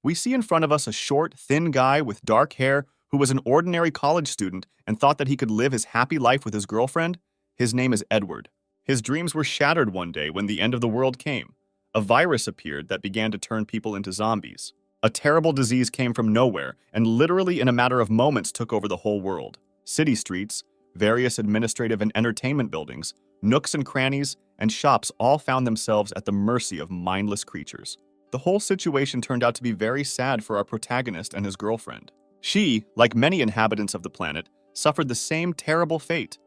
We see in front of us a short, thin guy with dark hair who was an ordinary college student and thought that he could live his happy life with his girlfriend. His name is Edward. His dreams were shattered one day when the end of the world came. A virus appeared that began to turn people into zombies. A terrible disease came from nowhere and literally in a matter of moments took over the whole world. City streets, various administrative and entertainment buildings, nooks and crannies, and shops all found themselves at the mercy of mindless creatures. The whole situation turned out to be very sad for our protagonist and his girlfriend. She, like many inhabitants of the planet, suffered the same terrible fate.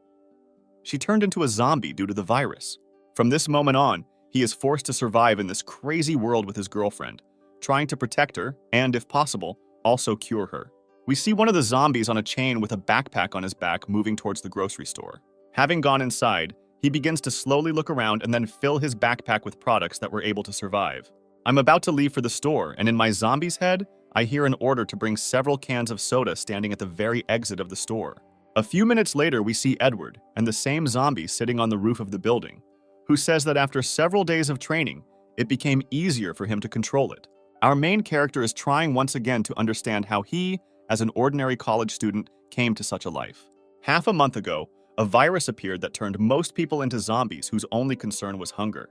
She turned into a zombie due to the virus. From this moment on, he is forced to survive in this crazy world with his girlfriend, trying to protect her and, if possible, also cure her. We see one of the zombies on a chain with a backpack on his back moving towards the grocery store. Having gone inside, he begins to slowly look around and then fill his backpack with products that were able to survive. I'm about to leave for the store, and in my zombie's head, I hear an order to bring several cans of soda standing at the very exit of the store. A few minutes later, we see Edward and the same zombie sitting on the roof of the building, who says that after several days of training, it became easier for him to control it. Our main character is trying once again to understand how he, as an ordinary college student, came to such a life. Half a month ago, a virus appeared that turned most people into zombies whose only concern was hunger.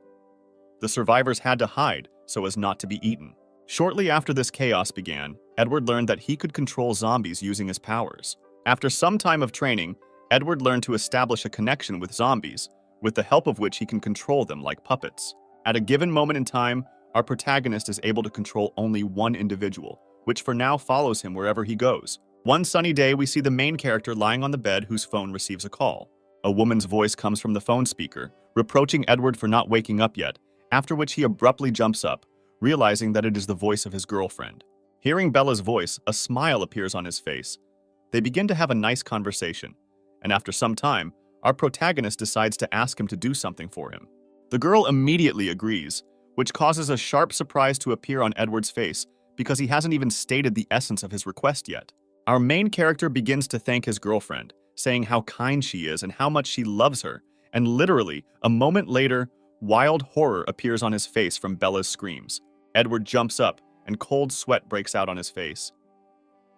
The survivors had to hide so as not to be eaten. Shortly after this chaos began, Edward learned that he could control zombies using his powers. After some time of training, Edward learned to establish a connection with zombies, with the help of which he can control them like puppets. At a given moment in time, our protagonist is able to control only one individual, which for now follows him wherever he goes. One sunny day, we see the main character lying on the bed whose phone receives a call. A woman's voice comes from the phone speaker, reproaching Edward for not waking up yet, after which he abruptly jumps up, realizing that it is the voice of his girlfriend. Hearing Bella's voice, a smile appears on his face. They begin to have a nice conversation, and after some time, our protagonist decides to ask him to do something for him. The girl immediately agrees, which causes a sharp surprise to appear on Edward's face because he hasn't even stated the essence of his request yet. Our main character begins to thank his girlfriend, saying how kind she is and how much she loves her, and literally, a moment later, wild horror appears on his face from Bella's screams. Edward jumps up, and cold sweat breaks out on his face.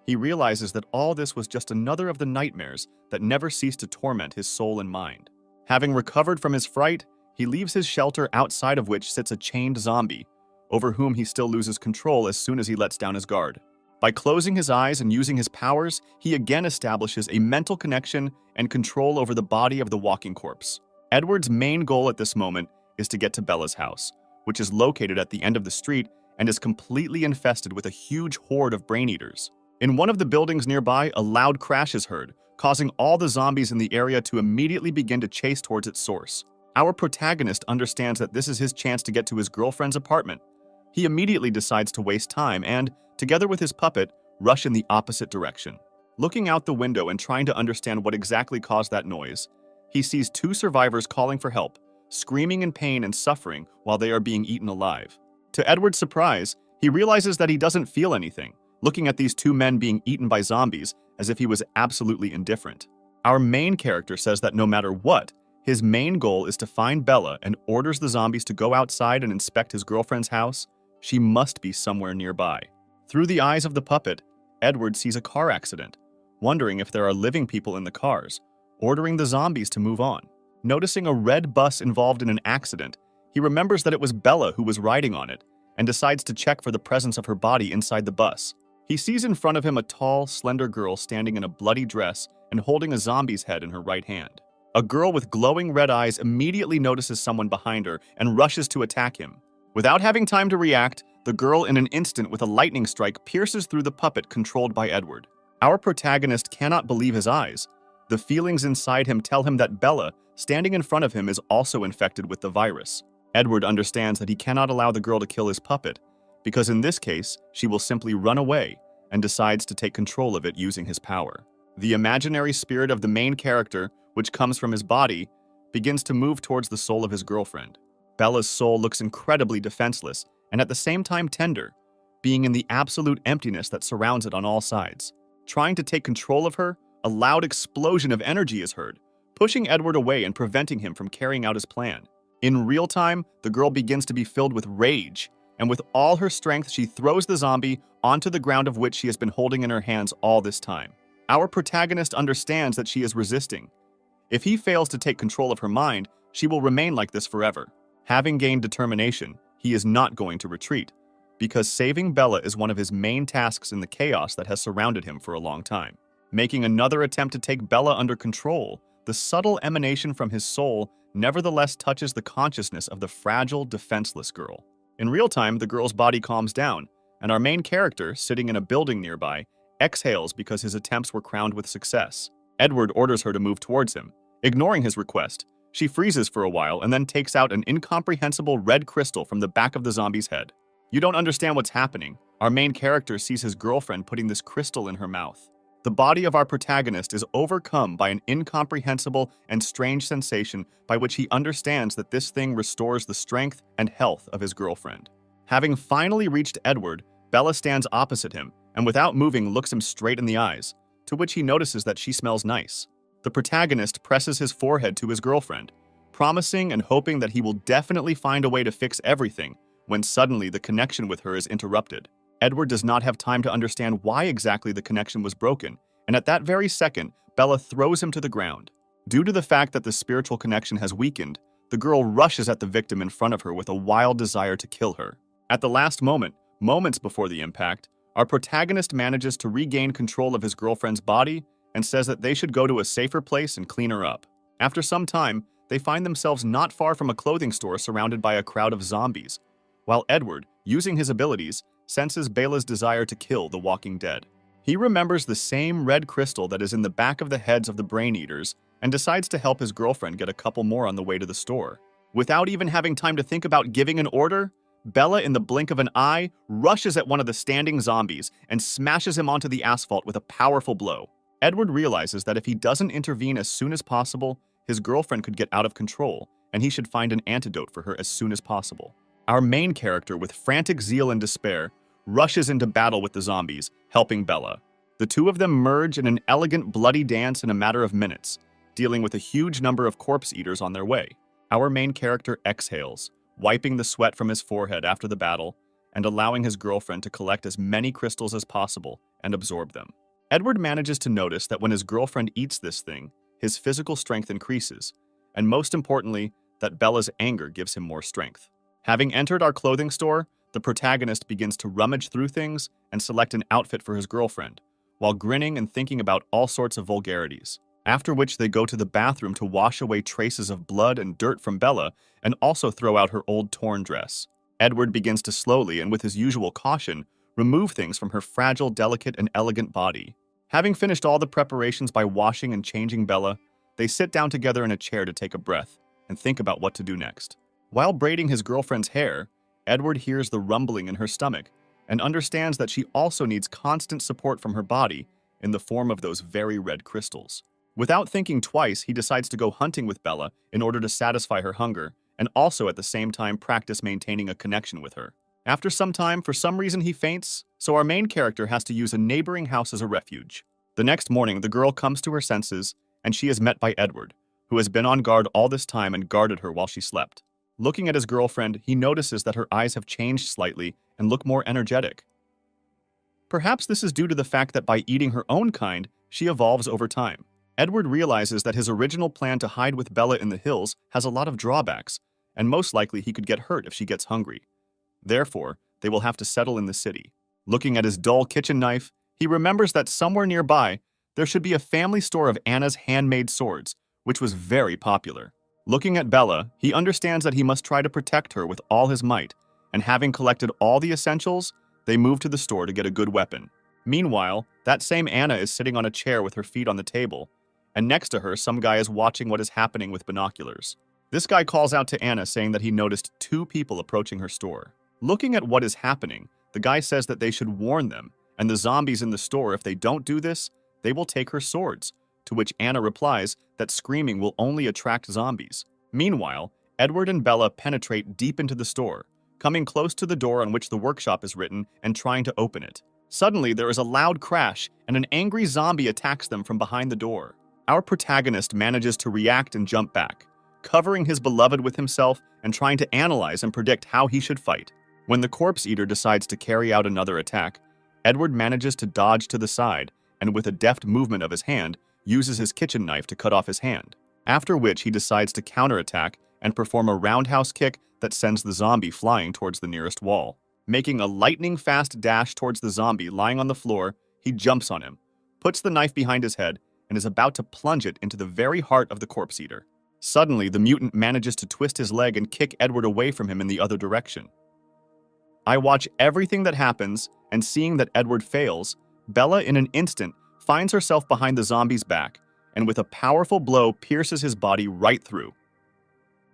He realizes that all this was just another of the nightmares that never cease to torment his soul and mind. Having recovered from his fright, he leaves his shelter outside of which sits a chained zombie, over whom he still loses control as soon as he lets down his guard. By closing his eyes and using his powers, he again establishes a mental connection and control over the body of the walking corpse. Edward's main goal at this moment is to get to Bella's house, which is located at the end of the street and is completely infested with a huge horde of brain-eaters. In one of the buildings nearby, a loud crash is heard, causing all the zombies in the area to immediately begin to chase towards its source. Our protagonist understands that this is his chance to get to his girlfriend's apartment. He immediately decides to waste time and, together with his puppet, rush in the opposite direction. Looking out the window and trying to understand what exactly caused that noise, he sees two survivors calling for help, screaming in pain and suffering while they are being eaten alive. To Edward's surprise, he realizes that he doesn't feel anything, looking at these two men being eaten by zombies as if he was absolutely indifferent. Our main character says that no matter what, his main goal is to find Bella and orders the zombies to go outside and inspect his girlfriend's house. She must be somewhere nearby. Through the eyes of the puppet, Edward sees a car accident, wondering if there are living people in the cars, ordering the zombies to move on. Noticing a red bus involved in an accident, he remembers that it was Bella who was riding on it and decides to check for the presence of her body inside the bus. He sees in front of him a tall, slender girl standing in a bloody dress and holding a zombie's head in her right hand. A girl with glowing red eyes immediately notices someone behind her and rushes to attack him. Without having time to react, the girl in an instant with a lightning strike pierces through the puppet controlled by Edward. Our protagonist cannot believe his eyes. The feelings inside him tell him that Bella, standing in front of him, is also infected with the virus. Edward understands that he cannot allow the girl to kill his puppet, because in this case, she will simply run away and decides to take control of it using his power. The imaginary spirit of the main character, which comes from his body, begins to move towards the soul of his girlfriend. Bella's soul looks incredibly defenseless and at the same time tender, being in the absolute emptiness that surrounds it on all sides. Trying to take control of her, a loud explosion of energy is heard, pushing Edward away and preventing him from carrying out his plan. In real time, the girl begins to be filled with rage, and with all her strength, she throws the zombie onto the ground of which she has been holding in her hands all this time. Our protagonist understands that she is resisting. If he fails to take control of her mind, she will remain like this forever. Having gained determination, he is not going to retreat, because saving Bella is one of his main tasks in the chaos that has surrounded him for a long time. Making another attempt to take Bella under control, the subtle emanation from his soul nevertheless touches the consciousness of the fragile, defenseless girl. In real time, the girl's body calms down, and our main character, sitting in a building nearby, exhales because his attempts were crowned with success. Edward orders her to move towards him. Ignoring his request, she freezes for a while and then takes out an incomprehensible red crystal from the back of the zombie's head. You don't understand what's happening. Our main character sees his girlfriend putting this crystal in her mouth. The body of our protagonist is overcome by an incomprehensible and strange sensation by which he understands that this thing restores the strength and health of his girlfriend. Having finally reached Edward, Bella stands opposite him and without moving looks him straight in the eyes, to which he notices that she smells nice. The protagonist presses his forehead to his girlfriend, promising and hoping that he will definitely find a way to fix everything, when suddenly the connection with her is interrupted. Edward does not have time to understand why exactly the connection was broken, and at that very second, Bella throws him to the ground. Due to the fact that the spiritual connection has weakened, the girl rushes at the victim in front of her with a wild desire to kill her. At the last moment, moments before the impact, our protagonist manages to regain control of his girlfriend's body and says that they should go to a safer place and clean her up. After some time, they find themselves not far from a clothing store surrounded by a crowd of zombies, while Edward, using his abilities, senses Bella's desire to kill the walking dead. He remembers the same red crystal that is in the back of the heads of the brain eaters and decides to help his girlfriend get a couple more on the way to the store. Without even having time to think about giving an order, Bella, in the blink of an eye, rushes at one of the standing zombies and smashes him onto the asphalt with a powerful blow. Edward realizes that if he doesn't intervene as soon as possible, his girlfriend could get out of control, and he should find an antidote for her as soon as possible. Our main character, with frantic zeal and despair, rushes into battle with the zombies, helping Bella. The two of them merge in an elegant bloody dance in a matter of minutes, dealing with a huge number of corpse eaters on their way. Our main character exhales, wiping the sweat from his forehead after the battle, and allowing his girlfriend to collect as many crystals as possible and absorb them. Edward manages to notice that when his girlfriend eats this thing, his physical strength increases, and most importantly, that Bella's anger gives him more strength. Having entered our clothing store, the protagonist begins to rummage through things and select an outfit for his girlfriend, while grinning and thinking about all sorts of vulgarities. After which they go to the bathroom to wash away traces of blood and dirt from Bella and also throw out her old torn dress. Edward begins to slowly and with his usual caution remove things from her fragile, delicate, and elegant body. Having finished all the preparations by washing and changing Bella, they sit down together in a chair to take a breath and think about what to do next. While braiding his girlfriend's hair, Edward hears the rumbling in her stomach and understands that she also needs constant support from her body in the form of those very red crystals. Without thinking twice, he decides to go hunting with Bella in order to satisfy her hunger and also at the same time practice maintaining a connection with her. After some time, for some reason he faints, so our main character has to use a neighboring house as a refuge. The next morning, the girl comes to her senses and she is met by Edward, who has been on guard all this time and guarded her while she slept. Looking at his girlfriend, he notices that her eyes have changed slightly and look more energetic. Perhaps this is due to the fact that by eating her own kind, she evolves over time. Edward realizes that his original plan to hide with Bella in the hills has a lot of drawbacks, and most likely he could get hurt if she gets hungry. Therefore, they will have to settle in the city. Looking at his dull kitchen knife, he remembers that somewhere nearby, there should be a family store of Anna's handmade swords, which was very popular. Looking at Bella, he understands that he must try to protect her with all his might, and having collected all the essentials, they move to the store to get a good weapon. Meanwhile, that same Anna is sitting on a chair with her feet on the table, and next to her, some guy is watching what is happening with binoculars. This guy calls out to Anna saying that he noticed two people approaching her store. Looking at what is happening, the guy says that they should warn them, and the zombies in the store, if they don't do this, they will take her swords, to which Anna replies that screaming will only attract zombies. Meanwhile, Edward and Bella penetrate deep into the store, coming close to the door on which the workshop is written and trying to open it. Suddenly, there is a loud crash, and an angry zombie attacks them from behind the door. Our protagonist manages to react and jump back, covering his beloved with himself and trying to analyze and predict how he should fight. When the corpse eater decides to carry out another attack, Edward manages to dodge to the side and with a deft movement of his hand, uses his kitchen knife to cut off his hand, after which he decides to counterattack and perform a roundhouse kick that sends the zombie flying towards the nearest wall. Making a lightning-fast dash towards the zombie lying on the floor, he jumps on him, puts the knife behind his head, and is about to plunge it into the very heart of the corpse eater. Suddenly, the mutant manages to twist his leg and kick Edward away from him in the other direction. I watch everything that happens, and seeing that Edward fails, Bella in an instant finds herself behind the zombie's back, and with a powerful blow pierces his body right through.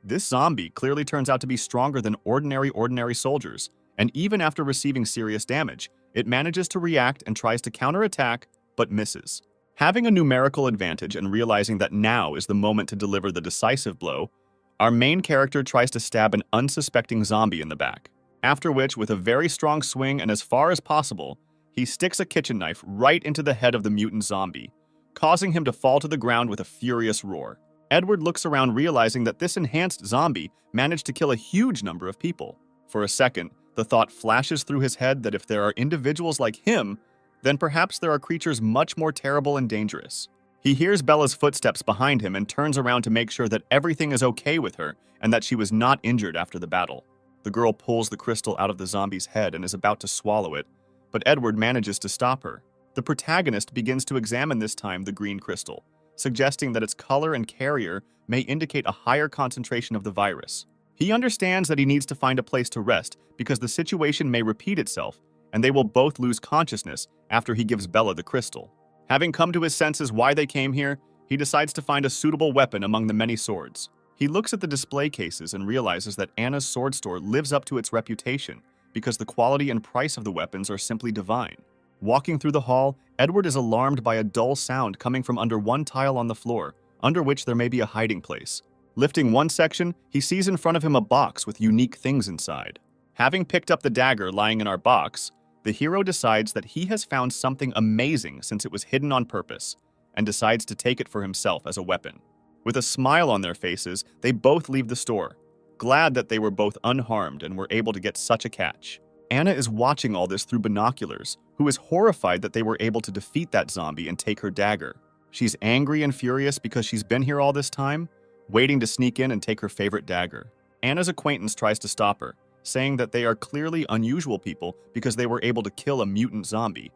This zombie clearly turns out to be stronger than ordinary soldiers, and even after receiving serious damage, it manages to react and tries to counterattack, but misses. Having a numerical advantage and realizing that now is the moment to deliver the decisive blow, our main character tries to stab an unsuspecting zombie in the back. After which, with a very strong swing and as far as possible, he sticks a kitchen knife right into the head of the mutant zombie, causing him to fall to the ground with a furious roar. Edward looks around realizing that this enhanced zombie managed to kill a huge number of people. For a second, the thought flashes through his head that if there are individuals like him, then perhaps there are creatures much more terrible and dangerous. He hears Bella's footsteps behind him and turns around to make sure that everything is okay with her and that she was not injured after the battle. The girl pulls the crystal out of the zombie's head and is about to swallow it, but Edward manages to stop her. The protagonist begins to examine this time the green crystal, suggesting that its color and carrier may indicate a higher concentration of the virus. He understands that he needs to find a place to rest because the situation may repeat itself, and they will both lose consciousness after he gives Bella the crystal. Having come to his senses why they came here, he decides to find a suitable weapon among the many swords. He looks at the display cases and realizes that Anna's sword store lives up to its reputation because the quality and price of the weapons are simply divine. Walking through the hall, Edward is alarmed by a dull sound coming from under one tile on the floor, under which there may be a hiding place. Lifting one section, he sees in front of him a box with unique things inside. Having picked up the dagger lying in our box, the hero decides that he has found something amazing since it was hidden on purpose, and decides to take it for himself as a weapon. With a smile on their faces, they both leave the store, glad that they were both unharmed and were able to get such a catch. Anna is watching all this through binoculars, who is horrified that they were able to defeat that zombie and take her dagger. She's angry and furious because she's been here all this time, waiting to sneak in and take her favorite dagger. Anna's acquaintance tries to stop her, saying that they are clearly unusual people because they were able to kill a mutant zombie,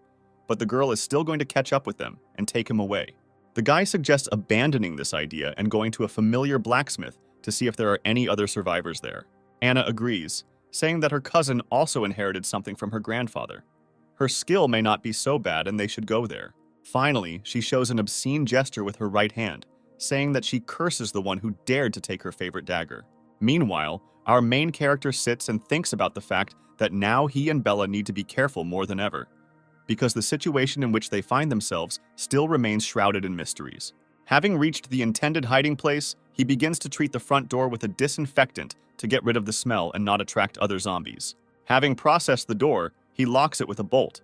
but the girl is still going to catch up with them and take him away. The guy suggests abandoning this idea and going to a familiar blacksmith to see if there are any other survivors there. Anna agrees, saying that her cousin also inherited something from her grandfather. Her skill may not be so bad and they should go there. Finally, she shows an obscene gesture with her right hand, saying that she curses the one who dared to take her favorite dagger. Meanwhile, our main character sits and thinks about the fact that now he and Bella need to be careful more than ever, because the situation in which they find themselves still remains shrouded in mysteries. Having reached the intended hiding place, he begins to treat the front door with a disinfectant to get rid of the smell and not attract other zombies. Having processed the door, he locks it with a bolt.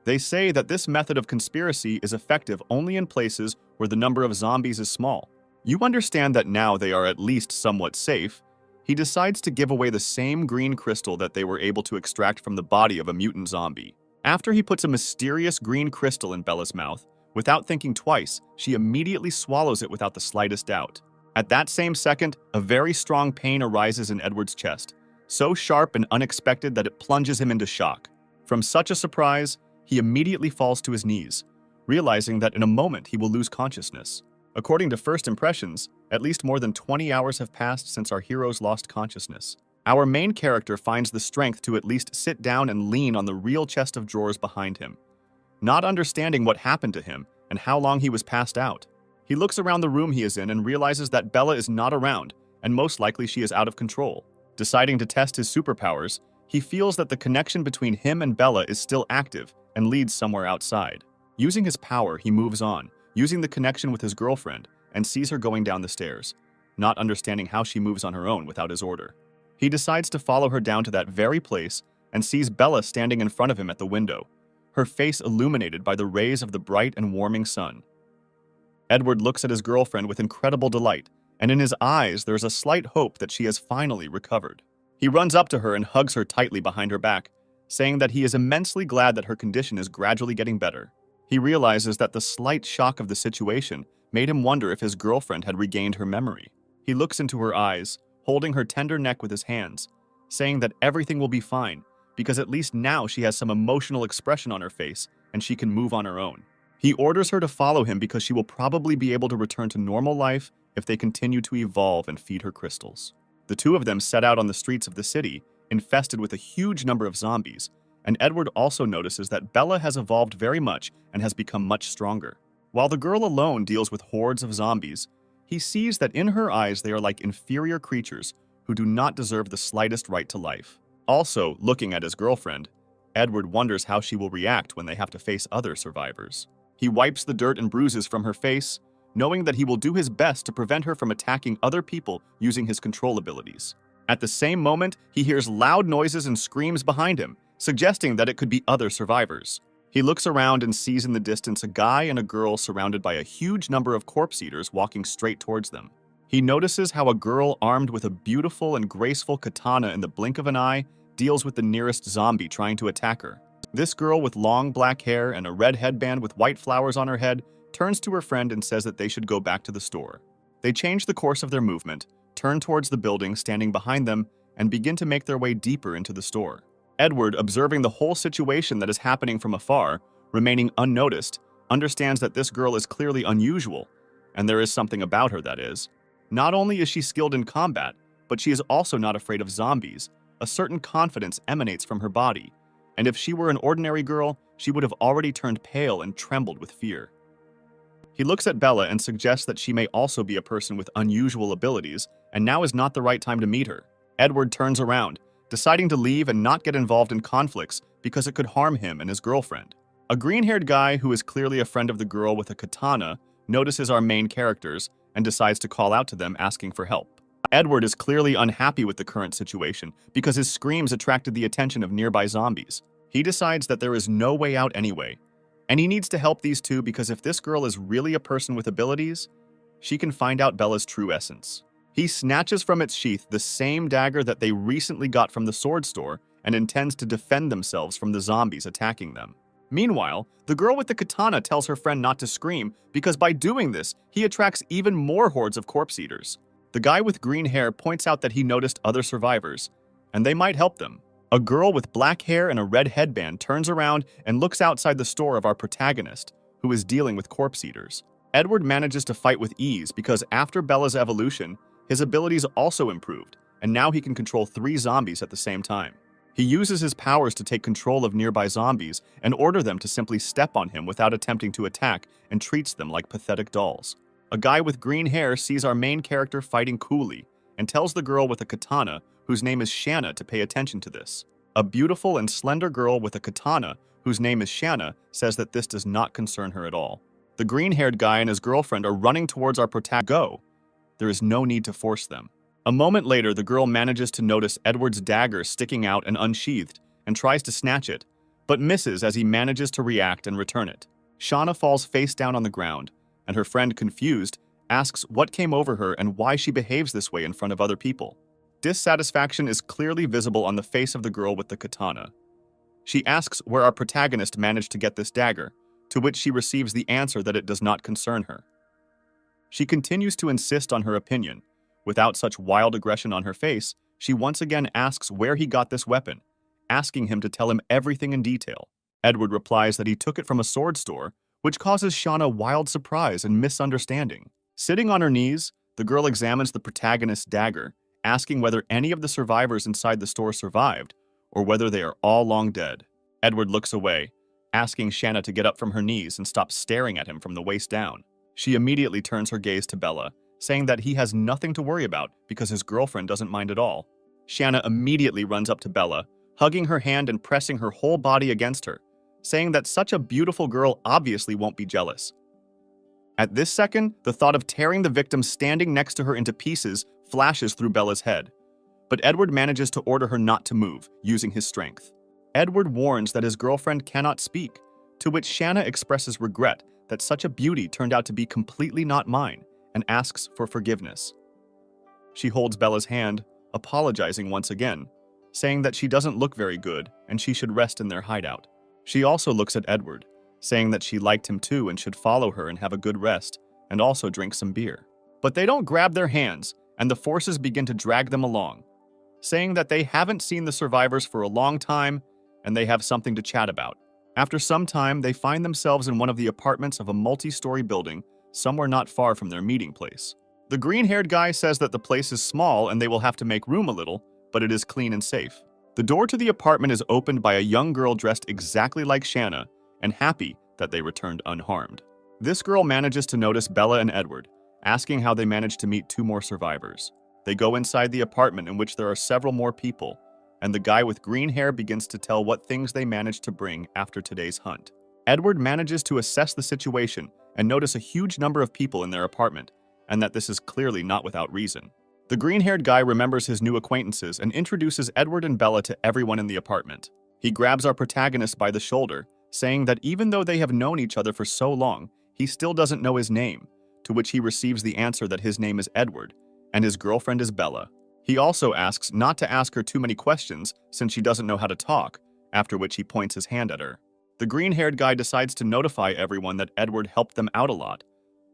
They say that this method of conspiracy is effective only in places where the number of zombies is small. You understand that now they are at least somewhat safe. He decides to give away the same green crystal that they were able to extract from the body of a mutant zombie. After he puts a mysterious green crystal in Bella's mouth, without thinking twice, she immediately swallows it without the slightest doubt. At that same second, a very strong pain arises in Edward's chest, so sharp and unexpected that it plunges him into shock. From such a surprise, he immediately falls to his knees, realizing that in a moment he will lose consciousness. According to first impressions, at least more than 20 hours have passed since our heroes lost consciousness. Our main character finds the strength to at least sit down and lean on the real chest of drawers behind him, not understanding what happened to him and how long he was passed out. He looks around the room he is in and realizes that Bella is not around, and most likely she is out of control. Deciding to test his superpowers, he feels that the connection between him and Bella is still active and leads somewhere outside. Using his power, he moves on, using the connection with his girlfriend, and sees her going down the stairs, not understanding how she moves on her own without his order. He decides to follow her down to that very place and sees Bella standing in front of him at the window, her face illuminated by the rays of the bright and warming sun. Edward looks at his girlfriend with incredible delight, and in his eyes there's a slight hope that she has finally recovered. He runs up to her and hugs her tightly behind her back, saying that he is immensely glad that her condition is gradually getting better. He realizes that the slight shock of the situation made him wonder if his girlfriend had regained her memory. He looks into her eyes, holding her tender neck with his hands, saying that everything will be fine, because at least now she has some emotional expression on her face and she can move on her own. He orders her to follow him because she will probably be able to return to normal life if they continue to evolve and feed her crystals. The two of them set out on the streets of the city, infested with a huge number of zombies, and Edward also notices that Bella has evolved very much and has become much stronger. While the girl alone deals with hordes of zombies, he sees that in her eyes they are like inferior creatures who do not deserve the slightest right to life. Also, looking at his girlfriend, Edward wonders how she will react when they have to face other survivors. He wipes the dirt and bruises from her face, knowing that he will do his best to prevent her from attacking other people using his control abilities. At the same moment, he hears loud noises and screams behind him, suggesting that it could be other survivors. He looks around and sees in the distance a guy and a girl surrounded by a huge number of corpse eaters walking straight towards them. He notices how a girl armed with a beautiful and graceful katana in the blink of an eye deals with the nearest zombie trying to attack her. This girl with long black hair and a red headband with white flowers on her head turns to her friend and says that they should go back to the store. They change the course of their movement, turn towards the building standing behind them, and begin to make their way deeper into the store. Edward, observing the whole situation that is happening from afar, remaining unnoticed, understands that this girl is clearly unusual, and there is something about her that is. Not only is she skilled in combat, but she is also not afraid of zombies. A certain confidence emanates from her body, and if she were an ordinary girl, she would have already turned pale and trembled with fear. He looks at Bella and suggests that she may also be a person with unusual abilities, and now is not the right time to meet her. Edward turns around, deciding to leave and not get involved in conflicts because it could harm him and his girlfriend. A green-haired guy who is clearly a friend of the girl with a katana notices our main characters and decides to call out to them asking for help. Edward is clearly unhappy with the current situation because his screams attracted the attention of nearby zombies. He decides that there is no way out anyway, and he needs to help these two because if this girl is really a person with abilities, she can find out Bella's true essence. He snatches from its sheath the same dagger that they recently got from the sword store and intends to defend themselves from the zombies attacking them. Meanwhile, the girl with the katana tells her friend not to scream because by doing this, he attracts even more hordes of corpse eaters. The guy with green hair points out that he noticed other survivors, and they might help them. A girl with black hair and a red headband turns around and looks outside the store of our protagonist, who is dealing with corpse eaters. Edward manages to fight with ease because after Bella's evolution, his abilities also improved, and now he can control 3 zombies at the same time. He uses his powers to take control of nearby zombies and order them to simply step on him without attempting to attack and treats them like pathetic dolls. A guy with green hair sees our main character fighting coolly and tells the girl with a katana, whose name is Shanna, to pay attention to this. A beautiful and slender girl with a katana, whose name is Shanna, says that this does not concern her at all. The green-haired guy and his girlfriend are running towards our protagonist. Go. There is no need to force them. A moment later, the girl manages to notice Edward's dagger sticking out and unsheathed and tries to snatch it, but misses as he manages to react and return it. Shauna falls face down on the ground, and her friend, confused, asks what came over her and why she behaves this way in front of other people. Dissatisfaction is clearly visible on the face of the girl with the katana. She asks where our protagonist managed to get this dagger, to which she receives the answer that it does not concern her. She continues to insist on her opinion. Without such wild aggression on her face, she once again asks where he got this weapon, asking him to tell him everything in detail. Edward replies that he took it from a sword store, which causes Shauna wild surprise and misunderstanding. Sitting on her knees, the girl examines the protagonist's dagger, asking whether any of the survivors inside the store survived, or whether they are all long dead. Edward looks away, asking Shanna to get up from her knees and stop staring at him from the waist down. She immediately turns her gaze to Bella, saying that he has nothing to worry about because his girlfriend doesn't mind at all. Shanna immediately runs up to Bella, hugging her hand and pressing her whole body against her, saying that such a beautiful girl obviously won't be jealous. At this second, the thought of tearing the victim standing next to her into pieces flashes through Bella's head, but Edward manages to order her not to move, using his strength. Edward warns that his girlfriend cannot speak, to which Shanna expresses regret that such a beauty turned out to be completely not mine, and asks for forgiveness. She holds Bella's hand, apologizing once again, saying that she doesn't look very good and she should rest in their hideout. She also looks at Edward, saying that she liked him too and should follow her and have a good rest, and also drink some beer. But they don't grab their hands, and the forces begin to drag them along, saying that they haven't seen the survivors for a long time and they have something to chat about. After some time, they find themselves in one of the apartments of a multi-story building somewhere not far from their meeting place. The green-haired guy says that the place is small and they will have to make room a little, but it is clean and safe. The door to the apartment is opened by a young girl dressed exactly like Shanna and happy that they returned unharmed. This girl manages to notice Bella and Edward, asking how they managed to meet two more survivors. They go inside the apartment in which there are several more people, and the guy with green hair begins to tell what things they managed to bring after today's hunt. Edward manages to assess the situation and notice a huge number of people in their apartment, and that this is clearly not without reason. The green-haired guy remembers his new acquaintances and introduces Edward and Bella to everyone in the apartment. He grabs our protagonist by the shoulder, saying that even though they have known each other for so long, he still doesn't know his name, to which he receives the answer that his name is Edward, and his girlfriend is Bella. He also asks not to ask her too many questions since she doesn't know how to talk, after which he points his hand at her. The green-haired guy decides to notify everyone that Edward helped them out a lot,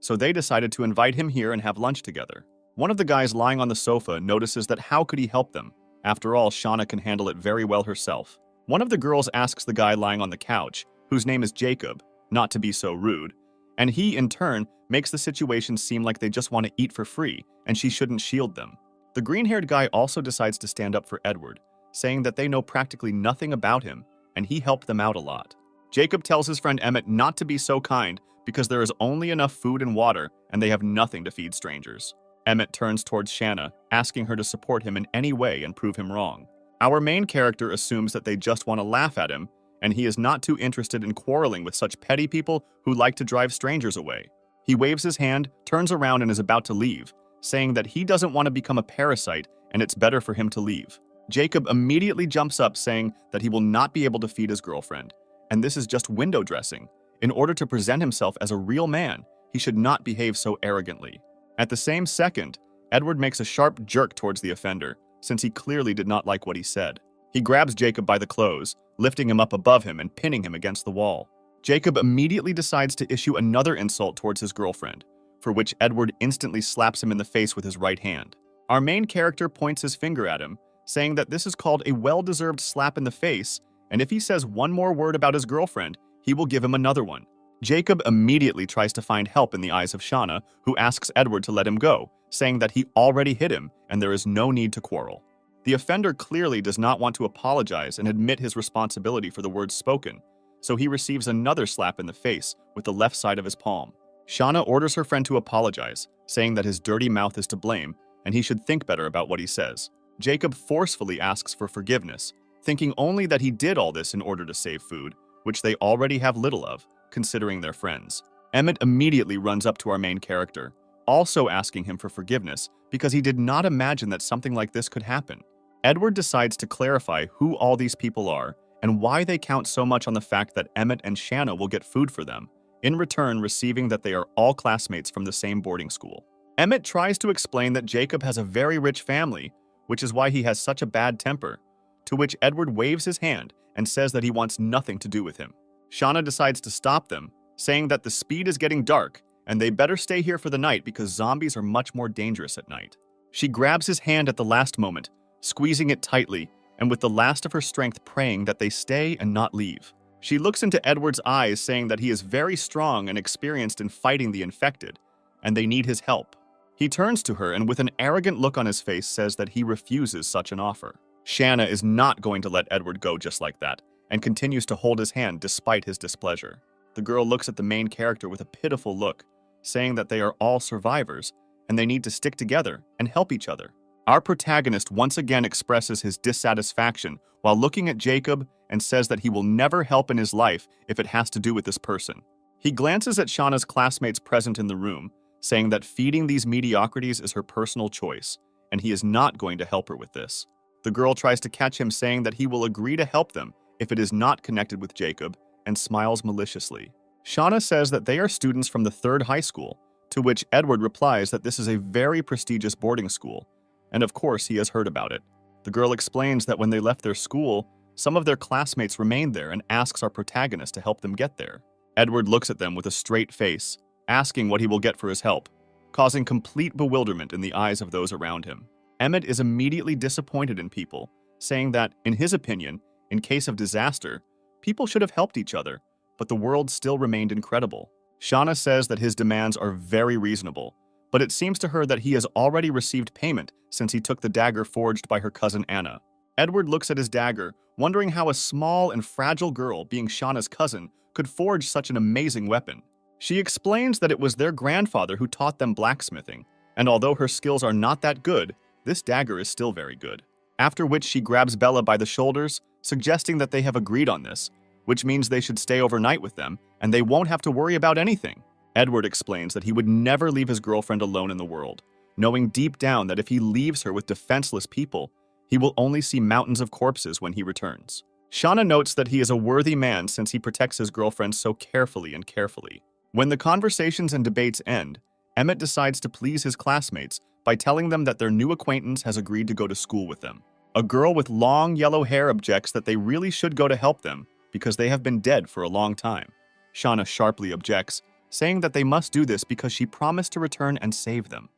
so they decided to invite him here and have lunch together. One of the guys lying on the sofa notices that how could he help them? After all, Shauna can handle it very well herself. One of the girls asks the guy lying on the couch, whose name is Jacob, not to be so rude, and he, in turn, makes the situation seem like they just want to eat for free and she shouldn't shield them. The green-haired guy also decides to stand up for Edward, saying that they know practically nothing about him and he helped them out a lot. Jacob tells his friend Emmett not to be so kind because there is only enough food and water and they have nothing to feed strangers. Emmett turns towards Shanna, asking her to support him in any way and prove him wrong. Our main character assumes that they just want to laugh at him, and he is not too interested in quarreling with such petty people who like to drive strangers away. He waves his hand, turns around and is about to leave, saying that he doesn't want to become a parasite and it's better for him to leave. Jacob immediately jumps up saying that he will not be able to feed his girlfriend, and this is just window dressing. In order to present himself as a real man, he should not behave so arrogantly. At the same second, Edward makes a sharp jerk towards the offender, since he clearly did not like what he said. He grabs Jacob by the clothes, lifting him up above him and pinning him against the wall. Jacob immediately decides to issue another insult towards his girlfriend, for which Edward instantly slaps him in the face with his right hand. Our main character points his finger at him, saying that this is called a well-deserved slap in the face, and if he says one more word about his girlfriend, he will give him another one. Jacob immediately tries to find help in the eyes of Shauna, who asks Edward to let him go, saying that he already hit him and there is no need to quarrel. The offender clearly does not want to apologize and admit his responsibility for the words spoken, so he receives another slap in the face with the left side of his palm. Shauna orders her friend to apologize, saying that his dirty mouth is to blame and he should think better about what he says. Jacob forcefully asks for forgiveness, thinking only that he did all this in order to save food, which they already have little of, considering their friends. Emmett immediately runs up to our main character, also asking him for forgiveness because he did not imagine that something like this could happen. Edward decides to clarify who all these people are and why they count so much on the fact that Emmett and Shanna will get food for them, in return receiving that they are all classmates from the same boarding school. Emmett tries to explain that Jacob has a very rich family, which is why he has such a bad temper, to which Edward waves his hand and says that he wants nothing to do with him. Shauna decides to stop them, saying that the speed is getting dark and they better stay here for the night because zombies are much more dangerous at night. She grabs his hand at the last moment, squeezing it tightly and with the last of her strength praying that they stay and not leave. She looks into Edward's eyes saying that he is very strong and experienced in fighting the infected, and they need his help. He turns to her and with an arrogant look on his face says that he refuses such an offer. Shanna is not going to let Edward go just like that, and continues to hold his hand despite his displeasure. The girl looks at the main character with a pitiful look, saying that they are all survivors, and they need to stick together and help each other. Our protagonist once again expresses his dissatisfaction while looking at Jacob and says that he will never help in his life if it has to do with this person. He glances at Shauna's classmates present in the room, saying that feeding these mediocrities is her personal choice, and he is not going to help her with this. The girl tries to catch him saying that he will agree to help them if it is not connected with Jacob, and smiles maliciously. Shauna says that they are students from the 3rd high school, to which Edward replies that this is a very prestigious boarding school, and of course he has heard about it. The girl explains that when they left their school, some of their classmates remained there and asks our protagonist to help them get there. Edward looks at them with a straight face, asking what he will get for his help, causing complete bewilderment in the eyes of those around him. Emmett is immediately disappointed in people, saying that, in his opinion, in case of disaster, people should have helped each other, but the world still remained incredible. Shauna says that his demands are very reasonable, but it seems to her that he has already received payment since he took the dagger forged by her cousin Anna. Edward looks at his dagger, wondering how a small and fragile girl, being Shauna's cousin, could forge such an amazing weapon. She explains that it was their grandfather who taught them blacksmithing, and although her skills are not that good, this dagger is still very good. After which she grabs Bella by the shoulders, suggesting that they have agreed on this, which means they should stay overnight with them, and they won't have to worry about anything. Edward explains that he would never leave his girlfriend alone in the world, knowing deep down that if he leaves her with defenseless people, he will only see mountains of corpses when he returns. Shauna notes that he is a worthy man since he protects his girlfriend so carefully. When the conversations and debates end, Emmett decides to please his classmates by telling them that their new acquaintance has agreed to go to school with them. A girl with long yellow hair objects that they really should go to help them because they have been dead for a long time. Shauna sharply objects, saying that they must do this because she promised to return and save them.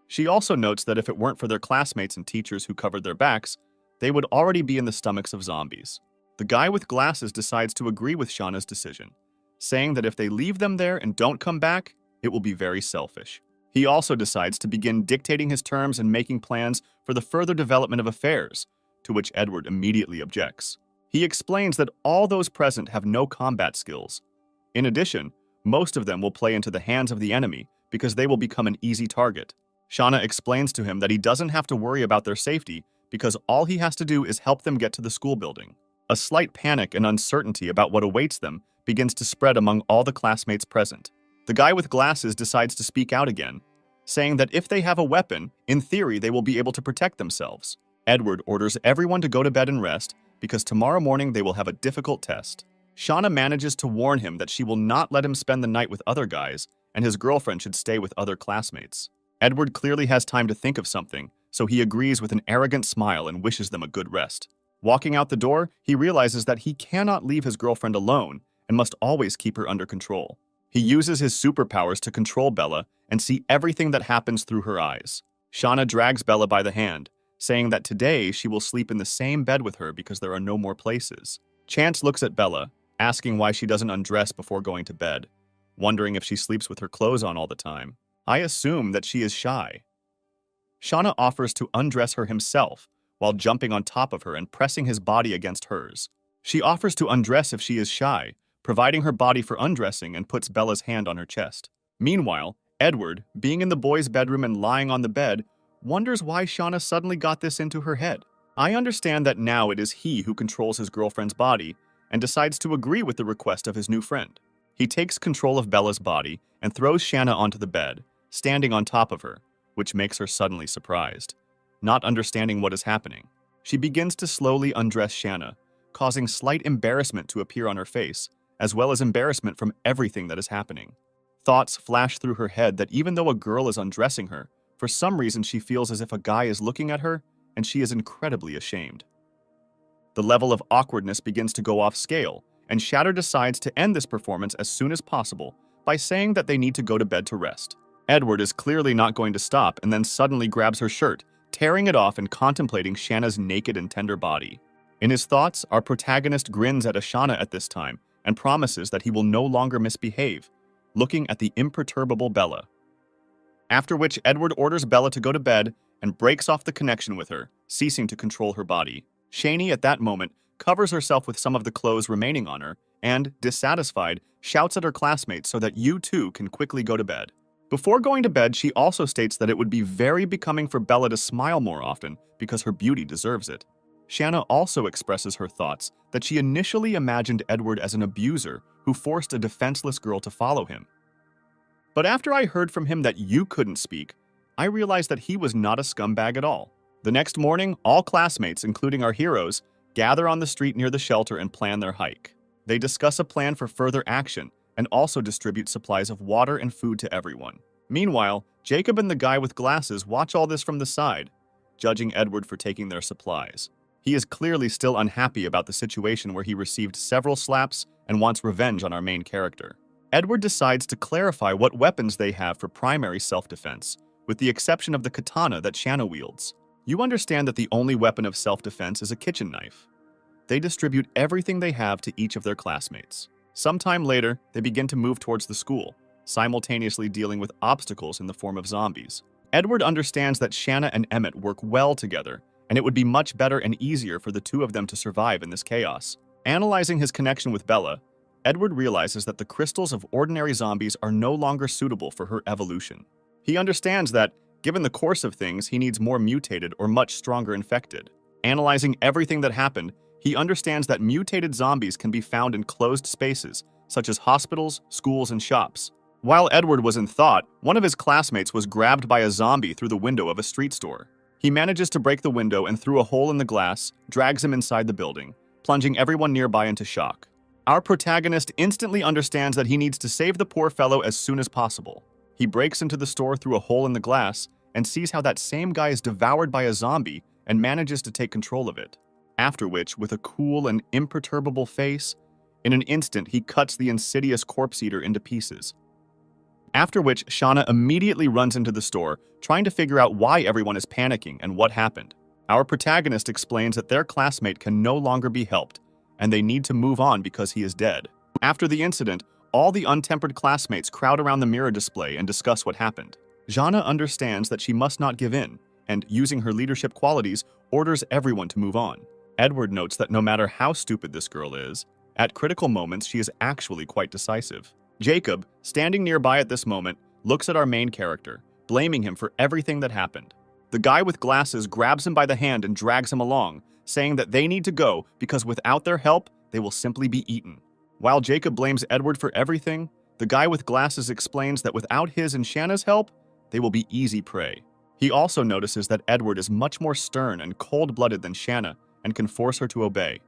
She also notes that if it weren't for their classmates and teachers who covered their backs, they would already be in the stomachs of zombies. The guy with glasses decides to agree with Shauna's decision, saying that if they leave them there and don't come back, it will be very selfish. He also decides to begin dictating his terms and making plans for the further development of affairs, to which Edward immediately objects. He explains that all those present have no combat skills. In addition, most of them will play into the hands of the enemy because they will become an easy target. Shauna explains to him that he doesn't have to worry about their safety because all he has to do is help them get to the school building. A slight panic and uncertainty about what awaits them begins to spread among all the classmates present. The guy with glasses decides to speak out again, saying that if they have a weapon, in theory they will be able to protect themselves. Edward orders everyone to go to bed and rest because tomorrow morning they will have a difficult test. Shauna manages to warn him that she will not let him spend the night with other guys and his girlfriend should stay with other classmates. Edward clearly has time to think of something, so he agrees with an arrogant smile and wishes them a good rest. Walking out the door, he realizes that he cannot leave his girlfriend alone and must always keep her under control. He uses his superpowers to control Bella and see everything that happens through her eyes. Shauna drags Bella by the hand, saying that today she will sleep in the same bed with her because there are no more places. Chance looks at Bella, asking why she doesn't undress before going to bed, wondering if she sleeps with her clothes on all the time. I assume that she is shy. Shauna offers to undress her himself while jumping on top of her and pressing his body against hers. She offers to undress if she is shy, providing her body for undressing and puts Bella's hand on her chest. Meanwhile, Edward, being in the boys' bedroom and lying on the bed, wonders why Shauna suddenly got this into her head. I understand that now it is he who controls his girlfriend's body and decides to agree with the request of his new friend. He takes control of Bella's body and throws Shauna onto the bed, standing on top of her, which makes her suddenly surprised. Not understanding what is happening, she begins to slowly undress Shauna, causing slight embarrassment to appear on her face, as well as embarrassment from everything that is happening. Thoughts flash through her head that even though a girl is undressing her, for some reason she feels as if a guy is looking at her, and she is incredibly ashamed. The level of awkwardness begins to go off scale, and Shatter decides to end this performance as soon as possible by saying that they need to go to bed to rest. Edward is clearly not going to stop and then suddenly grabs her shirt, tearing it off and contemplating Shanna's naked and tender body. In his thoughts, our protagonist grins at Ashana at this time and promises that he will no longer misbehave, looking at the imperturbable Bella. After which Edward orders Bella to go to bed and breaks off the connection with her, ceasing to control her body. Shani at that moment covers herself with some of the clothes remaining on her and, dissatisfied, shouts at her classmates so that you too can quickly go to bed. Before going to bed, she also states that it would be very becoming for Bella to smile more often because her beauty deserves it. Shanna also expresses her thoughts that she initially imagined Edward as an abuser who forced a defenseless girl to follow him. But after I heard from him that you couldn't speak, I realized that he was not a scumbag at all. The next morning, all classmates, including our heroes, gather on the street near the shelter and plan their hike. They discuss a plan for further action and also distribute supplies of water and food to everyone. Meanwhile, Jacob and the guy with glasses watch all this from the side, judging Edward for taking their supplies. He is clearly still unhappy about the situation where he received several slaps and wants revenge on our main character. Edward decides to clarify what weapons they have for primary self-defense, with the exception of the katana that Shanna wields. You understand that the only weapon of self-defense is a kitchen knife. They distribute everything they have to each of their classmates. Sometime later, they begin to move towards the school, simultaneously dealing with obstacles in the form of zombies. Edward understands that Shanna and Emmett work well together, and it would be much better and easier for the two of them to survive in this chaos. Analyzing his connection with Bella, Edward realizes that the crystals of ordinary zombies are no longer suitable for her evolution. He understands that, given the course of things, he needs more mutated or much stronger infected. Analyzing everything that happened, he understands that mutated zombies can be found in closed spaces, such as hospitals, schools, and shops. While Edward was in thought, one of his classmates was grabbed by a zombie through the window of a street store. He manages to break the window and through a hole in the glass, drags him inside the building, plunging everyone nearby into shock. Our protagonist instantly understands that he needs to save the poor fellow as soon as possible. He breaks into the store through a hole in the glass and sees how that same guy is devoured by a zombie and manages to take control of it. After which, with a cool and imperturbable face, in an instant he cuts the insidious corpse eater into pieces. After which, Shanna immediately runs into the store, trying to figure out why everyone is panicking and what happened. Our protagonist explains that their classmate can no longer be helped, and they need to move on because he is dead. After the incident, all the untempered classmates crowd around the mirror display and discuss what happened. Shanna understands that she must not give in, and, using her leadership qualities, orders everyone to move on. Edward notes that no matter how stupid this girl is, at critical moments she is actually quite decisive. Jacob, standing nearby at this moment, looks at our main character, blaming him for everything that happened. The guy with glasses grabs him by the hand and drags him along, saying that they need to go because without their help, they will simply be eaten. While Jacob blames Edward for everything, the guy with glasses explains that without his and Shanna's help, they will be easy prey. He also notices that Edward is much more stern and cold-blooded than Shanna and can force her to obey,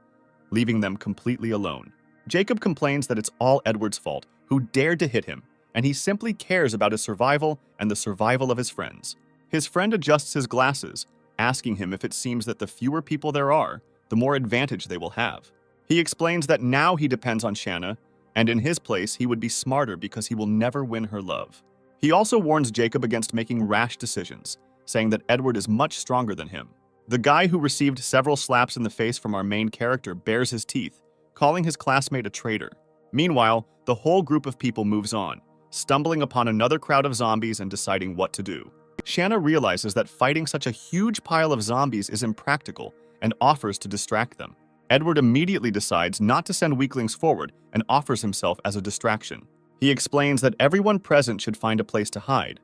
leaving them completely alone. Jacob complains that it's all Edward's fault, who dared to hit him, and he simply cares about his survival and the survival of his friends. His friend adjusts his glasses, asking him if it seems that the fewer people there are, the more advantage they will have. He explains that now he depends on Shanna, and in his place he would be smarter because he will never win her love. He also warns Jacob against making rash decisions, saying that Edward is much stronger than him. The guy who received several slaps in the face from our main character bares his teeth, calling his classmate a traitor. Meanwhile, the whole group of people moves on, stumbling upon another crowd of zombies and deciding what to do. Shanna realizes that fighting such a huge pile of zombies is impractical and offers to distract them. Edward immediately decides not to send weaklings forward and offers himself as a distraction. He explains that everyone present should find a place to hide,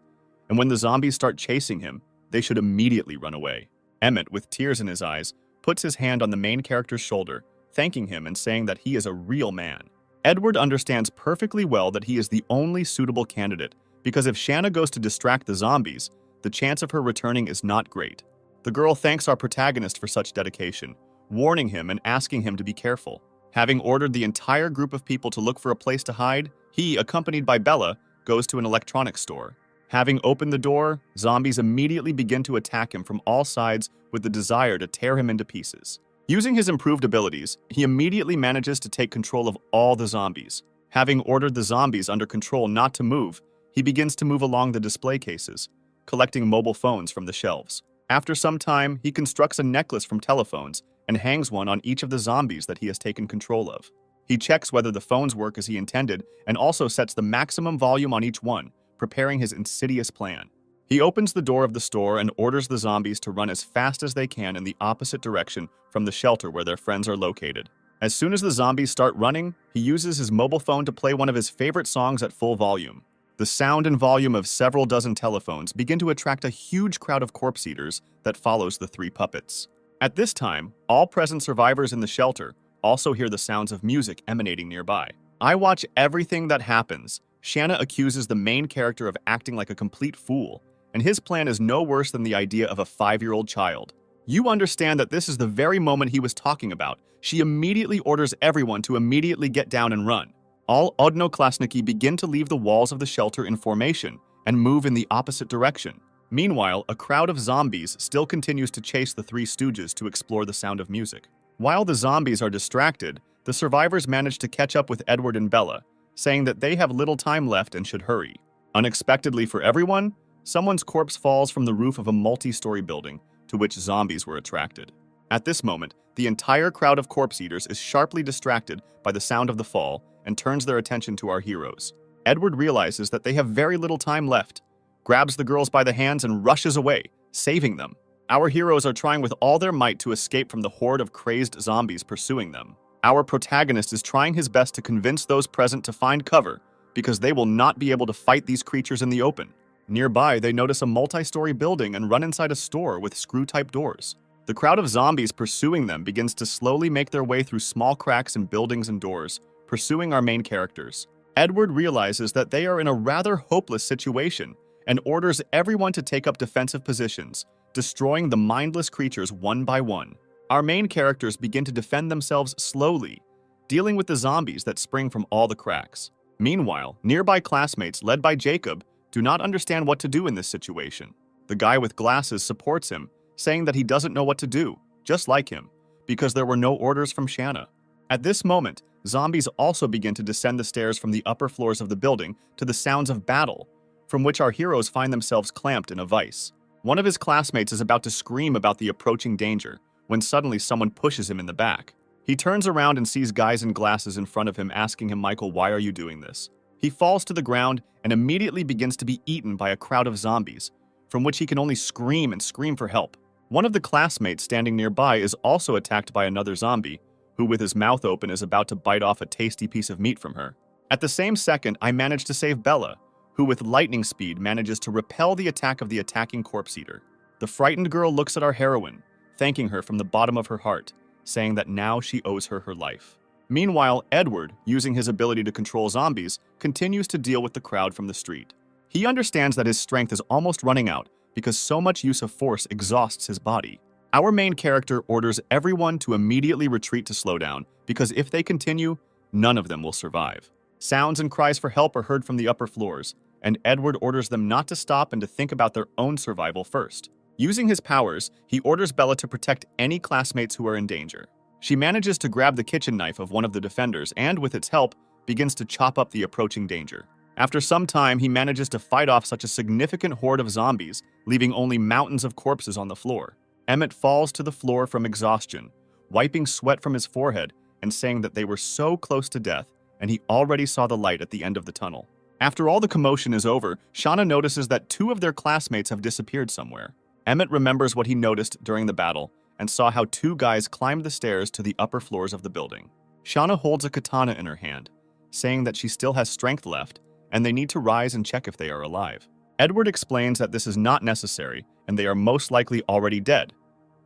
and when the zombies start chasing him, they should immediately run away. Emmett, with tears in his eyes, puts his hand on the main character's shoulder, thanking him and saying that he is a real man. Edward understands perfectly well that he is the only suitable candidate, because if Shanna goes to distract the zombies, the chance of her returning is not great. The girl thanks our protagonist for such dedication, warning him and asking him to be careful. Having ordered the entire group of people to look for a place to hide, he, accompanied by Bella, goes to an electronics store. Having opened the door, zombies immediately begin to attack him from all sides with the desire to tear him into pieces. Using his improved abilities, he immediately manages to take control of all the zombies. Having ordered the zombies under control not to move, he begins to move along the display cases, collecting mobile phones from the shelves. After some time, he constructs a necklace from telephones and hangs one on each of the zombies that he has taken control of. He checks whether the phones work as he intended and also sets the maximum volume on each one, preparing his insidious plan. He opens the door of the store and orders the zombies to run as fast as they can in the opposite direction from the shelter where their friends are located. As soon as the zombies start running, he uses his mobile phone to play one of his favorite songs at full volume. The sound and volume of several dozen telephones begin to attract a huge crowd of corpse eaters that follows the three puppets. At this time, all present survivors in the shelter also hear the sounds of music emanating nearby. I watch everything that happens. Shanna accuses the main character of acting like a complete fool, and his plan is no worse than the idea of a 5-year-old child. You understand that this is the very moment he was talking about. She immediately orders everyone to immediately get down and run. All odnoklasniki begin to leave the walls of the shelter in formation and move in the opposite direction. Meanwhile, a crowd of zombies still continues to chase the Three Stooges to explore the sound of music. While the zombies are distracted, the survivors manage to catch up with Edward and Bella, saying that they have little time left and should hurry. Unexpectedly for everyone, someone's corpse falls from the roof of a multi-story building to which zombies were attracted. At this moment, the entire crowd of corpse eaters is sharply distracted by the sound of the fall and turns their attention to our heroes. Edward realizes that they have very little time left, grabs the girls by the hands and rushes away, saving them. Our heroes are trying with all their might to escape from the horde of crazed zombies pursuing them. Our protagonist is trying his best to convince those present to find cover, because they will not be able to fight these creatures in the open. Nearby, they notice a multi-story building and run inside a store with screw-type doors. The crowd of zombies pursuing them begins to slowly make their way through small cracks in buildings and doors, pursuing our main characters. Edward realizes that they are in a rather hopeless situation and orders everyone to take up defensive positions, destroying the mindless creatures one by one. Our main characters begin to defend themselves slowly, dealing with the zombies that spring from all the cracks. Meanwhile, nearby classmates led by Jacob do not understand what to do in this situation. The guy with glasses supports him, saying that he doesn't know what to do, just like him, because there were no orders from Shanna. At this moment, zombies also begin to descend the stairs from the upper floors of the building to the sounds of battle, from which our heroes find themselves clamped in a vice. One of his classmates is about to scream about the approaching danger, when suddenly someone pushes him in the back. He turns around and sees guys in glasses in front of him asking him, "Michael, why are you doing this?" He falls to the ground and immediately begins to be eaten by a crowd of zombies, from which he can only scream and scream for help. One of the classmates standing nearby is also attacked by another zombie, who with his mouth open is about to bite off a tasty piece of meat from her. At the same second, I manage to save Bella, who with lightning speed manages to repel the attack of the attacking corpse eater. The frightened girl looks at our heroine, thanking her from the bottom of her heart, saying that now she owes her her life. Meanwhile, Edward, using his ability to control zombies, continues to deal with the crowd from the street. He understands that his strength is almost running out because so much use of force exhausts his body. Our main character orders everyone to immediately retreat to slow down because if they continue, none of them will survive. Sounds and cries for help are heard from the upper floors, and Edward orders them not to stop and to think about their own survival first. Using his powers, he orders Bella to protect any classmates who are in danger. She manages to grab the kitchen knife of one of the defenders and, with its help, begins to chop up the approaching danger. After some time, he manages to fight off such a significant horde of zombies, leaving only mountains of corpses on the floor. Emmett falls to the floor from exhaustion, wiping sweat from his forehead and saying that they were so close to death and he already saw the light at the end of the tunnel. After all the commotion is over, Shauna notices that 2 of their classmates have disappeared somewhere. Emmett remembers what he noticed during the battle and saw how 2 guys climbed the stairs to the upper floors of the building. Shauna holds a katana in her hand, saying that she still has strength left and they need to rise and check if they are alive. Edward explains that this is not necessary and they are most likely already dead,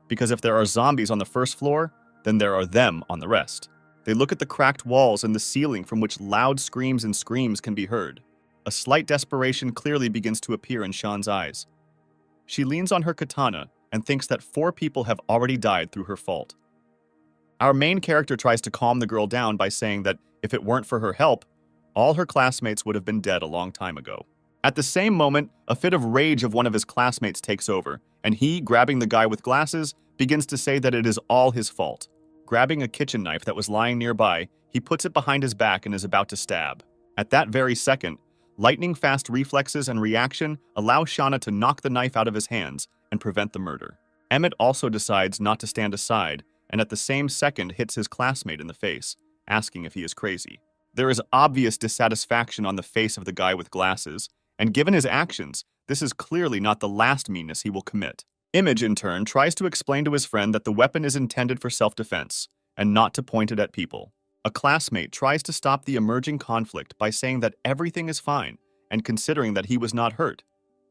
because if there are zombies on the first floor, then there are them on the rest. They look at the cracked walls and the ceiling from which loud screams and screams can be heard. A slight desperation clearly begins to appear in Sean's eyes. She leans on her katana and thinks that 4 people have already died through her fault. Our main character tries to calm the girl down by saying that if it weren't for her help, all her classmates would have been dead a long time ago. At the same moment, a fit of rage of one of his classmates takes over, and he, grabbing the guy with glasses, begins to say that it is all his fault. Grabbing a kitchen knife that was lying nearby, he puts it behind his back and is about to stab. At that very second, lightning-fast reflexes and reaction allow Shauna to knock the knife out of his hands and prevent the murder. Emmett also decides not to stand aside, and at the same second hits his classmate in the face, asking if he is crazy. There is obvious dissatisfaction on the face of the guy with glasses, and given his actions, this is clearly not the last meanness he will commit. Image, in turn, tries to explain to his friend that the weapon is intended for self-defense, and not to point it at people. A classmate tries to stop the emerging conflict by saying that everything is fine, and considering that he was not hurt,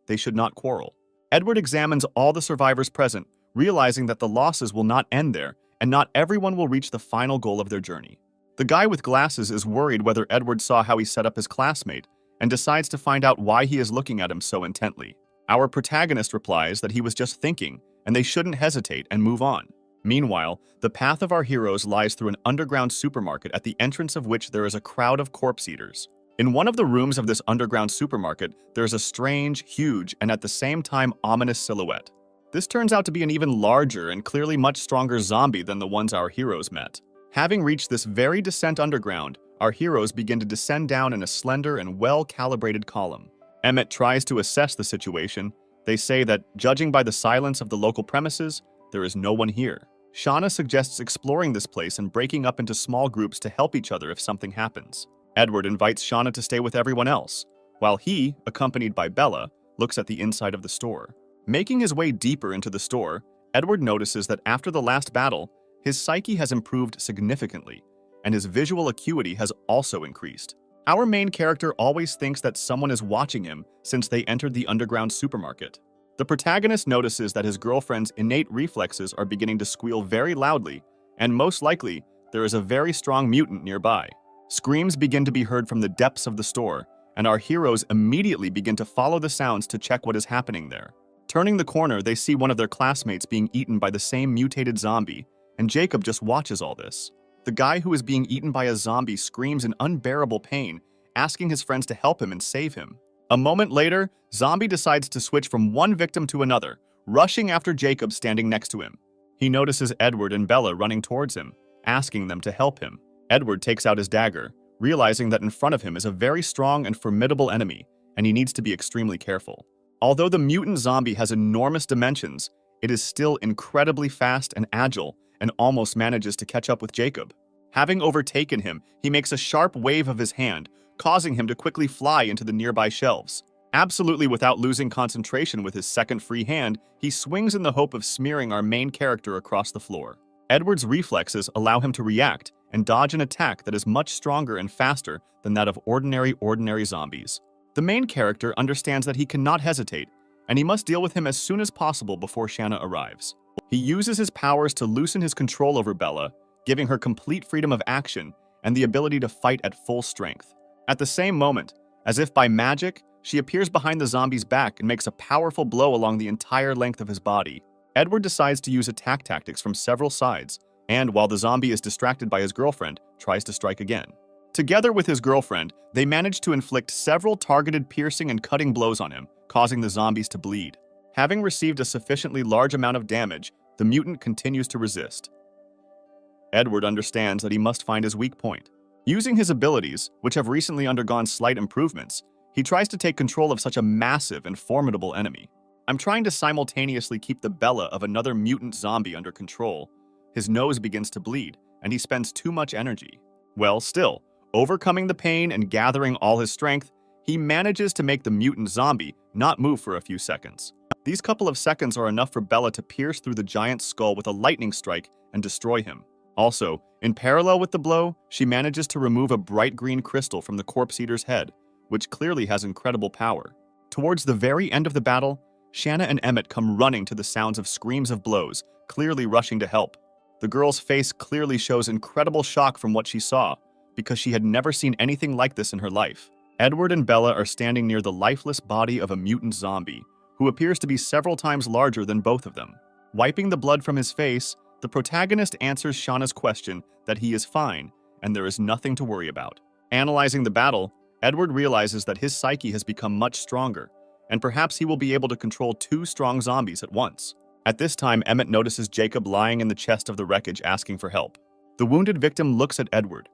they should not quarrel. Edward examines all the survivors present, realizing that the losses will not end there, and not everyone will reach the final goal of their journey. The guy with glasses is worried whether Edward saw how he set up his classmate, and decides to find out why he is looking at him so intently. Our protagonist replies that he was just thinking, and they shouldn't hesitate and move on. Meanwhile, the path of our heroes lies through an underground supermarket at the entrance of which there is a crowd of corpse eaters. In one of the rooms of this underground supermarket, there's a strange, huge, and at the same time ominous silhouette. This turns out to be an even larger and clearly much stronger zombie than the ones our heroes met. Having reached this very descent underground, our heroes begin to descend down in a slender and well-calibrated column. Emmett tries to assess the situation. They say that, judging by the silence of the local premises, there is no one here. Shauna suggests exploring this place and breaking up into small groups to help each other if something happens. Edward invites Shauna to stay with everyone else, while he, accompanied by Bella, looks at the inside of the store. Making his way deeper into the store, Edward notices that after the last battle, his psyche has improved significantly, and his visual acuity has also increased. Our main character always thinks that someone is watching him since they entered the underground supermarket. The protagonist notices that his girlfriend's innate reflexes are beginning to squeal very loudly, and most likely, there is a very strong mutant nearby. Screams begin to be heard from the depths of the store, and our heroes immediately begin to follow the sounds to check what is happening there. Turning the corner, they see one of their classmates being eaten by the same mutated zombie, and Jacob just watches all this. The guy who is being eaten by a zombie screams in unbearable pain, asking his friends to help him and save him. A moment later, Zombie decides to switch from one victim to another, rushing after Jacob standing next to him. He notices Edward and Bella running towards him, asking them to help him. Edward takes out his dagger, realizing that in front of him is a very strong and formidable enemy, and he needs to be extremely careful. Although the mutant zombie has enormous dimensions, it is still incredibly fast and agile, and almost manages to catch up with Jacob. Having overtaken him, he makes a sharp wave of his hand, causing him to quickly fly into the nearby shelves. Absolutely without losing concentration with his second free hand, he swings in the hope of smearing our main character across the floor. Edward's reflexes allow him to react and dodge an attack that is much stronger and faster than that of ordinary zombies. The main character understands that he cannot hesitate, and he must deal with him as soon as possible before Shanna arrives. He uses his powers to loosen his control over Bella, giving her complete freedom of action and the ability to fight at full strength. At the same moment, as if by magic, she appears behind the zombie's back and makes a powerful blow along the entire length of his body. Edward decides to use attack tactics from several sides, and while the zombie is distracted by his girlfriend, tries to strike again. Together with his girlfriend, they manage to inflict several targeted piercing and cutting blows on him, causing the zombies to bleed. Having received a sufficiently large amount of damage, the mutant continues to resist. Edward understands that he must find his weak point. Using his abilities, which have recently undergone slight improvements, he tries to take control of such a massive and formidable enemy. I'm trying to simultaneously keep the Bella of another mutant zombie under control. His nose begins to bleed, and he spends too much energy. Well, still, overcoming the pain and gathering all his strength, he manages to make the mutant zombie not move for a few seconds. These couple of seconds are enough for Bella to pierce through the giant's skull with a lightning strike and destroy him. Also, in parallel with the blow, she manages to remove a bright green crystal from the corpse eater's head, which clearly has incredible power. Towards the very end of the battle, Shanna and Emmett come running to the sounds of screams of blows, clearly rushing to help. The girl's face clearly shows incredible shock from what she saw, because she had never seen anything like this in her life. Edward and Bella are standing near the lifeless body of a mutant zombie, who appears to be several times larger than both of them. Wiping the blood from his face, the protagonist answers Shauna's question that he is fine and there is nothing to worry about. Analyzing the battle, Edward realizes that his psyche has become much stronger, and perhaps he will be able to control two strong zombies at once. At this time, Emmett notices Jacob lying in the chest of the wreckage asking for help. The wounded victim looks at Edward,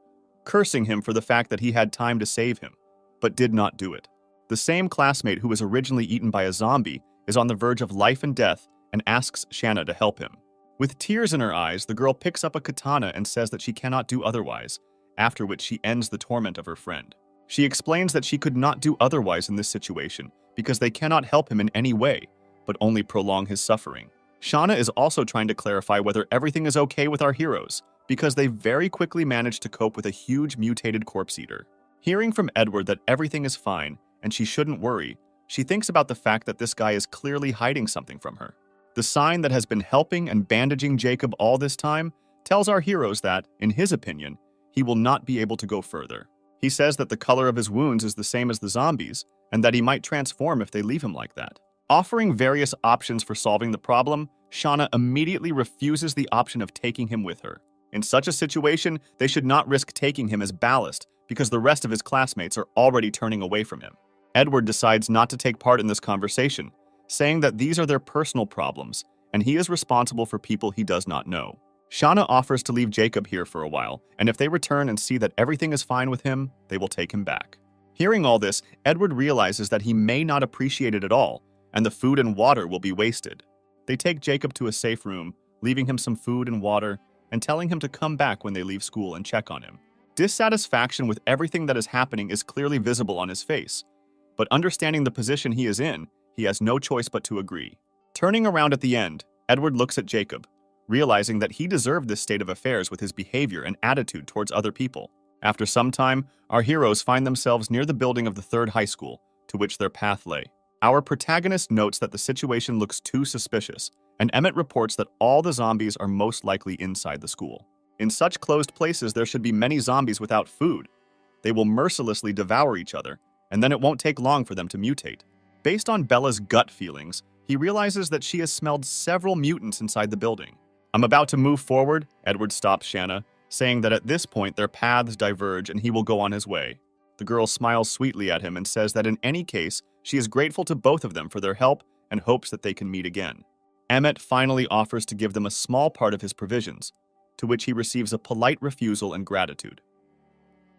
cursing him for the fact that he had time to save him, but did not do it. The same classmate who was originally eaten by a zombie is on the verge of life and death and asks Shanna to help him. With tears in her eyes, the girl picks up a katana and says that she cannot do otherwise, after which she ends the torment of her friend. She explains that she could not do otherwise in this situation because they cannot help him in any way, but only prolong his suffering. Shauna is also trying to clarify whether everything is okay with our heroes, because they very quickly manage to cope with a huge mutated corpse eater. Hearing from Edward that everything is fine and she shouldn't worry, she thinks about the fact that this guy is clearly hiding something from her. The sign that has been helping and bandaging Jacob all this time tells our heroes that, in his opinion, he will not be able to go further. He says that the color of his wounds is the same as the zombies, and that he might transform if they leave him like that. Offering various options for solving the problem, Shauna immediately refuses the option of taking him with her. In such a situation, they should not risk taking him as ballast because the rest of his classmates are already turning away from him. Edward decides not to take part in this conversation, saying that these are their personal problems, and he is responsible for people he does not know. Shauna offers to leave Jacob here for a while, and if they return and see that everything is fine with him, they will take him back. Hearing all this, Edward realizes that he may not appreciate it at all, and the food and water will be wasted. They take Jacob to a safe room, leaving him some food and water, and telling him to come back when they leave school and check on him. Dissatisfaction with everything that is happening is clearly visible on his face, but understanding the position he is in, he has no choice but to agree. Turning around at the end, Edward looks at Jacob, realizing that he deserved this state of affairs with his behavior and attitude towards other people. After some time, our heroes find themselves near the building of the third high school, to which their path lay. Our protagonist notes that the situation looks too suspicious, and Emmett reports that all the zombies are most likely inside the school. In such closed places, there should be many zombies without food. They will mercilessly devour each other, and then it won't take long for them to mutate. Based on Bella's gut feelings, he realizes that she has smelled several mutants inside the building. I'm about to move forward, Edward stops Shanna, saying that at this point their paths diverge and he will go on his way. The girl smiles sweetly at him and says that in any case, she is grateful to both of them for their help and hopes that they can meet again. Emmett finally offers to give them a small part of his provisions, to which he receives a polite refusal and gratitude.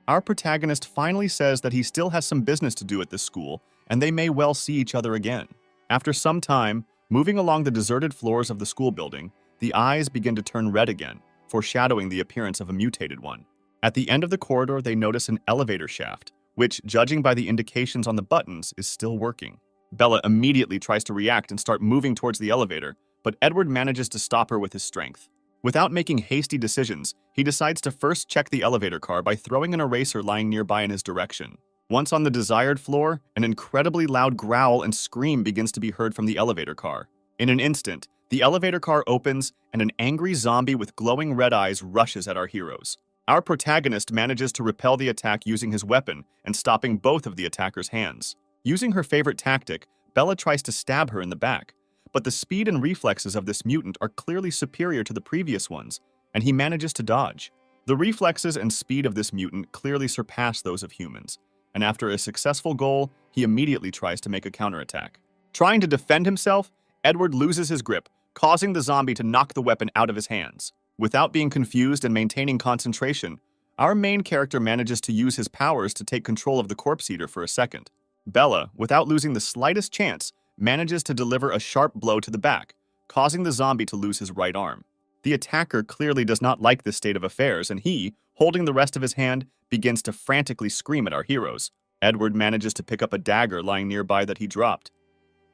Our protagonist finally says that he still has some business to do at this school, and they may well see each other again. After some time, moving along the deserted floors of the school building, the eyes begin to turn red again, foreshadowing the appearance of a mutated one. At the end of the corridor, they notice an elevator shaft, which, judging by the indications on the buttons, is still working. Bella immediately tries to react and start moving towards the elevator, but Edward manages to stop her with his strength. Without making hasty decisions, he decides to first check the elevator car by throwing an eraser lying nearby in his direction. Once on the desired floor, an incredibly loud growl and scream begins to be heard from the elevator car. In an instant, the elevator car opens and an angry zombie with glowing red eyes rushes at our heroes. Our protagonist manages to repel the attack using his weapon and stopping both of the attacker's hands. Using her favorite tactic, Bella tries to stab her in the back, but the speed and reflexes of this mutant are clearly superior to the previous ones, and he manages to dodge. The reflexes and speed of this mutant clearly surpass those of humans, and after a successful goal, he immediately tries to make a counterattack. Trying to defend himself, Edward loses his grip, causing the zombie to knock the weapon out of his hands. Without being confused and maintaining concentration, our main character manages to use his powers to take control of the corpse eater for a second. Bella, without losing the slightest chance, manages to deliver a sharp blow to the back, causing the zombie to lose his right arm. The attacker clearly does not like this state of affairs, and he, holding the rest of his hand, begins to frantically scream at our heroes. Edward manages to pick up a dagger lying nearby that he dropped.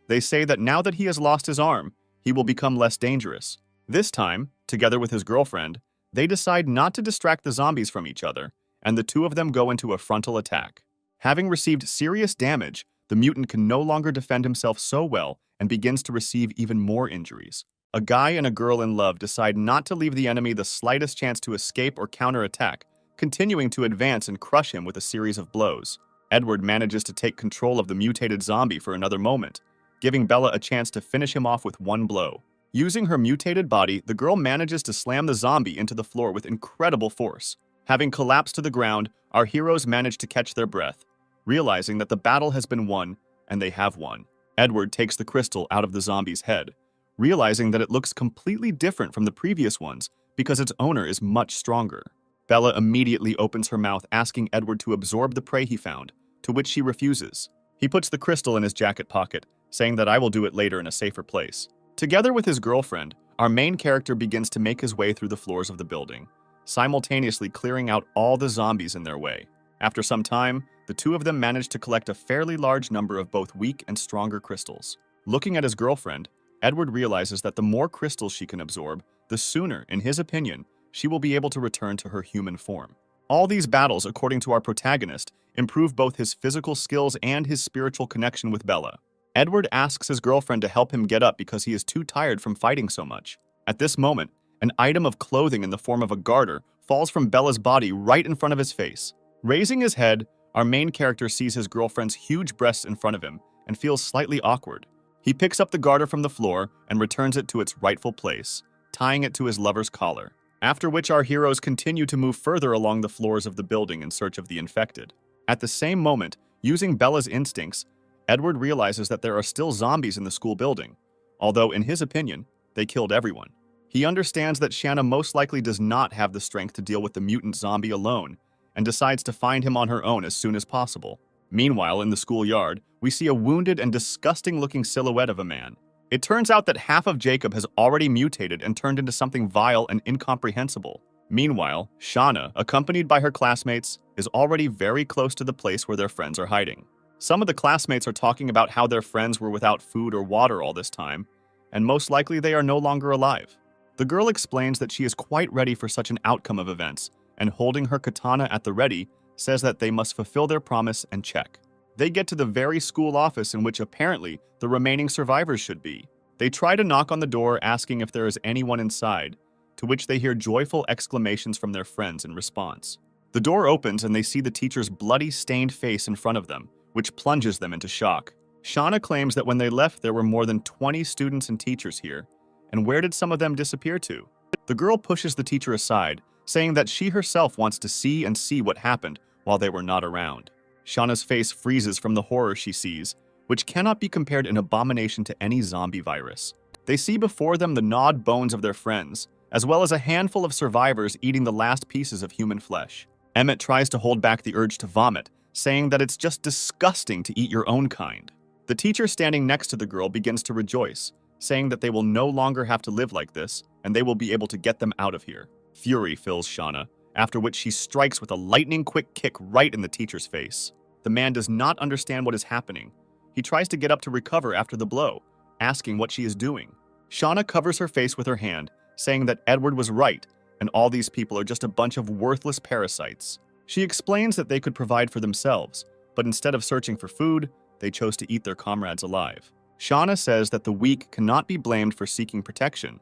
They say that now that he has lost his arm, he will become less dangerous. This time, together with his girlfriend, they decide not to distract the zombies from each other, and the two of them go into a frontal attack. Having received serious damage, the mutant can no longer defend himself so well and begins to receive even more injuries. A guy and a girl in love decide not to leave the enemy the slightest chance to escape or counterattack, continuing to advance and crush him with a series of blows. Edward manages to take control of the mutated zombie for another moment, giving Bella a chance to finish him off with one blow. Using her mutated body, the girl manages to slam the zombie into the floor with incredible force. Having collapsed to the ground, our heroes manage to catch their breath, realizing that the battle has been won, and they have won. Edward takes the crystal out of the zombie's head, realizing that it looks completely different from the previous ones because its owner is much stronger. Bella immediately opens her mouth asking Edward to absorb the prey he found, to which she refuses. He puts the crystal in his jacket pocket, saying that I will do it later in a safer place. Together with his girlfriend, our main character begins to make his way through the floors of the building, simultaneously clearing out all the zombies in their way. After some time, the two of them manage to collect a fairly large number of both weak and stronger crystals. Looking at his girlfriend, Edward realizes that the more crystals she can absorb, the sooner, in his opinion, she will be able to return to her human form. All these battles, according to our protagonist, improve both his physical skills and his spiritual connection with Bella. Edward asks his girlfriend to help him get up because he is too tired from fighting so much. At this moment, an item of clothing in the form of a garter falls from Bella's body right in front of his face. Raising his head, our main character sees his girlfriend's huge breasts in front of him and feels slightly awkward. He picks up the garter from the floor and returns it to its rightful place, tying it to his lover's collar. after which our heroes continue to move further along the floors of the building in search of the infected. At the same moment, using Bella's instincts, Edward realizes that there are still zombies in the school building, although in his opinion, they killed everyone. He understands that Shanna most likely does not have the strength to deal with the mutant zombie alone, and decides to find him on her own as soon as possible. Meanwhile, in the schoolyard, we see a wounded and disgusting-looking silhouette of a man. It turns out that half of Jacob has already mutated and turned into something vile and incomprehensible. Meanwhile, Shauna, accompanied by her classmates, is already very close to the place where their friends are hiding. Some of the classmates are talking about how their friends were without food or water all this time, and most likely they are no longer alive. The girl explains that she is quite ready for such an outcome of events, and holding her katana at the ready, says that they must fulfill their promise and check. They get to the very school office in which apparently the remaining survivors should be. They try to knock on the door asking if there is anyone inside, to which they hear joyful exclamations from their friends in response. The door opens and they see the teacher's bloody, stained face in front of them, which plunges them into shock. Shauna claims that when they left there were more than 20 students and teachers here, and where did some of them disappear to? The girl pushes the teacher aside, saying that she herself wants to see what happened while they were not around. Shauna's face freezes from the horror she sees, which cannot be compared in abomination to any zombie virus. They see before them the gnawed bones of their friends, as well as a handful of survivors eating the last pieces of human flesh. Emmett tries to hold back the urge to vomit, saying that it's just disgusting to eat your own kind. The teacher standing next to the girl begins to rejoice, saying that they will no longer have to live like this, and they will be able to get them out of here. Fury fills Shauna, after which she strikes with a lightning-quick kick right in the teacher's face. The man does not understand what is happening. He tries to get up to recover after the blow, asking what she is doing. Shauna covers her face with her hand, saying that Edward was right, and all these people are just a bunch of worthless parasites. She explains that they could provide for themselves, but instead of searching for food, they chose to eat their comrades alive. Shauna says that the weak cannot be blamed for seeking protection,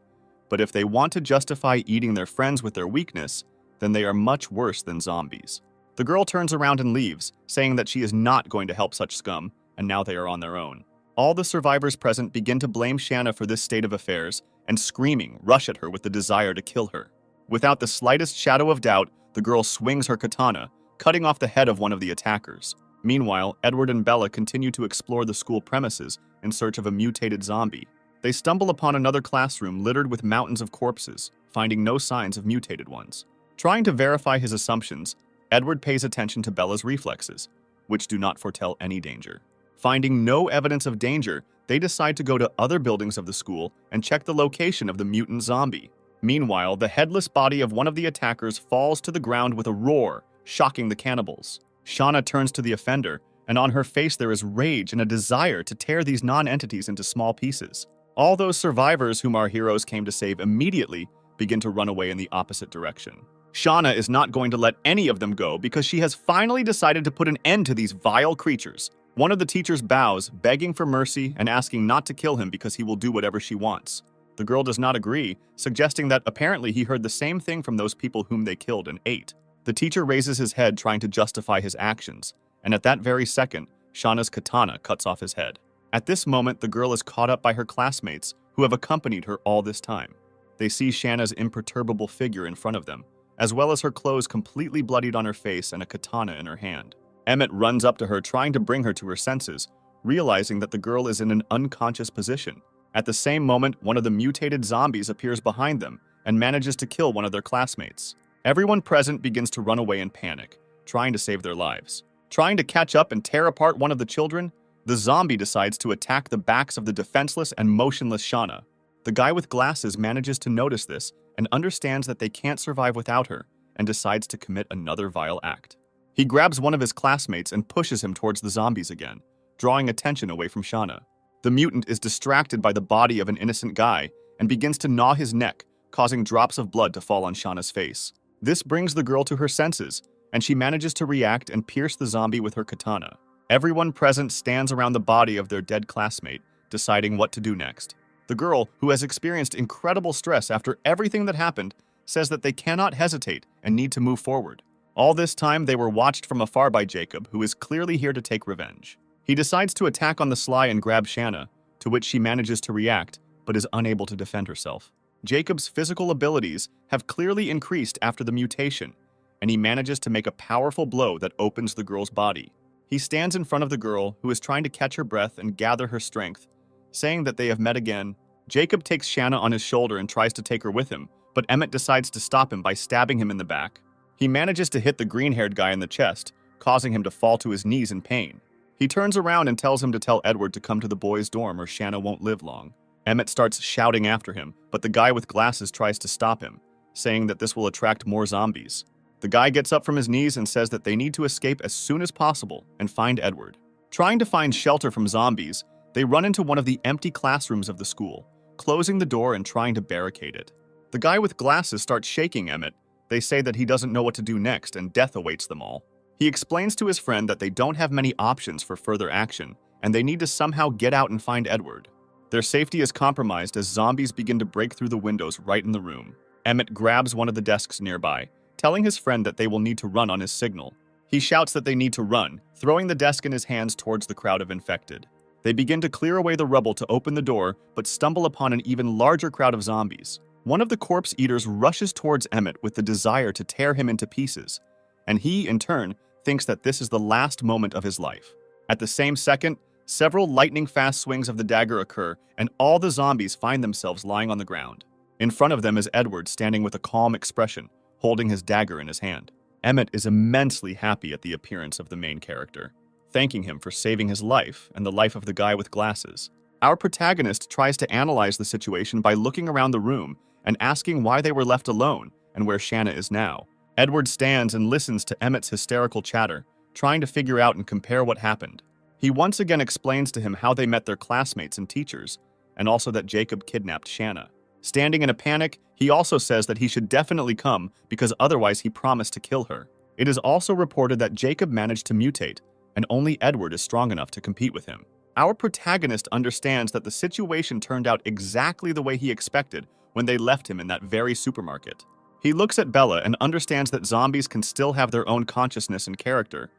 but if they want to justify eating their friends with their weakness, then they are much worse than zombies. The girl turns around and leaves, saying that she is not going to help such scum, and now they are on their own. All the survivors present begin to blame Shanna for this state of affairs, and screaming, rush at her with the desire to kill her. Without the slightest shadow of doubt, the girl swings her katana, cutting off the head of one of the attackers. Meanwhile, Edward and Bella continue to explore the school premises in search of a mutated zombie. They stumble upon another classroom littered with mountains of corpses, finding no signs of mutated ones. Trying to verify his assumptions, Edward pays attention to Bella's reflexes, which do not foretell any danger. Finding no evidence of danger, they decide to go to other buildings of the school and check the location of the mutant zombie. Meanwhile, the headless body of one of the attackers falls to the ground with a roar, shocking the cannibals. Shauna turns to the offender, and on her face there is rage and a desire to tear these non-entities into small pieces. All those survivors whom our heroes came to save immediately begin to run away in the opposite direction. Shauna is not going to let any of them go because she has finally decided to put an end to these vile creatures. One of the teachers bows, begging for mercy and asking not to kill him because he will do whatever she wants. The girl does not agree, suggesting that apparently he heard the same thing from those people whom they killed and ate. The teacher raises his head trying to justify his actions, and at that very second, Shauna's katana cuts off his head. At this moment, the girl is caught up by her classmates, who have accompanied her all this time. They see Shanna's imperturbable figure in front of them, as well as her clothes completely bloodied on her face and a katana in her hand. Emmett runs up to her trying to bring her to her senses, realizing that the girl is in an unconscious position. At the same moment, one of the mutated zombies appears behind them and manages to kill one of their classmates. Everyone present begins to run away in panic, trying to save their lives. Trying to catch up and tear apart one of the children, the zombie decides to attack the backs of the defenseless and motionless Shauna. The guy with glasses manages to notice this and understands that they can't survive without her, and decides to commit another vile act. He grabs one of his classmates and pushes him towards the zombies again, drawing attention away from Shauna. The mutant is distracted by the body of an innocent guy and begins to gnaw his neck, causing drops of blood to fall on Shauna's face. This brings the girl to her senses, and she manages to react and pierce the zombie with her katana. Everyone present stands around the body of their dead classmate, deciding what to do next. The girl, who has experienced incredible stress after everything that happened, says that they cannot hesitate and need to move forward. All this time, they were watched from afar by Jacob, who is clearly here to take revenge. He decides to attack on the sly and grab Shanna, to which she manages to react, but is unable to defend herself. Jacob's physical abilities have clearly increased after the mutation, and he manages to make a powerful blow that opens the girl's body. He stands in front of the girl, who is trying to catch her breath and gather her strength, saying that they have met again. Jacob takes Shanna on his shoulder and tries to take her with him, but Emmett decides to stop him by stabbing him in the back. He manages to hit the green-haired guy in the chest, causing him to fall to his knees in pain. He turns around and tells him to tell Edward to come to the boys' dorm or Shanna won't live long. Emmett starts shouting after him, but the guy with glasses tries to stop him, saying that this will attract more zombies. The guy gets up from his knees and says that they need to escape as soon as possible and find Edward. Trying to find shelter from zombies, they run into one of the empty classrooms of the school, closing the door and trying to barricade it. The guy with glasses starts shaking Emmett. They say that he doesn't know what to do next and death awaits them all. He explains to his friend that they don't have many options for further action, and they need to somehow get out and find Edward. Their safety is compromised as zombies begin to break through the windows right in the room. Emmett grabs one of the desks nearby, telling his friend that they will need to run on his signal. He shouts that they need to run, throwing the desk in his hands towards the crowd of infected. They begin to clear away the rubble to open the door, but stumble upon an even larger crowd of zombies. One of the corpse eaters rushes towards Emmett with the desire to tear him into pieces, and he, in turn, thinks that this is the last moment of his life. At the same second, several lightning-fast swings of the dagger occur, and all the zombies find themselves lying on the ground. In front of them is Edward, standing with a calm expression, holding his dagger in his hand. Emmett is immensely happy at the appearance of the main character, thanking him for saving his life and the life of the guy with glasses. Our protagonist tries to analyze the situation by looking around the room and asking why they were left alone and where Shanna is now. Edward stands and listens to Emmett's hysterical chatter, trying to figure out and compare what happened. He once again explains to him how they met their classmates and teachers, and also that Jacob kidnapped Shanna. Standing in a panic, he also says that he should definitely come because otherwise he promised to kill her. It is also reported that Jacob managed to mutate, and only Edward is strong enough to compete with him. Our protagonist understands that the situation turned out exactly the way he expected when they left him in that very supermarket. He looks at Bella and understands that zombies can still have their own consciousness and character.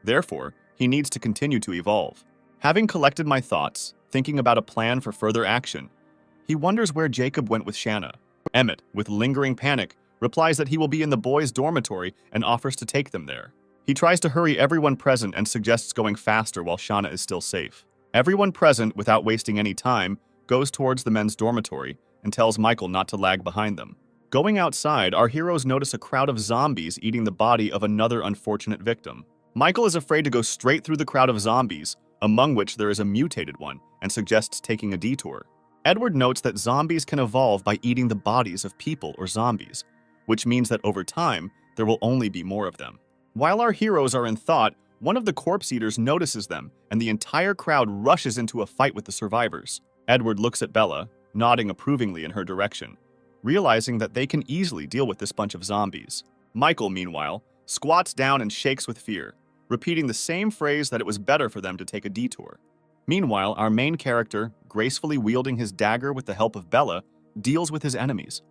Therefore, he needs to continue to evolve. Having collected my thoughts, thinking about a plan for further action, he wonders where Jacob went with Shanna. Emmett, with lingering panic, replies that he will be in the boys' dormitory and offers to take them there. He tries to hurry everyone present and suggests going faster while Shanna is still safe. Everyone present, without wasting any time, goes towards the men's dormitory and tells Michael not to lag behind them. Going outside, our heroes notice a crowd of zombies eating the body of another unfortunate victim. Michael is afraid to go straight through the crowd of zombies, among which there is a mutated one, and suggests taking a detour. Edward notes that zombies can evolve by eating the bodies of people or zombies, which means that over time, there will only be more of them. While our heroes are in thought, one of the corpse eaters notices them, and the entire crowd rushes into a fight with the survivors. Edward looks at Bella, nodding approvingly in her direction, realizing that they can easily deal with this bunch of zombies. Michael, meanwhile, squats down and shakes with fear, repeating the same phrase that it was better for them to take a detour. Meanwhile, our main character, gracefully wielding his dagger with the help of Bella, deals with his enemies.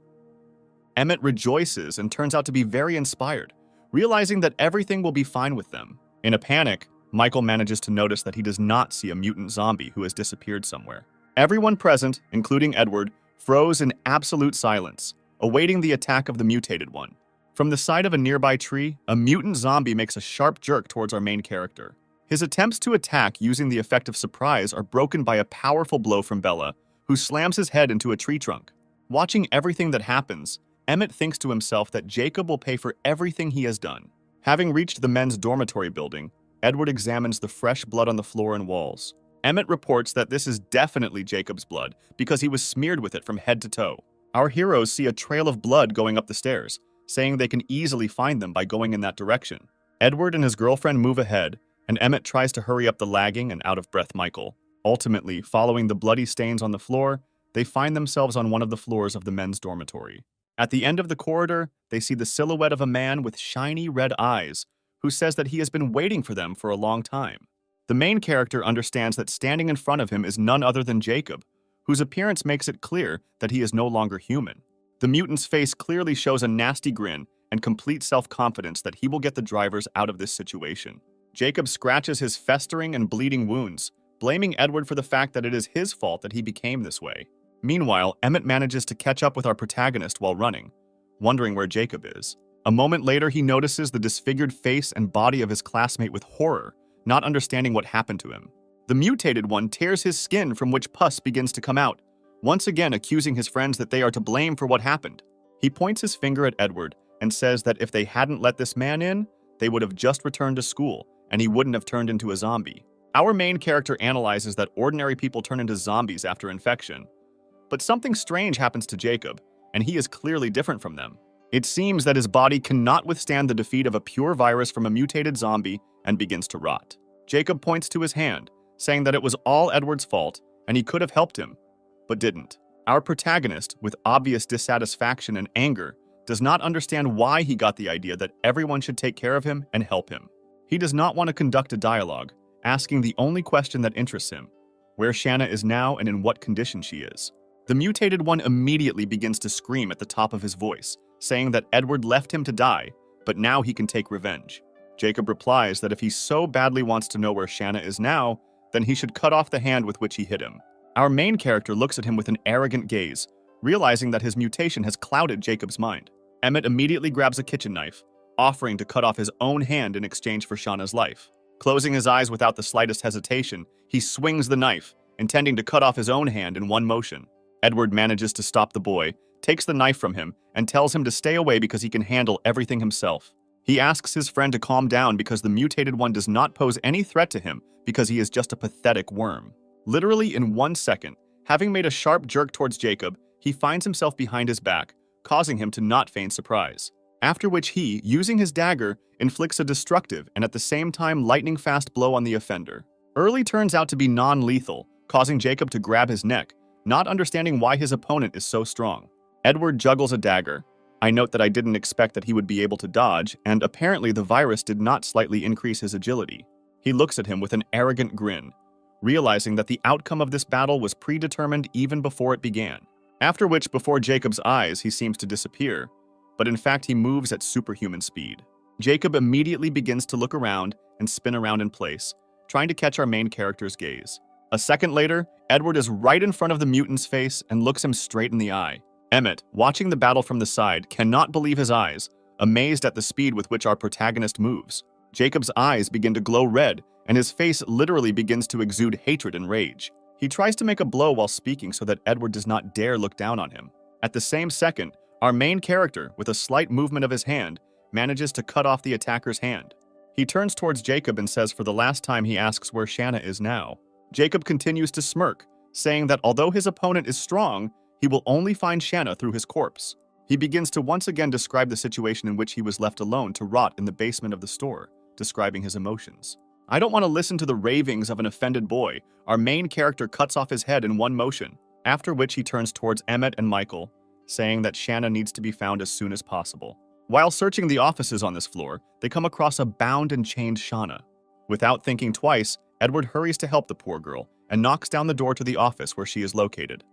Emmett rejoices and turns out to be very inspired, realizing that everything will be fine with them. In a panic, Michael manages to notice that he does not see a mutant zombie who has disappeared somewhere. Everyone present, including Edward, froze in absolute silence, awaiting the attack of the mutated one. From the side of a nearby tree, a mutant zombie makes a sharp jerk towards our main character. His attempts to attack using the effect of surprise are broken by a powerful blow from Bella, who slams his head into a tree trunk. Watching everything that happens, Emmett thinks to himself that Jacob will pay for everything he has done. Having reached the men's dormitory building, Edward examines the fresh blood on the floor and walls. Emmett reports that this is definitely Jacob's blood because he was smeared with it from head to toe. Our heroes see a trail of blood going up the stairs, saying they can easily find them by going in that direction. Edward and his girlfriend move ahead, and Emmett tries to hurry up the lagging and out-of-breath Michael. Ultimately, following the bloody stains on the floor, they find themselves on one of the floors of the men's dormitory. At the end of the corridor, they see the silhouette of a man with shiny red eyes, who says that he has been waiting for them for a long time. The main character understands that standing in front of him is none other than Jacob, whose appearance makes it clear that he is no longer human. The mutant's face clearly shows a nasty grin and complete self-confidence that he will get the drivers out of this situation. Jacob scratches his festering and bleeding wounds, blaming Edward for the fact that it is his fault that he became this way. Meanwhile, Emmett manages to catch up with our protagonist while running, wondering where Jacob is. A moment later, he notices the disfigured face and body of his classmate with horror, not understanding what happened to him. The mutated one tears his skin, from which pus begins to come out, once again accusing his friends that they are to blame for what happened. He points his finger at Edward and says that if they hadn't let this man in, they would have just returned to school, and he wouldn't have turned into a zombie. Our main character analyzes that ordinary people turn into zombies after infection. But something strange happens to Jacob, and he is clearly different from them. It seems that his body cannot withstand the defeat of a pure virus from a mutated zombie and begins to rot. Jacob points to his hand, saying that it was all Edward's fault and he could have helped him, but didn't. Our protagonist, with obvious dissatisfaction and anger, does not understand why he got the idea that everyone should take care of him and help him. He does not want to conduct a dialogue, asking the only question that interests him, where Shanna is now and in what condition she is. The mutated one immediately begins to scream at the top of his voice, saying that Edward left him to die, but now he can take revenge. Jacob replies that if he so badly wants to know where Shanna is now, then he should cut off the hand with which he hit him. Our main character looks at him with an arrogant gaze, realizing that his mutation has clouded Jacob's mind. Emmett immediately grabs a kitchen knife, offering to cut off his own hand in exchange for Shanna's life. Closing his eyes without the slightest hesitation, he swings the knife, intending to cut off his own hand in one motion. Edward manages to stop the boy, takes the knife from him, and tells him to stay away because he can handle everything himself. He asks his friend to calm down because the mutated one does not pose any threat to him because he is just a pathetic worm. Literally in 1 second, having made a sharp jerk towards Jacob, he finds himself behind his back, causing him to not feign surprise. After which he, using his dagger, inflicts a destructive and at the same time lightning-fast blow on the offender. Early turns out to be non-lethal, causing Jacob to grab his neck, not understanding why his opponent is so strong. Edward juggles a dagger. I note that I didn't expect that he would be able to dodge, and apparently the virus did not slightly increase his agility. He looks at him with an arrogant grin, realizing that the outcome of this battle was predetermined even before it began. After which, before Jacob's eyes, he seems to disappear, but in fact he moves at superhuman speed. Jacob immediately begins to look around and spin around in place, trying to catch our main character's gaze. A second later, Edward is right in front of the mutant's face and looks him straight in the eye. Emmett, watching the battle from the side, cannot believe his eyes, amazed at the speed with which our protagonist moves. Jacob's eyes begin to glow red, and his face literally begins to exude hatred and rage. He tries to make a blow while speaking so that Edward does not dare look down on him. At the same second, our main character, with a slight movement of his hand, manages to cut off the attacker's hand. He turns towards Jacob and says for the last time he asks where Shanna is now. Jacob continues to smirk, saying that although his opponent is strong, he will only find Shanna through his corpse. He begins to once again describe the situation in which he was left alone to rot in the basement of the store, describing his emotions. I don't want to listen to the ravings of an offended boy. Our main character cuts off his head in one motion, after which he turns towards Emmett and Michael, saying that Shanna needs to be found as soon as possible. While searching the offices on this floor, they come across a bound and chained Shanna. Without thinking twice, Edward hurries to help the poor girl and knocks down the door to the office where she is located.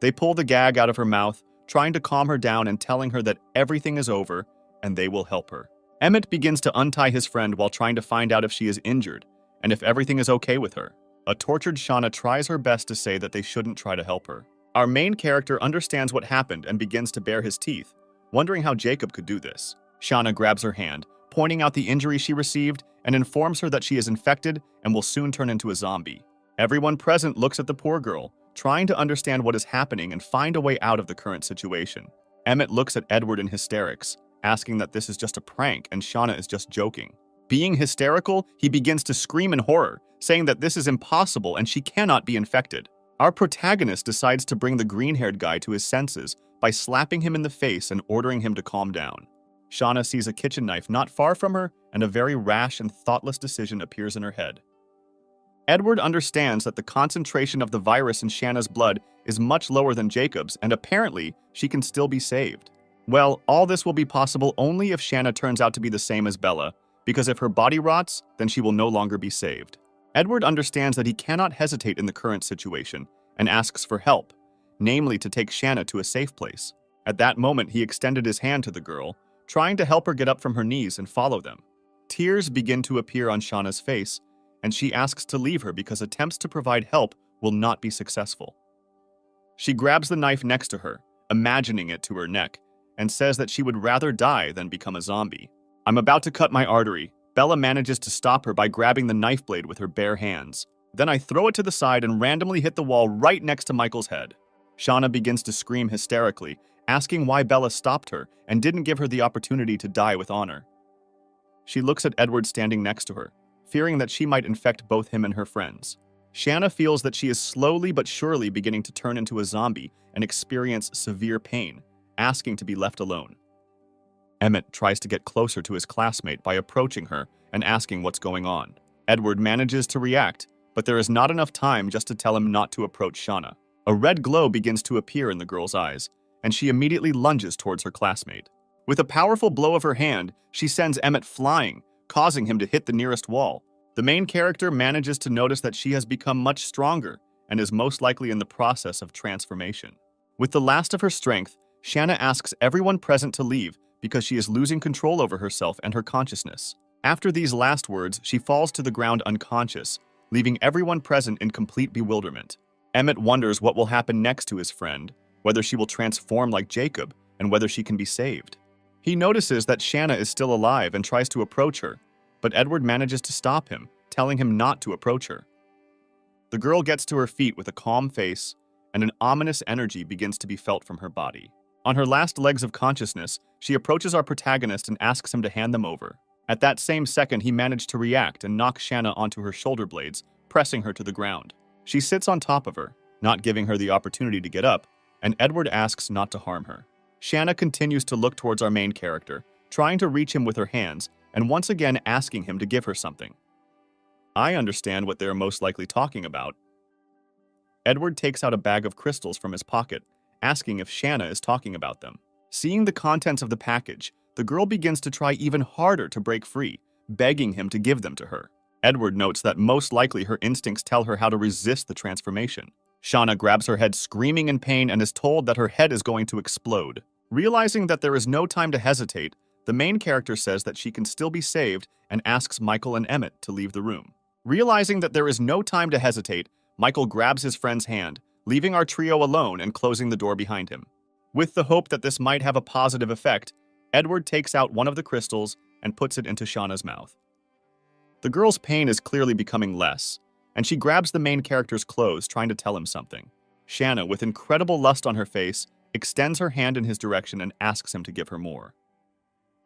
They pull the gag out of her mouth, trying to calm her down and telling her that everything is over and they will help her. Emmett begins to untie his friend while trying to find out if she is injured and if everything is okay with her. A tortured Shanna tries her best to say that they shouldn't try to help her. Our main character understands what happened and begins to bare his teeth, wondering how Jacob could do this. Shanna grabs her hand, pointing out the injury she received, and informs her that she is infected and will soon turn into a zombie. Everyone present looks at the poor girl, trying to understand what is happening and find a way out of the current situation. Emmett looks at Edward in hysterics, asking that this is just a prank and Shanna is just joking. Being hysterical, he begins to scream in horror, saying that this is impossible and she cannot be infected. Our protagonist decides to bring the green-haired guy to his senses by slapping him in the face and ordering him to calm down. Shanna sees a kitchen knife not far from her, and a very rash and thoughtless decision appears in her head. Edward understands that the concentration of the virus in Shanna's blood is much lower than Jacob's, and apparently she can still be saved. Well, all this will be possible only if Shanna turns out to be the same as Bella, because if her body rots, then she will no longer be saved. Edward understands that he cannot hesitate in the current situation and asks for help, namely to take Shanna to a safe place. At that moment, he extended his hand to the girl, trying to help her get up from her knees and follow them. Tears begin to appear on Shanna's face, and she asks to leave her because attempts to provide help will not be successful. She grabs the knife next to her, imagining it to her neck, and says that she would rather die than become a zombie. I'm about to cut my artery. Bella manages to stop her by grabbing the knife blade with her bare hands. Then I throw it to the side and randomly hit the wall right next to Michael's head. Shauna begins to scream hysterically, asking why Bella stopped her and didn't give her the opportunity to die with honor. She looks at Edward standing next to her, fearing that she might infect both him and her friends. Shanna feels that she is slowly but surely beginning to turn into a zombie and experience severe pain, asking to be left alone. Emmett tries to get closer to his classmate by approaching her and asking what's going on. Edward manages to react, but there is not enough time just to tell him not to approach Shauna. A red glow begins to appear in the girl's eyes, and she immediately lunges towards her classmate. With a powerful blow of her hand, she sends Emmett flying, causing him to hit the nearest wall. The main character manages to notice that she has become much stronger and is most likely in the process of transformation. With the last of her strength, Shanna asks everyone present to leave because she is losing control over herself and her consciousness. After these last words, she falls to the ground unconscious, leaving everyone present in complete bewilderment. Emmett wonders what will happen next to his friend, whether she will transform like Jacob, and whether she can be saved. He notices that Shanna is still alive and tries to approach her, but Edward manages to stop him, telling him not to approach her. The girl gets to her feet with a calm face, and an ominous energy begins to be felt from her body. On her last legs of consciousness, she approaches our protagonist and asks him to hand them over. At that same second, he managed to react and knock Shanna onto her shoulder blades, pressing her to the ground. She sits on top of her, not giving her the opportunity to get up, and Edward asks not to harm her. Shanna continues to look towards our main character, trying to reach him with her hands, and once again asking him to give her something. I understand what they are most likely talking about. Edward takes out a bag of crystals from his pocket, asking if Shanna is talking about them. Seeing the contents of the package, the girl begins to try even harder to break free, begging him to give them to her. Edward notes that most likely her instincts tell her how to resist the transformation. Shauna grabs her head screaming in pain and is told that her head is going to explode. Realizing that there is no time to hesitate, the main character says that she can still be saved and asks Michael and Emmett to leave the room. Realizing that there is no time to hesitate, Michael grabs his friend's hand, leaving our trio alone and closing the door behind him. With the hope that this might have a positive effect, Edward takes out one of the crystals and puts it into Shauna's mouth. The girl's pain is clearly becoming less, and she grabs the main character's clothes, trying to tell him something. Shanna, with incredible lust on her face, extends her hand in his direction and asks him to give her more.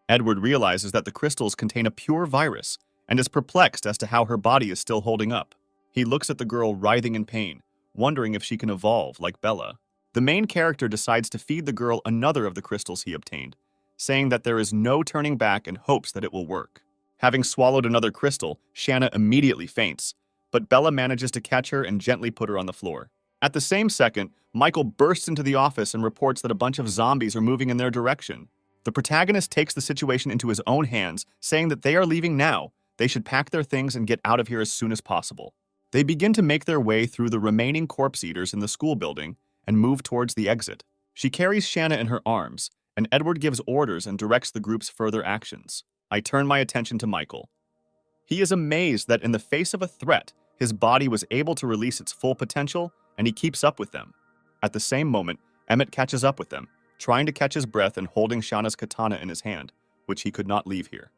Edward realizes that the crystals contain a pure virus and is perplexed as to how her body is still holding up. He looks at the girl writhing in pain, wondering if she can evolve like Bella. The main character decides to feed the girl another of the crystals he obtained, saying that there is no turning back and hopes that it will work. Having swallowed another crystal, Shanna immediately faints, but Bella manages to catch her and gently put her on the floor. At the same second, Michael bursts into the office and reports that a bunch of zombies are moving in their direction. The protagonist takes the situation into his own hands, saying that they are leaving now. They should pack their things and get out of here as soon as possible. They begin to make their way through the remaining corpse eaters in the school building and move towards the exit. She carries Shanna in her arms, and Edward gives orders and directs the group's further actions. I turn my attention to Michael. He is amazed that in the face of a threat, his body was able to release its full potential, and he keeps up with them. At the same moment, Emmett catches up with them, trying to catch his breath and holding Shauna's katana in his hand, which he could not leave here.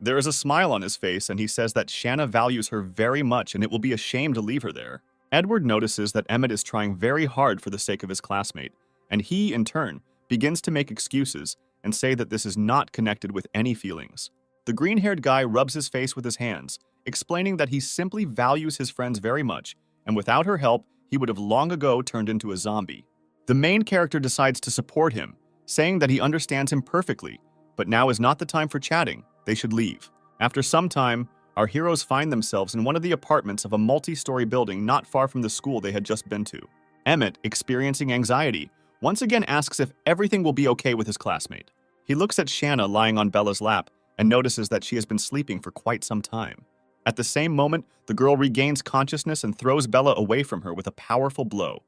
There is a smile on his face, and he says that Shanna values her very much and it will be a shame to leave her there. Edward notices that Emmett is trying very hard for the sake of his classmate, and he, in turn, begins to make excuses and say that this is not connected with any feelings. The green-haired guy rubs his face with his hands, explaining that he simply values his friends very much, and without her help, he would have long ago turned into a zombie. The main character decides to support him, saying that he understands him perfectly, but now is not the time for chatting. They should leave. After some time, our heroes find themselves in one of the apartments of a multi-story building not far from the school they had just been to. Emmett, experiencing anxiety, once again asks if everything will be okay with his classmate. He looks at Shanna lying on Bella's lap and notices that she has been sleeping for quite some time. At the same moment, the girl regains consciousness and throws Bella away from her with a powerful blow.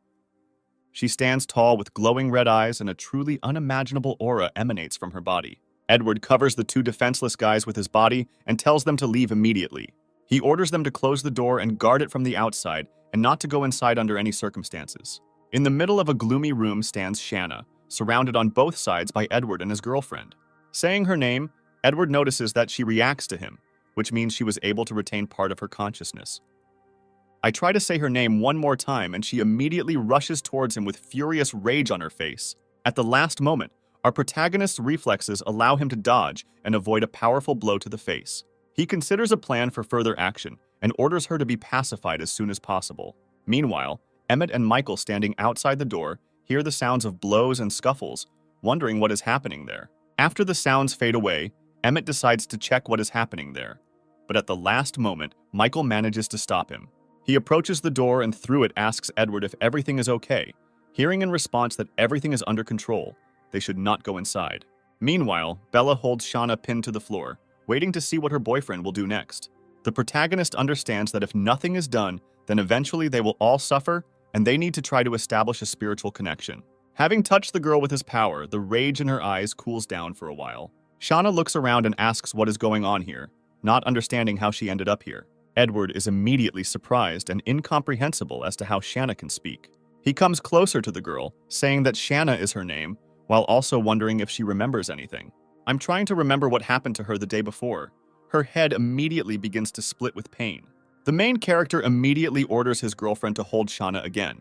She stands tall with glowing red eyes, and a truly unimaginable aura emanates from her body. Edward covers the two defenseless guys with his body and tells them to leave immediately. He orders them to close the door and guard it from the outside and not to go inside under any circumstances. In the middle of a gloomy room stands Shanna, surrounded on both sides by Edward and his girlfriend. Saying her name, Edward notices that she reacts to him, which means she was able to retain part of her consciousness. I try to say her name one more time and she immediately rushes towards him with furious rage on her face. At the last moment, our protagonist's reflexes allow him to dodge and avoid a powerful blow to the face. He considers a plan for further action and orders her to be pacified as soon as possible. Meanwhile, Emmett and Michael, standing outside the door, hear the sounds of blows and scuffles, wondering what is happening there. After the sounds fade away, Emmett decides to check what is happening there. But at the last moment, Michael manages to stop him. He approaches the door and through it asks Edward if everything is okay. Hearing in response that everything is under control, they should not go inside. Meanwhile, Bella holds Shauna pinned to the floor, waiting to see what her boyfriend will do next. The protagonist understands that if nothing is done, then eventually they will all suffer, and they need to try to establish a spiritual connection. Having touched the girl with his power, the rage in her eyes cools down for a while. Shauna looks around and asks what is going on here, not understanding how she ended up here. Edward is immediately surprised and incomprehensible as to how Shanna can speak. He comes closer to the girl, saying that Shanna is her name, while also wondering if she remembers anything. I'm trying to remember what happened to her the day before. Her head immediately begins to split with pain. The main character immediately orders his girlfriend to hold Shauna again,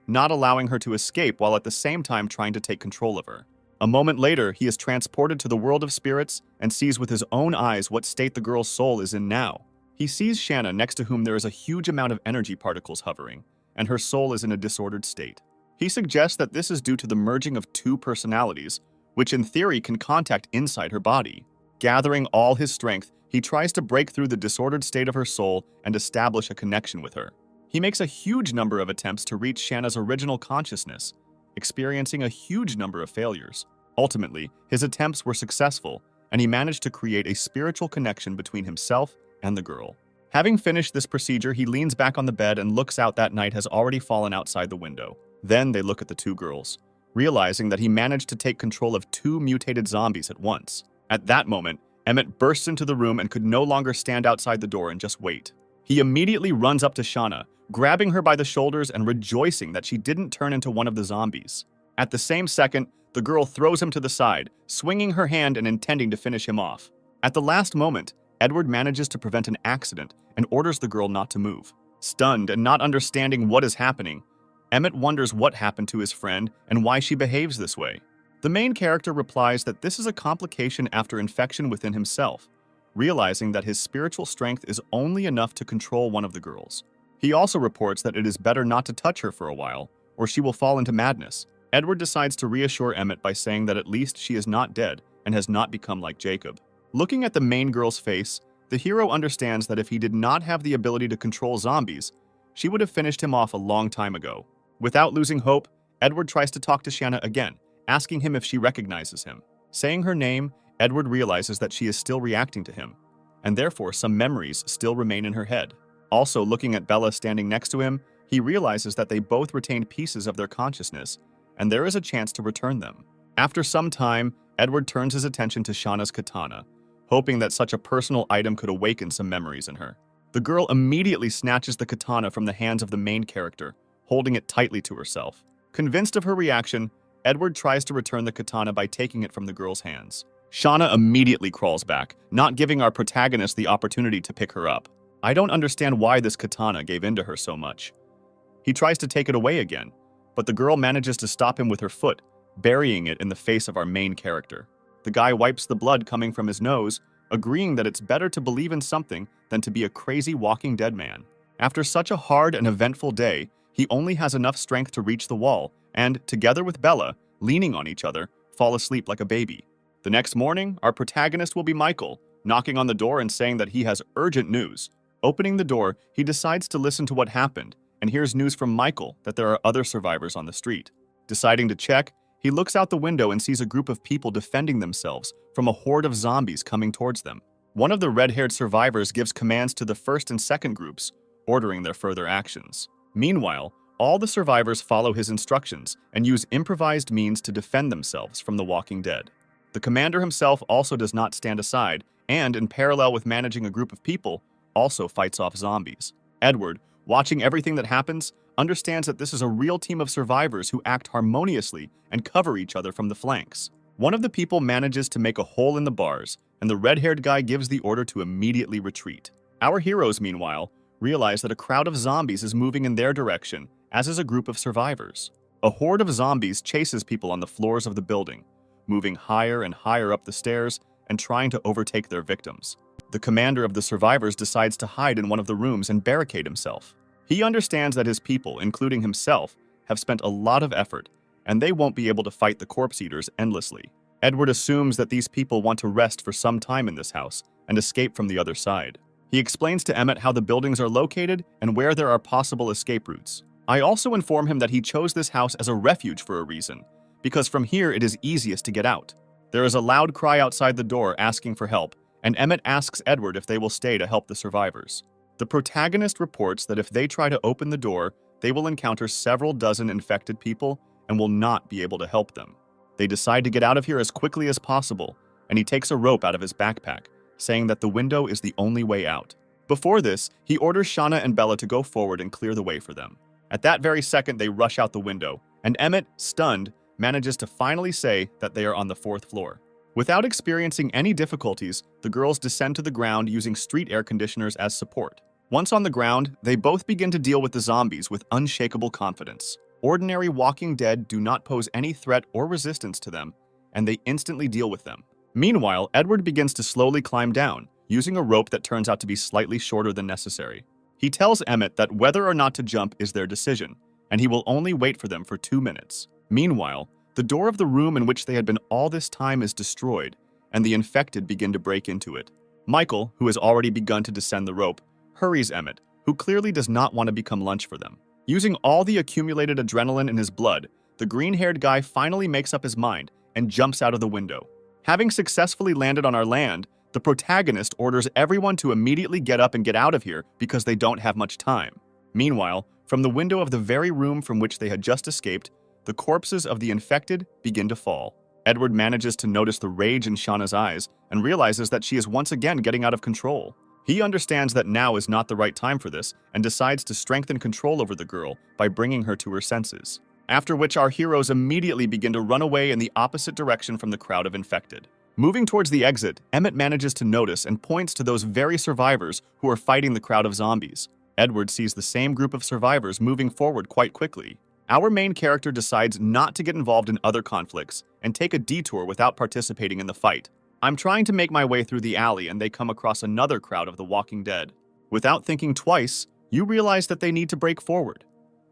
not allowing her to escape while at the same time trying to take control of her. A moment later, he is transported to the world of spirits and sees with his own eyes what state the girl's soul is in now. He sees Shanna next to whom there is a huge amount of energy particles hovering, and her soul is in a disordered state. He suggests that this is due to the merging of two personalities, which in theory can contact inside her body. Gathering all his strength, he tries to break through the disordered state of her soul and establish a connection with her. He makes a huge number of attempts to reach Shanna's original consciousness, experiencing a huge number of failures. Ultimately, his attempts were successful, and he managed to create a spiritual connection between himself and the girl. Having finished this procedure, he leans back on the bed and looks out that night has already fallen outside the window. Then they look at the two girls, realizing that he managed to take control of two mutated zombies at once. At that moment, Emmett bursts into the room and could no longer stand outside the door and just wait. He immediately runs up to Shauna, grabbing her by the shoulders and rejoicing that she didn't turn into one of the zombies. At the same second, the girl throws him to the side, swinging her hand and intending to finish him off. At the last moment, Edward manages to prevent an accident and orders the girl not to move. Stunned and not understanding what is happening, Emmett wonders what happened to his friend and why she behaves this way. The main character replies that this is a complication after infection within himself, realizing that his spiritual strength is only enough to control one of the girls. He also reports that it is better not to touch her for a while, or she will fall into madness. Edward decides to reassure Emmett by saying that at least she is not dead and has not become like Jacob. Looking at the main girl's face, the hero understands that if he did not have the ability to control zombies, she would have finished him off a long time ago. Without losing hope, Edward tries to talk to Shanna again, asking him if she recognizes him. Saying her name, Edward realizes that she is still reacting to him, and therefore some memories still remain in her head. Also, looking at Bella standing next to him, he realizes that they both retained pieces of their consciousness, and there is a chance to return them. After some time, Edward turns his attention to Shauna's katana, hoping that such a personal item could awaken some memories in her. The girl immediately snatches the katana from the hands of the main character, holding it tightly to herself. Convinced of her reaction, Edward tries to return the katana by taking it from the girl's hands. Shauna immediately crawls back, not giving our protagonist the opportunity to pick her up. I don't understand why this katana gave in to her so much. He tries to take it away again, but the girl manages to stop him with her foot, burying it in the face of our main character. The guy wipes the blood coming from his nose, agreeing that it's better to believe in something than to be a crazy walking dead man. After such a hard and eventful day, he only has enough strength to reach the wall and, together with Bella, leaning on each other, fall asleep like a baby. The next morning, our protagonist will be Michael, knocking on the door and saying that he has urgent news. Opening the door, he decides to listen to what happened and hears news from Michael that there are other survivors on the street. Deciding to check, he looks out the window and sees a group of people defending themselves from a horde of zombies coming towards them. One of the red-haired survivors gives commands to the first and second groups, ordering their further actions. Meanwhile, all the survivors follow his instructions and use improvised means to defend themselves from the walking dead. The commander himself also does not stand aside and, in parallel with managing a group of people, also fights off zombies. Edward, watching everything that happens, understands that this is a real team of survivors who act harmoniously and cover each other from the flanks. One of the people manages to make a hole in the bars, and the red-haired guy gives the order to immediately retreat. Our heroes, meanwhile, realize that a crowd of zombies is moving in their direction, as is a group of survivors. A horde of zombies chases people on the floors of the building, moving higher and higher up the stairs and trying to overtake their victims. The commander of the survivors decides to hide in one of the rooms and barricade himself. He understands that his people, including himself, have spent a lot of effort, and they won't be able to fight the corpse eaters endlessly. Edward assumes that these people want to rest for some time in this house and escape from the other side. He explains to Emmett how the buildings are located and where there are possible escape routes. I also inform him that he chose this house as a refuge for a reason, because from here it is easiest to get out. There is a loud cry outside the door asking for help, and Emmett asks Edward if they will stay to help the survivors. The protagonist reports that if they try to open the door, they will encounter several dozen infected people and will not be able to help them. They decide to get out of here as quickly as possible, and he takes a rope out of his backpack, saying that the window is the only way out. Before this, he orders Shauna and Bella to go forward and clear the way for them. At that very second, they rush out the window, and Emmett, stunned, manages to finally say that they are on the 4th floor. Without experiencing any difficulties, the girls descend to the ground using street air conditioners as support. Once on the ground, they both begin to deal with the zombies with unshakable confidence. Ordinary walking dead do not pose any threat or resistance to them, and they instantly deal with them. Meanwhile, Edward begins to slowly climb down, using a rope that turns out to be slightly shorter than necessary. He tells Emmett that whether or not to jump is their decision, and he will only wait for them for 2 minutes. Meanwhile, the door of the room in which they had been all this time is destroyed, and the infected begin to break into it. Michael, who has already begun to descend the rope, hurries Emmett, who clearly does not want to become lunch for them. Using all the accumulated adrenaline in his blood, the green-haired guy finally makes up his mind and jumps out of the window. Having successfully landed on our land, the protagonist orders everyone to immediately get up and get out of here because they don't have much time. Meanwhile, from the window of the very room from which they had just escaped, the corpses of the infected begin to fall. Edward manages to notice the rage in Shauna's eyes and realizes that she is once again getting out of control. He understands that now is not the right time for this and decides to strengthen control over the girl by bringing her to her senses. After which our heroes immediately begin to run away in the opposite direction from the crowd of infected. Moving towards the exit, Emmett manages to notice and points to those very survivors who are fighting the crowd of zombies. Edward sees the same group of survivors moving forward quite quickly. Our main character decides not to get involved in other conflicts and take a detour without participating in the fight. I'm trying to make my way through the alley and they come across another crowd of the Walking Dead. Without thinking twice, you realize that they need to break forward.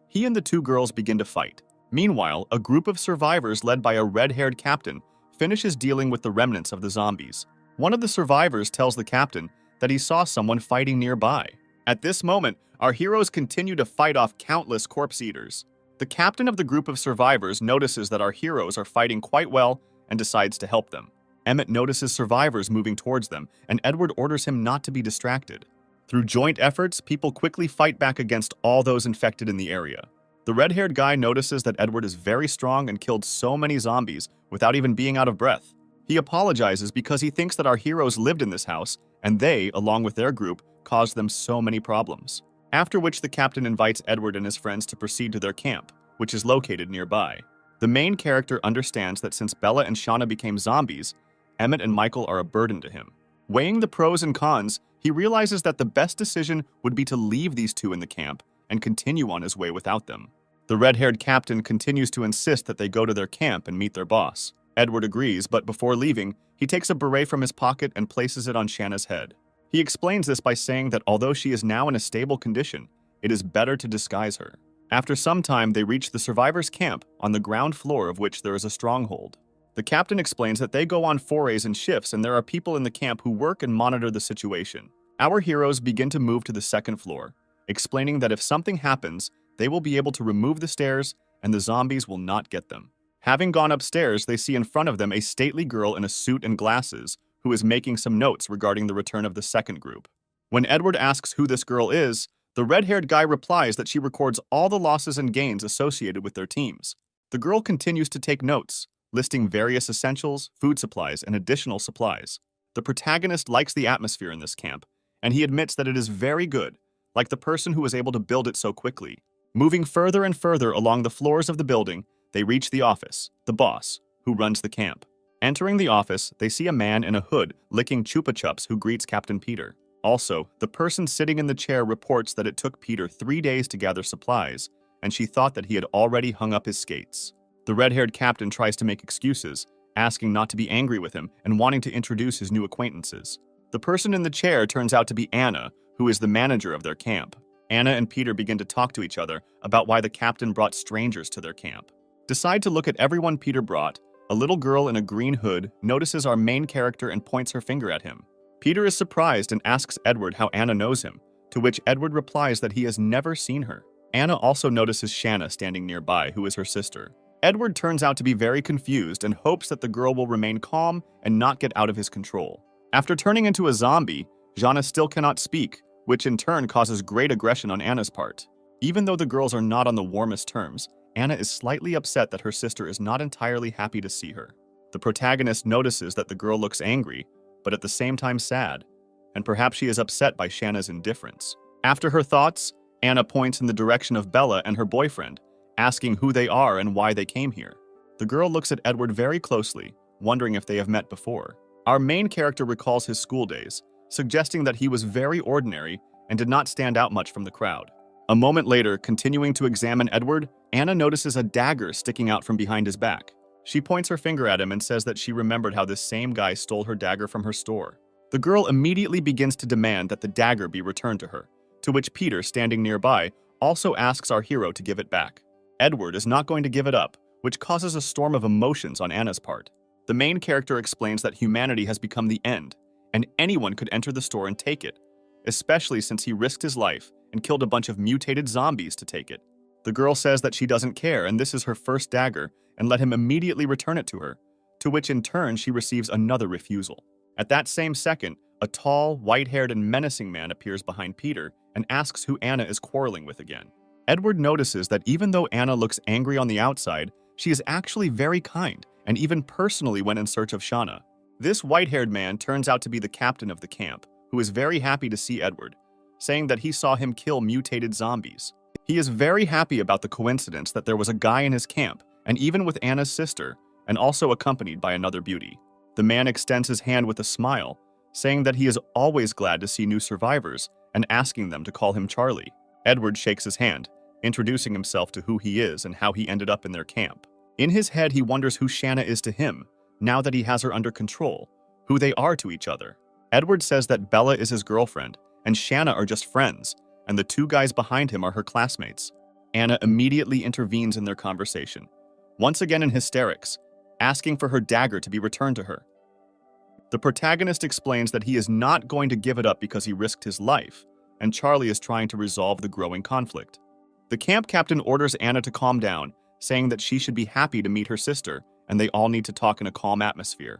He and the 2 girls begin to fight. Meanwhile, a group of survivors led by a red-haired captain finishes dealing with the remnants of the zombies. One of the survivors tells the captain that he saw someone fighting nearby. At this moment, our heroes continue to fight off countless corpse eaters. The captain of the group of survivors notices that our heroes are fighting quite well and decides to help them. Emmett notices survivors moving towards them, and Edward orders him not to be distracted. Through joint efforts, people quickly fight back against all those infected in the area. The red-haired guy notices that Edward is very strong and killed so many zombies without even being out of breath. He apologizes because he thinks that our heroes lived in this house, and they, along with their group, caused them so many problems. After which the captain invites Edward and his friends to proceed to their camp, which is located nearby. The main character understands that since Bella and Shauna became zombies, Emmett and Michael are a burden to him. Weighing the pros and cons, he realizes that the best decision would be to leave these 2 in the camp and continue on his way without them. The red-haired captain continues to insist that they go to their camp and meet their boss. Edward agrees, but before leaving, he takes a beret from his pocket and places it on Shanna's head. He explains this by saying that although she is now in a stable condition, it is better to disguise her. After some time, they reach the survivors' camp, on the ground floor of which there is a stronghold. The captain explains that they go on forays and shifts and there are people in the camp who work and monitor the situation. Our heroes begin to move to the 2nd floor, explaining that if something happens, they will be able to remove the stairs and the zombies will not get them. Having gone upstairs, they see in front of them a stately girl in a suit and glasses who is making some notes regarding the return of the 2nd group. When Edward asks who this girl is, the red-haired guy replies that she records all the losses and gains associated with their teams. The girl continues to take notes, listing various essentials, food supplies, and additional supplies. The protagonist likes the atmosphere in this camp, and he admits that it is very good, like the person who was able to build it so quickly. Moving further and further along the floors of the building, they reach the office, the boss, who runs the camp. Entering the office, they see a man in a hood licking Chupa Chups who greets Captain Peter. Also, the person sitting in the chair reports that it took Peter 3 days to gather supplies, and she thought that he had already hung up his skates. The red-haired captain tries to make excuses, asking not to be angry with him and wanting to introduce his new acquaintances. The person in the chair turns out to be Anna, who is the manager of their camp. Anna and Peter begin to talk to each other about why the captain brought strangers to their camp. Decide to look at everyone Peter brought. A little girl in a green hood notices our main character and points her finger at him. Peter is surprised and asks Edward how Anna knows him, to which Edward replies that he has never seen her. Anna also notices Shanna standing nearby, who is her sister. Edward turns out to be very confused and hopes that the girl will remain calm and not get out of his control. After turning into a zombie, Jana still cannot speak, which in turn causes great aggression on Anna's part. Even though the girls are not on the warmest terms, Anna is slightly upset that her sister is not entirely happy to see her. The protagonist notices that the girl looks angry, but at the same time sad, and perhaps she is upset by Shanna's indifference. After her thoughts, Anna points in the direction of Bella and her boyfriend, asking who they are and why they came here. The girl looks at Edward very closely, wondering if they have met before. Our main character recalls his school days, suggesting that he was very ordinary and did not stand out much from the crowd. A moment later, continuing to examine Edward, Anna notices a dagger sticking out from behind his back. She points her finger at him and says that she remembered how this same guy stole her dagger from her store. The girl immediately begins to demand that the dagger be returned to her, to which Peter, standing nearby, also asks our hero to give it back. Edward is not going to give it up, which causes a storm of emotions on Anna's part. The main character explains that humanity has become the end, and anyone could enter the store and take it, especially since he risked his life and killed a bunch of mutated zombies to take it. The girl says that she doesn't care and this is her first dagger, and let him immediately return it to her, to which in turn she receives another refusal. At that same second, a tall, white-haired and menacing man appears behind Peter and asks who Anna is quarreling with again. Edward notices that even though Anna looks angry on the outside, she is actually very kind and even personally went in search of Shanna. This white-haired man turns out to be the captain of the camp, who is very happy to see Edward, saying that he saw him kill mutated zombies. He is very happy about the coincidence that there was a guy in his camp, and even with Anna's sister, and also accompanied by another beauty. The man extends his hand with a smile, saying that he is always glad to see new survivors and asking them to call him Charlie. Edward shakes his hand, introducing himself to who he is and how he ended up in their camp. In his head, he wonders who Shanna is to him, now that he has her under control, who they are to each other. Edward says that Bella is his girlfriend, and Shanna are just friends, and the two guys behind him are her classmates. Anna immediately intervenes in their conversation, once again in hysterics, asking for her dagger to be returned to her. The protagonist explains that he is not going to give it up because he risked his life, and Charlie is trying to resolve the growing conflict. The camp captain orders Anna to calm down, saying that she should be happy to meet her sister, and they all need to talk in a calm atmosphere.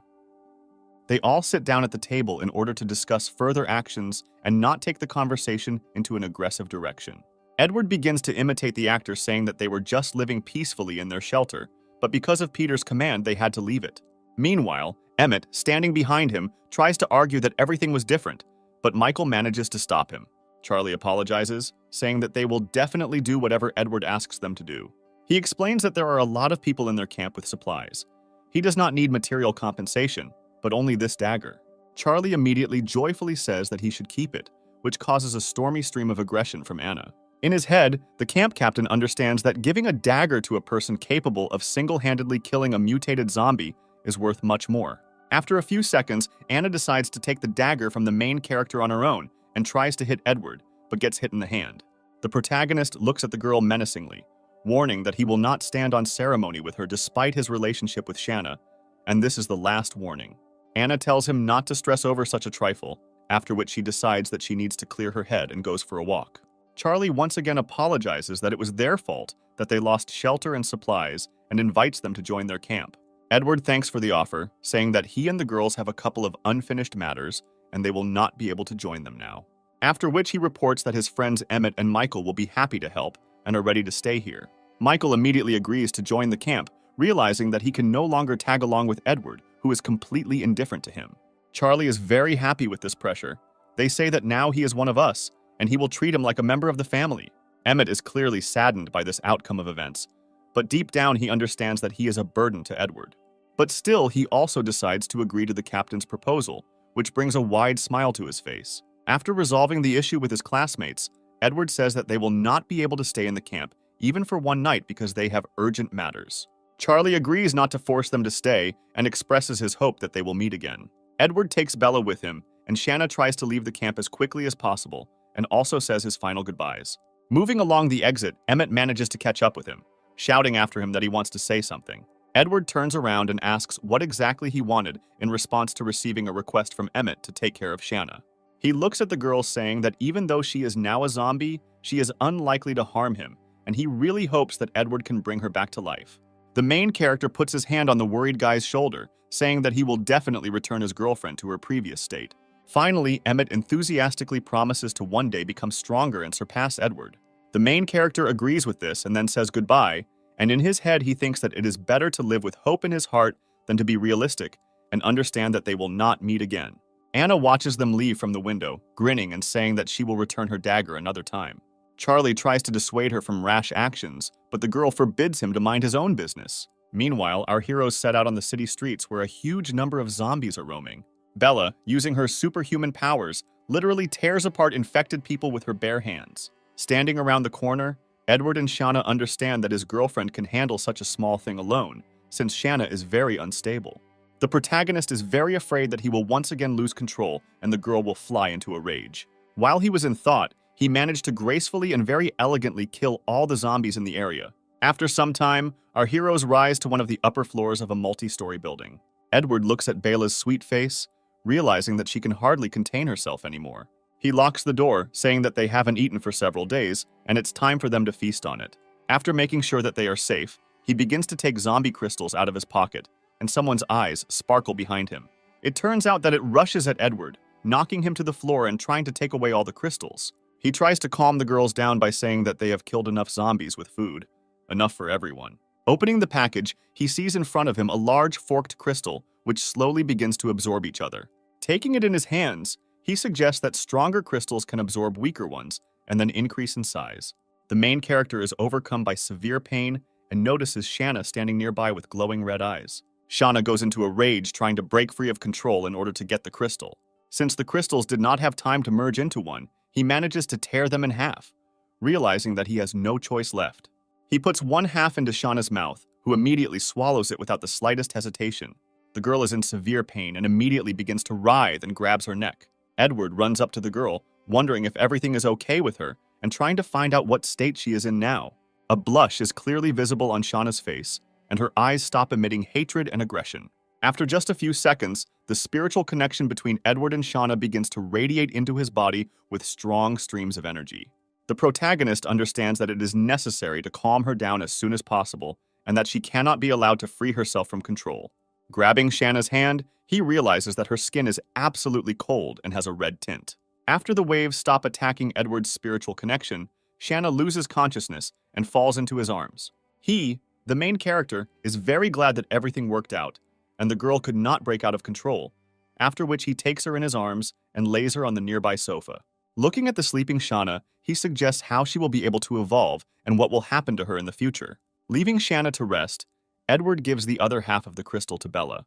They all sit down at the table in order to discuss further actions and not take the conversation into an aggressive direction. Edward begins to imitate the actor, saying that they were just living peacefully in their shelter, but because of Peter's command, they had to leave it. Meanwhile, Emmett, standing behind him, tries to argue that everything was different, but Michael manages to stop him. Charlie apologizes, saying that they will definitely do whatever Edward asks them to do. He explains that there are a lot of people in their camp with supplies. He does not need material compensation, but only this dagger. Charlie immediately joyfully says that he should keep it, which causes a stormy stream of aggression from Anna. In his head, the camp captain understands that giving a dagger to a person capable of single-handedly killing a mutated zombie is worth much more. After a few seconds, Anna decides to take the dagger from the main character on her own and tries to hit Edward, but gets hit in the hand. The protagonist looks at the girl menacingly, warning that he will not stand on ceremony with her despite his relationship with Shanna, and this is the last warning. Anna tells him not to stress over such a trifle, after which she decides that she needs to clear her head and goes for a walk. Charlie once again apologizes that it was their fault that they lost shelter and supplies and invites them to join their camp. Edward thanks for the offer, saying that he and the girls have a couple of unfinished matters and they will not be able to join them now. After which he reports that his friends Emmett and Michael will be happy to help and are ready to stay here. Michael immediately agrees to join the camp, realizing that he can no longer tag along with Edward, who is completely indifferent to him. Charlie is very happy with this pressure. They say that now he is one of us, and he will treat him like a member of the family. Emmett is clearly saddened by this outcome of events, but deep down he understands that he is a burden to Edward. But still, he also decides to agree to the captain's proposal, which brings a wide smile to his face. After resolving the issue with his classmates, Edward says that they will not be able to stay in the camp even for one night because they have urgent matters. Charlie agrees not to force them to stay and expresses his hope that they will meet again. Edward takes Bella with him, and Shanna tries to leave the camp as quickly as possible and also says his final goodbyes. Moving along the exit, Emmett manages to catch up with him, shouting after him that he wants to say something. Edward turns around and asks what exactly he wanted in response to receiving a request from Emmett to take care of Shanna. He looks at the girl saying that even though she is now a zombie, she is unlikely to harm him, and he really hopes that Edward can bring her back to life. The main character puts his hand on the worried guy's shoulder, saying that he will definitely return his girlfriend to her previous state. Finally, Emmett enthusiastically promises to one day become stronger and surpass Edward. The main character agrees with this and then says goodbye, and in his head he thinks that it is better to live with hope in his heart than to be realistic and understand that they will not meet again. Anna watches them leave from the window, grinning and saying that she will return her dagger another time. Charlie tries to dissuade her from rash actions, but the girl forbids him to mind his own business. Meanwhile, our heroes set out on the city streets where a huge number of zombies are roaming. Bella, using her superhuman powers, literally tears apart infected people with her bare hands. Standing around the corner, Edward and Shanna understand that his girlfriend can handle such a small thing alone, since Shanna is very unstable. The protagonist is very afraid that he will once again lose control and the girl will fly into a rage. While he was in thought, he managed to gracefully and very elegantly kill all the zombies in the area. After some time, our heroes rise to one of the upper floors of a multi-story building. Edward looks at Bella's sweet face, realizing that she can hardly contain herself anymore. He locks the door, saying that they haven't eaten for several days, and it's time for them to feast on it. After making sure that they are safe, he begins to take zombie crystals out of his pocket, and someone's eyes sparkle behind him. It turns out that it rushes at Edward, knocking him to the floor and trying to take away all the crystals. He tries to calm the girls down by saying that they have killed enough zombies with food. Enough for everyone. Opening the package, he sees in front of him a large forked crystal, which slowly begins to absorb each other. Taking it in his hands, he suggests that stronger crystals can absorb weaker ones and then increase in size. The main character is overcome by severe pain and notices Shanna standing nearby with glowing red eyes. Shanna goes into a rage trying to break free of control in order to get the crystal. Since the crystals did not have time to merge into one, he manages to tear them in half, realizing that he has no choice left. He puts one half into Shanna's mouth, who immediately swallows it without the slightest hesitation. The girl is in severe pain and immediately begins to writhe and grabs her neck. Edward runs up to the girl, wondering if everything is okay with her and trying to find out what state she is in now. A blush is clearly visible on Shanna's face, and her eyes stop emitting hatred and aggression. After just a few seconds, the spiritual connection between Edward and Shanna begins to radiate into his body with strong streams of energy. The protagonist understands that it is necessary to calm her down as soon as possible and that she cannot be allowed to free herself from control. Grabbing Shanna's hand, he realizes that her skin is absolutely cold and has a red tint. After the waves stop attacking Edward's spiritual connection, Shanna loses consciousness and falls into his arms. He, the main character, is very glad that everything worked out, and the girl could not break out of control, after which he takes her in his arms and lays her on the nearby sofa. Looking at the sleeping Shanna, he suggests how she will be able to evolve and what will happen to her in the future. Leaving Shanna to rest, Edward gives the other half of the crystal to Bella,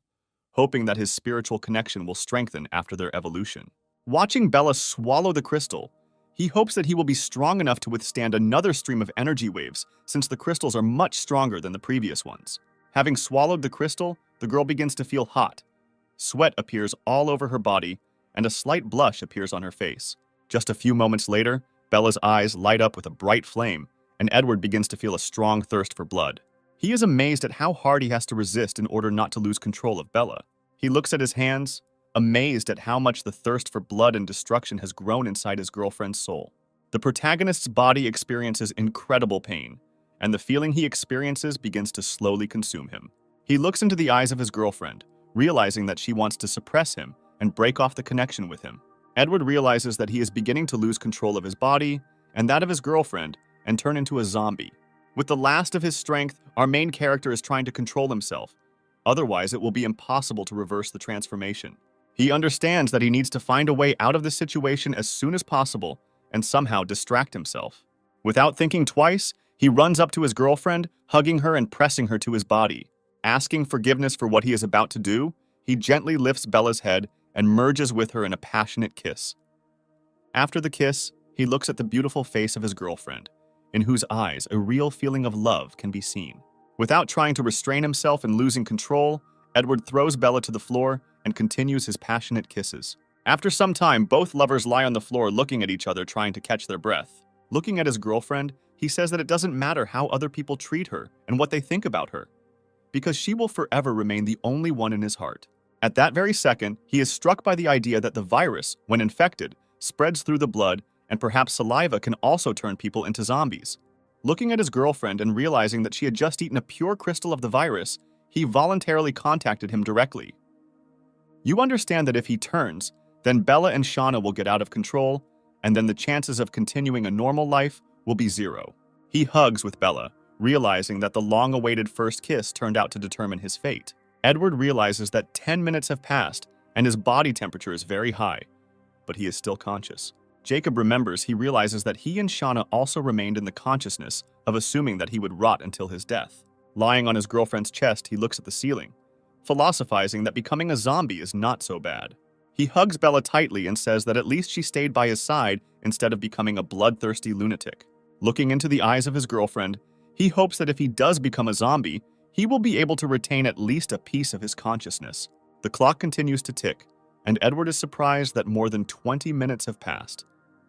hoping that his spiritual connection will strengthen after their evolution. Watching Bella swallow the crystal, he hopes that he will be strong enough to withstand another stream of energy waves since the crystals are much stronger than the previous ones. Having swallowed the crystal, the girl begins to feel hot. Sweat appears all over her body, and a slight blush appears on her face. Just a few moments later, Bella's eyes light up with a bright flame, and Edward begins to feel a strong thirst for blood. He is amazed at how hard he has to resist in order not to lose control of Bella. He looks at his hands, amazed at how much the thirst for blood and destruction has grown inside his girlfriend's soul. The protagonist's body experiences incredible pain, and the feeling he experiences begins to slowly consume him. He looks into the eyes of his girlfriend, realizing that she wants to suppress him and break off the connection with him. Edward realizes that he is beginning to lose control of his body and that of his girlfriend and turn into a zombie. With the last of his strength, our main character is trying to control himself. Otherwise, it will be impossible to reverse the transformation. He understands that he needs to find a way out of the situation as soon as possible and somehow distract himself. Without thinking twice, he runs up to his girlfriend, hugging her and pressing her to his body. Asking forgiveness for what he is about to do, he gently lifts Bella's head and merges with her in a passionate kiss. After the kiss, he looks at the beautiful face of his girlfriend, in whose eyes a real feeling of love can be seen. Without trying to restrain himself and losing control, Edward throws Bella to the floor and continues his passionate kisses. After some time, both lovers lie on the floor looking at each other, trying to catch their breath. Looking at his girlfriend, he says that it doesn't matter how other people treat her and what they think about her, because she will forever remain the only one in his heart. At that very second, he is struck by the idea that the virus, when infected, spreads through the blood, and perhaps saliva can also turn people into zombies. Looking at his girlfriend and realizing that she had just eaten a pure crystal of the virus, he voluntarily contacted him directly. You understand that if he turns, then Bella and Shauna will get out of control, and then the chances of continuing a normal life will be zero. He hugs with Bella, realizing that the long-awaited first kiss turned out to determine his fate. Edward realizes that 10 minutes have passed, and his body temperature is very high, but he is still conscious. Jacob remembers he realizes that he and Shauna also remained in the consciousness of assuming that he would rot until his death. Lying on his girlfriend's chest, he looks at the ceiling, philosophizing that becoming a zombie is not so bad. He hugs Bella tightly and says that at least she stayed by his side instead of becoming a bloodthirsty lunatic. Looking into the eyes of his girlfriend, he hopes that if he does become a zombie, he will be able to retain at least a piece of his consciousness. The clock continues to tick, and Edward is surprised that more than 20 minutes have passed,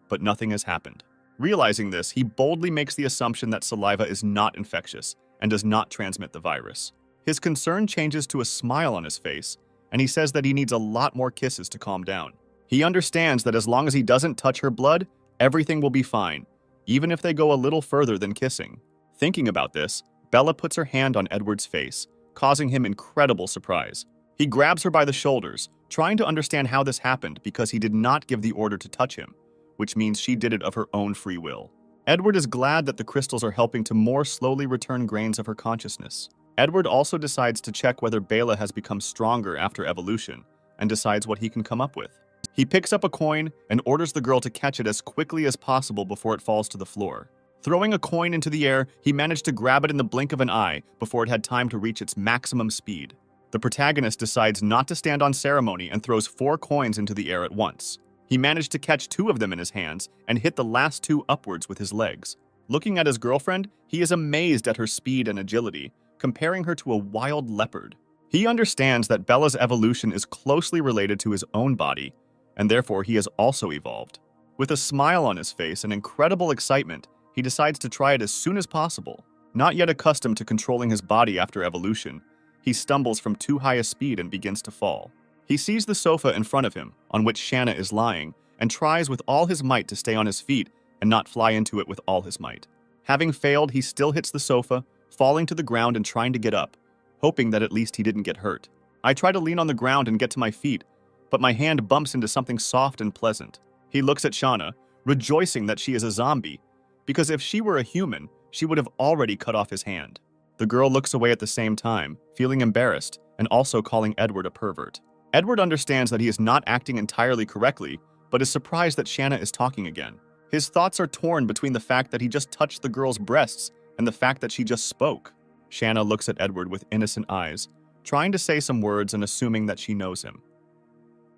but nothing has happened. Realizing this, he boldly makes the assumption that saliva is not infectious and does not transmit the virus. His concern changes to a smile on his face, and he says that he needs a lot more kisses to calm down. He understands that as long as he doesn't touch her blood, everything will be fine, even if they go a little further than kissing. Thinking about this, Bella puts her hand on Edward's face, causing him incredible surprise. He grabs her by the shoulders, trying to understand how this happened because he did not give the order to touch him, which means she did it of her own free will. Edward is glad that the crystals are helping to more slowly return grains of her consciousness. Edward also decides to check whether Bella has become stronger after evolution, and decides what he can come up with. He picks up a coin and orders the girl to catch it as quickly as possible before it falls to the floor. Throwing a coin into the air, he managed to grab it in the blink of an eye before it had time to reach its maximum speed. The protagonist decides not to stand on ceremony and throws 4 coins into the air at once. He managed to catch 2 of them in his hands and hit the last 2 upwards with his legs. Looking at his girlfriend, he is amazed at her speed and agility, comparing her to a wild leopard. He understands that Bella's evolution is closely related to his own body, and therefore he has also evolved. With a smile on his face and incredible excitement, he decides to try it as soon as possible. Not yet accustomed to controlling his body after evolution, he stumbles from too high a speed and begins to fall. He sees the sofa in front of him, on which Shanna is lying, and tries with all his might to stay on his feet and not fly into it with all his might. Having failed, he still hits the sofa, falling to the ground and trying to get up, hoping that at least he didn't get hurt. I try to lean on the ground and get to my feet, but my hand bumps into something soft and pleasant. He looks at Shauna, rejoicing that she is a zombie, because if she were a human, she would have already cut off his hand. The girl looks away at the same time, feeling embarrassed, and also calling Edward a pervert. Edward understands that he is not acting entirely correctly, but is surprised that Shanna is talking again. His thoughts are torn between the fact that he just touched the girl's breasts and the fact that she just spoke. Shanna looks at Edward with innocent eyes, trying to say some words and assuming that she knows him.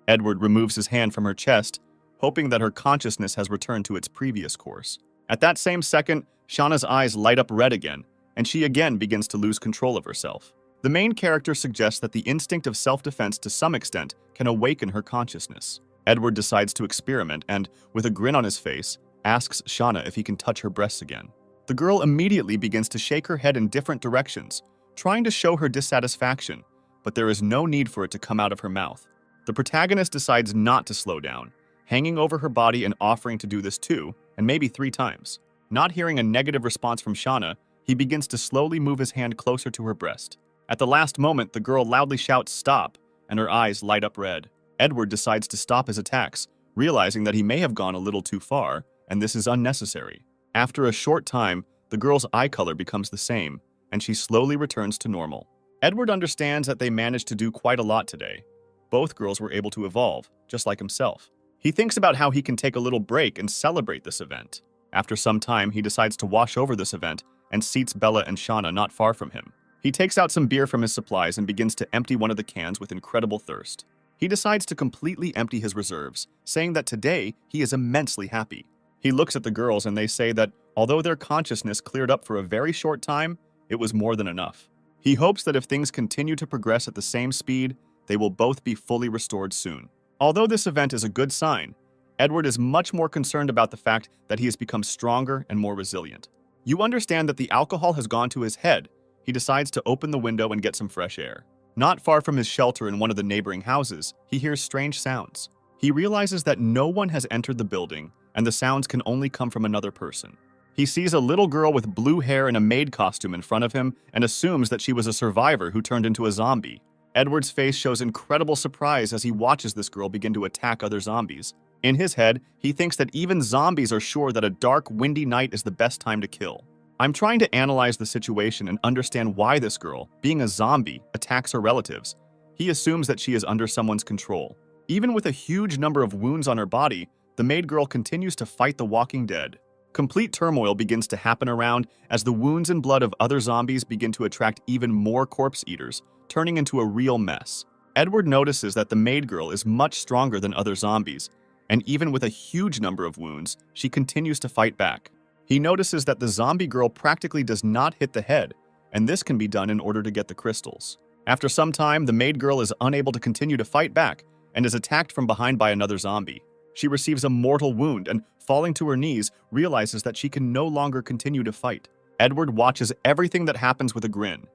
Edward removes his hand from her chest, hoping that her consciousness has returned to its previous course. At that same second, Shauna's eyes light up red again, and she again begins to lose control of herself. The main character suggests that the instinct of self-defense to some extent can awaken her consciousness. Edward decides to experiment and, with a grin on his face, asks Shauna if he can touch her breasts again. The girl immediately begins to shake her head in different directions, trying to show her dissatisfaction, but there is no need for it to come out of her mouth. The protagonist decides not to slow down, hanging over her body and offering to do this 2, and maybe 3 times. Not hearing a negative response from Shauna, he begins to slowly move his hand closer to her breast. At the last moment, the girl loudly shouts "Stop," and her eyes light up red. Edward decides to stop his attacks, realizing that he may have gone a little too far, and this is unnecessary. After a short time, the girl's eye color becomes the same, and she slowly returns to normal. Edward understands that they managed to do quite a lot today. Both girls were able to evolve, just like himself. He thinks about how he can take a little break and celebrate this event. After some time, he decides to wash over this event and seats Bella and Shauna not far from him. He takes out some beer from his supplies and begins to empty one of the cans with incredible thirst. He decides to completely empty his reserves, saying that today he is immensely happy. He looks at the girls and they say that although their consciousness cleared up for a very short time, it was more than enough. He hopes that if things continue to progress at the same speed, they will both be fully restored soon. Although this event is a good sign, Edward is much more concerned about the fact that he has become stronger and more resilient. You understand that the alcohol has gone to his head. He decides to open the window and get some fresh air. Not far from his shelter in one of the neighboring houses, he hears strange sounds. He realizes that no one has entered the building, and the sounds can only come from another person. He sees a little girl with blue hair and a maid costume in front of him and assumes that she was a survivor who turned into a zombie. Edward's face shows incredible surprise as he watches this girl begin to attack other zombies. In his head, he thinks that even zombies are sure that a dark, windy night is the best time to kill. I'm trying to analyze the situation and understand why this girl, being a zombie, attacks her relatives. He assumes that she is under someone's control. Even with a huge number of wounds on her body, the maid girl continues to fight the walking dead. Complete turmoil begins to happen around as the wounds and blood of other zombies begin to attract even more corpse eaters, turning into a real mess. Edward notices that the maid girl is much stronger than other zombies, and even with a huge number of wounds, she continues to fight back. He notices that the zombie girl practically does not hit the head, and this can be done in order to get the crystals. After some time, the maid girl is unable to continue to fight back and is attacked from behind by another zombie. She receives a mortal wound and, falling to her knees, realizes that she can no longer continue to fight. Edward watches everything that happens with a grin,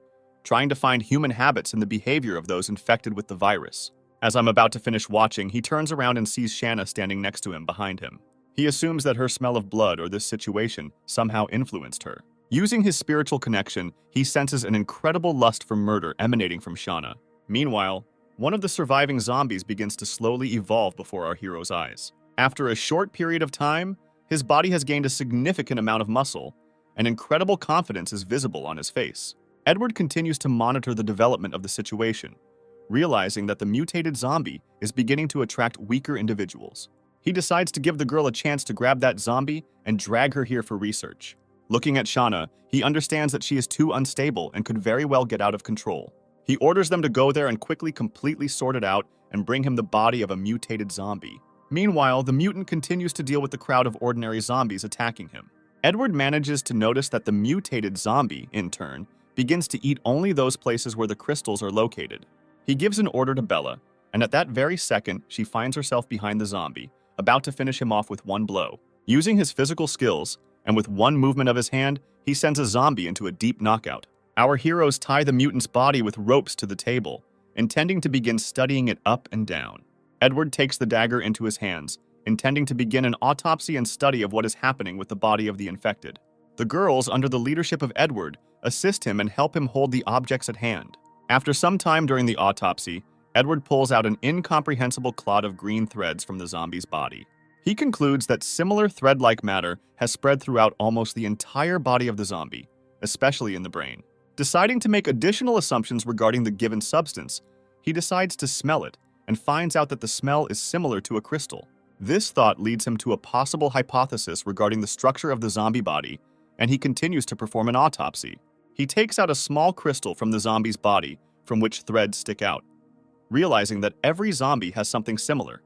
trying to find human habits in the behavior of those infected with the virus. As I'm about to finish watching, he turns around and sees Shanna standing next to him behind him. He assumes that her smell of blood or this situation somehow influenced her. Using his spiritual connection, he senses an incredible lust for murder emanating from Shauna. Meanwhile, one of the surviving zombies begins to slowly evolve before our hero's eyes. After a short period of time, his body has gained a significant amount of muscle, and incredible confidence is visible on his face. Edward continues to monitor the development of the situation, realizing that the mutated zombie is beginning to attract weaker individuals. He decides to give the girl a chance to grab that zombie and drag her here for research. Looking at Shauna, he understands that she is too unstable and could very well get out of control. He orders them to go there and quickly completely sort it out and bring him the body of a mutated zombie. Meanwhile, the mutant continues to deal with the crowd of ordinary zombies attacking him. Edward manages to notice that the mutated zombie, in turn, begins to eat only those places where the crystals are located. He gives an order to Bella, and at that very second, she finds herself behind the zombie, about to finish him off with one blow. Using his physical skills, and with one movement of his hand, he sends a zombie into a deep knockout. Our heroes tie the mutant's body with ropes to the table, intending to begin studying it up and down. Edward takes the dagger into his hands, intending to begin an autopsy and study of what is happening with the body of the infected. The girls, under the leadership of Edward, assist him and help him hold the objects at hand. After some time during the autopsy, Edward pulls out an incomprehensible clot of green threads from the zombie's body. He concludes that similar thread-like matter has spread throughout almost the entire body of the zombie, especially in the brain. Deciding to make additional assumptions regarding the given substance, he decides to smell it and finds out that the smell is similar to a crystal. This thought leads him to a possible hypothesis regarding the structure of the zombie body, and he continues to perform an autopsy. He takes out a small crystal from the zombie's body from which threads stick out, realizing that every zombie has something similar,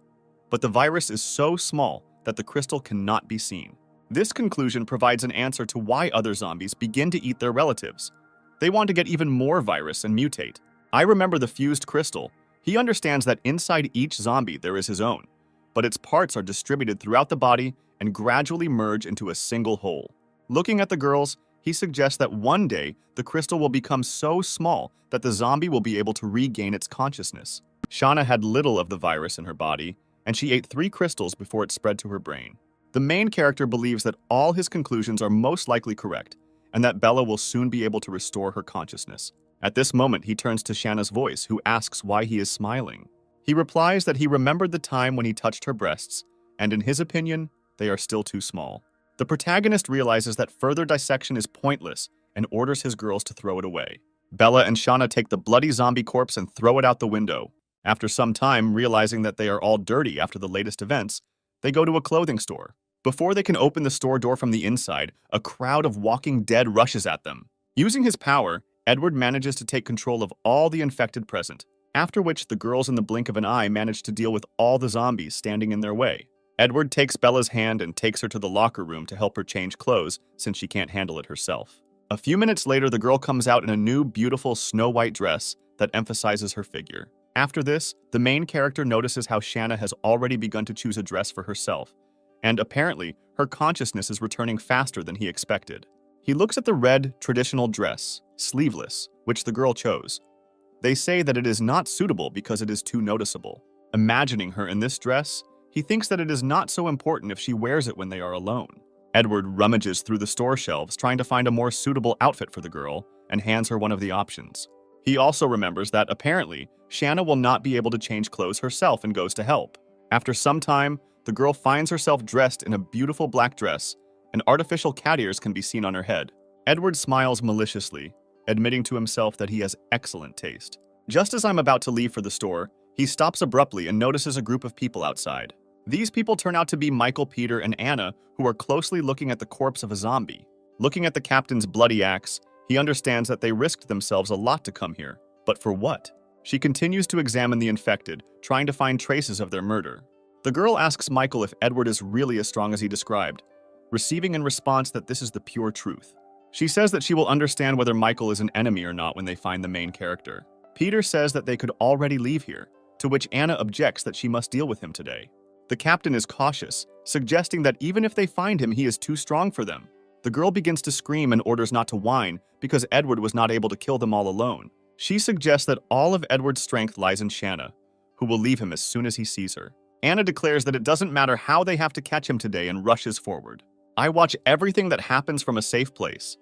but the virus is so small that the crystal cannot be seen. This conclusion provides an answer to why other zombies begin to eat their relatives. They want to get even more virus and mutate. I remember the fused crystal. He understands that inside each zombie there is his own, but its parts are distributed throughout the body and gradually merge into a single whole. Looking at the girls, he suggests that one day the crystal will become so small that the zombie will be able to regain its consciousness. Shauna had little of the virus in her body, and she ate 3 crystals before it spread to her brain. The main character believes that all his conclusions are most likely correct, and that Bella will soon be able to restore her consciousness. At this moment, he turns to Shanna's voice, who asks why he is smiling. He replies that he remembered the time when he touched her breasts, and in his opinion, they are still too small. The protagonist realizes that further dissection is pointless and orders his girls to throw it away. Bella and Shauna take the bloody zombie corpse and throw it out the window. After some time, realizing that they are all dirty after the latest events, they go to a clothing store. Before they can open the store door from the inside, a crowd of walking dead rushes at them. Using his power, Edward manages to take control of all the infected present, after which the girls in the blink of an eye manage to deal with all the zombies standing in their way. Edward takes Bella's hand and takes her to the locker room to help her change clothes since she can't handle it herself. A few minutes later, the girl comes out in a new, beautiful snow-white dress that emphasizes her figure. After this, the main character notices how Shanna has already begun to choose a dress for herself, and apparently, her consciousness is returning faster than he expected. He looks at the red, traditional dress, sleeveless, which the girl chose. They say that it is not suitable because it is too noticeable. Imagining her in this dress, he thinks that it is not so important if she wears it when they are alone. Edward rummages through the store shelves trying to find a more suitable outfit for the girl and hands her one of the options. He also remembers that, apparently, Shanna will not be able to change clothes herself and goes to help. After some time, the girl finds herself dressed in a beautiful black dress, and artificial cat ears can be seen on her head. Edward smiles maliciously, admitting to himself that he has excellent taste. Just as I'm about to leave for the store, he stops abruptly and notices a group of people outside. These people turn out to be Michael, Peter, and Anna, who are closely looking at the corpse of a zombie. Looking at the captain's bloody axe, he understands that they risked themselves a lot to come here. But for what? She continues to examine the infected, trying to find traces of their murder. The girl asks Michael if Edward is really as strong as he described, receiving in response that this is the pure truth. She says that she will understand whether Michael is an enemy or not when they find the main character. Peter says that they could already leave here, to which Anna objects that she must deal with him today. The captain is cautious, suggesting that even if they find him, he is too strong for them. The girl begins to scream and orders not to whine because Edward was not able to kill them all alone. She suggests that all of Edward's strength lies in Shanna, who will leave him as soon as he sees her. Anna declares that it doesn't matter how they have to catch him today and rushes forward. I watch everything that happens from a safe place.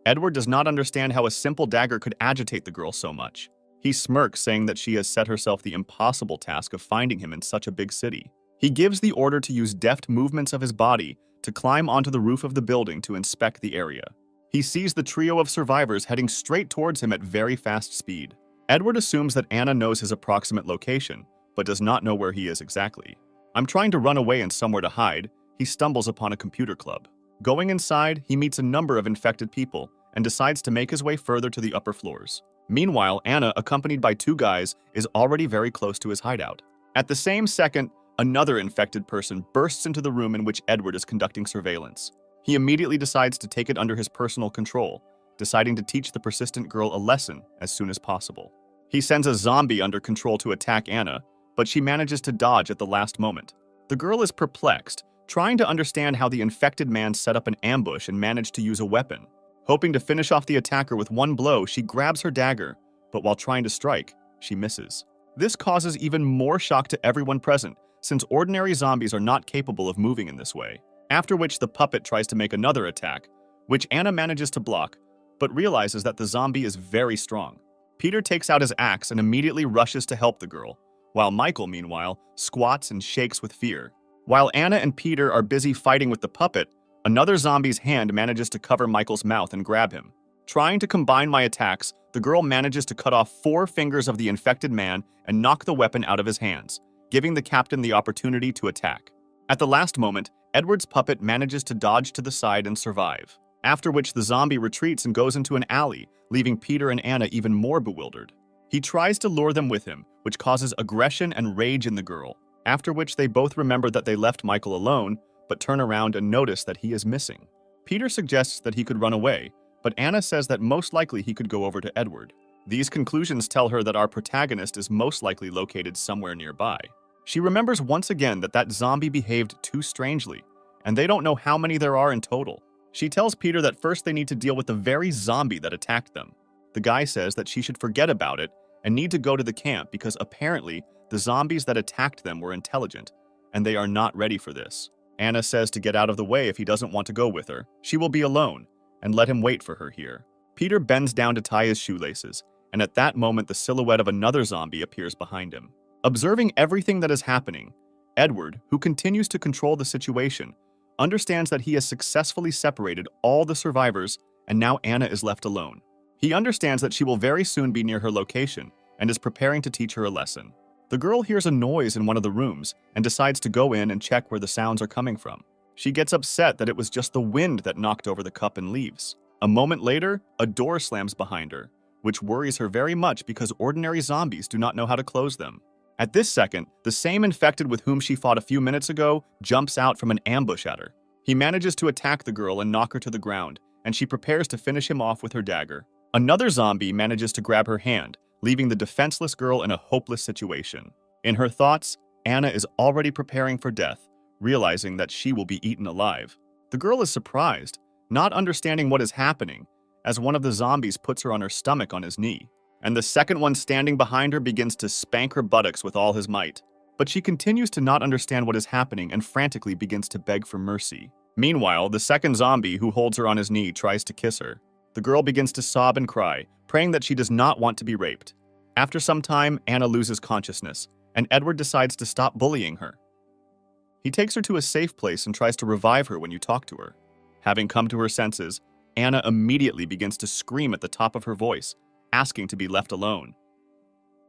Edward does not understand how a simple dagger could agitate the girl so much. He smirks, saying that she has set herself the impossible task of finding him in such a big city. He gives the order to use deft movements of his body to climb onto the roof of the building to inspect the area. He sees the trio of survivors heading straight towards him at very fast speed. Edward assumes that Anna knows his approximate location, but does not know where he is exactly. I'm trying to run away and somewhere to hide. He stumbles upon a computer club. Going inside, he meets a number of infected people and decides to make his way further to the upper floors. Meanwhile, Anna, accompanied by two guys, is already very close to his hideout. At the same second, another infected person bursts into the room in which Edward is conducting surveillance. He immediately decides to take it under his personal control, deciding to teach the persistent girl a lesson as soon as possible. He sends a zombie under control to attack Anna, but she manages to dodge at the last moment. The girl is perplexed, trying to understand how the infected man set up an ambush and managed to use a weapon. Hoping to finish off the attacker with one blow, she grabs her dagger, but while trying to strike, she misses. This causes even more shock to everyone present, since ordinary zombies are not capable of moving in this way. After which the puppet tries to make another attack, which Anna manages to block, but realizes that the zombie is very strong. Peter takes out his axe and immediately rushes to help the girl, while Michael, meanwhile, squats and shakes with fear. While Anna and Peter are busy fighting with the puppet, another zombie's hand manages to cover Michael's mouth and grab him. Trying to combine my attacks, the girl manages to cut off 4 fingers of the infected man and knock the weapon out of his hands, giving the captain the opportunity to attack. At the last moment, Edward's puppet manages to dodge to the side and survive, after which the zombie retreats and goes into an alley, leaving Peter and Anna even more bewildered. He tries to lure them with him, which causes aggression and rage in the girl, after which they both remember that they left Michael alone, but turn around and notice that he is missing. Peter suggests that he could run away, but Anna says that most likely he could go over to Edward. These conclusions tell her that our protagonist is most likely located somewhere nearby. She remembers once again that that zombie behaved too strangely, and they don't know how many there are in total. She tells Peter that first they need to deal with the very zombie that attacked them. The guy says that she should forget about it and need to go to the camp because apparently the zombies that attacked them were intelligent, and they are not ready for this. Anna says to get out of the way if he doesn't want to go with her. She will be alone, and let him wait for her here. Peter bends down to tie his shoelaces, and at that moment the silhouette of another zombie appears behind him. Observing everything that is happening, Edward, who continues to control the situation, understands that he has successfully separated all the survivors, and now Anna is left alone. He understands that she will very soon be near her location, and is preparing to teach her a lesson. The girl hears a noise in one of the rooms and decides to go in and check where the sounds are coming from. She gets upset that it was just the wind that knocked over the cup and leaves. A moment later, a door slams behind her, which worries her very much because ordinary zombies do not know how to close them. At this second, the same infected with whom she fought a few minutes ago jumps out from an ambush at her. He manages to attack the girl and knock her to the ground, and she prepares to finish him off with her dagger. Another zombie manages to grab her hand, leaving the defenseless girl in a hopeless situation. In her thoughts, Anna is already preparing for death, realizing that she will be eaten alive. The girl is surprised, not understanding what is happening, as one of the zombies puts her on her stomach on his knee, and the second one standing behind her begins to spank her buttocks with all his might. But she continues to not understand what is happening and frantically begins to beg for mercy. Meanwhile, the second zombie who holds her on his knee tries to kiss her. The girl begins to sob and cry, praying that she does not want to be raped. After some time, Anna loses consciousness, and Edward decides to stop bullying her. He takes her to a safe place and tries to revive her when you talk to her. Having come to her senses, Anna immediately begins to scream at the top of her voice, asking to be left alone.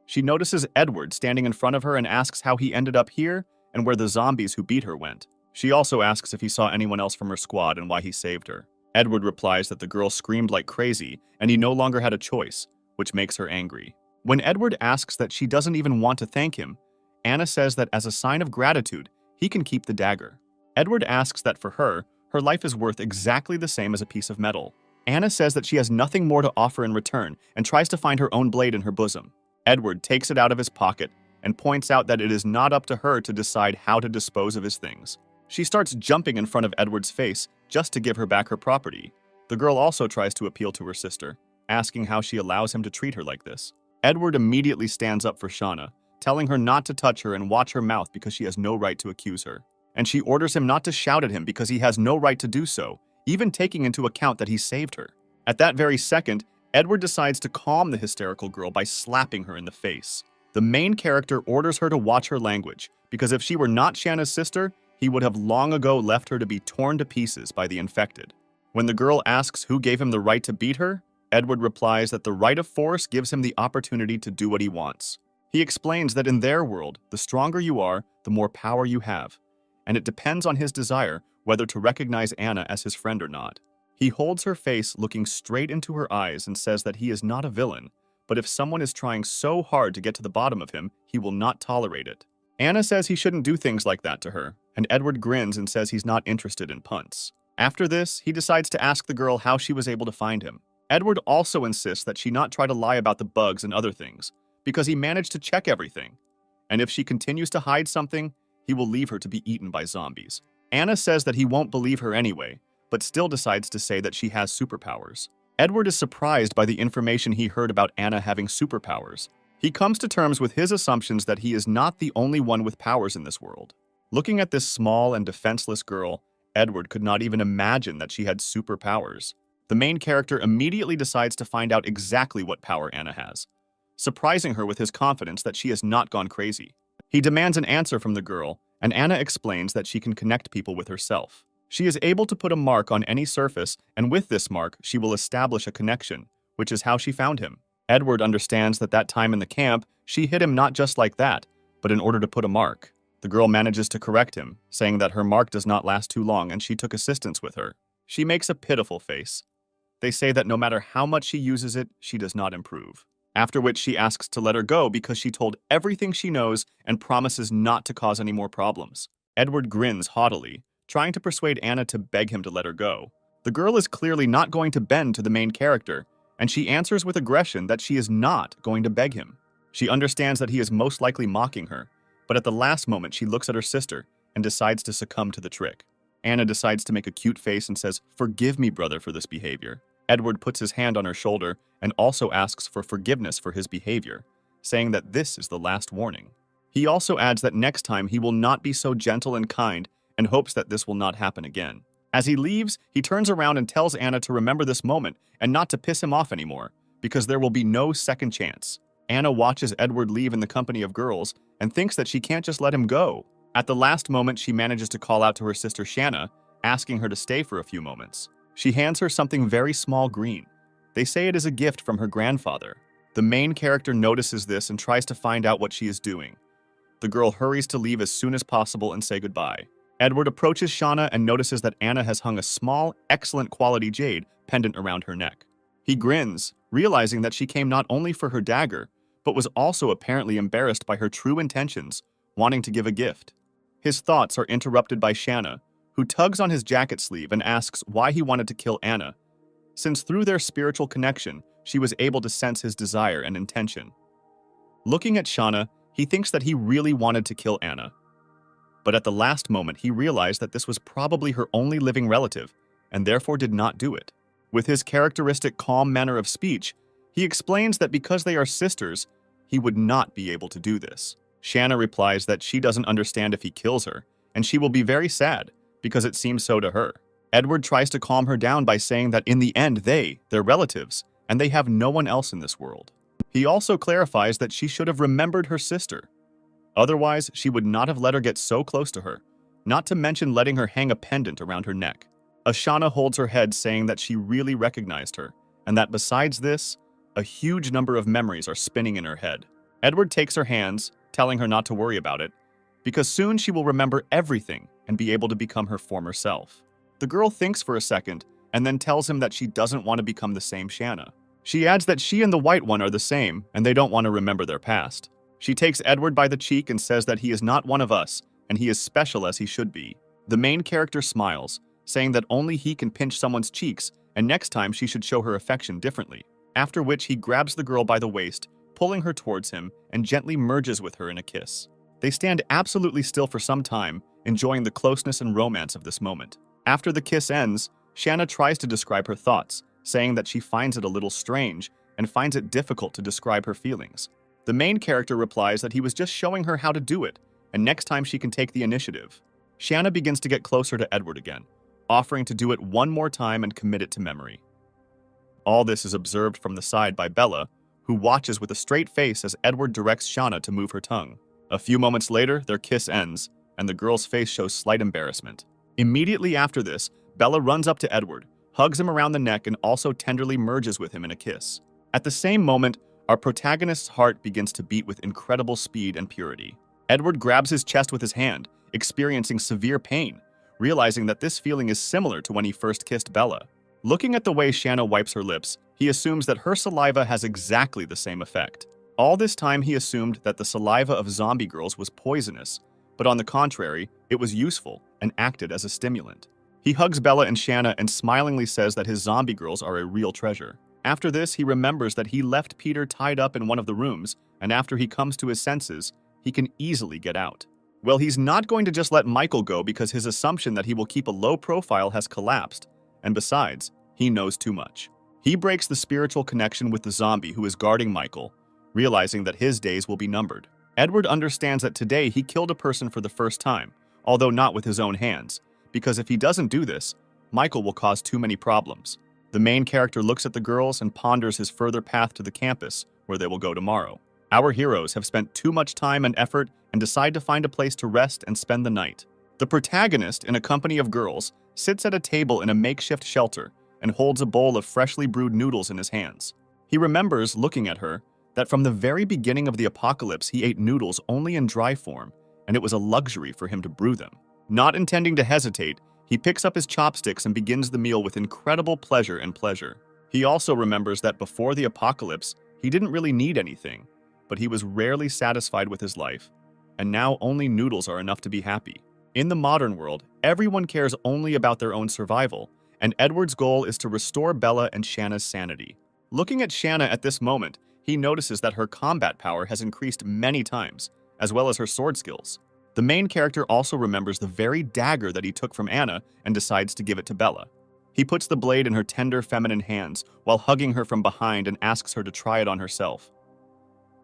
She notices Edward standing in front of her and asks how he ended up here and where the zombies who beat her went. She also asks if he saw anyone else from her squad and why he saved her. Edward replies that the girl screamed like crazy and he no longer had a choice, which makes her angry. When Edward asks that she doesn't even want to thank him, Anna says that as a sign of gratitude, he can keep the dagger. Edward asks that for her life is worth exactly the same as a piece of metal. Anna says that she has nothing more to offer in return and tries to find her own blade in her bosom. Edward takes it out of his pocket and points out that it is not up to her to decide how to dispose of his things. She starts jumping in front of Edward's face just to give her back her property. The girl also tries to appeal to her sister, asking how she allows him to treat her like this. Edward immediately stands up for Shauna, telling her not to touch her and watch her mouth because she has no right to accuse her. And she orders him not to shout at him because he has no right to do so, even taking into account that he saved her. At that very second, Edward decides to calm the hysterical girl by slapping her in the face. The main character orders her to watch her language, because if she were not Shanna's sister, he would have long ago left her to be torn to pieces by the infected. When the girl asks who gave him the right to beat her, Edward replies that the right of force gives him the opportunity to do what he wants. He explains that in their world, the stronger you are, the more power you have, and it depends on his desire whether to recognize Anna as his friend or not. He holds her face looking straight into her eyes and says that he is not a villain, but if someone is trying so hard to get to the bottom of him, he will not tolerate it. Anna says he shouldn't do things like that to her, and Edward grins and says he's not interested in punts. After this, he decides to ask the girl how she was able to find him. Edward also insists that she not try to lie about the bugs and other things, because he managed to check everything, and if she continues to hide something, he will leave her to be eaten by zombies. Anna says that he won't believe her anyway, but still decides to say that she has superpowers. Edward is surprised by the information he heard about Anna having superpowers. He comes to terms with his assumptions that he is not the only one with powers in this world. Looking at this small and defenseless girl, Edward could not even imagine that she had superpowers. The main character immediately decides to find out exactly what power Anna has, surprising her with his confidence that she has not gone crazy. He demands an answer from the girl, and Anna explains that she can connect people with herself. She is able to put a mark on any surface, and with this mark, she will establish a connection, which is how she found him. Edward understands that time in the camp, she hit him not just like that, but in order to put a mark. The girl manages to correct him, saying that her mark does not last too long and she took assistance with her. She makes a pitiful face. They say that no matter how much she uses it, she does not improve. After which she asks to let her go because she told everything she knows and promises not to cause any more problems. Edward grins haughtily, trying to persuade Anna to beg him to let her go. The girl is clearly not going to bend to the main character, and she answers with aggression that she is not going to beg him. She understands that he is most likely mocking her, but at the last moment she looks at her sister and decides to succumb to the trick. Anna decides to make a cute face and says, "Forgive me, brother, for this behavior." Edward puts his hand on her shoulder and also asks for forgiveness for his behavior, saying that this is the last warning. He also adds that next time he will not be so gentle and kind and hopes that this will not happen again. As he leaves, he turns around and tells Anna to remember this moment and not to piss him off anymore, because there will be no second chance. Anna watches Edward leave in the company of girls and thinks that she can't just let him go. At the last moment, she manages to call out to her sister Shanna, asking her to stay for a few moments. She hands her something very small green. They say it is a gift from her grandfather. The main character notices this and tries to find out what she is doing, The girl hurries to leave as soon as possible and say goodbye. Edward approaches Shauna and notices that Anna has hung a small, excellent quality jade pendant around her neck. He grins, realizing that she came not only for her dagger, but was also apparently embarrassed by her true intentions, wanting to give a gift. His thoughts are interrupted by Shanna, who tugs on his jacket sleeve and asks why he wanted to kill Anna, since through their spiritual connection, she was able to sense his desire and intention. Looking at Shauna, he thinks that he really wanted to kill Anna. But at the last moment, he realized that this was probably her only living relative, and therefore did not do it. With his characteristic calm manner of speech, he explains that because they are sisters, he would not be able to do this. Shanna replies that she doesn't understand if he kills her, and she will be very sad, because it seems so to her. Edward tries to calm her down by saying that in the end they're relatives, and they have no one else in this world. He also clarifies that she should have remembered her sister. Otherwise, she would not have let her get so close to her, not to mention letting her hang a pendant around her neck. Ashana holds her head, saying that she really recognized her, and that besides this, a huge number of memories are spinning in her head. Edward takes her hands, telling her not to worry about it, because soon she will remember everything and be able to become her former self. The girl thinks for a second, and then tells him that she doesn't want to become the same Shanna. She adds that she and the White One are the same, and they don't want to remember their past. She takes Edward by the cheek and says that he is not one of us, and he is special as he should be. The main character smiles, saying that only he can pinch someone's cheeks, and next time she should show her affection differently. After which he grabs the girl by the waist, pulling her towards him, and gently merges with her in a kiss. They stand absolutely still for some time, enjoying the closeness and romance of this moment. After the kiss ends, Shanna tries to describe her thoughts, saying that she finds it a little strange and finds it difficult to describe her feelings. The main character replies that he was just showing her how to do it, and next time she can take the initiative. Shanna begins to get closer to Edward again, offering to do it one more time and commit it to memory. All this is observed from the side by Bella, who watches with a straight face as Edward directs Shanna to move her tongue. A few moments later, their kiss ends, and the girl's face shows slight embarrassment. Immediately after this, Bella runs up to Edward, hugs him around the neck, and also tenderly merges with him in a kiss. At the same moment, our protagonist's heart begins to beat with incredible speed and purity. Edward grabs his chest with his hand, experiencing severe pain, realizing that this feeling is similar to when he first kissed Bella. Looking at the way Shanna wipes her lips, he assumes that her saliva has exactly the same effect. All this time he assumed that the saliva of zombie girls was poisonous, but on the contrary, it was useful and acted as a stimulant. He hugs Bella and Shanna and smilingly says that his zombie girls are a real treasure. After this, he remembers that he left Peter tied up in one of the rooms, and after he comes to his senses, he can easily get out. Well, he's not going to just let Michael go because his assumption that he will keep a low profile has collapsed, and besides, he knows too much. He breaks the spiritual connection with the zombie who is guarding Michael, realizing that his days will be numbered. Edward understands that today he killed a person for the first time, although not with his own hands, because if he doesn't do this, Michael will cause too many problems. The main character looks at the girls and ponders his further path to the campus, where they will go tomorrow. Our heroes have spent too much time and effort and decide to find a place to rest and spend the night. The protagonist, in a company of girls, sits at a table in a makeshift shelter and holds a bowl of freshly brewed noodles in his hands. He remembers, looking at her, that from the very beginning of the apocalypse he ate noodles only in dry form, and it was a luxury for him to brew them. Not intending to hesitate, he picks up his chopsticks and begins the meal with incredible pleasure and pleasure. He also remembers that before the apocalypse, he didn't really need anything, but he was rarely satisfied with his life, and now only noodles are enough to be happy. In the modern world, everyone cares only about their own survival, and Edward's goal is to restore Bella and Shanna's sanity. Looking at Shanna at this moment, he notices that her combat power has increased many times, as well as her sword skills. The main character also remembers the very dagger that he took from Anna and decides to give it to Bella. He puts the blade in her tender feminine hands while hugging her from behind and asks her to try it on herself.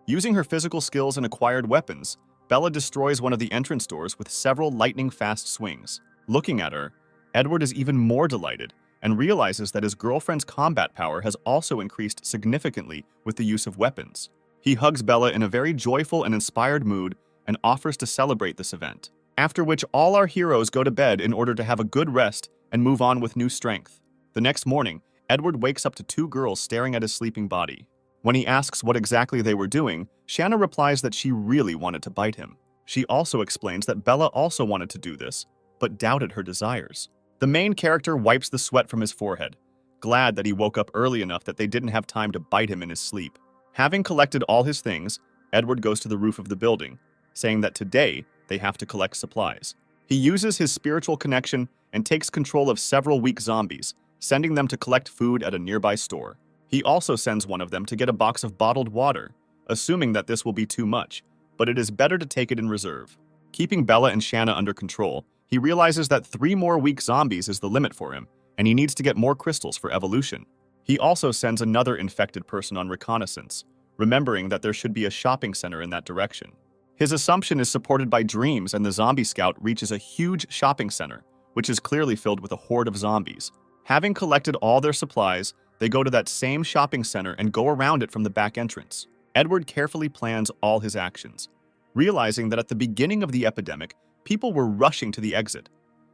Using her physical skills and acquired weapons, Bella destroys one of the entrance doors with several lightning-fast swings. Looking at her, Edward is even more delighted and realizes that his girlfriend's combat power has also increased significantly with the use of weapons. He hugs Bella in a very joyful and inspired mood and offers to celebrate this event, after which all our heroes go to bed in order to have a good rest and move on with new strength. The next morning, Edward wakes up to two girls staring at his sleeping body. When he asks what exactly they were doing, Shanna replies that she really wanted to bite him. She also explains that Bella also wanted to do this, but doubted her desires. The main character wipes the sweat from his forehead, glad that he woke up early enough that they didn't have time to bite him in his sleep. Having collected all his things, Edward goes to the roof of the building, saying that today they have to collect supplies. He uses his spiritual connection and takes control of several weak zombies, sending them to collect food at a nearby store. He also sends one of them to get a box of bottled water, assuming that this will be too much, but it is better to take it in reserve. Keeping Bella and Shanna under control, he realizes that 3 more weak zombies is the limit for him, and he needs to get more crystals for evolution. He also sends another infected person on reconnaissance, remembering that there should be a shopping center in that direction. His assumption is supported by dreams, and the zombie scout reaches a huge shopping center, which is clearly filled with a horde of zombies. Having collected all their supplies, they go to that same shopping center and go around it from the back entrance. Edward carefully plans all his actions, realizing that at the beginning of the epidemic, people were rushing to the exit,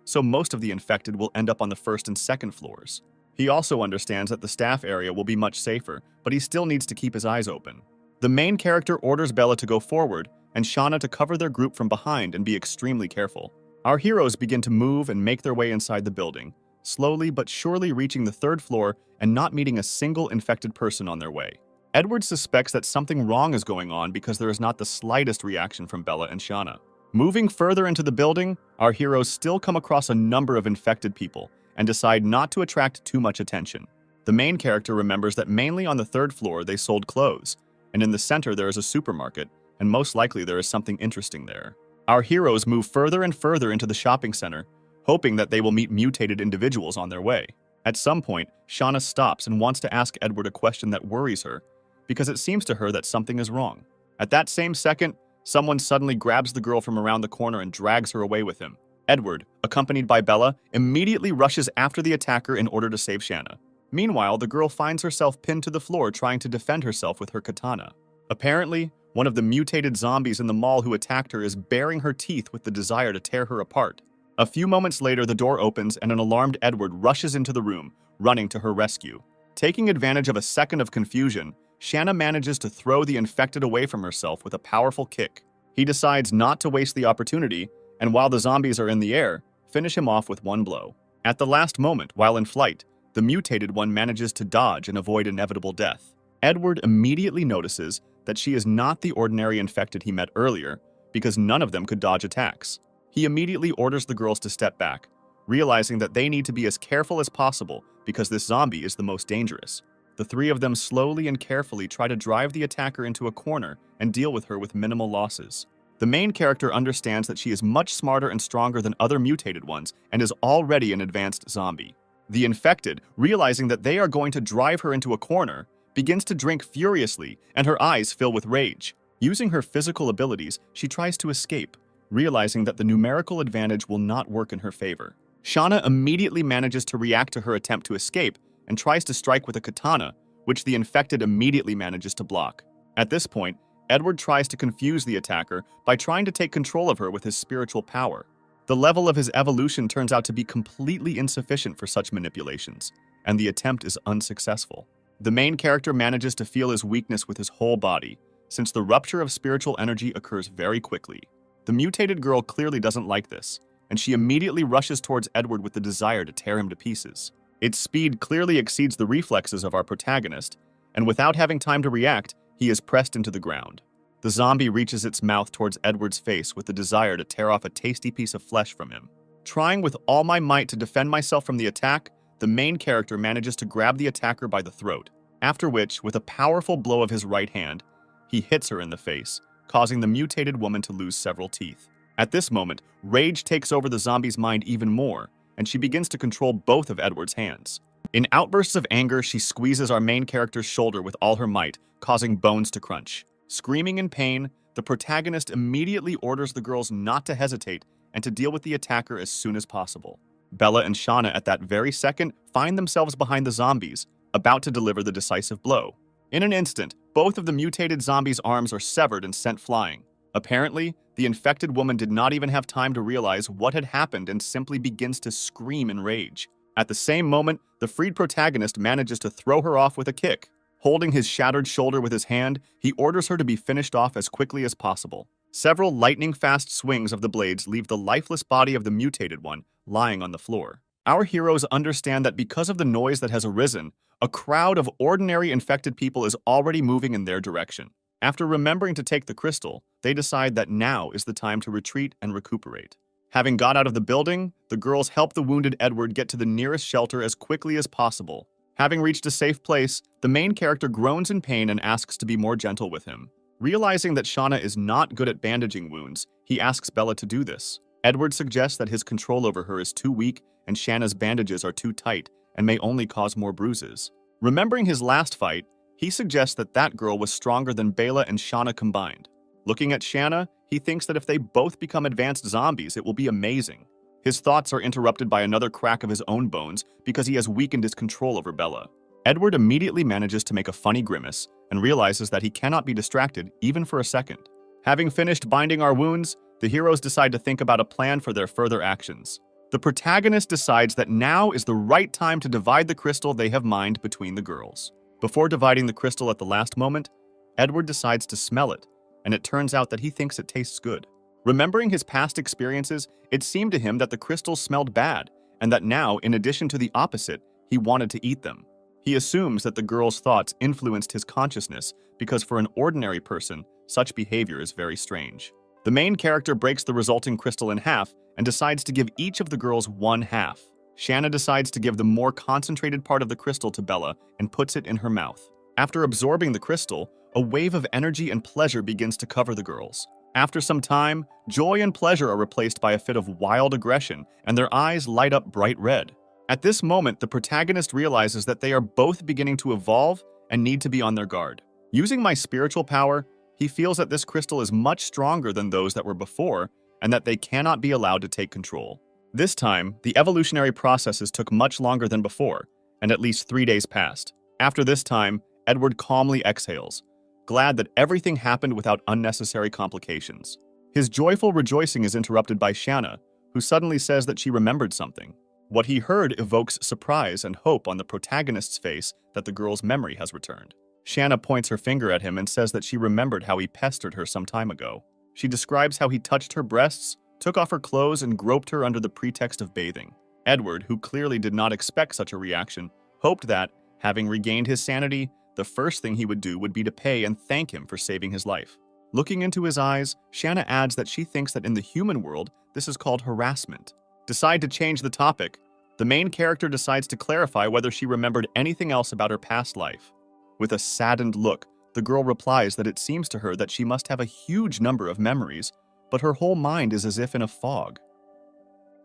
so most of the infected will end up on the first and second floors. He also understands that the staff area will be much safer, but he still needs to keep his eyes open. The main character orders Bella to go forward and Shanna to cover their group from behind and be extremely careful. Our heroes begin to move and make their way inside the building, slowly but surely reaching the 3rd floor and not meeting a single infected person on their way. Edward suspects that something wrong is going on because there is not the slightest reaction from Bella and Shanna. Moving further into the building, our heroes still come across a number of infected people and decide not to attract too much attention. The main character remembers that mainly on the 3rd floor they sold clothes, and in the center there is a supermarket, and most likely there is something interesting there. Our heroes move further and further into the shopping center, hoping that they will meet mutated individuals on their way. At some point, Shanna stops and wants to ask Edward a question that worries her, because it seems to her that something is wrong. At that same second, someone suddenly grabs the girl from around the corner and drags her away with him. Edward, accompanied by Bella, immediately rushes after the attacker in order to save Shanna. Meanwhile, the girl finds herself pinned to the floor trying to defend herself with her katana. Apparently, one of the mutated zombies in the mall who attacked her is baring her teeth with the desire to tear her apart. A few moments later, the door opens and an alarmed Edward rushes into the room, running to her rescue. Taking advantage of a second of confusion, Shanna manages to throw the infected away from herself with a powerful kick. He decides not to waste the opportunity, and while the zombies are in the air, finish him off with one blow. At the last moment, while in flight, the mutated one manages to dodge and avoid inevitable death. Edward immediately notices that she is not the ordinary infected he met earlier, because none of them could dodge attacks. He immediately orders the girls to step back, realizing that they need to be as careful as possible because this zombie is the most dangerous. The 3 of them slowly and carefully try to drive the attacker into a corner and deal with her with minimal losses. The main character understands that she is much smarter and stronger than other mutated ones and is already an advanced zombie. The infected, realizing that they are going to drive her into a corner, begins to drink furiously and her eyes fill with rage. Using her physical abilities, she tries to escape, realizing that the numerical advantage will not work in her favor. Shanna immediately manages to react to her attempt to escape and tries to strike with a katana, which the infected immediately manages to block. At this point, Edward tries to confuse the attacker by trying to take control of her with his spiritual power. The level of his evolution turns out to be completely insufficient for such manipulations, and the attempt is unsuccessful. The main character manages to feel his weakness with his whole body, since the rupture of spiritual energy occurs very quickly. The mutated girl clearly doesn't like this, and she immediately rushes towards Edward with the desire to tear him to pieces. Its speed clearly exceeds the reflexes of our protagonist, and without having time to react, he is pressed into the ground. The zombie reaches its mouth towards Edward's face with the desire to tear off a tasty piece of flesh from him. Trying with all my might to defend myself from the attack, the main character manages to grab the attacker by the throat, after which, with a powerful blow of his right hand, he hits her in the face, causing the mutated woman to lose several teeth. At this moment, rage takes over the zombie's mind even more, and she begins to control both of Edward's hands. In outbursts of anger, she squeezes our main character's shoulder with all her might, causing bones to crunch. Screaming in pain, the protagonist immediately orders the girls not to hesitate and to deal with the attacker as soon as possible. Bella and Shanna at that very second find themselves behind the zombies, about to deliver the decisive blow. In an instant, both of the mutated zombies' arms are severed and sent flying. Apparently, the infected woman did not even have time to realize what had happened and simply begins to scream in rage. At the same moment, the freed protagonist manages to throw her off with a kick. Holding his shattered shoulder with his hand, he orders her to be finished off as quickly as possible. Several lightning-fast swings of the blades leave the lifeless body of the mutated one lying on the floor. Our heroes understand that because of the noise that has arisen, a crowd of ordinary infected people is already moving in their direction. After remembering to take the crystal, they decide that now is the time to retreat and recuperate. Having got out of the building, the girls help the wounded Edward get to the nearest shelter as quickly as possible. Having reached a safe place, the main character groans in pain and asks to be more gentle with him. Realizing that Shauna is not good at bandaging wounds, he asks Bella to do this. Edward suggests that his control over her is too weak and Shanna's bandages are too tight and may only cause more bruises. Remembering his last fight, he suggests that that girl was stronger than Bella and Shauna combined. Looking at Shanna, he thinks that if they both become advanced zombies, it will be amazing. His thoughts are interrupted by another crack of his own bones because he has weakened his control over Bella. Edward immediately manages to make a funny grimace and realizes that he cannot be distracted even for a second. Having finished binding our wounds, the heroes decide to think about a plan for their further actions. The protagonist decides that now is the right time to divide the crystal they have mined between the girls. Before dividing the crystal at the last moment, Edward decides to smell it, and it turns out that he thinks it tastes good. Remembering his past experiences, it seemed to him that the crystals smelled bad, and that now, in addition to the opposite, he wanted to eat them. He assumes that the girl's thoughts influenced his consciousness because for an ordinary person, such behavior is very strange. The main character breaks the resulting crystal in half and decides to give each of the girls one half. Shanna decides to give the more concentrated part of the crystal to Bella and puts it in her mouth. After absorbing the crystal, a wave of energy and pleasure begins to cover the girls. After some time, joy and pleasure are replaced by a fit of wild aggression, and their eyes light up bright red. At this moment, the protagonist realizes that they are both beginning to evolve and need to be on their guard. Using my spiritual power, he feels that this crystal is much stronger than those that were before, and that they cannot be allowed to take control. This time, the evolutionary processes took much longer than before, and at least 3 days passed. After this time, Edward calmly exhales, glad that everything happened without unnecessary complications. His joyful rejoicing is interrupted by Shanna, who suddenly says that she remembered something. What he heard evokes surprise and hope on the protagonist's face that the girl's memory has returned. Shanna points her finger at him and says that she remembered how he pestered her some time ago. She describes how he touched her breasts, took off her clothes, and groped her under the pretext of bathing. Edward, who clearly did not expect such a reaction, hoped that, having regained his sanity, the first thing he would do would be to pay and thank him for saving his life. Looking into his eyes, Shanna adds that she thinks that in the human world, this is called harassment. Decide to change the topic. The main character decides to clarify whether she remembered anything else about her past life. With a saddened look, the girl replies that it seems to her that she must have a huge number of memories, but her whole mind is as if in a fog.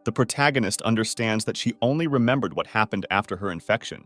The protagonist understands that she only remembered what happened after her infection,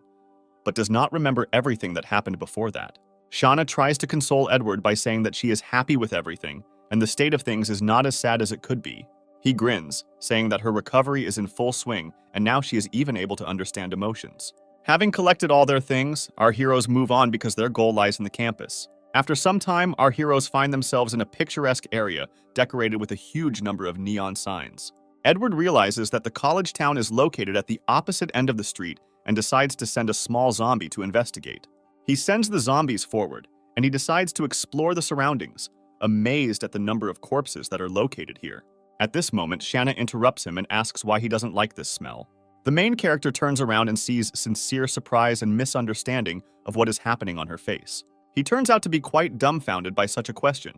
but does not remember everything that happened before that. Shauna tries to console Edward by saying that she is happy with everything, and the state of things is not as sad as it could be. He grins, saying that her recovery is in full swing, and now she is even able to understand emotions. Having collected all their things, our heroes move on because their goal lies in the campus. After some time, our heroes find themselves in a picturesque area decorated with a huge number of neon signs. Edward realizes that the college town is located at the opposite end of the street and decides to send a small zombie to investigate. He sends the zombies forward, and he decides to explore the surroundings, amazed at the number of corpses that are located here. At this moment, Shanna interrupts him and asks why he doesn't like this smell. The main character turns around and sees sincere surprise and misunderstanding of what is happening on her face. He turns out to be quite dumbfounded by such a question,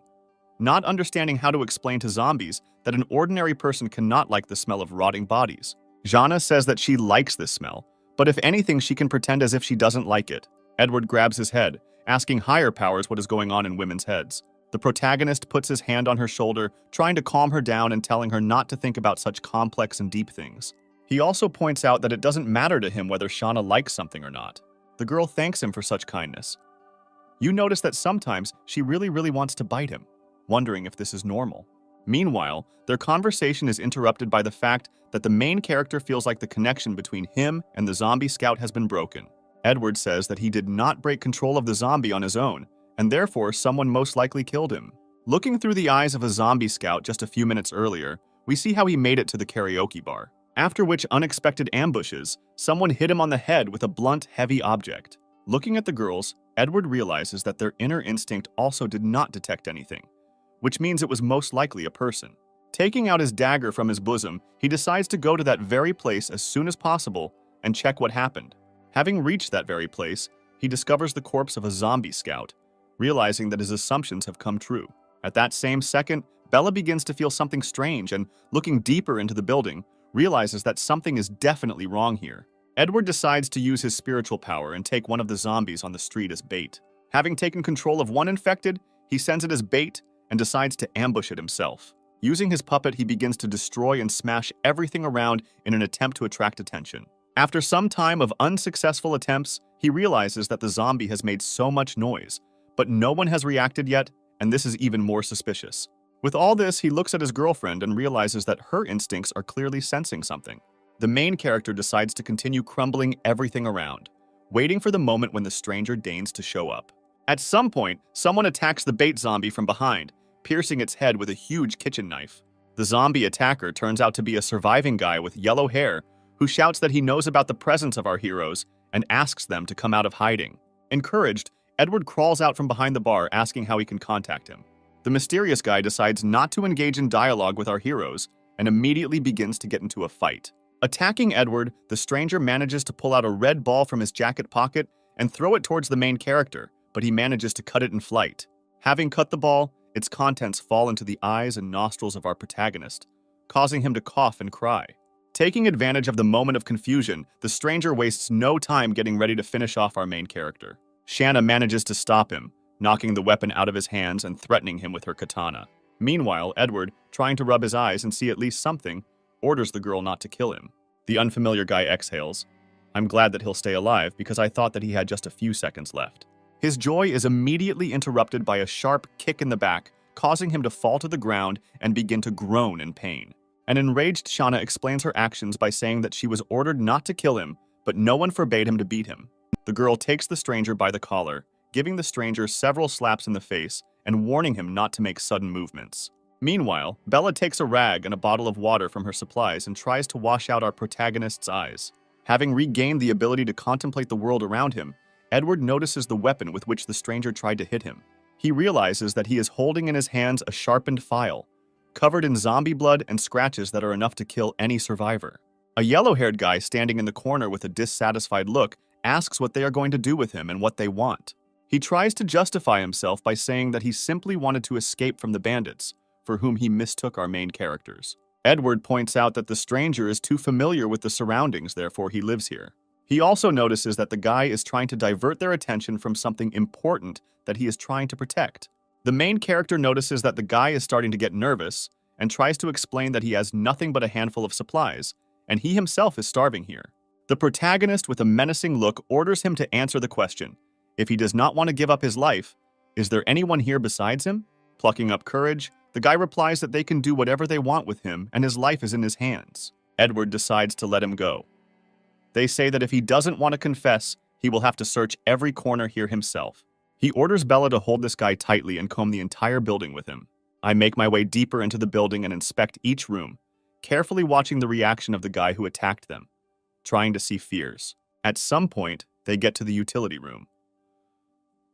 not understanding how to explain to zombies that an ordinary person cannot like the smell of rotting bodies. Jana says that she likes this smell, but if anything, she can pretend as if she doesn't like it. Edward grabs his head, asking higher powers what is going on in women's heads. The protagonist puts his hand on her shoulder, trying to calm her down and telling her not to think about such complex and deep things. He also points out that it doesn't matter to him whether Shauna likes something or not. The girl thanks him for such kindness. You notice that sometimes she really wants to bite him, wondering if this is normal. Meanwhile, their conversation is interrupted by the fact that the main character feels like the connection between him and the zombie scout has been broken. Edward says that he did not break control of the zombie on his own, and therefore someone most likely killed him. Looking through the eyes of a zombie scout just a few minutes earlier, we see how he made it to the karaoke bar. After which unexpected ambushes, someone hit him on the head with a blunt, heavy object. Looking at the girls, Edward realizes that their inner instinct also did not detect anything, which means it was most likely a person. Taking out his dagger from his bosom, he decides to go to that very place as soon as possible and check what happened. Having reached that very place, he discovers the corpse of a zombie scout, realizing that his assumptions have come true. At that same second, Bella begins to feel something strange and, looking deeper into the building, realizes that something is definitely wrong here. Edward decides to use his spiritual power and take one of the zombies on the street as bait. Having taken control of one infected, he sends it as bait and decides to ambush it himself. Using his puppet, he begins to destroy and smash everything around in an attempt to attract attention. After some time of unsuccessful attempts, he realizes that the zombie has made so much noise, but no one has reacted yet, and this is even more suspicious. With all this, he looks at his girlfriend and realizes that her instincts are clearly sensing something. The main character decides to continue crumbling everything around, waiting for the moment when the stranger deigns to show up. At some point, someone attacks the bait zombie from behind, piercing its head with a huge kitchen knife. The zombie attacker turns out to be a surviving guy with yellow hair who shouts that he knows about the presence of our heroes and asks them to come out of hiding. Encouraged, Edward crawls out from behind the bar asking how he can contact him. The mysterious guy decides not to engage in dialogue with our heroes and immediately begins to get into a fight. Attacking Edward, the stranger manages to pull out a red ball from his jacket pocket and throw it towards the main character, but he manages to cut it in flight. Having cut the ball, its contents fall into the eyes and nostrils of our protagonist, causing him to cough and cry. Taking advantage of the moment of confusion, the stranger wastes no time getting ready to finish off our main character. Shanna manages to stop him, knocking the weapon out of his hands and threatening him with her katana. Meanwhile, Edward, trying to rub his eyes and see at least something, orders the girl not to kill him. The unfamiliar guy exhales. I'm glad that he'll stay alive because I thought that he had just a few seconds left. His joy is immediately interrupted by a sharp kick in the back, causing him to fall to the ground and begin to groan in pain. An enraged Shanna explains her actions by saying that she was ordered not to kill him, but no one forbade him to beat him. The girl takes the stranger by the collar, giving the stranger several slaps in the face and warning him not to make sudden movements. Meanwhile, Bella takes a rag and a bottle of water from her supplies and tries to wash out our protagonist's eyes. Having regained the ability to contemplate the world around him, Edward notices the weapon with which the stranger tried to hit him. He realizes that he is holding in his hands a sharpened file, covered in zombie blood and scratches that are enough to kill any survivor. A yellow-haired guy standing in the corner with a dissatisfied look asks what they are going to do with him and what they want. He tries to justify himself by saying that he simply wanted to escape from the bandits, for whom he mistook our main characters. Edward points out that the stranger is too familiar with the surroundings, therefore he lives here. He also notices that the guy is trying to divert their attention from something important that he is trying to protect. The main character notices that the guy is starting to get nervous and tries to explain that he has nothing but a handful of supplies, and he himself is starving here. The protagonist, with a menacing look, orders him to answer the question. If he does not want to give up his life, is there anyone here besides him? Plucking up courage, the guy replies that they can do whatever they want with him and his life is in his hands. Edward decides to let him go. They say that if he doesn't want to confess, he will have to search every corner here himself. He orders Bella to hold this guy tightly and comb the entire building with him. I make my way deeper into the building and inspect each room, carefully watching the reaction of the guy who attacked them, trying to see fears. At some point, they get to the utility room.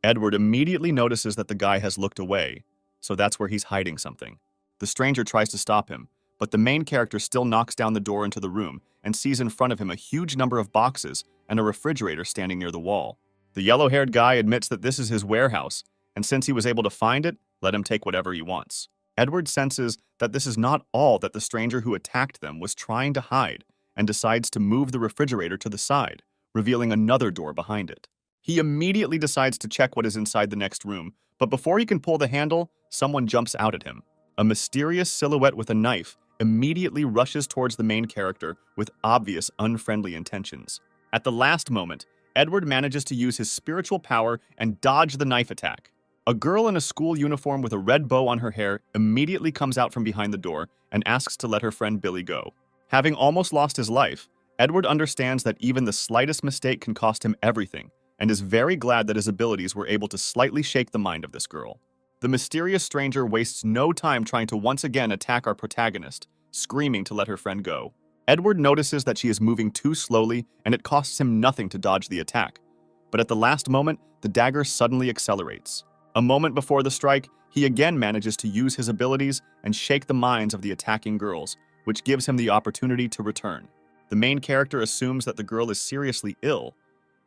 Edward immediately notices that the guy has looked away, so that's where he's hiding something. The stranger tries to stop him, but the main character still knocks down the door into the room and sees in front of him a huge number of boxes and a refrigerator standing near the wall. The yellow-haired guy admits that this is his warehouse, and since he was able to find it, let him take whatever he wants. Edward senses that this is not all that the stranger who attacked them was trying to hide and decides to move the refrigerator to the side, revealing another door behind it. He immediately decides to check what is inside the next room, but before he can pull the handle, someone jumps out at him. A mysterious silhouette with a knife immediately rushes towards the main character with obvious unfriendly intentions. At the last moment, Edward manages to use his spiritual power and dodge the knife attack. A girl in a school uniform with a red bow on her hair immediately comes out from behind the door and asks to let her friend Billy go. Having almost lost his life, Edward understands that even the slightest mistake can cost him everything, and is very glad that his abilities were able to slightly shake the mind of this girl. The mysterious stranger wastes no time trying to once again attack our protagonist, screaming to let her friend go. Edward notices that she is moving too slowly and it costs him nothing to dodge the attack. But at the last moment, the dagger suddenly accelerates. A moment before the strike, he again manages to use his abilities and shake the minds of the attacking girls, which gives him the opportunity to return. The main character assumes that the girl is seriously ill,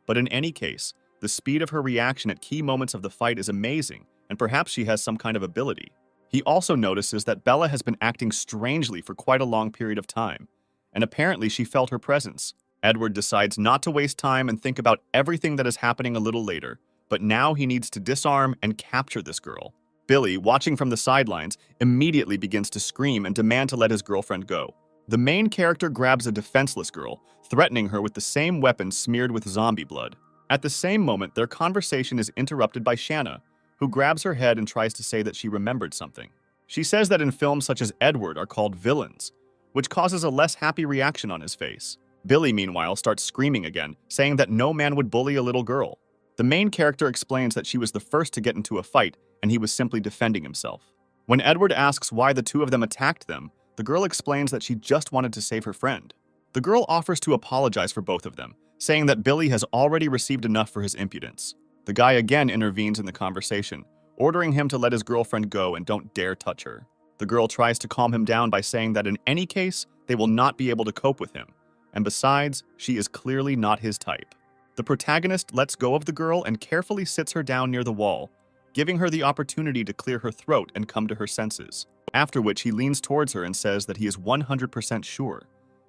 but in any case, the speed of her reaction at key moments of the fight is amazing, and perhaps she has some kind of ability. He also notices that Bella has been acting strangely for quite a long period of time, and apparently she felt her presence. Edward decides not to waste time and think about everything that is happening a little later, but now he needs to disarm and capture this girl. Billy, watching from the sidelines, immediately begins to scream and demand to let his girlfriend go. The main character grabs a defenseless girl, threatening her with the same weapon smeared with zombie blood. At the same moment, their conversation is interrupted by Shanna, who grabs her head and tries to say that she remembered something. She says that in films such as Edward are called villains, which causes a less happy reaction on his face. Billy, meanwhile, starts screaming again, saying that no man would bully a little girl. The main character explains that she was the first to get into a fight, and he was simply defending himself. When Edward asks why the two of them attacked them, the girl explains that she just wanted to save her friend. The girl offers to apologize for both of them, saying that Billy has already received enough for his impudence. The guy again intervenes in the conversation, ordering him to let his girlfriend go and don't dare touch her. The girl tries to calm him down by saying that in any case, they will not be able to cope with him, and besides, she is clearly not his type. The protagonist lets go of the girl and carefully sits her down near the wall, giving her the opportunity to clear her throat and come to her senses, after which he leans towards her and says that he is 100% sure,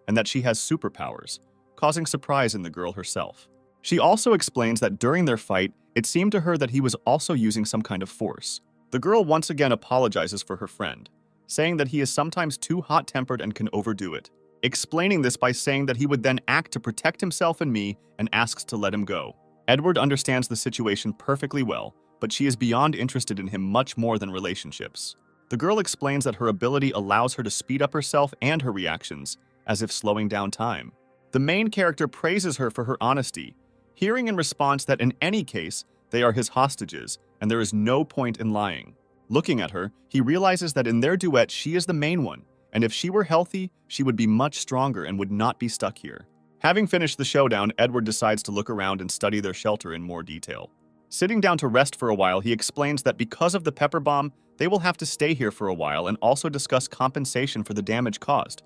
and that she has superpowers, causing surprise in the girl herself. She also explains that during their fight, it seemed to her that he was also using some kind of force. The girl once again apologizes for her friend, saying that he is sometimes too hot-tempered and can overdo it, explaining this by saying that he would then act to protect himself and me and asks to let him go. Edward understands the situation perfectly well, but she is beyond interested in him much more than relationships. The girl explains that her ability allows her to speed up herself and her reactions, as if slowing down time. The main character praises her for her honesty, hearing in response that in any case, they are his hostages, and there is no point in lying. Looking at her, he realizes that in their duet, she is the main one, and if she were healthy, she would be much stronger and would not be stuck here. Having finished the showdown, Edward decides to look around and study their shelter in more detail. Sitting down to rest for a while, he explains that because of the pepper bomb, they will have to stay here for a while and also discuss compensation for the damage caused.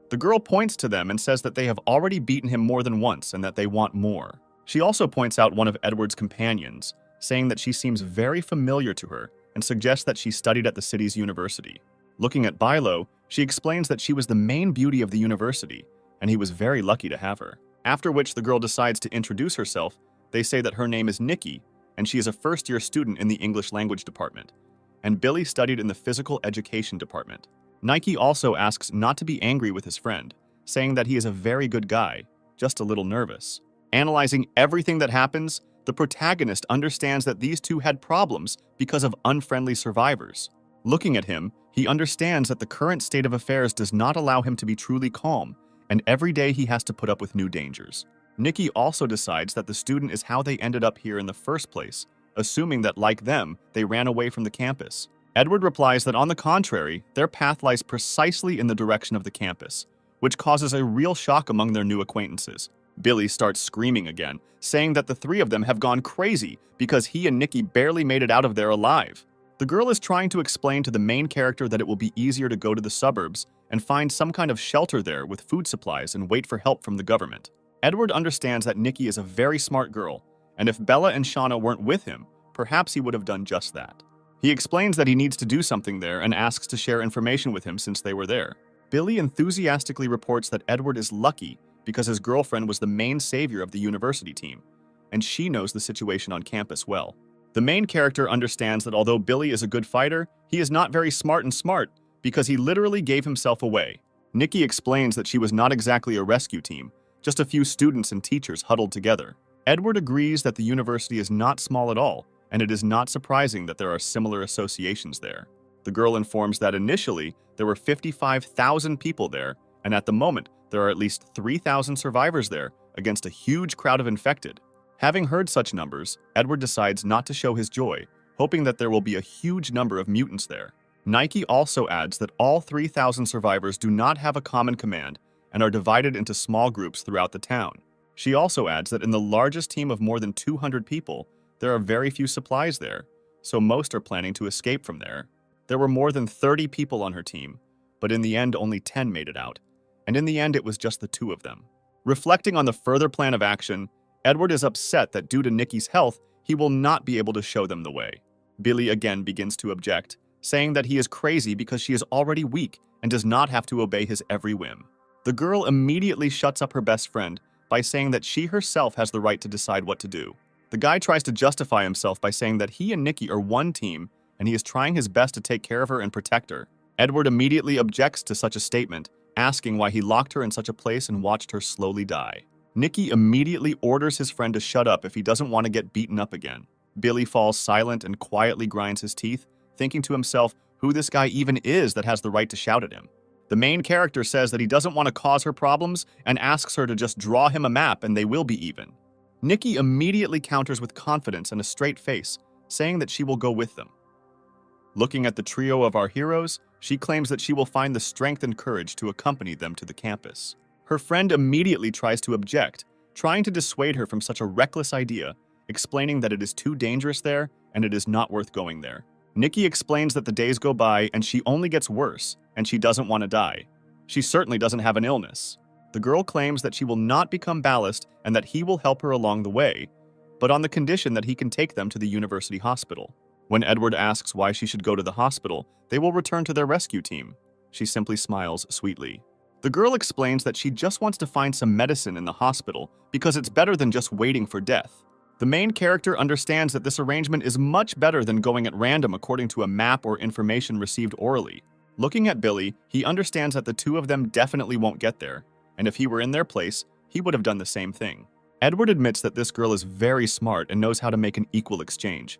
The girl points to them and says that they have already beaten him more than once and that they want more. She also points out one of Edward's companions, saying that she seems very familiar to her and suggests that she studied at the city's university. Looking at Bilo, she explains that she was the main beauty of the university, and he was very lucky to have her. After which the girl decides to introduce herself. They say that her name is Nikki, and she is a first-year student in the English language department, and Billy studied in the physical education department. Nike also asks not to be angry with his friend, saying that he is a very good guy, just a little nervous. Analyzing everything that happens, the protagonist understands that these two had problems because of unfriendly survivors. Looking at him, he understands that the current state of affairs does not allow him to be truly calm, and every day he has to put up with new dangers. Nikki also decides that the student is how they ended up here in the first place, assuming that, like them, they ran away from the campus. Edward replies that on the contrary, their path lies precisely in the direction of the campus, which causes a real shock among their new acquaintances. Billy starts screaming again, saying that the three of them have gone crazy because he and Nikki barely made it out of there alive. The girl is trying to explain to the main character that it will be easier to go to the suburbs and find some kind of shelter there with food supplies and wait for help from the government. Edward understands that Nikki is a very smart girl, and if Bella and Shauna weren't with him, perhaps he would have done just that. He explains that he needs to do something there and asks to share information with him since they were there. Billy enthusiastically reports that Edward is lucky because his girlfriend was the main savior of the university team, and she knows the situation on campus well. The main character understands that although Billy is a good fighter, he is not very smart because he literally gave himself away. Nikki explains that she was not exactly a rescue team, just a few students and teachers huddled together. Edward agrees that the university is not small at all, and it is not surprising that there are similar associations there. The girl informs that initially, there were 55,000 people there, and at the moment, there are at least 3,000 survivors there against a huge crowd of infected. Having heard such numbers, Edward decides not to show his joy, hoping that there will be a huge number of mutants there. Nike also adds that all 3,000 survivors do not have a common command and are divided into small groups throughout the town. She also adds that in the largest team of more than 200 people, there are very few supplies there, so most are planning to escape from there. There were more than 30 people on her team, but in the end only 10 made it out, and in the end it was just the two of them. Reflecting on the further plan of action, Edward is upset that due to Nikki's health, he will not be able to show them the way. Billy again begins to object, saying that he is crazy because she is already weak and does not have to obey his every whim. The girl immediately shuts up her best friend by saying that she herself has the right to decide what to do. The guy tries to justify himself by saying that he and Nikki are one team and he is trying his best to take care of her and protect her. Edward immediately objects to such a statement, asking why he locked her in such a place and watched her slowly die. Nikki immediately orders his friend to shut up if he doesn't want to get beaten up again. Billy falls silent and quietly grinds his teeth, thinking to himself who this guy even is that has the right to shout at him. The main character says that he doesn't want to cause her problems and asks her to just draw him a map and they will be even. Nikki immediately counters with confidence and a straight face, saying that she will go with them. Looking at the trio of our heroes, she claims that she will find the strength and courage to accompany them to the campus. Her friend immediately tries to object, trying to dissuade her from such a reckless idea, explaining that it is too dangerous there and it is not worth going there. Nikki explains that the days go by and she only gets worse, and she doesn't want to die. She certainly doesn't have an illness. The girl claims that she will not become ballast and that he will help her along the way, but on the condition that he can take them to the university hospital. When Edward asks why she should go to the hospital, they will return to their rescue team. She simply smiles sweetly. The girl explains that she just wants to find some medicine in the hospital because it's better than just waiting for death. The main character understands that this arrangement is much better than going at random according to a map or information received orally. Looking at Billy, he understands that the two of them definitely won't get there, and if he were in their place, he would have done the same thing. Edward admits that this girl is very smart and knows how to make an equal exchange.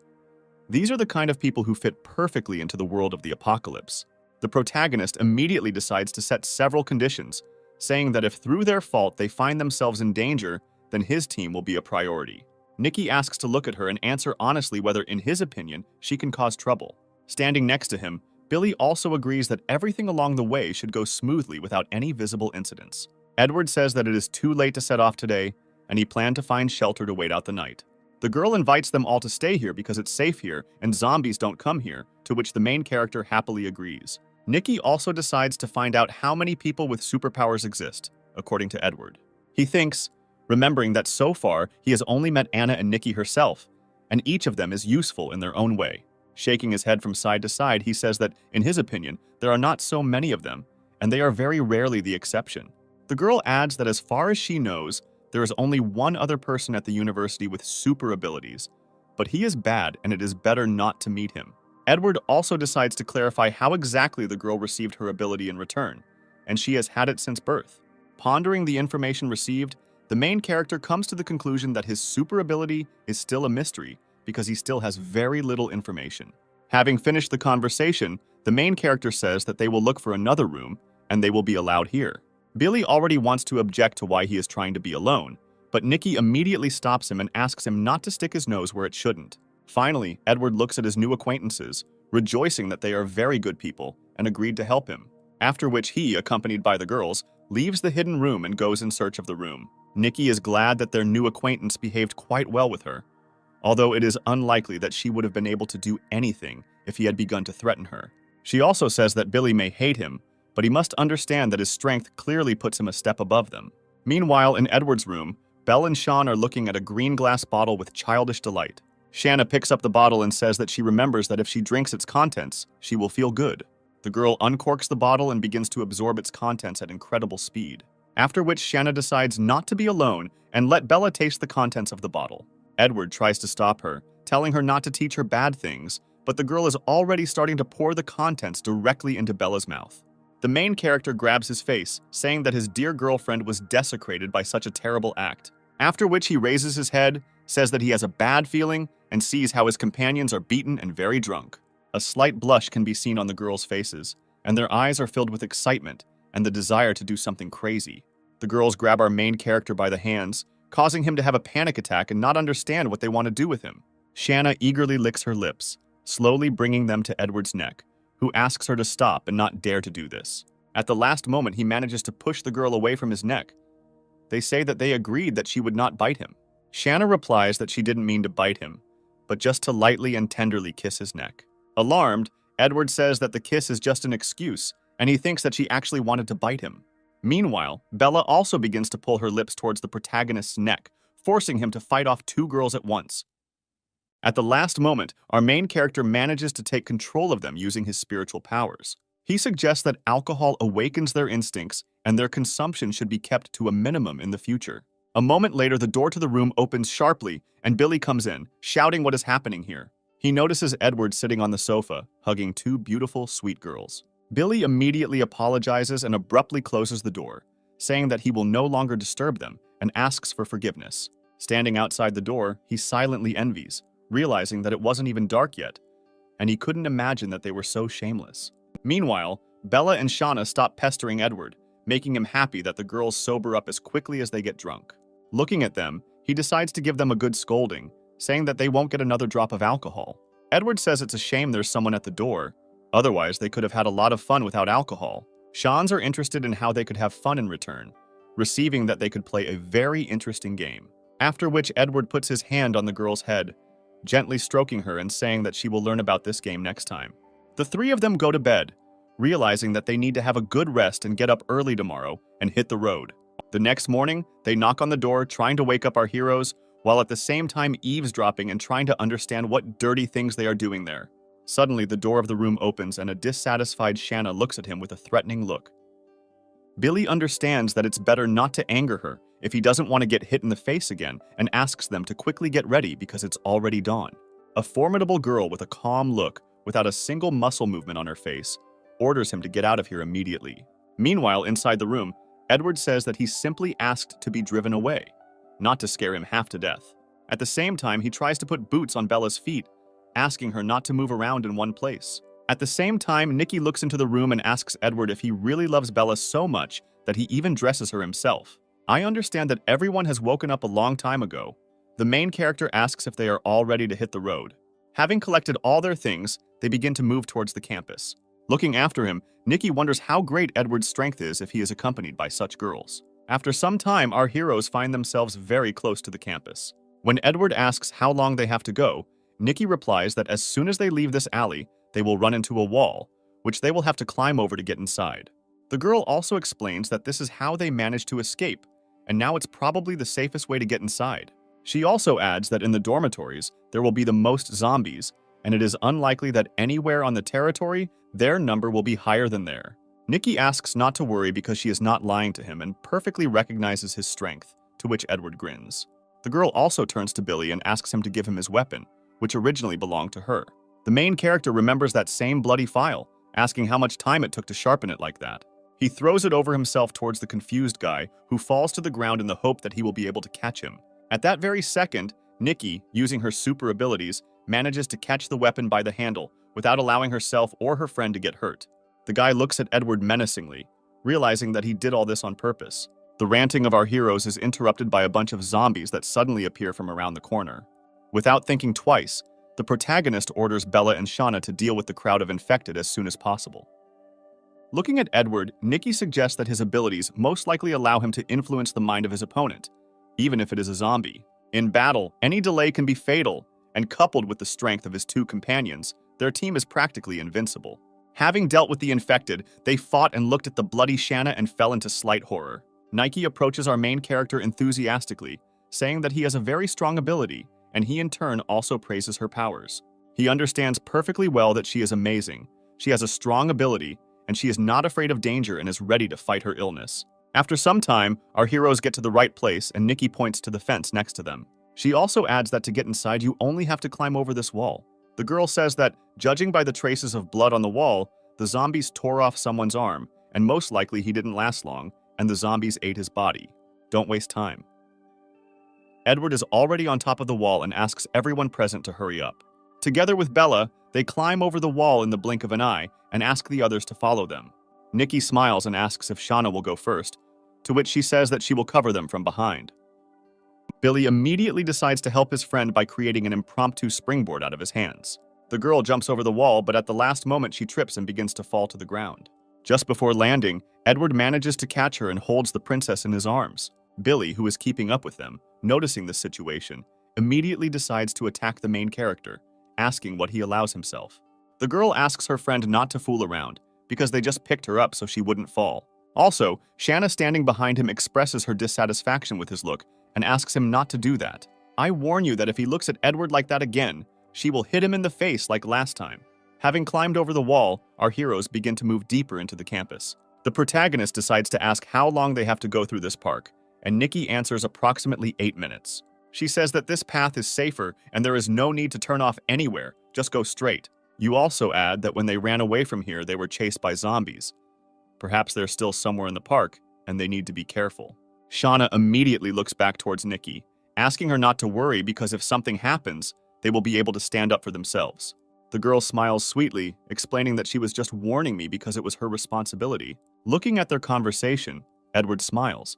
These are the kind of people who fit perfectly into the world of the apocalypse. The protagonist immediately decides to set several conditions, saying that if through their fault they find themselves in danger, then his team will be a priority. Nikki asks to look at her and answer honestly whether, in his opinion, she can cause trouble. Standing next to him, Billy also agrees that everything along the way should go smoothly without any visible incidents. Edward says that it is too late to set off today, and he planned to find shelter to wait out the night. The girl invites them all to stay here because it's safe here and zombies don't come here, to which the main character happily agrees. Nikki also decides to find out how many people with superpowers exist, according to Edward. He thinks, remembering that so far he has only met Anna and Nikki herself, and each of them is useful in their own way. Shaking his head from side to side, he says that, in his opinion, there are not so many of them, and they are very rarely the exception. The girl adds that as far as she knows, there is only one other person at the university with super abilities, but he is bad and it is better not to meet him. Edward also decides to clarify how exactly the girl received her ability in return, and she has had it since birth. Pondering the information received, the main character comes to the conclusion that his super ability is still a mystery because he still has very little information. Having finished the conversation, the main character says that they will look for another room and they will be allowed here. Billy already wants to object to why he is trying to be alone, but Nikki immediately stops him and asks him not to stick his nose where it shouldn't. Finally, Edward looks at his new acquaintances, rejoicing that they are very good people, and agreed to help him. After which he, accompanied by the girls, leaves the hidden room and goes in search of the room. Nikki is glad that their new acquaintance behaved quite well with her, although it is unlikely that she would have been able to do anything if he had begun to threaten her. She also says that Billy may hate him, but he must understand that his strength clearly puts him a step above them. Meanwhile, in Edward's room, Belle and Sean are looking at a green glass bottle with childish delight. Shanna picks up the bottle and says that she remembers that if she drinks its contents, she will feel good. The girl uncorks the bottle and begins to absorb its contents at incredible speed. After which Shanna decides not to be alone and let Bella taste the contents of the bottle. Edward tries to stop her, telling her not to teach her bad things, but the girl is already starting to pour the contents directly into Bella's mouth. The main character grabs his face, saying that his dear girlfriend was desecrated by such a terrible act. After which he raises his head, says that he has a bad feeling, and sees how his companions are beaten and very drunk. A slight blush can be seen on the girls' faces, and their eyes are filled with excitement and the desire to do something crazy. The girls grab our main character by the hands, causing him to have a panic attack and not understand what they want to do with him. Shanna eagerly licks her lips, slowly bringing them to Edward's neck, who asks her to stop and not dare to do this. At the last moment, he manages to push the girl away from his neck. They say that they agreed that she would not bite him. Shanna replies that she didn't mean to bite him, but just to lightly and tenderly kiss his neck. Alarmed, Edward says that the kiss is just an excuse, and he thinks that she actually wanted to bite him. Meanwhile, Bella also begins to pull her lips towards the protagonist's neck, forcing him to fight off two girls at once. At the last moment, our main character manages to take control of them using his spiritual powers. He suggests that alcohol awakens their instincts and their consumption should be kept to a minimum in the future. A moment later, the door to the room opens sharply and Billy comes in, shouting what is happening here. He notices Edward sitting on the sofa, hugging two beautiful, sweet girls. Billy immediately apologizes and abruptly closes the door, saying that he will no longer disturb them and asks for forgiveness. Standing outside the door, he silently envies, realizing that it wasn't even dark yet, and he couldn't imagine that they were so shameless. Meanwhile, Bella and Shauna stop pestering Edward, making him happy that the girls sober up as quickly as they get drunk. Looking at them, he decides to give them a good scolding, saying that they won't get another drop of alcohol. Edward says it's a shame there's someone at the door, otherwise they could have had a lot of fun without alcohol. Shans are interested in how they could have fun in return, receiving that they could play a very interesting game. After which Edward puts his hand on the girl's head, gently stroking her and saying that she will learn about this game next time. The three of them go to bed, realizing that they need to have a good rest and get up early tomorrow and hit the road. The next morning, they knock on the door trying to wake up our heroes, while at the same time eavesdropping and trying to understand what dirty things they are doing there. Suddenly, the door of the room opens and a dissatisfied Shanna looks at him with a threatening look. Billy understands that it's better not to anger her if he doesn't want to get hit in the face again and asks them to quickly get ready because it's already dawn. A formidable girl with a calm look, without a single muscle movement on her face, orders him to get out of here immediately. Meanwhile, inside the room, Edward says that he simply asked to be driven away, not to scare him half to death. At the same time, he tries to put boots on Bella's feet, asking her not to move around in one place. At the same time, Nikki looks into the room and asks Edward if he really loves Bella so much that he even dresses her himself. I understand that everyone has woken up a long time ago. The main character asks if they are all ready to hit the road. Having collected all their things, they begin to move towards the campus. Looking after him, Nikki wonders how great Edward's strength is if he is accompanied by such girls. After some time, our heroes find themselves very close to the campus. When Edward asks how long they have to go, Nikki replies that as soon as they leave this alley, they will run into a wall, which they will have to climb over to get inside. The girl also explains that this is how they managed to escape, and now it's probably the safest way to get inside. She also adds that in the dormitories, there will be the most zombies, and it is unlikely that anywhere on the territory, their number will be higher than there. Nikki asks not to worry because she is not lying to him and perfectly recognizes his strength, to which Edward grins. The girl also turns to Billy and asks him to give him his weapon, which originally belonged to her. The main character remembers that same bloody file, asking how much time it took to sharpen it like that. He throws it over himself towards the confused guy, who falls to the ground in the hope that he will be able to catch him. At that very second, Nikki, using her super abilities, manages to catch the weapon by the handle without allowing herself or her friend to get hurt. The guy looks at Edward menacingly, realizing that he did all this on purpose. The ranting of our heroes is interrupted by a bunch of zombies that suddenly appear from around the corner. Without thinking twice, the protagonist orders Bella and Shauna to deal with the crowd of infected as soon as possible. Looking at Edward, Nikki suggests that his abilities most likely allow him to influence the mind of his opponent, even if it is a zombie. In battle, any delay can be fatal, and coupled with the strength of his two companions, their team is practically invincible. Having dealt with the infected, they fought and looked at the bloody Shanna and fell into slight horror. Nike approaches our main character enthusiastically, saying that he has a very strong ability, and he in turn also praises her powers. He understands perfectly well that she is amazing, she has a strong ability, and she is not afraid of danger and is ready to fight her illness. After some time, our heroes get to the right place and Nikki points to the fence next to them. She also adds that to get inside you only have to climb over this wall. The girl says that, judging by the traces of blood on the wall, the zombies tore off someone's arm, and most likely he didn't last long, and the zombies ate his body. Don't waste time. Edward is already on top of the wall and asks everyone present to hurry up. Together with Bella, they climb over the wall in the blink of an eye and ask the others to follow them. Nikki smiles and asks if Shauna will go first, to which she says that she will cover them from behind. Billy immediately decides to help his friend by creating an impromptu springboard out of his hands. The girl jumps over the wall, but at the last moment she trips and begins to fall to the ground. Just before landing, Edward manages to catch her and holds the princess in his arms. Billy, who is keeping up with them, noticing the situation, immediately decides to attack the main character, asking what he allows himself. The girl asks her friend not to fool around, because they just picked her up so she wouldn't fall. Also, Shanna standing behind him expresses her dissatisfaction with his look and asks him not to do that. I warn you that if he looks at Edward like that again, she will hit him in the face like last time. Having climbed over the wall, our heroes begin to move deeper into the campus. The protagonist decides to ask how long they have to go through this park, and Nikki answers approximately 8 minutes. She says that this path is safer and there is no need to turn off anywhere, just go straight. You also add that when they ran away from here, they were chased by zombies. Perhaps they're still somewhere in the park, and they need to be careful. Shauna immediately looks back towards Nikki, asking her not to worry because if something happens, they will be able to stand up for themselves. The girl smiles sweetly, explaining that she was just warning me because it was her responsibility. Looking at their conversation, Edward smiles,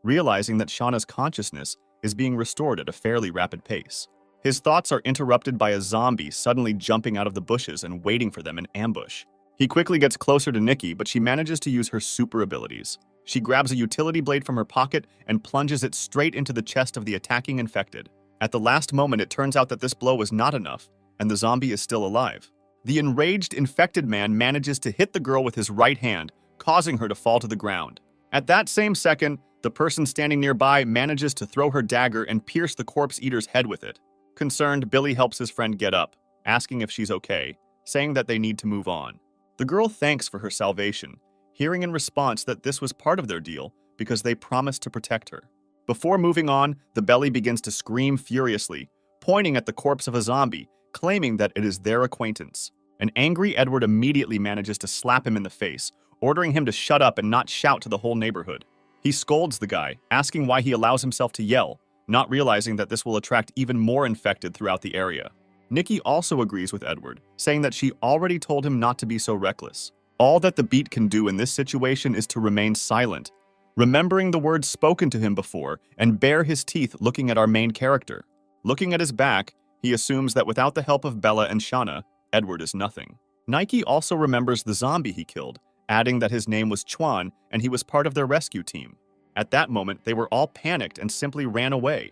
realizing that Shauna's consciousness is being restored at a fairly rapid pace. His thoughts are interrupted by a zombie suddenly jumping out of the bushes and waiting for them in ambush. He quickly gets closer to Nikki, but she manages to use her super abilities. She grabs a utility blade from her pocket and plunges it straight into the chest of the attacking infected. At the last moment, it turns out that this blow was not enough, and the zombie is still alive. The enraged infected man manages to hit the girl with his right hand, causing her to fall to the ground. At that same second, the person standing nearby manages to throw her dagger and pierce the corpse eater's head with it. Concerned, Billy helps his friend get up, asking if she's okay, saying that they need to move on. The girl thanks for her salvation, hearing in response that this was part of their deal because they promised to protect her. Before moving on, the belly begins to scream furiously, pointing at the corpse of a zombie, claiming that it is their acquaintance. An angry Edward immediately manages to slap him in the face, ordering him to shut up and not shout to the whole neighborhood. He scolds the guy, asking why he allows himself to yell, not realizing that this will attract even more infected throughout the area. Nikki also agrees with Edward, saying that she already told him not to be so reckless. All that the Beat can do in this situation is to remain silent, remembering the words spoken to him before and bare his teeth looking at our main character. Looking at his back, he assumes that without the help of Bella and Shauna, Edward is nothing. Nike also remembers the zombie he killed, adding that his name was Chuan and he was part of their rescue team. At that moment, they were all panicked and simply ran away.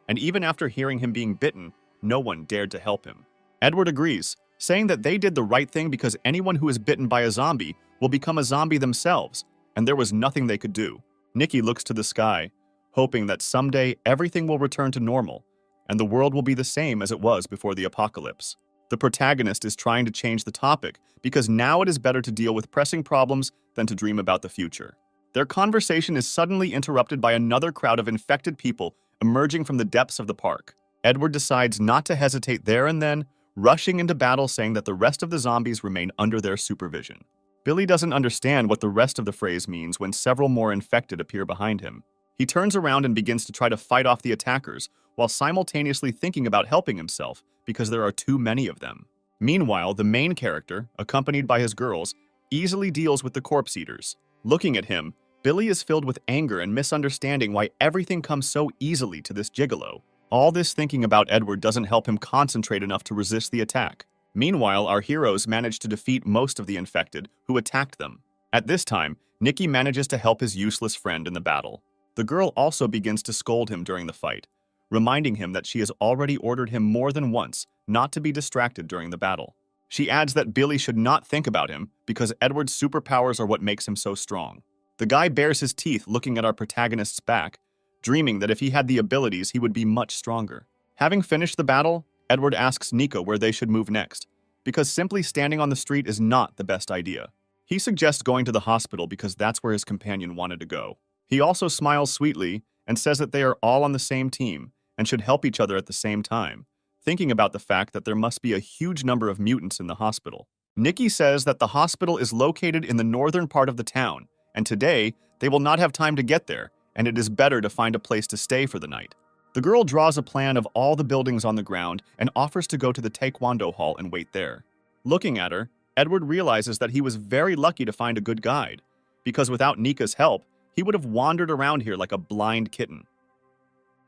And even after hearing him being bitten, no one dared to help him. Edward agrees, saying that they did the right thing because anyone who is bitten by a zombie will become a zombie themselves, and there was nothing they could do. Nikki looks to the sky, hoping that someday everything will return to normal, and the world will be the same as it was before the apocalypse. The protagonist is trying to change the topic because now it is better to deal with pressing problems than to dream about the future. Their conversation is suddenly interrupted by another crowd of infected people emerging from the depths of the park. Edward decides not to hesitate there and then, rushing into battle saying that the rest of the zombies remain under their supervision. Billy doesn't understand what the rest of the phrase means when several more infected appear behind him. He turns around and begins to try to fight off the attackers, while simultaneously thinking about helping himself because there are too many of them. Meanwhile, the main character, accompanied by his girls, easily deals with the corpse eaters. Looking at him, Billy is filled with anger and misunderstanding why everything comes so easily to this gigolo. All this thinking about Edward doesn't help him concentrate enough to resist the attack. Meanwhile, our heroes manage to defeat most of the infected who attacked them. At this time, Nikki manages to help his useless friend in the battle. The girl also begins to scold him during the fight, reminding him that she has already ordered him more than once not to be distracted during the battle. She adds that Billy should not think about him because Edward's superpowers are what makes him so strong. The guy bares his teeth looking at our protagonist's back, dreaming that if he had the abilities, he would be much stronger. Having finished the battle, Edward asks Nico where they should move next, because simply standing on the street is not the best idea. He suggests going to the hospital because that's where his companion wanted to go. He also smiles sweetly and says that they are all on the same team and should help each other at the same time, thinking about the fact that there must be a huge number of mutants in the hospital. Nikki says that the hospital is located in the northern part of the town, and today they will not have time to get there, and it is better to find a place to stay for the night. The girl draws a plan of all the buildings on the ground and offers to go to the Taekwondo hall and wait there. Looking at her, Edward realizes that he was very lucky to find a good guide, because without Nika's help, he would have wandered around here like a blind kitten.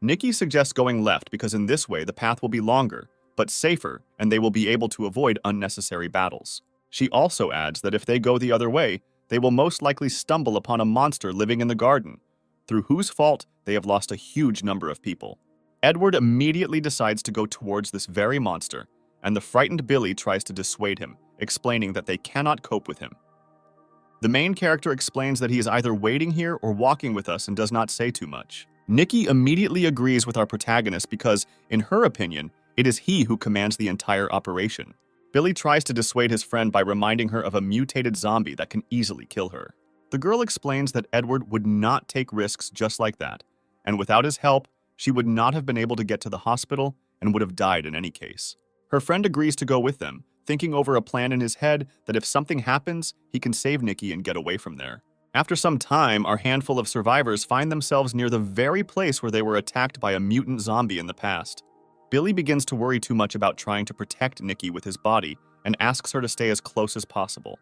Nikki suggests going left because in this way the path will be longer, but safer, and they will be able to avoid unnecessary battles. She also adds that if they go the other way, they will most likely stumble upon a monster living in the garden, through whose fault they have lost a huge number of people. Edward immediately decides to go towards this very monster, and the frightened Billy tries to dissuade him, explaining that they cannot cope with him. The main character explains that he is either waiting here or walking with us and does not say too much. Nikki immediately agrees with our protagonist because, in her opinion, it is he who commands the entire operation. Billy tries to dissuade his friend by reminding her of a mutated zombie that can easily kill her. The girl explains that Edward would not take risks just like that, and without his help, she would not have been able to get to the hospital and would have died in any case. Her friend agrees to go with them, thinking over a plan in his head that if something happens, he can save Nikki and get away from there. After some time, our handful of survivors find themselves near the very place where they were attacked by a mutant zombie in the past. Billy begins to worry too much about trying to protect Nikki with his body and asks her to stay as close as possible.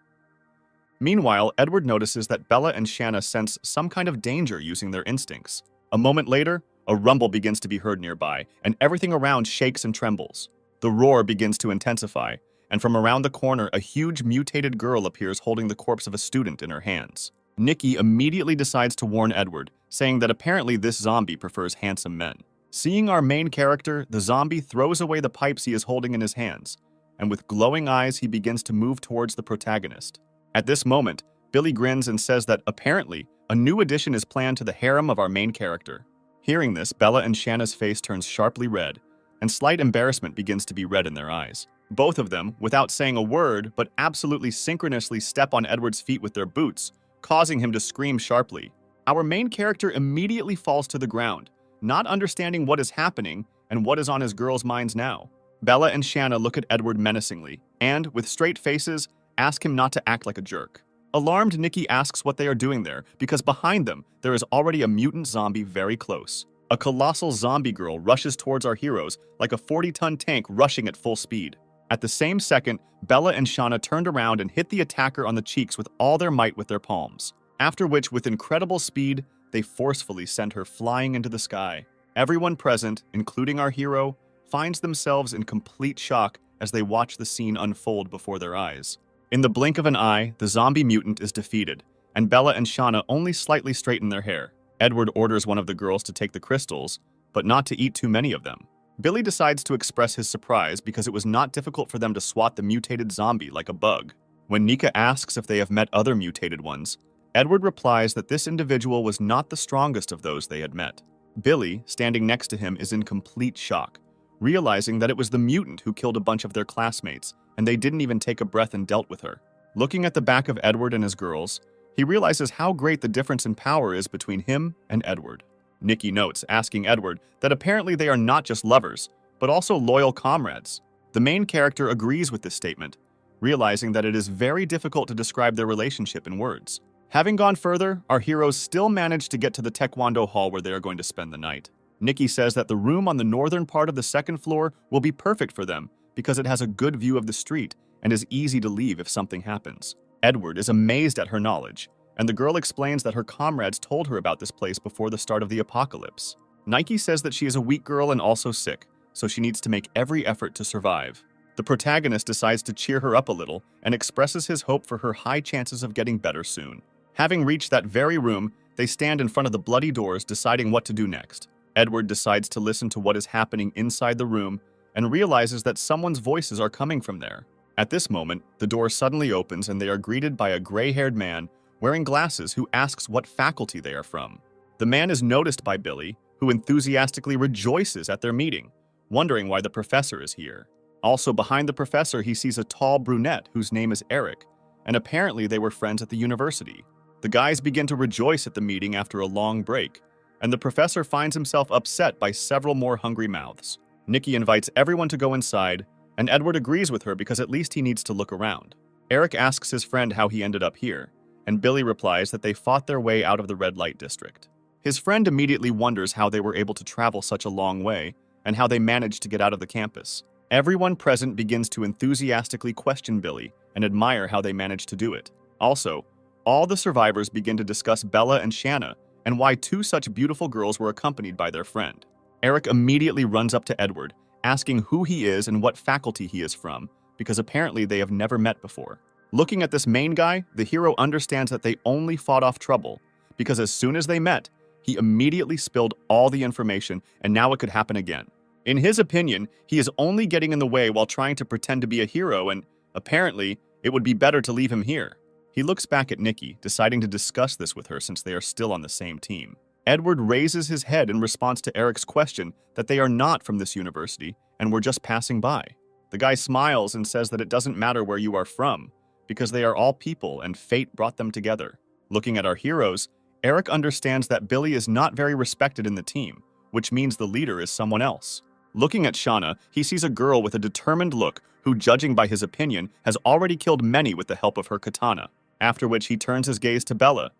Meanwhile, Edward notices that Bella and Shanna sense some kind of danger using their instincts. A moment later, a rumble begins to be heard nearby, and everything around shakes and trembles. The roar begins to intensify, and from around the corner, a huge mutated girl appears holding the corpse of a student in her hands. Nikki immediately decides to warn Edward, saying that apparently this zombie prefers handsome men. Seeing our main character, the zombie throws away the pipes he is holding in his hands, and with glowing eyes, he begins to move towards the protagonist. At this moment, Billy grins and says that apparently, a new addition is planned to the harem of our main character. Hearing this, Bella and Shanna's face turns sharply red, and slight embarrassment begins to be read in their eyes. Both of them, without saying a word, but absolutely synchronously step on Edward's feet with their boots, causing him to scream sharply. Our main character immediately falls to the ground, not understanding what is happening and what is on his girls' minds now. Bella and Shanna look at Edward menacingly, and, with straight faces, ask him not to act like a jerk. Alarmed, Nikki asks what they are doing there, because behind them, there is already a mutant zombie very close. A colossal zombie girl rushes towards our heroes like a 40-ton tank rushing at full speed. At the same second, Bella and Shanna turned around and hit the attacker on the cheeks with all their might with their palms, after which, with incredible speed, they forcefully sent her flying into the sky. Everyone present, including our hero, finds themselves in complete shock as they watch the scene unfold before their eyes. In the blink of an eye, the zombie mutant is defeated, and Bella and Shanna only slightly straighten their hair. Edward orders one of the girls to take the crystals, but not to eat too many of them. Billy decides to express his surprise because it was not difficult for them to swat the mutated zombie like a bug. When Nika asks if they have met other mutated ones, Edward replies that this individual was not the strongest of those they had met. Billy, standing next to him, is in complete shock, realizing that it was the mutant who killed a bunch of their classmates, and they didn't even take a breath and dealt with her. Looking at the back of Edward and his girls, he realizes how great the difference in power is between him and Edward. Nikki notes, asking Edward that apparently they are not just lovers, but also loyal comrades. The main character agrees with this statement, realizing that it is very difficult to describe their relationship in words. Having gone further, our heroes still manage to get to the Taekwondo hall where they are going to spend the night. Nikki says that the room on the northern part of the second floor will be perfect for them because it has a good view of the street and is easy to leave if something happens. Edward is amazed at her knowledge, and the girl explains that her comrades told her about this place before the start of the apocalypse. Nike says that she is a weak girl and also sick, so she needs to make every effort to survive. The protagonist decides to cheer her up a little and expresses his hope for her high chances of getting better soon. Having reached that very room, they stand in front of the bloody doors deciding what to do next. Edward decides to listen to what is happening inside the room and realizes that someone's voices are coming from there. At this moment, the door suddenly opens and they are greeted by a gray-haired man wearing glasses who asks what faculty they are from. The man is noticed by Billy, who enthusiastically rejoices at their meeting, wondering why the professor is here. Also behind the professor, he sees a tall brunette whose name is Eric, and apparently they were friends at the university. The guys begin to rejoice at the meeting after a long break, and the professor finds himself upset by several more hungry mouths. Nikki invites everyone to go inside, and Edward agrees with her because at least he needs to look around. Eric asks his friend how he ended up here, and Billy replies that they fought their way out of the red light district. His friend immediately wonders how they were able to travel such a long way and how they managed to get out of the campus. Everyone present begins to enthusiastically question Billy and admire how they managed to do it. Also, all the survivors begin to discuss Bella and Shanna and why two such beautiful girls were accompanied by their friend. Eric immediately runs up to Edward, asking who he is and what faculty he is from, because apparently they have never met before. Looking at this main guy, the hero understands that they only fought off trouble, because as soon as they met, He immediately spilled all the information, and now it could happen again. In his opinion, he is only getting in the way while trying to pretend to be a hero, and apparently, it would be better to leave him here. He looks back at Nikki, deciding to discuss this with her since they are still on the same team. Edward raises his head in response to Eric's question that they are not from this university and were just passing by. The guy smiles and says that it doesn't matter where you are from, because they are all people and fate brought them together. Looking at our heroes, Eric understands that Billy is not very respected in the team, which means the leader is someone else. Looking at Shauna, he sees a girl with a determined look who, judging by his opinion, has already killed many with the help of her katana, after which he turns his gaze to Bella,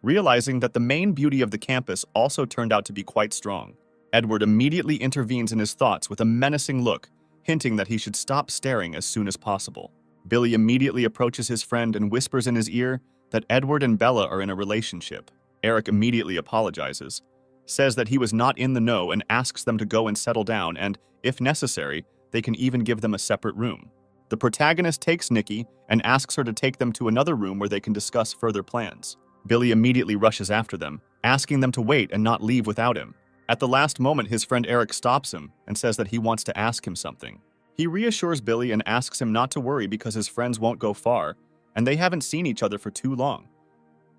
realizing that the main beauty of the campus also turned out to be quite strong. Edward immediately intervenes in his thoughts with a menacing look, hinting that he should stop staring as soon as possible. Billy immediately approaches his friend and whispers in his ear that Edward and Bella are in a relationship. Eric immediately apologizes, says that he was not in the know and asks them to go and settle down and, if necessary, they can even give them a separate room. The protagonist takes Nikki and asks her to take them to another room where they can discuss further plans. Billy immediately rushes after them, asking them to wait and not leave without him. At the last moment, his friend Eric stops him and says that he wants to ask him something. He reassures Billy and asks him not to worry because his friends won't go far, and they haven't seen each other for too long.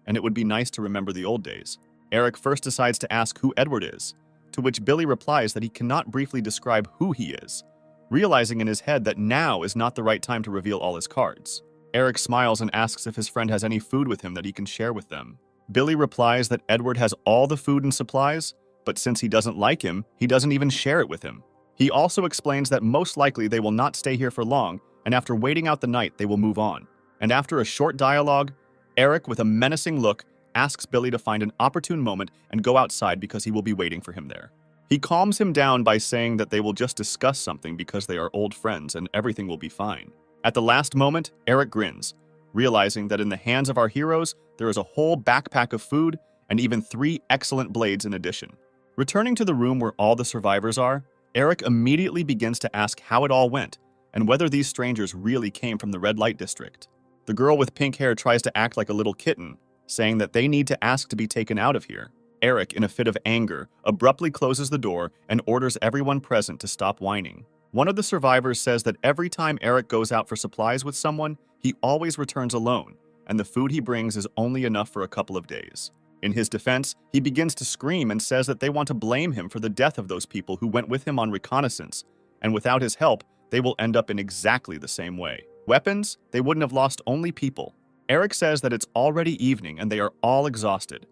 And it would be nice to remember the old days. Eric first decides to ask who Edward is, to which Billy replies that he cannot briefly describe who he is, realizing in his head that now is not the right time to reveal all his cards. Eric smiles and asks if his friend has any food with him that he can share with them. Billy replies that Edward has all the food and supplies, but since he doesn't like him, he doesn't even share it with him. He also explains that most likely they will not stay here for long, and after waiting out the night, they will move on. And after a short dialogue, Eric, with a menacing look, asks Billy to find an opportune moment and go outside because he will be waiting for him there. He calms him down by saying that they will just discuss something because they are old friends and everything will be fine. At the last moment, Eric grins, realizing that in the hands of our heroes, there is a whole backpack of food and even 3 excellent blades in addition. Returning to the room where all the survivors are, Eric immediately begins to ask how it all went and whether these strangers really came from the red light district. The girl with pink hair tries to act like a little kitten, saying that they need to ask to be taken out of here. Eric, in a fit of anger, abruptly closes the door and orders everyone present to stop whining. One of the survivors says that every time Eric goes out for supplies with someone, he always returns alone, and the food he brings is only enough for a couple of days. In his defense, he begins to scream and says that they want to blame him for the death of those people who went with him on reconnaissance, and without his help, they will end up in exactly the same way. Weapons? They wouldn't have lost only people. Eric says that it's already evening and they are all exhausted.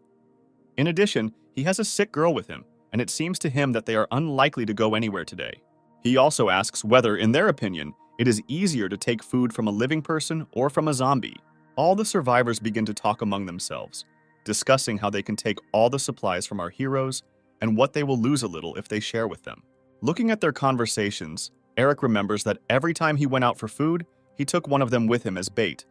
In addition, he has a sick girl with him, and it seems to him that they are unlikely to go anywhere today. He also asks whether, in their opinion, it is easier to take food from a living person or from a zombie. All the survivors begin to talk among themselves, discussing how they can take all the supplies from our heroes and what they will lose a little if they share with them. Looking at their conversations, Eric remembers that every time he went out for food, he took one of them with him as bait.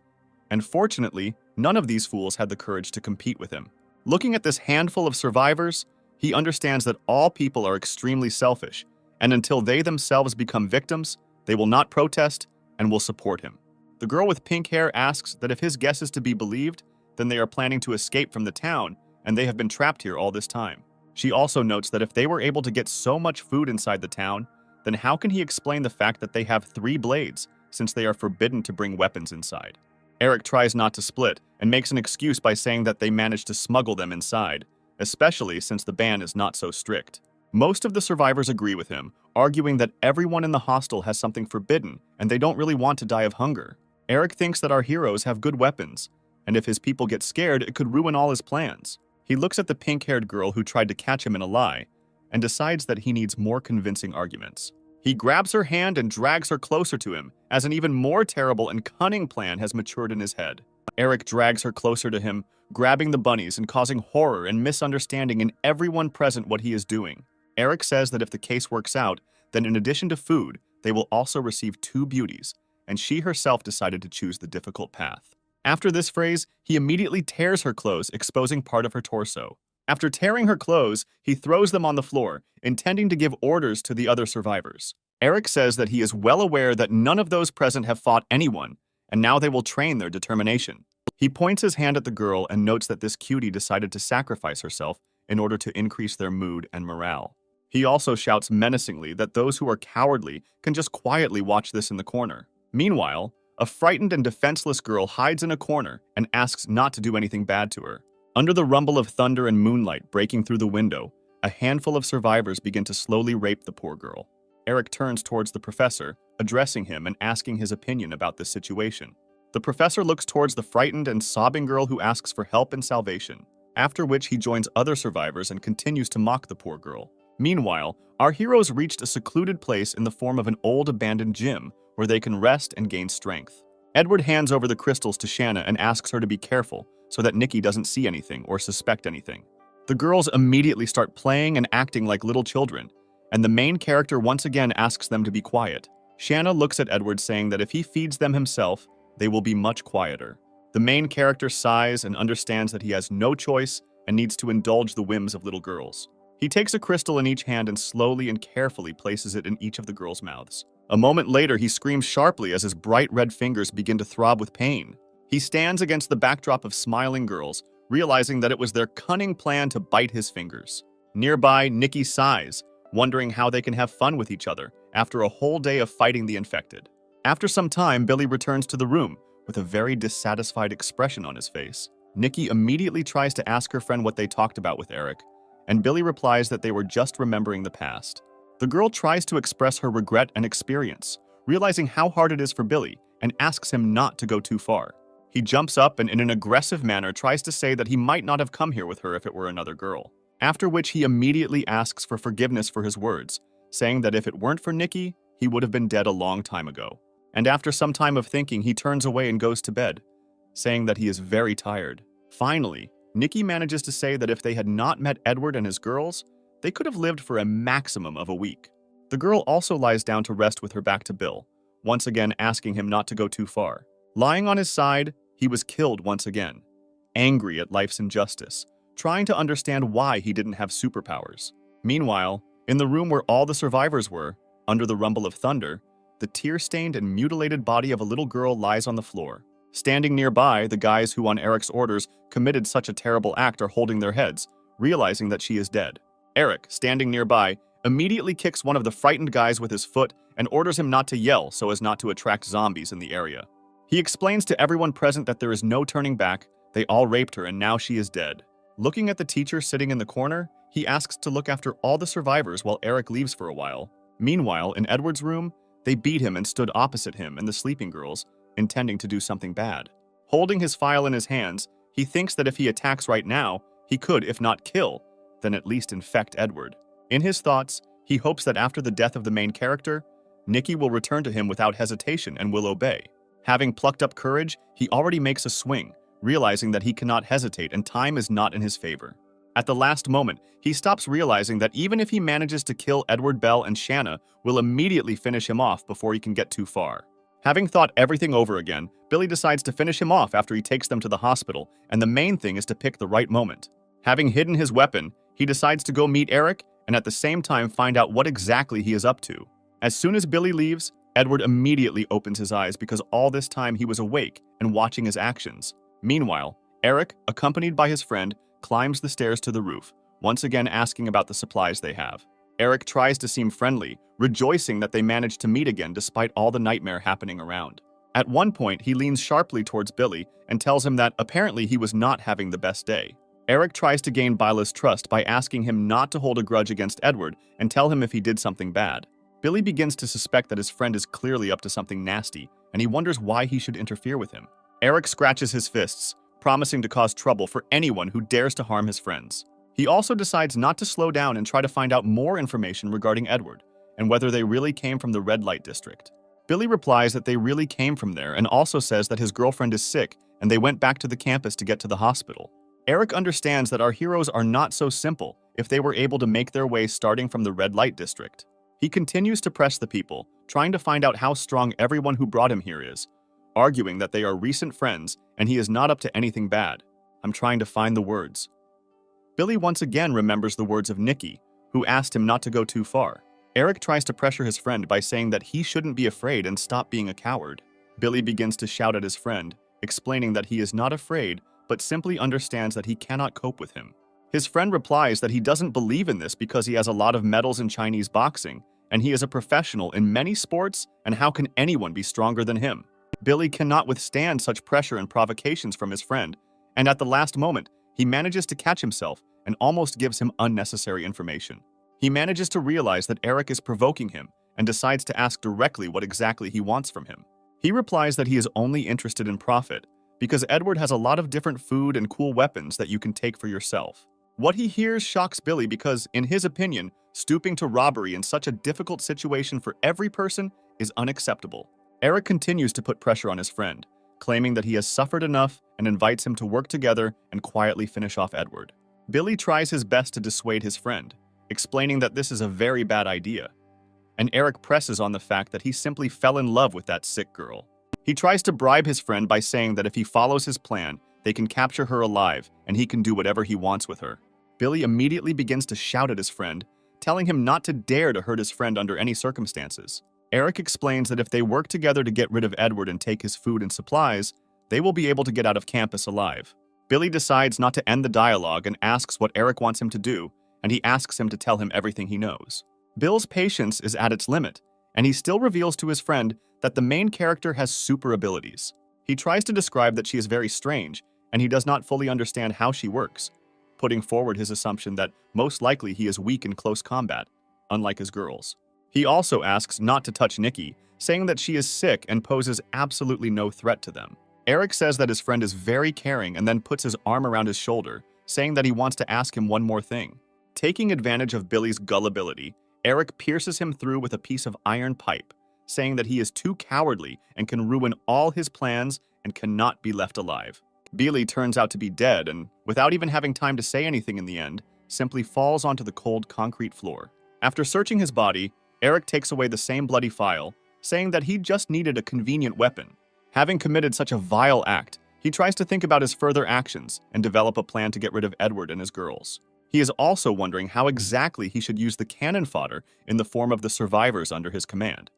And fortunately, none of these fools had the courage to compete with him. Looking at this handful of survivors, he understands that all people are extremely selfish, and until they themselves become victims, they will not protest and will support him. The girl with pink hair asks that if his guess is to be believed, then they are planning to escape from the town, and they have been trapped here all this time. She also notes that if they were able to get so much food inside the town, then how can he explain the fact that they have 3 blades, since they are forbidden to bring weapons inside? Eric tries not to split and makes an excuse by saying that they managed to smuggle them inside, especially since the ban is not so strict. Most of the survivors agree with him, arguing that everyone in the hostel has something forbidden and they don't really want to die of hunger. Eric thinks that our heroes have good weapons, and if his people get scared, it could ruin all his plans. He looks at the pink-haired girl who tried to catch him in a lie and decides that he needs more convincing arguments. He grabs her hand and drags her closer to him, as an even more terrible and cunning plan has matured in his head. Eric drags her closer to him, grabbing the bunnies and causing horror and misunderstanding in everyone present what he is doing. Eric says that if the case works out, then in addition to food, they will also receive 2 beauties, and she herself decided to choose the difficult path. After this phrase, he immediately tears her clothes, exposing part of her torso. After tearing her clothes, he throws them on the floor, intending to give orders to the other survivors. Eric says that he is well aware that none of those present have fought anyone, and now they will train their determination. He points his hand at the girl and notes that this cutie decided to sacrifice herself in order to increase their mood and morale. He also shouts menacingly that those who are cowardly can just quietly watch this in the corner. Meanwhile, a frightened and defenseless girl hides in a corner and asks not to do anything bad to her. Under the rumble of thunder and moonlight breaking through the window, a handful of survivors begin to slowly rape the poor girl. Eric turns towards the professor, addressing him and asking his opinion about this situation. The professor looks towards the frightened and sobbing girl who asks for help and salvation, after which he joins other survivors and continues to mock the poor girl. Meanwhile, our heroes reached a secluded place in the form of an old abandoned gym where they can rest and gain strength. Edward hands over the crystals to Shanna and asks her to be careful so that Nikki doesn't see anything or suspect anything. The girls immediately start playing and acting like little children, and the main character once again asks them to be quiet. Shanna looks at Edward saying that if he feeds them himself, they will be much quieter. The main character sighs and understands that he has no choice and needs to indulge the whims of little girls. He takes a crystal in each hand and slowly and carefully places it in each of the girls' mouths. A moment later, he screams sharply as his bright red fingers begin to throb with pain. He stands against the backdrop of smiling girls, realizing that it was their cunning plan to bite his fingers. Nearby, Nikki sighs, wondering how they can have fun with each other after a whole day of fighting the infected. After some time, Billy returns to the room with a very dissatisfied expression on his face. Nikki immediately tries to ask her friend what they talked about with Eric, and Billy replies that they were just remembering the past. The girl tries to express her regret and experience, realizing how hard it is for Billy, and asks him not to go too far. He jumps up and in an aggressive manner tries to say that he might not have come here with her if it were another girl, after which he immediately asks for forgiveness for his words, saying that if it weren't for Nikki, he would have been dead a long time ago. And after some time of thinking, he turns away and goes to bed, saying that he is very tired. Finally, Nikki manages to say that if they had not met Edward and his girls, they could have lived for a maximum of a week. The girl also lies down to rest with her back to Bill, once again asking him not to go too far. Lying on his side, he was killed once again, angry at life's injustice, trying to understand why he didn't have superpowers. Meanwhile, in the room where all the survivors were, under the rumble of thunder, the tear-stained and mutilated body of a little girl lies on the floor. Standing nearby, the guys who on Eric's orders committed such a terrible act are holding their heads, realizing that she is dead. Eric, standing nearby, immediately kicks one of the frightened guys with his foot and orders him not to yell so as not to attract zombies in the area. He explains to everyone present that there is no turning back, they all raped her and now she is dead. Looking at the teacher sitting in the corner, he asks to look after all the survivors while Eric leaves for a while. Meanwhile, in Edward's room, they beat him and stood opposite him and the sleeping girls, intending to do something bad. Holding his file in his hands, he thinks that if he attacks right now, he could, if not kill, then at least infect Edward. In his thoughts, he hopes that after the death of the main character, Nikki will return to him without hesitation and will obey. Having plucked up courage, he already makes a swing, realizing that he cannot hesitate and time is not in his favor. At the last moment, he stops realizing that even if he manages to kill Edward, Bell, and Shanna, will immediately finish him off before he can get too far. Having thought everything over again, Billy decides to finish him off after he takes them to the hospital, and the main thing is to pick the right moment. Having hidden his weapon, he decides to go meet Eric and at the same time find out what exactly he is up to. As soon as Billy leaves, Edward immediately opens his eyes because all this time he was awake and watching his actions. Meanwhile, Eric, accompanied by his friend, climbs the stairs to the roof, once again asking about the supplies they have. Eric tries to seem friendly, rejoicing that they managed to meet again despite all the nightmare happening around. At one point, he leans sharply towards Billy and tells him that apparently he was not having the best day. Eric tries to gain Bila's trust by asking him not to hold a grudge against Edward and tell him if he did something bad. Billy begins to suspect that his friend is clearly up to something nasty, and he wonders why he should interfere with him. Eric scratches his fists, promising to cause trouble for anyone who dares to harm his friends. He also decides not to slow down and try to find out more information regarding Edward, and whether they really came from the red light district. Billy replies that they really came from there and also says that his girlfriend is sick and they went back to the campus to get to the hospital. Eric understands that our heroes are not so simple if they were able to make their way starting from the red light district. He continues to press the people, trying to find out how strong everyone who brought him here is, arguing that they are recent friends and he is not up to anything bad. I'm trying to find the words. Billy once again remembers the words of Nikki, who asked him not to go too far. Eric tries to pressure his friend by saying that he shouldn't be afraid and stop being a coward. Billy begins to shout at his friend, explaining that he is not afraid, but simply understands that he cannot cope with him. His friend replies that he doesn't believe in this because he has a lot of medals in Chinese boxing, and he is a professional in many sports, and how can anyone be stronger than him? Billy cannot withstand such pressure and provocations from his friend, and at the last moment, he manages to catch himself and almost gives him unnecessary information. He manages to realize that Eric is provoking him and decides to ask directly what exactly he wants from him. He replies that he is only interested in profit because Edward has a lot of different food and cool weapons that you can take for yourself. What he hears shocks Billy because, in his opinion, stooping to robbery in such a difficult situation for every person is unacceptable. Eric continues to put pressure on his friend, claiming that he has suffered enough and invites him to work together and quietly finish off Edward. Billy tries his best to dissuade his friend, explaining that this is a very bad idea. And Eric presses on the fact that he simply fell in love with that sick girl. He tries to bribe his friend by saying that if he follows his plan, they can capture her alive and he can do whatever he wants with her. Billy immediately begins to shout at his friend, telling him not to dare to hurt his friend under any circumstances. Eric explains that if they work together to get rid of Edward and take his food and supplies, they will be able to get out of campus alive. Billy decides not to end the dialogue and asks what Eric wants him to do, and he asks him to tell him everything he knows. Bill's patience is at its limit, and he still reveals to his friend that the main character has super abilities. He tries to describe that she is very strange, and he does not fully understand how she works, putting forward his assumption that most likely he is weak in close combat, unlike his girls. He also asks not to touch Nikki, saying that she is sick and poses absolutely no threat to them. Eric says that his friend is very caring and then puts his arm around his shoulder, saying that he wants to ask him one more thing. Taking advantage of Billy's gullibility, Eric pierces him through with a piece of iron pipe, saying that he is too cowardly and can ruin all his plans and cannot be left alive. Billy turns out to be dead and, without even having time to say anything in the end, simply falls onto the cold concrete floor. After searching his body, Eric takes away the same bloody file, saying that he just needed a convenient weapon. Having committed such a vile act, he tries to think about his further actions and develop a plan to get rid of Edward and his girls. He is also wondering how exactly he should use the cannon fodder in the form of the survivors under his command.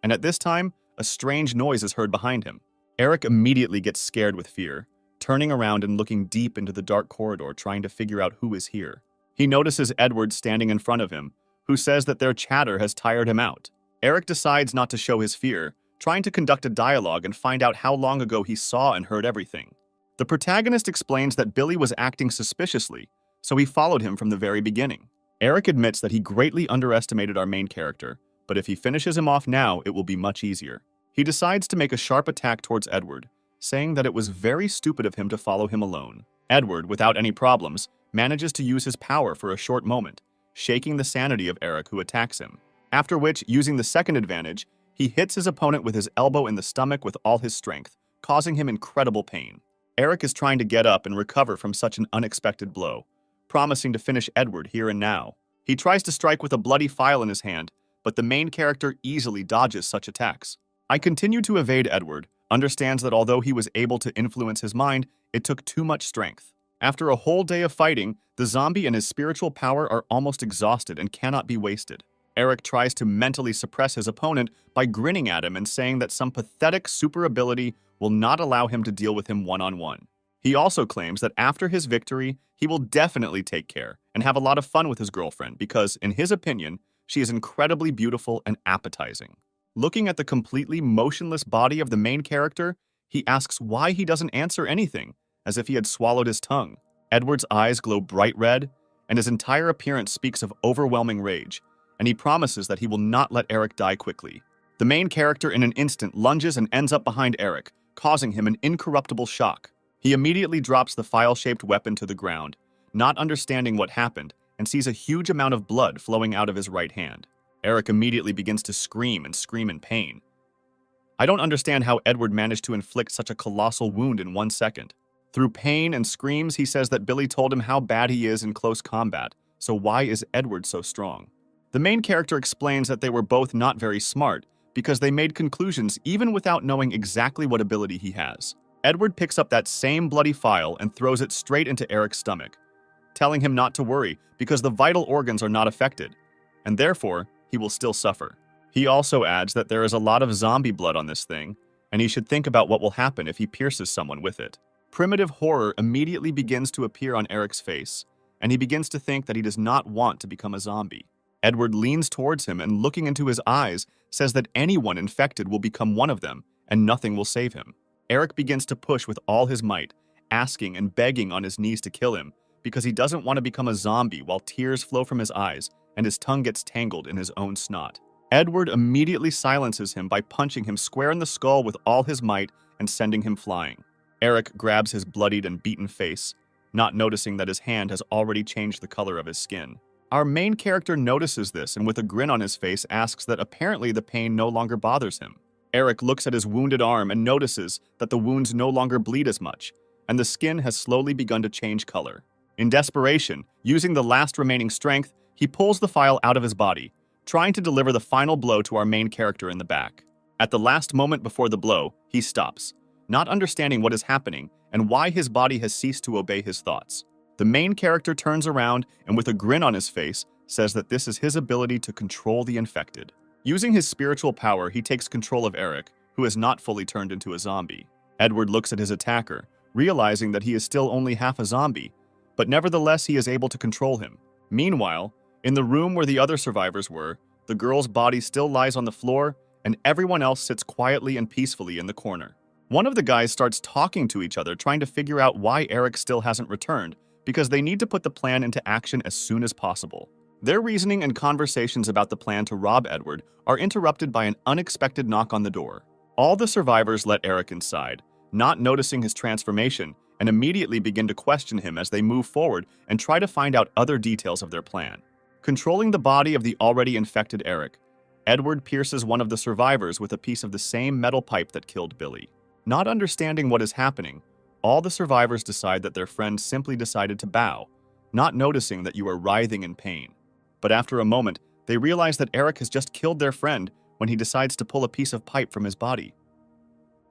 And at this time, a strange noise is heard behind him. Eric immediately gets scared with fear, turning around and looking deep into the dark corridor trying to figure out who is here. He notices Edward standing in front of him, who says that their chatter has tired him out. Eric decides not to show his fear, trying to conduct a dialogue and find out how long ago he saw and heard everything. The protagonist explains that Billy was acting suspiciously, so he followed him from the very beginning. Eric admits that he greatly underestimated our main character, but if he finishes him off now, it will be much easier. He decides to make a sharp attack towards Edward, saying that it was very stupid of him to follow him alone. Edward, without any problems, manages to use his power for a short moment, shaking the sanity of Eric, who attacks him. After which, using the second advantage, he hits his opponent with his elbow in the stomach with all his strength, causing him incredible pain. Eric is trying to get up and recover from such an unexpected blow, promising to finish Edward here and now. He tries to strike with a bloody file in his hand, but the main character easily dodges such attacks. I continue to evade Edward, understands that although he was able to influence his mind, it took too much strength. After a whole day of fighting, the zombie and his spiritual power are almost exhausted and cannot be wasted. Eric tries to mentally suppress his opponent by grinning at him and saying that some pathetic super ability will not allow him to deal with him one-on-one. He also claims that after his victory, he will definitely take care and have a lot of fun with his girlfriend because, in his opinion, she is incredibly beautiful and appetizing. Looking at the completely motionless body of the main character, he asks why he doesn't answer anything, as if he had swallowed his tongue. Edward's eyes glow bright red, and his entire appearance speaks of overwhelming rage, and he promises that he will not let Eric die quickly. The main character in an instant lunges and ends up behind Eric, causing him an incorruptible shock. He immediately drops the file-shaped weapon to the ground, not understanding what happened, and sees a huge amount of blood flowing out of his right hand. Eric immediately begins to scream in pain. I don't understand how Edward managed to inflict such a colossal wound in 1 second. Through pain and screams, he says that Billy told him how bad he is in close combat, so why is Edward so strong? The main character explains that they were both not very smart because they made conclusions even without knowing exactly what ability he has. Edward picks up that same bloody file and throws it straight into Eric's stomach, telling him not to worry because the vital organs are not affected, and therefore, he will still suffer. He also adds that there is a lot of zombie blood on this thing, and he should think about what will happen if he pierces someone with it. Primitive horror immediately begins to appear on Eric's face, and he begins to think that he does not want to become a zombie. Edward leans towards him and, looking into his eyes, says that anyone infected will become one of them, and nothing will save him. Eric begins to push with all his might, asking and begging on his knees to kill him, because he doesn't want to become a zombie, while tears flow from his eyes and his tongue gets tangled in his own snot. Edward immediately silences him by punching him square in the skull with all his might and sending him flying. Eric grabs his bloodied and beaten face, not noticing that his hand has already changed the color of his skin. Our main character notices this and with a grin on his face asks that apparently the pain no longer bothers him. Eric looks at his wounded arm and notices that the wounds no longer bleed as much, and the skin has slowly begun to change color. In desperation, using the last remaining strength, he pulls the file out of his body, trying to deliver the final blow to our main character in the back. At the last moment before the blow, he stops, not understanding what is happening and why his body has ceased to obey his thoughts. The main character turns around and with a grin on his face says that this is his ability to control the infected. Using his spiritual power, he takes control of Eric, who has not fully turned into a zombie. Edward looks at his attacker, realizing that he is still only half a zombie, but nevertheless he is able to control him. Meanwhile, in the room where the other survivors were, the girl's body still lies on the floor, and everyone else sits quietly and peacefully in the corner. One of the guys starts talking to each other, trying to figure out why Eric still hasn't returned, because they need to put the plan into action as soon as possible. Their reasoning and conversations about the plan to rob Edward are interrupted by an unexpected knock on the door. All the survivors let Eric inside, not noticing his transformation, and immediately begin to question him as they move forward and try to find out other details of their plan. Controlling the body of the already infected Eric, Edward pierces one of the survivors with a piece of the same metal pipe that killed Billy. Not understanding what is happening, all the survivors decide that their friend simply decided to bow, not noticing that you are writhing in pain. But after a moment, they realize that Eric has just killed their friend when he decides to pull a piece of pipe from his body.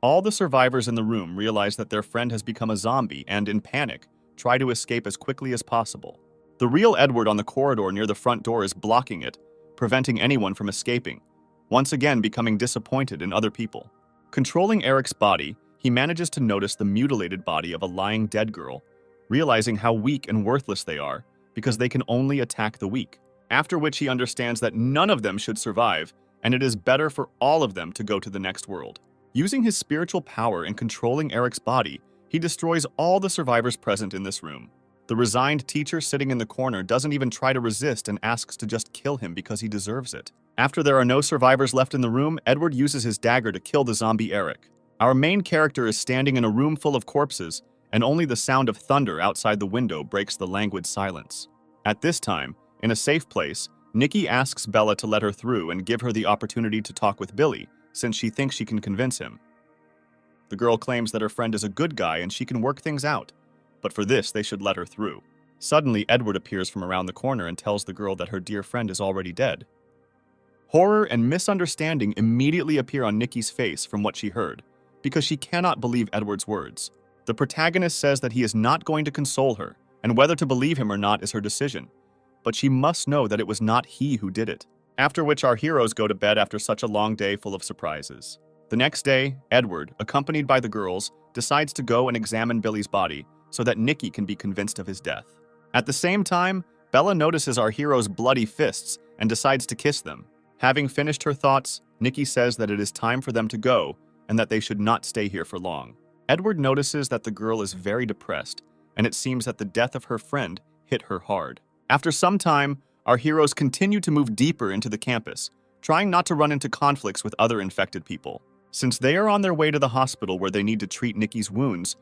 All the survivors in the room realize that their friend has become a zombie and, in panic, try to escape as quickly as possible. The real Edward on the corridor near the front door is blocking it, preventing anyone from escaping, once again becoming disappointed in other people. Controlling Eric's body, he manages to notice the mutilated body of a lying dead girl, realizing how weak and worthless they are because they can only attack the weak. After which he understands that none of them should survive, and it is better for all of them to go to the next world. Using his spiritual power in controlling Eric's body, he destroys all the survivors present in this room. The resigned teacher sitting in the corner doesn't even try to resist and asks to just kill him because he deserves it. After there are no survivors left in the room, Edward uses his dagger to kill the zombie Eric. Our main character is standing in a room full of corpses, and only the sound of thunder outside the window breaks the languid silence. At this time, in a safe place, Nikki asks Bella to let her through and give her the opportunity to talk with Billy, since she thinks she can convince him. The girl claims that her friend is a good guy and she can work things out, but for this they should let her through. Suddenly, Edward appears from around the corner and tells the girl that her dear friend is already dead. Horror and misunderstanding immediately appear on Nikki's face from what she heard, because she cannot believe Edward's words. The protagonist says that he is not going to console her, and whether to believe him or not is her decision, but she must know that it was not he who did it. After which our heroes go to bed after such a long day full of surprises. The next day, Edward, accompanied by the girls, decides to go and examine Billy's body so that Nikki can be convinced of his death. At the same time, Bella notices our heroes' bloody fists and decides to kiss them. Having finished her thoughts, Nikki says that it is time for them to go and that they should not stay here for long. Edward notices that the girl is very depressed, and it seems that the death of her friend hit her hard. After some time, our heroes continue to move deeper into the campus, trying not to run into conflicts with other infected people. Since they are on their way to the hospital where they need to treat Nikki's wounds,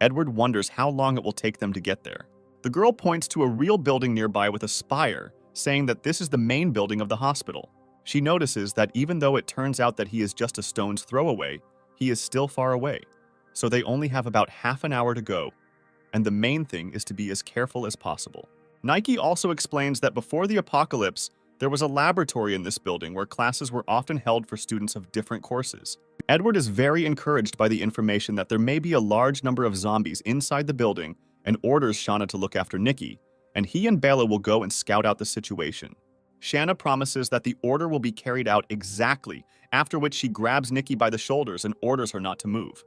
Edward wonders how long it will take them to get there. The girl points to a real building nearby with a spire, saying that this is the main building of the hospital. She notices that even though it turns out that he is just a stone's throw away, he is still far away, so they only have about half an hour to go, and the main thing is to be as careful as possible. Nike also explains that before the apocalypse, there was a laboratory in this building where classes were often held for students of different courses. Edward is very encouraged by the information that there may be a large number of zombies inside the building and orders Shauna to look after Nikki, and he and Bella will go and scout out the situation. Shanna promises that the order will be carried out exactly, after which she grabs Nikki by the shoulders and orders her not to move.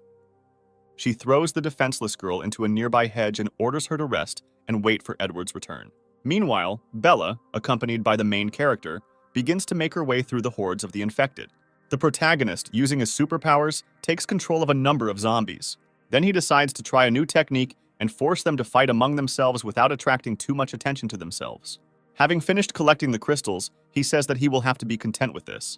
She throws the defenseless girl into a nearby hedge and orders her to rest and wait for Edward's return. Meanwhile, Bella, accompanied by the main character, begins to make her way through the hordes of the infected. The protagonist, using his superpowers, takes control of a number of zombies. Then he decides to try a new technique and force them to fight among themselves without attracting too much attention to themselves. Having finished collecting the crystals, he says that he will have to be content with this.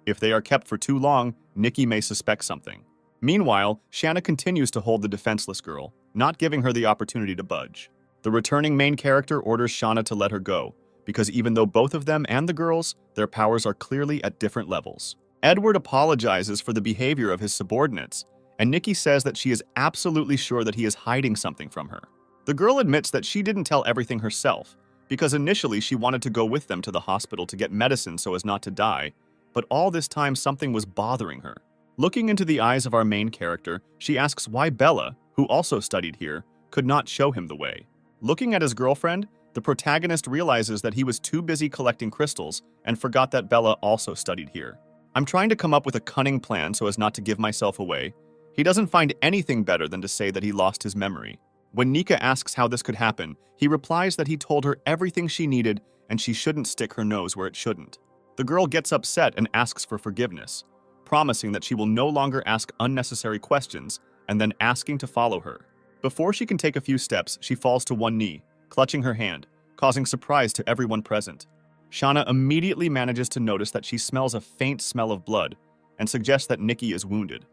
If they are kept for too long, Nikki may suspect something. Meanwhile, Shanna continues to hold the defenseless girl, not giving her the opportunity to budge. The returning main character orders Shanna to let her go, because even though both of them and the girls, their powers are clearly at different levels. Edward apologizes for the behavior of his subordinates, and Nikki says that she is absolutely sure that he is hiding something from her. The girl admits that she didn't tell everything herself, because initially she wanted to go with them to the hospital to get medicine so as not to die, but all this time something was bothering her. Looking into the eyes of our main character, she asks why Bella, who also studied here, could not show him the way. Looking at his girlfriend, the protagonist realizes that he was too busy collecting crystals and forgot that Bella also studied here. I'm trying to come up with a cunning plan so as not to give myself away. He doesn't find anything better than to say that he lost his memory. When Nika asks how this could happen, he replies that he told her everything she needed and she shouldn't stick her nose where it shouldn't. The girl gets upset and asks for forgiveness, promising that she will no longer ask unnecessary questions and then asking to follow her. Before she can take a few steps, she falls to one knee, clutching her hand, causing surprise to everyone present. Shanna immediately manages to notice that she smells a faint smell of blood and suggests that Nikki is wounded.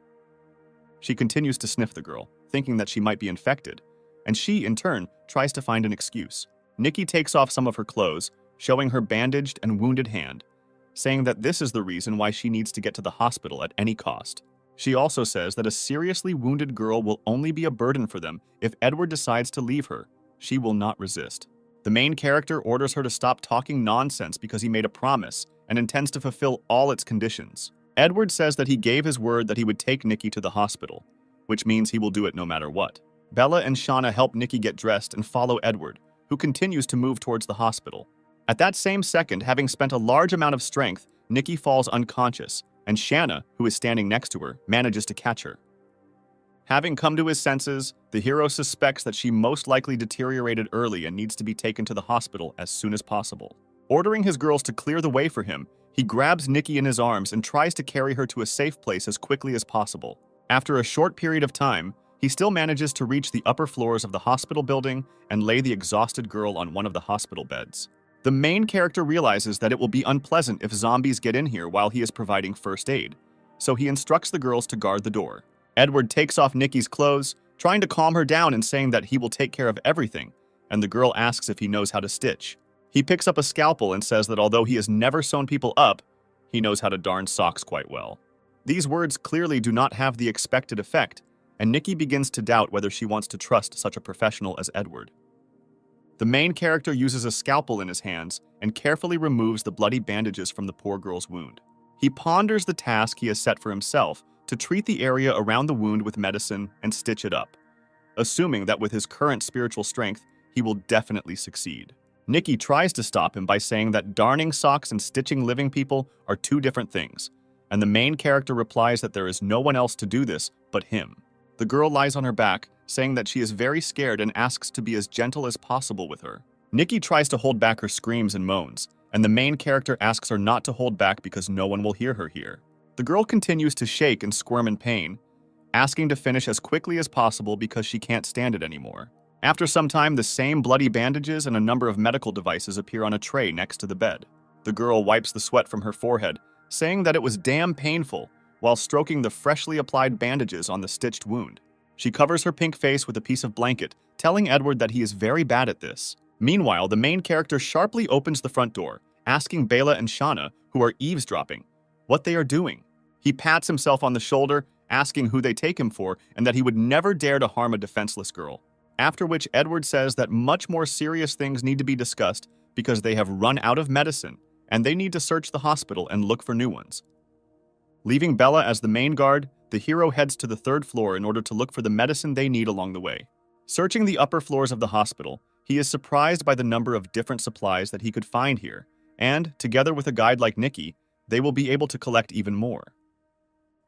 She continues to sniff the girl, thinking that she might be infected, and she, in turn, tries to find an excuse. Nikki takes off some of her clothes, showing her bandaged and wounded hand, saying that this is the reason why she needs to get to the hospital at any cost. She also says that a seriously wounded girl will only be a burden for them if Edward decides to leave her. She will not resist. The main character orders her to stop talking nonsense because he made a promise and intends to fulfill all its conditions. Edward says that he gave his word that he would take Nikki to the hospital, which means he will do it no matter what. Bella and Shanna help Nikki get dressed and follow Edward, who continues to move towards the hospital. At that same second, having spent a large amount of strength, Nikki falls unconscious, and Shanna, who is standing next to her, manages to catch her. Having come to his senses, the hero suspects that she most likely deteriorated early and needs to be taken to the hospital as soon as possible. Ordering his girls to clear the way for him, he grabs Nikki in his arms and tries to carry her to a safe place as quickly as possible. After a short period of time, he still manages to reach the upper floors of the hospital building and lay the exhausted girl on one of the hospital beds. The main character realizes that it will be unpleasant if zombies get in here while he is providing first aid, so he instructs the girls to guard the door. Edward takes off Nikki's clothes, trying to calm her down and saying that he will take care of everything, and the girl asks if he knows how to stitch. He picks up a scalpel and says that although he has never sewn people up, he knows how to darn socks quite well. These words clearly do not have the expected effect, and Nikki begins to doubt whether she wants to trust such a professional as Edward. The main character uses a scalpel in his hands and carefully removes the bloody bandages from the poor girl's wound. He ponders the task he has set for himself to treat the area around the wound with medicine and stitch it up, assuming that with his current spiritual strength, he will definitely succeed. Nikki tries to stop him by saying that darning socks and stitching living people are two different things, and the main character replies that there is no one else to do this but him. The girl lies on her back, saying that she is very scared and asks to be as gentle as possible with her. Nikki tries to hold back her screams and moans, and the main character asks her not to hold back because no one will hear her here. The girl continues to shake and squirm in pain, asking to finish as quickly as possible because she can't stand it anymore. After some time, the same bloody bandages and a number of medical devices appear on a tray next to the bed. The girl wipes the sweat from her forehead, saying that it was damn painful, while stroking the freshly applied bandages on the stitched wound. She covers her pink face with a piece of blanket, telling Edward that he is very bad at this. Meanwhile, the main character sharply opens the front door, asking Bella and Shanna, who are eavesdropping, what they are doing. He pats himself on the shoulder, asking who they take him for and that he would never dare to harm a defenseless girl. After which Edward says that much more serious things need to be discussed because they have run out of medicine and they need to search the hospital and look for new ones. Leaving Bella as the main guard, the hero heads to the third floor in order to look for the medicine they need along the way. Searching the upper floors of the hospital, he is surprised by the number of different supplies that he could find here, and, together with a guide like Nikki, they will be able to collect even more.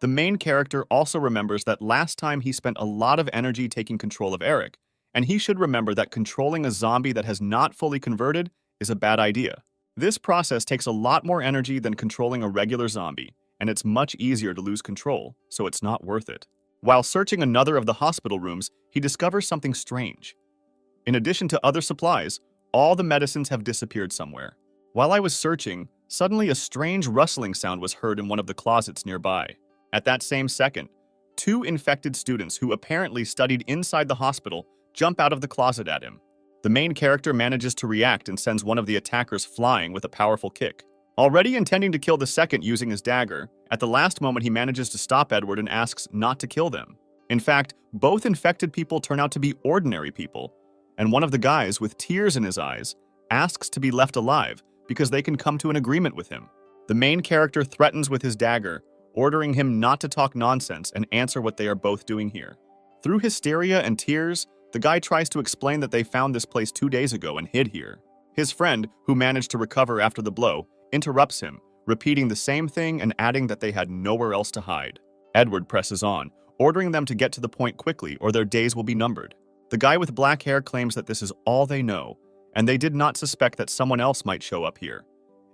The main character also remembers that last time he spent a lot of energy taking control of Eric, and he should remember that controlling a zombie that has not fully converted is a bad idea. This process takes a lot more energy than controlling a regular zombie, and it's much easier to lose control, so it's not worth it. While searching another of the hospital rooms, he discovers something strange. In addition to other supplies, all the medicines have disappeared somewhere. While I was searching, suddenly a strange rustling sound was heard in one of the closets nearby. At that same second, two infected students who apparently studied inside the hospital jump out of the closet at him. The main character manages to react and sends one of the attackers flying with a powerful kick. Already intending to kill the second using his dagger, at the last moment he manages to stop Edward and asks not to kill them. In fact, both infected people turn out to be ordinary people, and one of the guys, with tears in his eyes, asks to be left alive because they can come to an agreement with him. The main character threatens with his dagger, ordering him not to talk nonsense and answer what they are both doing here. Through hysteria and tears, the guy tries to explain that they found this place 2 days ago and hid here. His friend, who managed to recover after the blow, interrupts him, repeating the same thing and adding that they had nowhere else to hide. Edward presses on, ordering them to get to the point quickly or their days will be numbered. The guy with black hair claims that this is all they know, and they did not suspect that someone else might show up here.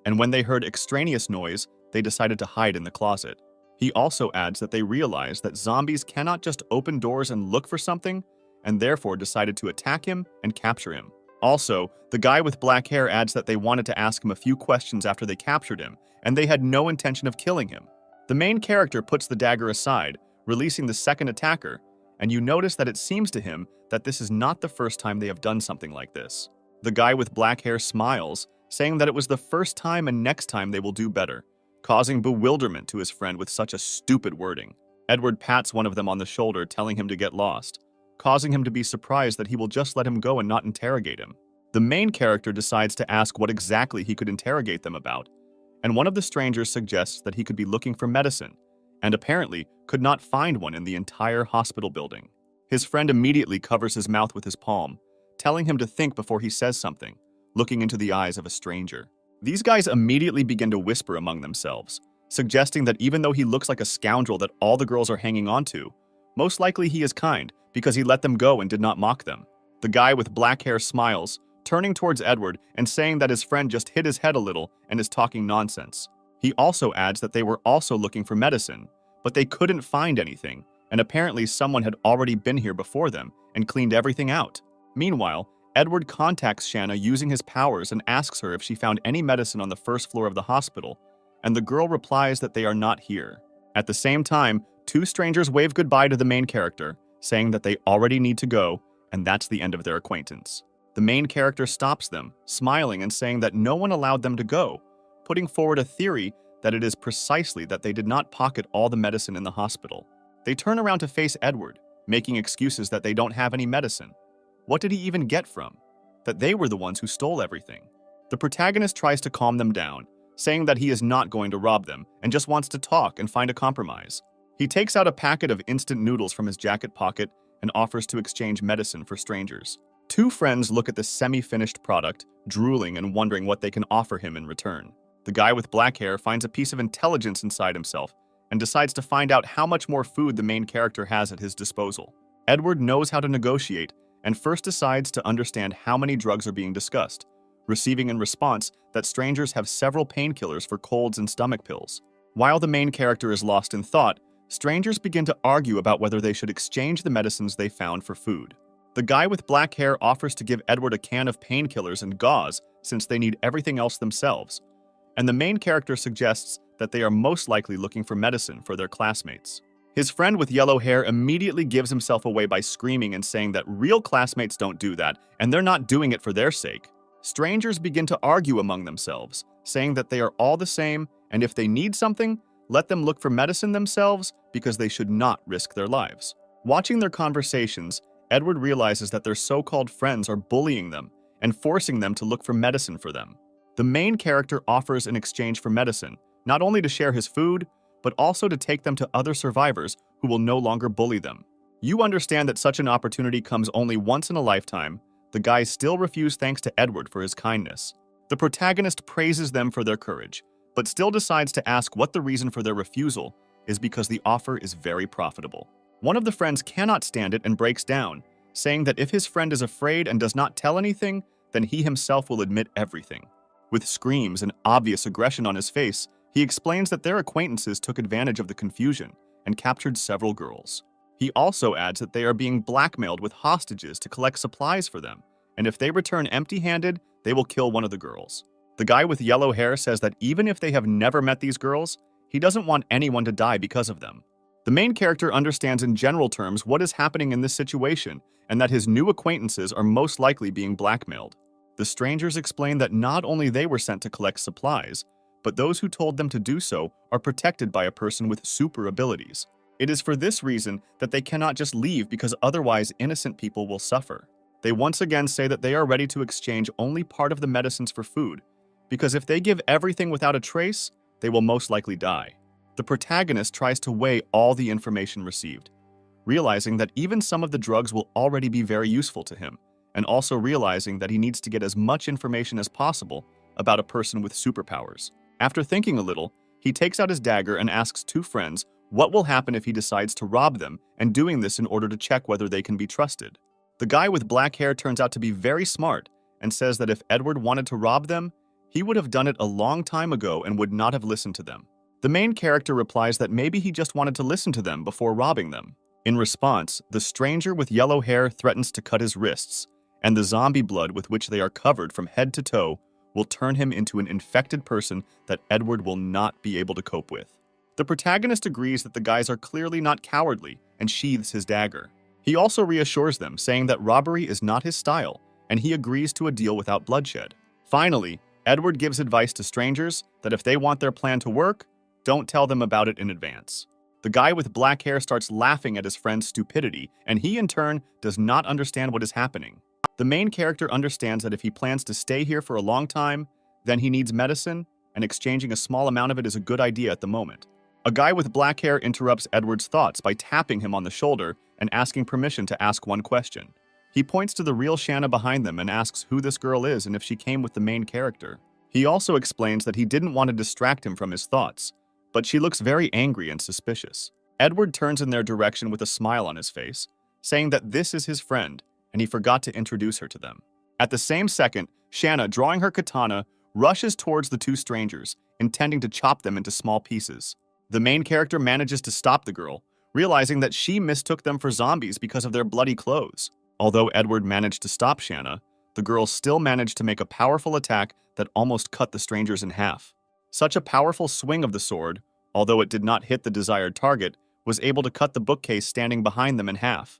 And when they heard extraneous noise, they decided to hide in the closet. He also adds that they realized that zombies cannot just open doors and look for something, and therefore decided to attack him and capture him. Also, the guy with black hair adds that they wanted to ask him a few questions after they captured him, and they had no intention of killing him. The main character puts the dagger aside, releasing the second attacker, and you notice that it seems to him that this is not the first time they have done something like this. The guy with black hair smiles, saying that it was the first time and next time they will do better, causing bewilderment to his friend with such a stupid wording. Edward pats one of them on the shoulder, telling him to get lost, causing him to be surprised that he will just let him go and not interrogate him. The main character decides to ask what exactly he could interrogate them about, and one of the strangers suggests that he could be looking for medicine, and apparently could not find one in the entire hospital building. His friend immediately covers his mouth with his palm, telling him to think before he says something, looking into the eyes of a stranger. These guys immediately begin to whisper among themselves, suggesting that even though he looks like a scoundrel that all the girls are hanging on to, most likely he is kind because he let them go and did not mock them. The guy with black hair smiles, turning towards Edward and saying that his friend just hit his head a little and is talking nonsense. He also adds that they were also looking for medicine, but they couldn't find anything, and apparently someone had already been here before them and cleaned everything out. Meanwhile, Edward contacts Shanna using his powers and asks her if she found any medicine on the first floor of the hospital, and the girl replies that they are not here. At the same time, two strangers wave goodbye to the main character, saying that they already need to go, and that's the end of their acquaintance. The main character stops them, smiling and saying that no one allowed them to go, putting forward a theory that it is precisely that they did not pocket all the medicine in the hospital. They turn around to face Edward, making excuses that they don't have any medicine. What did he even get from? That they were the ones who stole everything. The protagonist tries to calm them down, saying that he is not going to rob them and just wants to talk and find a compromise. He takes out a packet of instant noodles from his jacket pocket and offers to exchange medicine for strangers. Two friends look at the semi-finished product, drooling and wondering what they can offer him in return. The guy with black hair finds a piece of intelligence inside himself and decides to find out how much more food the main character has at his disposal. Edward knows how to negotiate and first decides to understand how many drugs are being discussed, receiving in response that strangers have several painkillers for colds and stomach pills. While the main character is lost in thought, strangers begin to argue about whether they should exchange the medicines they found for food. The guy with black hair offers to give Edward a can of painkillers and gauze since they need everything else themselves, and the main character suggests that they are most likely looking for medicine for their classmates. His friend with yellow hair immediately gives himself away by screaming and saying that real classmates don't do that, and they're not doing it for their sake. Strangers begin to argue among themselves, saying that they are all the same, and if they need something, let them look for medicine themselves because they should not risk their lives. Watching their conversations, Edward realizes that their so-called friends are bullying them and forcing them to look for medicine for them. The main character offers in exchange for medicine, not only to share his food, but also to take them to other survivors who will no longer bully them. You understand that such an opportunity comes only once in a lifetime. The guys still refuse thanks to Edward for his kindness. The protagonist praises them for their courage, but still decides to ask what the reason for their refusal, is because the offer is very profitable. One of the friends cannot stand it and breaks down, saying that if his friend is afraid and does not tell anything, then he himself will admit everything. With screams and obvious aggression on his face, he explains that their acquaintances took advantage of the confusion and captured several girls. He also adds that they are being blackmailed with hostages to collect supplies for them, and if they return empty-handed, they will kill one of the girls. The guy with yellow hair says that even if they have never met these girls, he doesn't want anyone to die because of them. The main character understands in general terms what is happening in this situation and that his new acquaintances are most likely being blackmailed. The strangers explain that not only they were sent to collect supplies, but those who told them to do so are protected by a person with super abilities. It is for this reason that they cannot just leave because otherwise innocent people will suffer. They once again say that they are ready to exchange only part of the medicines for food, because if they give everything without a trace, they will most likely die. The protagonist tries to weigh all the information received, realizing that even some of the drugs will already be very useful to him, and also realizing that he needs to get as much information as possible about a person with superpowers. After thinking a little, he takes out his dagger and asks two friends what will happen if he decides to rob them, and doing this in order to check whether they can be trusted. The guy with black hair turns out to be very smart and says that if Edward wanted to rob them, he would have done it a long time ago and would not have listened to them. The main character replies that maybe he just wanted to listen to them before robbing them. In response, the stranger with yellow hair threatens to cut his wrists, and the zombie blood with which they are covered from head to toe will turn him into an infected person that Edward will not be able to cope with. The protagonist agrees that the guys are clearly not cowardly and sheathes his dagger. He also reassures them, saying that robbery is not his style, and he agrees to a deal without bloodshed. Finally, Edward gives advice to strangers that if they want their plan to work, don't tell them about it in advance. The guy with black hair starts laughing at his friend's stupidity, and he in turn does not understand what is happening. The main character understands that if he plans to stay here for a long time, then he needs medicine, and exchanging a small amount of it is a good idea at the moment. A guy with black hair interrupts Edward's thoughts by tapping him on the shoulder and asking permission to ask one question. He points to the real Shanna behind them and asks who this girl is and if she came with the main character. He also explains that he didn't want to distract him from his thoughts, but she looks very angry and suspicious. Edward turns in their direction with a smile on his face, saying that this is his friend, and he forgot to introduce her to them. At the same second, Shanna, drawing her katana, rushes towards the two strangers, intending to chop them into small pieces. The main character manages to stop the girl, realizing that she mistook them for zombies because of their bloody clothes. Although Edward managed to stop Shanna, the girl still managed to make a powerful attack that almost cut the strangers in half. Such a powerful swing of the sword, although it did not hit the desired target, was able to cut the bookcase standing behind them in half.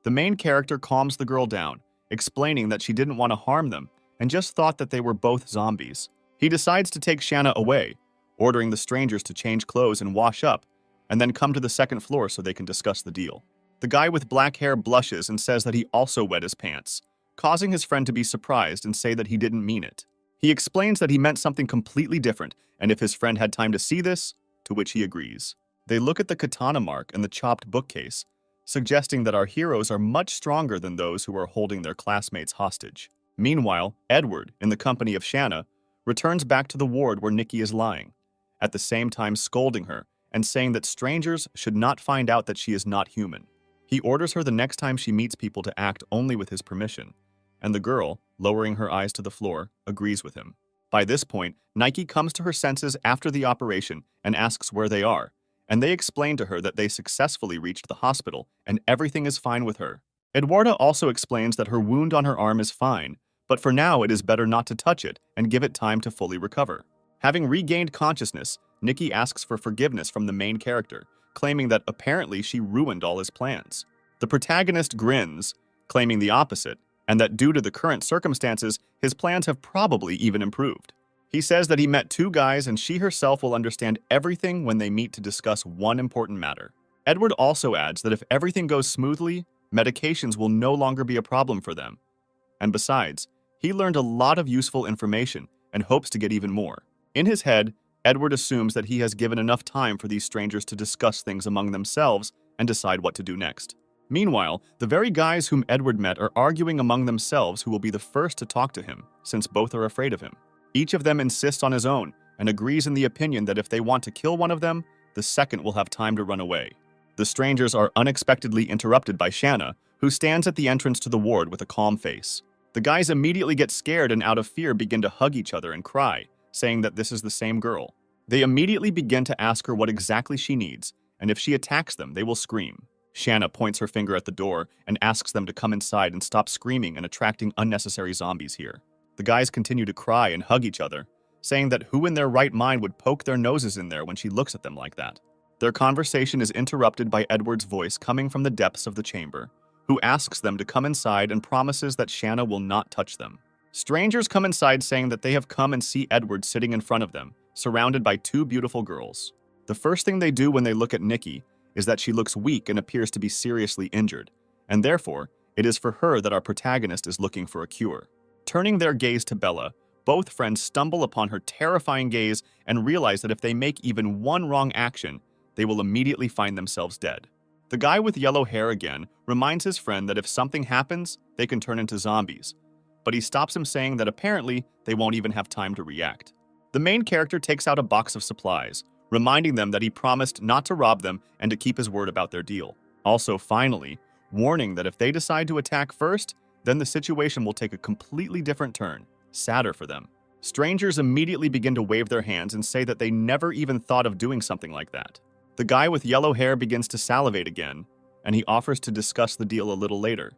The main character calms the girl down, explaining that she didn't want to harm them and just thought that they were both zombies. He decides to take Shanna away, ordering the strangers to change clothes and wash up, and then come to the second floor so they can discuss the deal. The guy with black hair blushes and says that he also wet his pants, causing his friend to be surprised and say that he didn't mean it. He explains that he meant something completely different, and if his friend had time to see this, to which he agrees. They look at the katana mark and the chopped bookcase, suggesting that our heroes are much stronger than those who are holding their classmates hostage. Meanwhile, Edward, in the company of Shanna, returns back to the ward where Nikki is lying, at the same time scolding her and saying that strangers should not find out that she is not human. He orders her the next time she meets people to act only with his permission, and the girl, lowering her eyes to the floor, agrees with him. By this point, Nike comes to her senses after the operation and asks where they are, and they explain to her that they successfully reached the hospital and everything is fine with her. Eduarda also explains that her wound on her arm is fine, but for now it is better not to touch it and give it time to fully recover. Having regained consciousness, Nikki asks for forgiveness from the main character, claiming that apparently she ruined all his plans. The protagonist grins, claiming the opposite, and that due to the current circumstances, his plans have probably even improved. He says that he met two guys and she herself will understand everything when they meet to discuss one important matter. Edward also adds that if everything goes smoothly, medications will no longer be a problem for them. And besides, he learned a lot of useful information and hopes to get even more. In his head, Edward assumes that he has given enough time for these strangers to discuss things among themselves and decide what to do next. Meanwhile, the very guys whom Edward met are arguing among themselves who will be the first to talk to him, since both are afraid of him. Each of them insists on his own and agrees in the opinion that if they want to kill one of them, the second will have time to run away. The strangers are unexpectedly interrupted by Shanna, who stands at the entrance to the ward with a calm face. The guys immediately get scared and out of fear begin to hug each other and cry, saying that this is the same girl. They immediately begin to ask her what exactly she needs, and if she attacks them, they will scream. Shanna points her finger at the door and asks them to come inside and stop screaming and attracting unnecessary zombies here. The guys continue to cry and hug each other, saying that who in their right mind would poke their noses in there when she looks at them like that. Their conversation is interrupted by Edward's voice coming from the depths of the chamber, who asks them to come inside and promises that Shanna will not touch them. Strangers come inside saying that they have come and see Edward sitting in front of them, surrounded by two beautiful girls. The first thing they do when they look at Nikki is that she looks weak and appears to be seriously injured, and therefore, it is for her that our protagonist is looking for a cure. Turning their gaze to Bella, both friends stumble upon her terrifying gaze and realize that if they make even one wrong action, they will immediately find themselves dead. The guy with yellow hair again reminds his friend that if something happens, they can turn into zombies, but he stops him saying that apparently they won't even have time to react. The main character takes out a box of supplies, reminding them that he promised not to rob them and to keep his word about their deal. Also, finally, warning that if they decide to attack first, then the situation will take a completely different turn, sadder for them. Strangers immediately begin to wave their hands and say that they never even thought of doing something like that. The guy with yellow hair begins to salivate again, and he offers to discuss the deal a little later,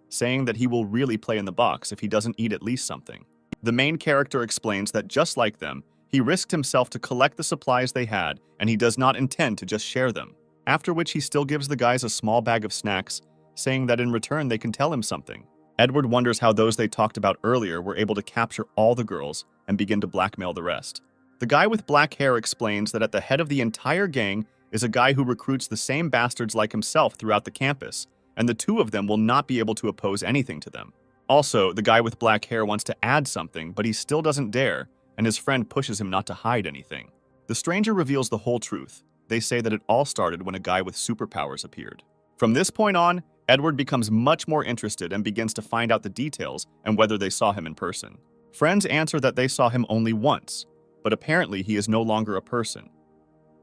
saying that he will really play in the box if he doesn't eat at least something. The main character explains that just like them, he risked himself to collect the supplies they had, and he does not intend to just share them. After which he still gives the guys a small bag of snacks, saying that in return they can tell him something. Edward wonders how those they talked about earlier were able to capture all the girls and begin to blackmail the rest. The guy with black hair explains that at the head of the entire gang is a guy who recruits the same bastards like himself throughout the campus, and the two of them will not be able to oppose anything to them. Also, the guy with black hair wants to add something, but he still doesn't dare, and his friend pushes him not to hide anything. The stranger reveals the whole truth. They say that it all started when a guy with superpowers appeared. From this point on, Edward becomes much more interested and begins to find out the details and whether they saw him in person. Friends answer that they saw him only once, but apparently he is no longer a person.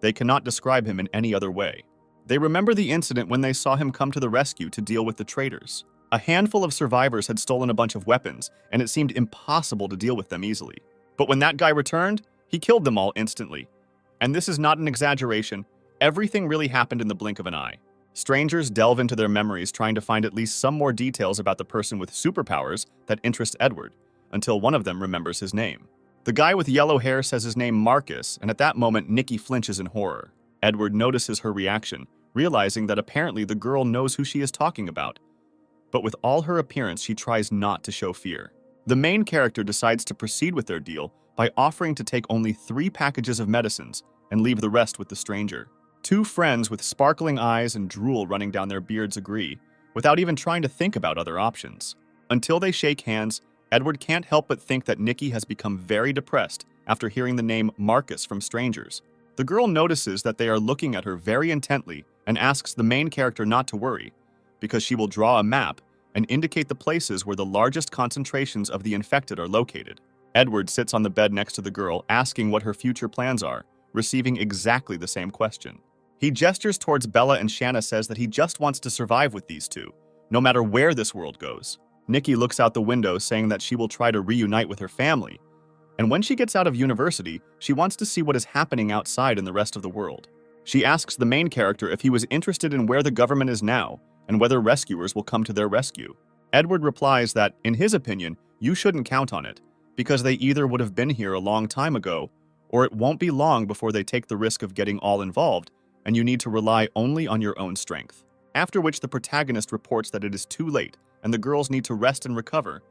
They cannot describe him in any other way. They remember the incident when they saw him come to the rescue to deal with the traitors. A handful of survivors had stolen a bunch of weapons, and it seemed impossible to deal with them easily. But when that guy returned, he killed them all instantly. And this is not an exaggeration. Everything really happened in the blink of an eye. Strangers delve into their memories trying to find at least some more details about the person with superpowers that interest Edward, until one of them remembers his name. The guy with yellow hair says his name Marcus, and at that moment Nikki flinches in horror. Edward notices her reaction, realizing that apparently the girl knows who she is talking about. But with all her appearance, she tries not to show fear. The main character decides to proceed with their deal by offering to take only 3 packages of medicines and leave the rest with the stranger. Two friends with sparkling eyes and drool running down their beards agree, without even trying to think about other options. Until they shake hands, Edward can't help but think that Nikki has become very depressed after hearing the name Marcus from strangers. The girl notices that they are looking at her very intently and asks the main character not to worry, because she will draw a map and indicate the places where the largest concentrations of the infected are located. Edward sits on the bed next to the girl, asking what her future plans are, receiving exactly the same question. He gestures towards Bella and Shanna says that he just wants to survive with these two, no matter where this world goes. Nikki looks out the window saying that she will try to reunite with her family, and when she gets out of university, she wants to see what is happening outside in the rest of the world. She asks the main character if he was interested in where the government is now and whether rescuers will come to their rescue. Edward replies that, in his opinion, you shouldn't count on it, because they either would have been here a long time ago, or it won't be long before they take the risk of getting all involved, and you need to rely only on your own strength. After which the protagonist reports that it is too late, and the girls need to rest and recover,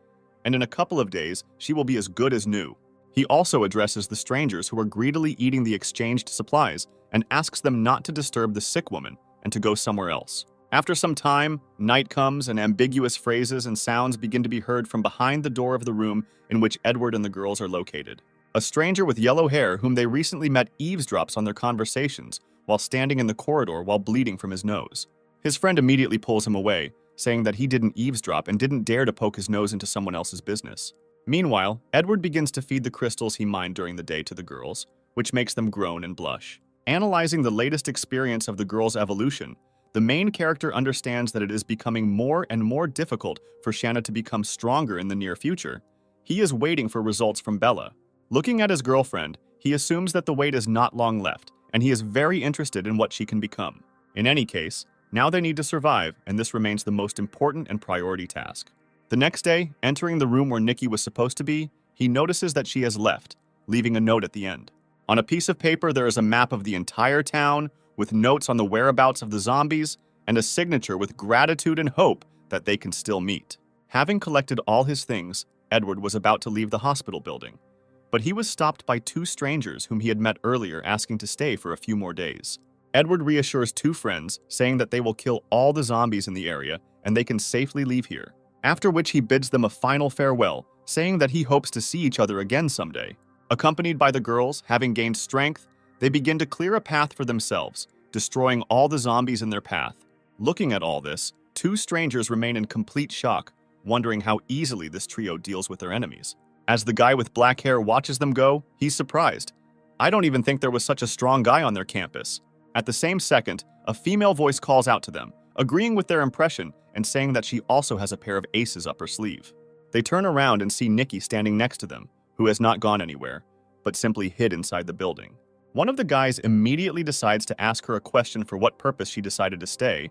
and in a couple of days, she will be as good as new. He also addresses the strangers who are greedily eating the exchanged supplies and asks them not to disturb the sick woman and to go somewhere else. After some time, night comes and ambiguous phrases and sounds begin to be heard from behind the door of the room in which Edward and the girls are located. A stranger with yellow hair whom they recently met eavesdrops on their conversations while standing in the corridor while bleeding from his nose. His friend immediately pulls him away, saying that he didn't eavesdrop and didn't dare to poke his nose into someone else's business. Meanwhile, Edward begins to feed the crystals he mined during the day to the girls, which makes them groan and blush. Analyzing the latest experience of the girl's evolution, the main character understands that it is becoming more and more difficult for Shanna to become stronger in the near future. He is waiting for results from Bella. Looking at his girlfriend, he assumes that the wait is not long left, and he is very interested in what she can become. In any case, now they need to survive, and this remains the most important and priority task. The next day, entering the room where Nikki was supposed to be, he notices that she has left, leaving a note at the end. On a piece of paper, there is a map of the entire town, with notes on the whereabouts of the zombies, and a signature with gratitude and hope that they can still meet. Having collected all his things, Edward was about to leave the hospital building. But he was stopped by two strangers whom he had met earlier asking to stay for a few more days. Edward reassures two friends, saying that they will kill all the zombies in the area and they can safely leave here. After which he bids them a final farewell, saying that he hopes to see each other again someday. Accompanied by the girls, having gained strength, they begin to clear a path for themselves, destroying all the zombies in their path. Looking at all this, two strangers remain in complete shock, wondering how easily this trio deals with their enemies. As the guy with black hair watches them go, he's surprised. I don't even think there was such a strong guy on their campus. At the same second, a female voice calls out to them, agreeing with their impression and saying that she also has a pair of aces up her sleeve. They turn around and see Nikki standing next to them, who has not gone anywhere, but simply hid inside the building. One of the guys immediately decides to ask her a question for what purpose she decided to stay,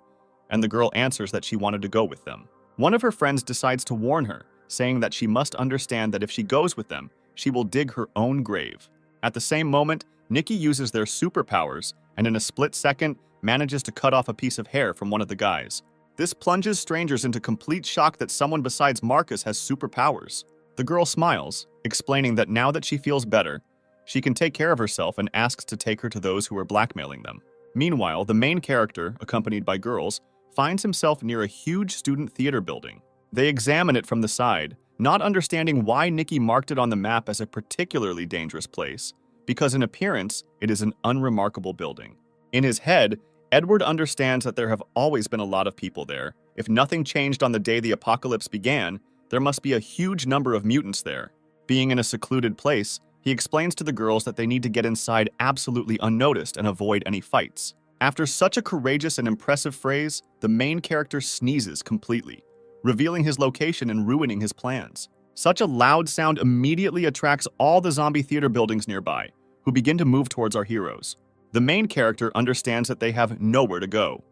and the girl answers that she wanted to go with them. One of her friends decides to warn her, saying that she must understand that if she goes with them, she will dig her own grave. At the same moment, Nikki uses their superpowers and in a split second manages to cut off a piece of hair from one of the guys. This plunges strangers into complete shock that someone besides Marcus has superpowers. The girl smiles, explaining that now that she feels better, she can take care of herself and asks to take her to those who are blackmailing them. Meanwhile, the main character, accompanied by girls, finds himself near a huge student theater building. They examine it from the side, not understanding why Nikki marked it on the map as a particularly dangerous place, because in appearance, it is an unremarkable building. In his head, Edward understands that there have always been a lot of people there. If nothing changed on the day the apocalypse began, there must be a huge number of mutants there. Being in a secluded place, he explains to the girls that they need to get inside absolutely unnoticed and avoid any fights. After such a courageous and impressive phrase, the main character sneezes completely, revealing his location and ruining his plans. Such a loud sound immediately attracts all the zombie theater buildings nearby, who begin to move towards our heroes. The main character understands that they have nowhere to go,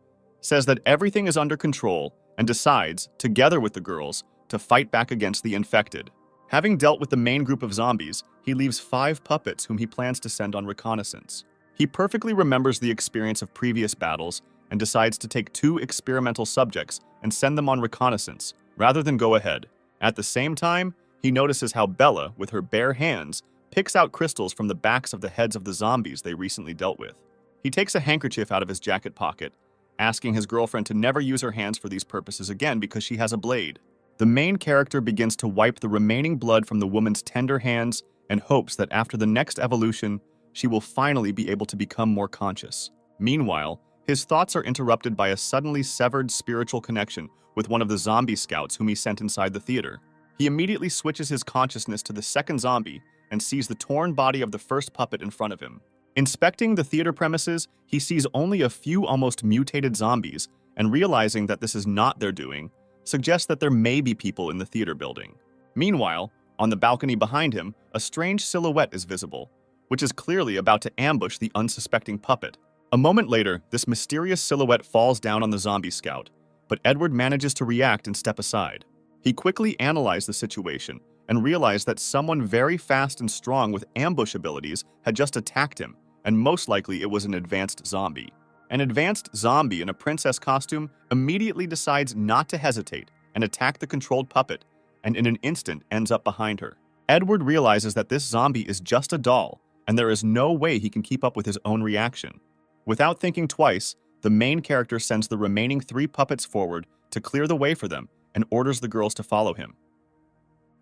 says that everything is under control, and decides, together with the girls, to fight back against the infected. Having dealt with the main group of zombies, he leaves 5 puppets whom he plans to send on reconnaissance. He perfectly remembers the experience of previous battles and decides to take 2 experimental subjects and send them on reconnaissance, rather than go ahead. At the same time, he notices how Bella, with her bare hands, picks out crystals from the backs of the heads of the zombies they recently dealt with. He takes a handkerchief out of his jacket pocket, asking his girlfriend to never use her hands for these purposes again because she has a blade. The main character begins to wipe the remaining blood from the woman's tender hands and hopes that after the next evolution, she will finally be able to become more conscious. Meanwhile, his thoughts are interrupted by a suddenly severed spiritual connection with one of the zombie scouts whom he sent inside the theater. He immediately switches his consciousness to the second zombie and sees the torn body of the first puppet in front of him. Inspecting the theater premises, he sees only a few almost mutated zombies, and realizing that this is not their doing, suggests that there may be people in the theater building. Meanwhile, on the balcony behind him, a strange silhouette is visible, which is clearly about to ambush the unsuspecting puppet. A moment later, this mysterious silhouette falls down on the zombie scout, but Edward manages to react and step aside. He quickly analyzed the situation and realized that someone very fast and strong with ambush abilities had just attacked him, and most likely it was an advanced zombie. An advanced zombie in a princess costume immediately decides not to hesitate and attack the controlled puppet, and in an instant ends up behind her. Edward realizes that this zombie is just a doll, and there is no way he can keep up with his own reaction. Without thinking twice, the main character sends the remaining 3 puppets forward to clear the way for them and orders the girls to follow him.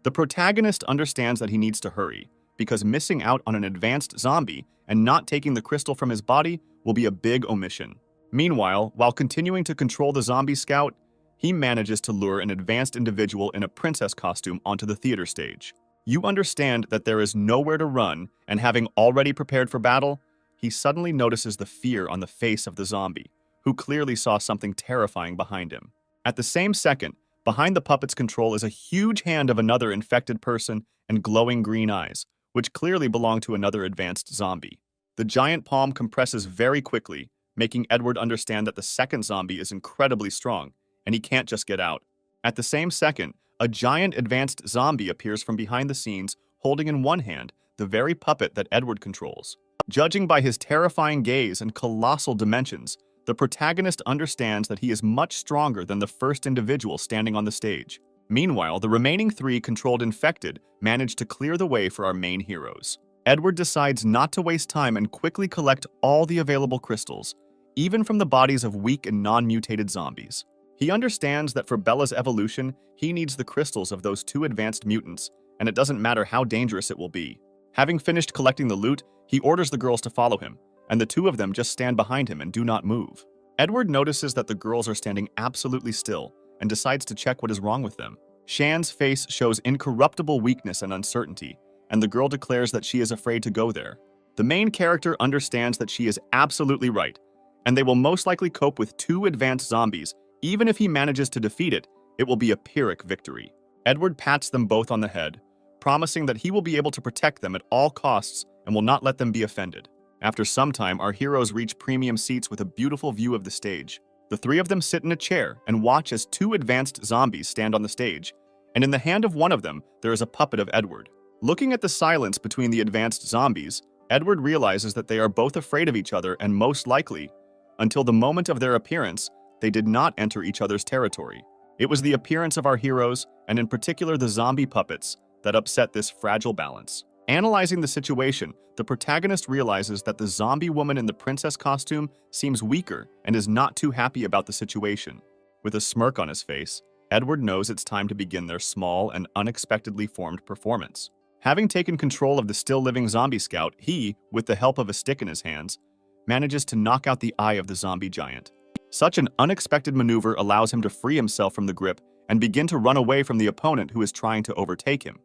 The protagonist understands that he needs to hurry, because missing out on an advanced zombie and not taking the crystal from his body will be a big omission. Meanwhile, while continuing to control the zombie scout, he manages to lure an advanced individual in a princess costume onto the theater stage. You understand that there is nowhere to run, and having already prepared for battle, he suddenly notices the fear on the face of the zombie, who clearly saw something terrifying behind him. At the same second, behind the puppet's control is a huge hand of another infected person and glowing green eyes, which clearly belong to another advanced zombie. The giant palm compresses very quickly, making Edward understand that the second zombie is incredibly strong, and he can't just get out. At the same second, a giant advanced zombie appears from behind the scenes, holding in one hand the very puppet that Edward controls. Judging by his terrifying gaze and colossal dimensions, the protagonist understands that he is much stronger than the first individual standing on the stage. Meanwhile, the remaining three controlled infected manage to clear the way for our main heroes. Edward decides not to waste time and quickly collect all the available crystals, even from the bodies of weak and non-mutated zombies. He understands that for Bella's evolution, he needs the crystals of those two advanced mutants, and it doesn't matter how dangerous it will be. Having finished collecting the loot, he orders the girls to follow him, and the two of them just stand behind him and do not move. Edward notices that the girls are standing absolutely still and decides to check what is wrong with them. Shan's face shows incorruptible weakness and uncertainty, and the girl declares that she is afraid to go there. The main character understands that she is absolutely right, and they will most likely cope with two advanced zombies. Even if he manages to defeat it, it will be a Pyrrhic victory. Edward pats them both on the head, promising that he will be able to protect them at all costs and will not let them be offended. After some time, our heroes reach premium seats with a beautiful view of the stage. The three of them sit in a chair and watch as two advanced zombies stand on the stage, and in the hand of one of them, there is a puppet of Edward. Looking at the silence between the advanced zombies, Edward realizes that they are both afraid of each other and most likely, until the moment of their appearance, they did not enter each other's territory. It was the appearance of our heroes, and in particular the zombie puppets, that upset this fragile balance. Analyzing the situation, the protagonist realizes that the zombie woman in the princess costume seems weaker and is not too happy about the situation. With a smirk on his face, Edward knows it's time to begin their small and unexpectedly formed performance. Having taken control of the still-living zombie scout, he, with the help of a stick in his hands, manages to knock out the eye of the zombie giant. Such an unexpected maneuver allows him to free himself from the grip and begin to run away from the opponent who is trying to overtake him.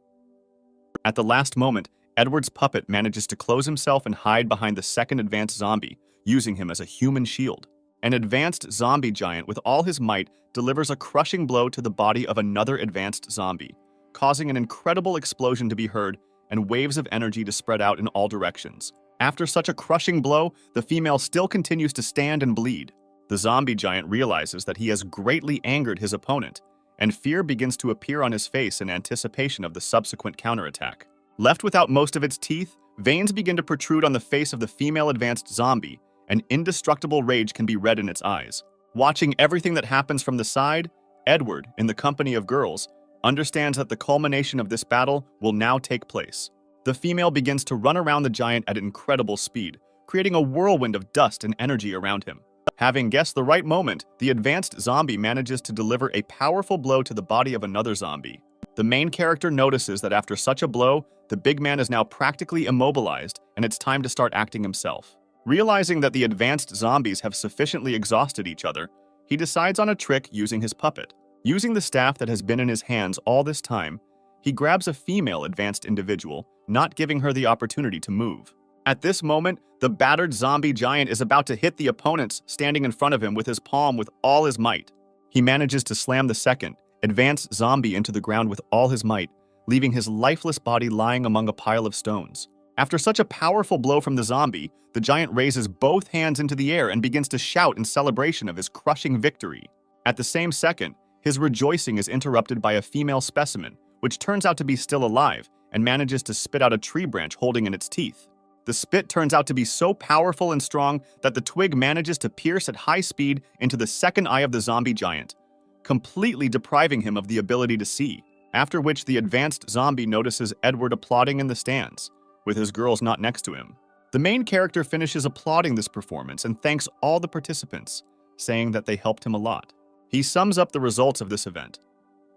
At the last moment, Edward's puppet manages to close himself and hide behind the second advanced zombie, using him as a human shield. An advanced zombie giant with all his might delivers a crushing blow to the body of another advanced zombie, causing an incredible explosion to be heard and waves of energy to spread out in all directions. After such a crushing blow, the female still continues to stand and bleed. The zombie giant realizes that he has greatly angered his opponent, and fear begins to appear on his face in anticipation of the subsequent counterattack. Left without most of its teeth, veins begin to protrude on the face of the female advanced zombie, and indestructible rage can be read in its eyes. Watching everything that happens from the side, Edward, in the company of girls, understands that the culmination of this battle will now take place. The female begins to run around the giant at incredible speed, creating a whirlwind of dust and energy around him. Having guessed the right moment, the advanced zombie manages to deliver a powerful blow to the body of another zombie. The main character notices that after such a blow, the big man is now practically immobilized and it's time to start acting himself. Realizing that the advanced zombies have sufficiently exhausted each other, he decides on a trick using his puppet. Using the staff that has been in his hands all this time, he grabs a female advanced individual, not giving her the opportunity to move. At this moment, the battered zombie giant is about to hit the opponents standing in front of him with his palm with all his might. He manages to slam the second, advanced zombie into the ground with all his might, leaving his lifeless body lying among a pile of stones. After such a powerful blow from the zombie, the giant raises both hands into the air and begins to shout in celebration of his crushing victory. At the same second, his rejoicing is interrupted by a female specimen, which turns out to be still alive and manages to spit out a tree branch holding in its teeth. The spit turns out to be so powerful and strong that the twig manages to pierce at high speed into the second eye of the zombie giant, completely depriving him of the ability to see, after which the advanced zombie notices Edward applauding in the stands, with his girls not next to him. The main character finishes applauding this performance and thanks all the participants, saying that they helped him a lot. He sums up the results of this event.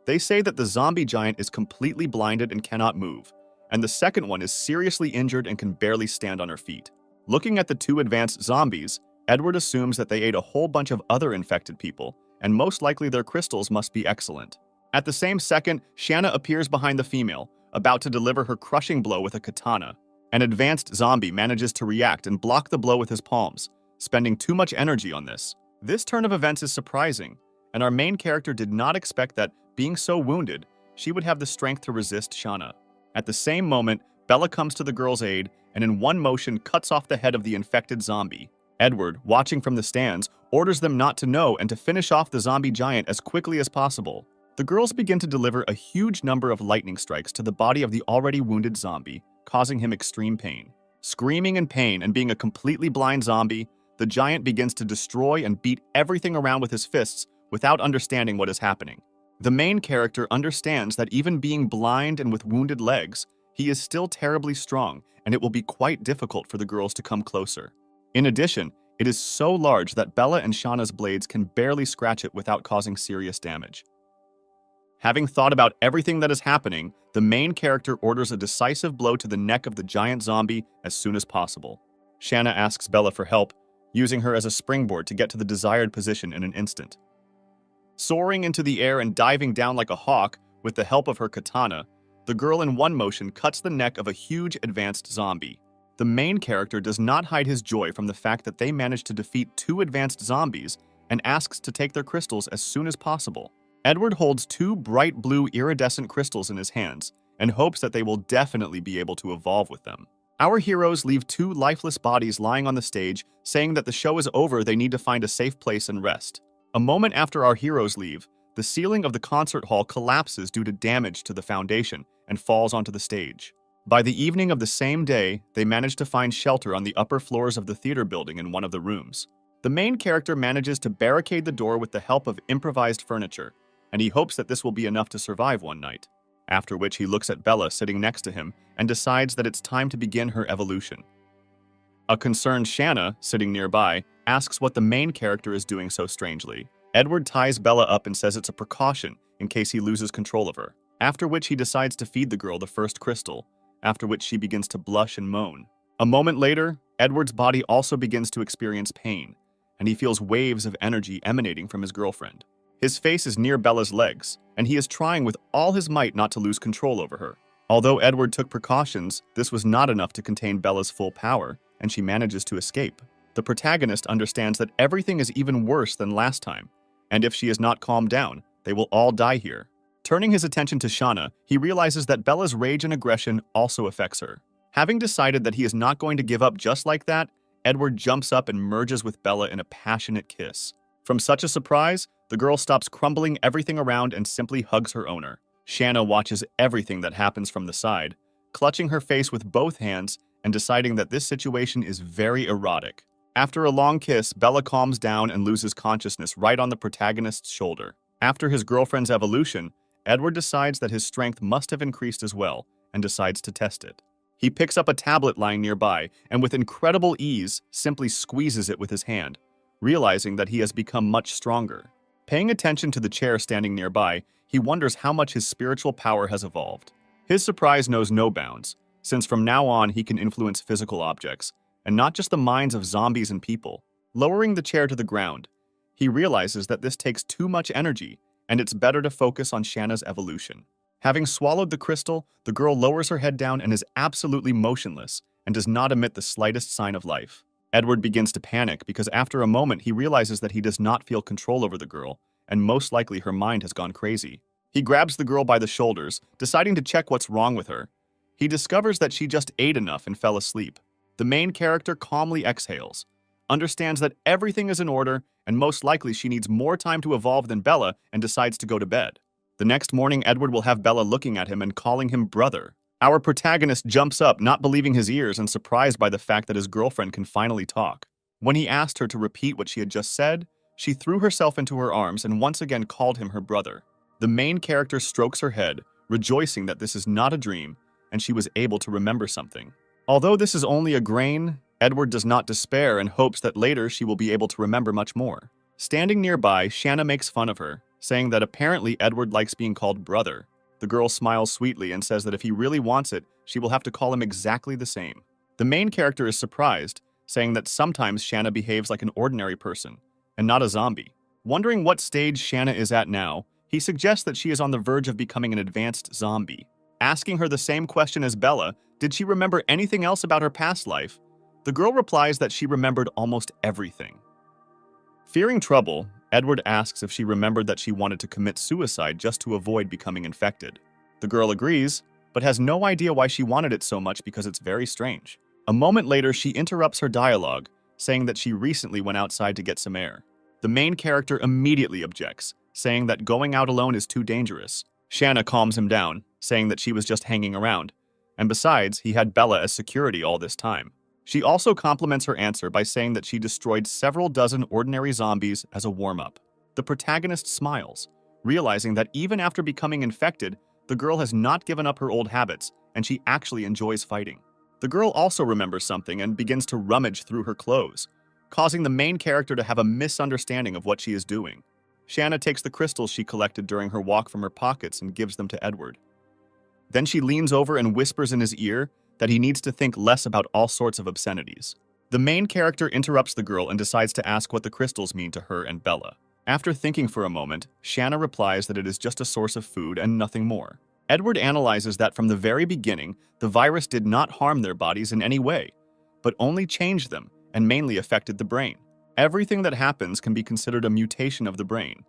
They say that the zombie giant is completely blinded and cannot move, and the second one is seriously injured and can barely stand on her feet. Looking at the two advanced zombies, Edward assumes that they ate a whole bunch of other infected people, and most likely their crystals must be excellent. At the same second, Shanna appears behind the female, about to deliver her crushing blow with a katana. An advanced zombie manages to react and block the blow with his palms, spending too much energy on this. This turn of events is surprising, and our main character did not expect that, being so wounded, she would have the strength to resist Shauna. At the same moment, Bella comes to the girl's aid and in one motion cuts off the head of the infected zombie. Edward, watching from the stands, orders them not to know and to finish off the zombie giant as quickly as possible. The girls begin to deliver a huge number of lightning strikes to the body of the already wounded zombie, causing him extreme pain. Screaming in pain and being a completely blind zombie, the giant begins to destroy and beat everything around with his fists without understanding what is happening. The main character understands that even being blind and with wounded legs, he is still terribly strong, and it will be quite difficult for the girls to come closer. In addition, it is so large that Bella and Shauna's blades can barely scratch it without causing serious damage. Having thought about everything that is happening, the main character orders a decisive blow to the neck of the giant zombie as soon as possible. Shanna asks Bella for help, using her as a springboard to get to the desired position in an instant. Soaring into the air and diving down like a hawk with the help of her katana, the girl in one motion cuts the neck of a huge advanced zombie. The main character does not hide his joy from the fact that they managed to defeat 2 advanced zombies and asks to take their crystals as soon as possible. Edward holds 2 bright blue iridescent crystals in his hands and hopes that they will definitely be able to evolve with them. Our heroes leave 2 lifeless bodies lying on the stage, saying that the show is over, they need to find a safe place and rest. A moment after our heroes leave, the ceiling of the concert hall collapses due to damage to the foundation and falls onto the stage. By the evening of the same day, they manage to find shelter on the upper floors of the theater building in one of the rooms. The main character manages to barricade the door with the help of improvised furniture, and he hopes that this will be enough to survive one night. After which he looks at Bella sitting next to him and decides that it's time to begin her evolution. A concerned Shanna, sitting nearby, asks what the main character is doing so strangely. Edward ties Bella up and says it's a precaution in case he loses control of her, after which he decides to feed the girl the first crystal, after which she begins to blush and moan. A moment later, Edward's body also begins to experience pain, and he feels waves of energy emanating from his girlfriend. His face is near Bella's legs, and he is trying with all his might not to lose control over her. Although Edward took precautions, this was not enough to contain Bella's full power, and she manages to escape. The protagonist understands that everything is even worse than last time, and if she is not calmed down, they will all die here. Turning his attention to Shauna, he realizes that Bella's rage and aggression also affects her. Having decided that he is not going to give up just like that, Edward jumps up and merges with Bella in a passionate kiss. From such a surprise, the girl stops crumbling everything around and simply hugs her owner. Shanna watches everything that happens from the side, clutching her face with both hands and deciding that this situation is very erotic. After a long kiss, Bella calms down and loses consciousness right on the protagonist's shoulder. After his girlfriend's evolution, Edward decides that his strength must have increased as well and decides to test it. He picks up a tablet lying nearby and with incredible ease simply squeezes it with his hand, realizing that he has become much stronger. Paying attention to the chair standing nearby, he wonders how much his spiritual power has evolved. His surprise knows no bounds, since from now on he can influence physical objects, and not just the minds of zombies and people. Lowering the chair to the ground, he realizes that this takes too much energy, and it's better to focus on Shanna's evolution. Having swallowed the crystal, the girl lowers her head down and is absolutely motionless, and does not emit the slightest sign of life. Edward begins to panic because after a moment he realizes that he does not feel control over the girl, and most likely her mind has gone crazy. He grabs the girl by the shoulders, deciding to check what's wrong with her. He discovers that she just ate enough and fell asleep. The main character calmly exhales, understands that everything is in order, and most likely she needs more time to evolve than Bella, and decides to go to bed. The next morning, Edward will have Bella looking at him and calling him brother. Our protagonist jumps up, not believing his ears and surprised by the fact that his girlfriend can finally talk. When he asked her to repeat what she had just said, she threw herself into her arms and once again called him her brother. The main character strokes her head, rejoicing that this is not a dream, and she was able to remember something. Although this is only a grain, Edward does not despair and hopes that later she will be able to remember much more. Standing nearby, Shanna makes fun of her, saying that apparently Edward likes being called brother. The girl smiles sweetly and says that if he really wants it, she will have to call him exactly the same. The main character is surprised, saying that sometimes Shanna behaves like an ordinary person, and not a zombie. Wondering what stage Shanna is at now, he suggests that she is on the verge of becoming an advanced zombie. Asking her the same question as Bella, did she remember anything else about her past life? The girl replies that she remembered almost everything. Fearing trouble, Edward asks if she remembered that she wanted to commit suicide just to avoid becoming infected. The girl agrees, but has no idea why she wanted it so much because it's very strange. A moment later, she interrupts her dialogue, saying that she recently went outside to get some air. The main character immediately objects, saying that going out alone is too dangerous. Shanna calms him down, saying that she was just hanging around, and besides, he had Bella as security all this time. She also compliments her answer by saying that she destroyed several dozen ordinary zombies as a warm-up. The protagonist smiles, realizing that even after becoming infected, the girl has not given up her old habits, and she actually enjoys fighting. The girl also remembers something and begins to rummage through her clothes, causing the main character to have a misunderstanding of what she is doing. Shanna takes the crystals she collected during her walk from her pockets and gives them to Edward. Then she leans over and whispers in his ear that he needs to think less about all sorts of obscenities. The main character interrupts the girl and decides to ask what the crystals mean to her and Bella. After thinking for a moment, Shanna replies that it is just a source of food and nothing more. Edward analyzes that from the very beginning, the virus did not harm their bodies in any way, but only changed them and mainly affected the brain. Everything that happens can be considered a mutation of the brain,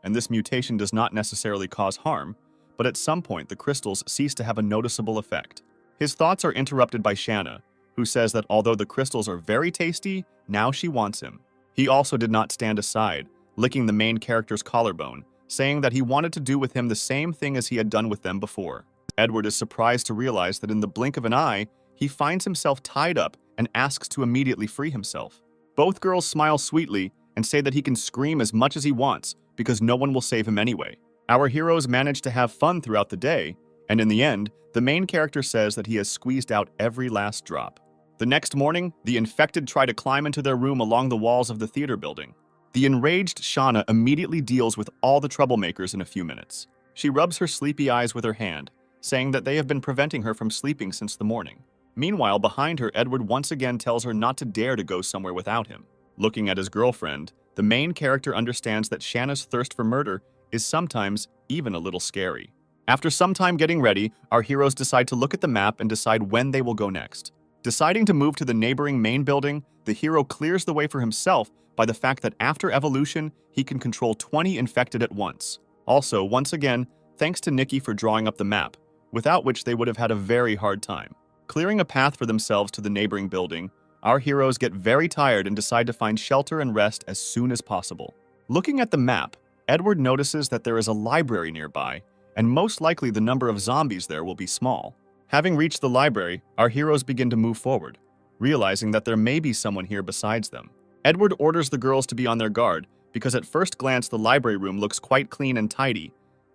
and this mutation does not necessarily cause harm, but at some point the crystals cease to have a noticeable effect. His thoughts are interrupted by Shanna, who says that although the crystals are very tasty, now she wants him. He also did not stand aside, licking the main character's collarbone, saying that he wanted to do with him the same thing as he had done with them before. Edward is surprised to realize that in the blink of an eye, he finds himself tied up and asks to immediately free himself. Both girls smile sweetly and say that he can scream as much as he wants because no one will save him anyway. Our heroes manage to have fun throughout the day, and in the end, the main character says that he has squeezed out every last drop. The next morning, the infected try to climb into their room along the walls of the theater building. The enraged Shanna immediately deals with all the troublemakers in a few minutes. She rubs her sleepy eyes with her hand, saying that they have been preventing her from sleeping since the morning. Meanwhile, behind her, Edward once again tells her not to dare to go somewhere without him. Looking at his girlfriend, the main character understands that Shanna's thirst for murder is sometimes even a little scary. After some time getting ready, our heroes decide to look at the map and decide when they will go next. Deciding to move to the neighboring main building, the hero clears the way for himself by the fact that after evolution, he can control 20 infected at once. Also, once again, thanks to Nikki for drawing up the map, without which they would have had a very hard time. Clearing a path for themselves to the neighboring building, our heroes get very tired and decide to find shelter and rest as soon as possible. Looking at the map, Edward notices that there is a library nearby, and most likely the number of zombies there will be small. Having reached the library, our heroes begin to move forward, realizing that there may be someone here besides them. Edward orders the girls to be on their guard, because at first glance the library room looks quite clean and tidy,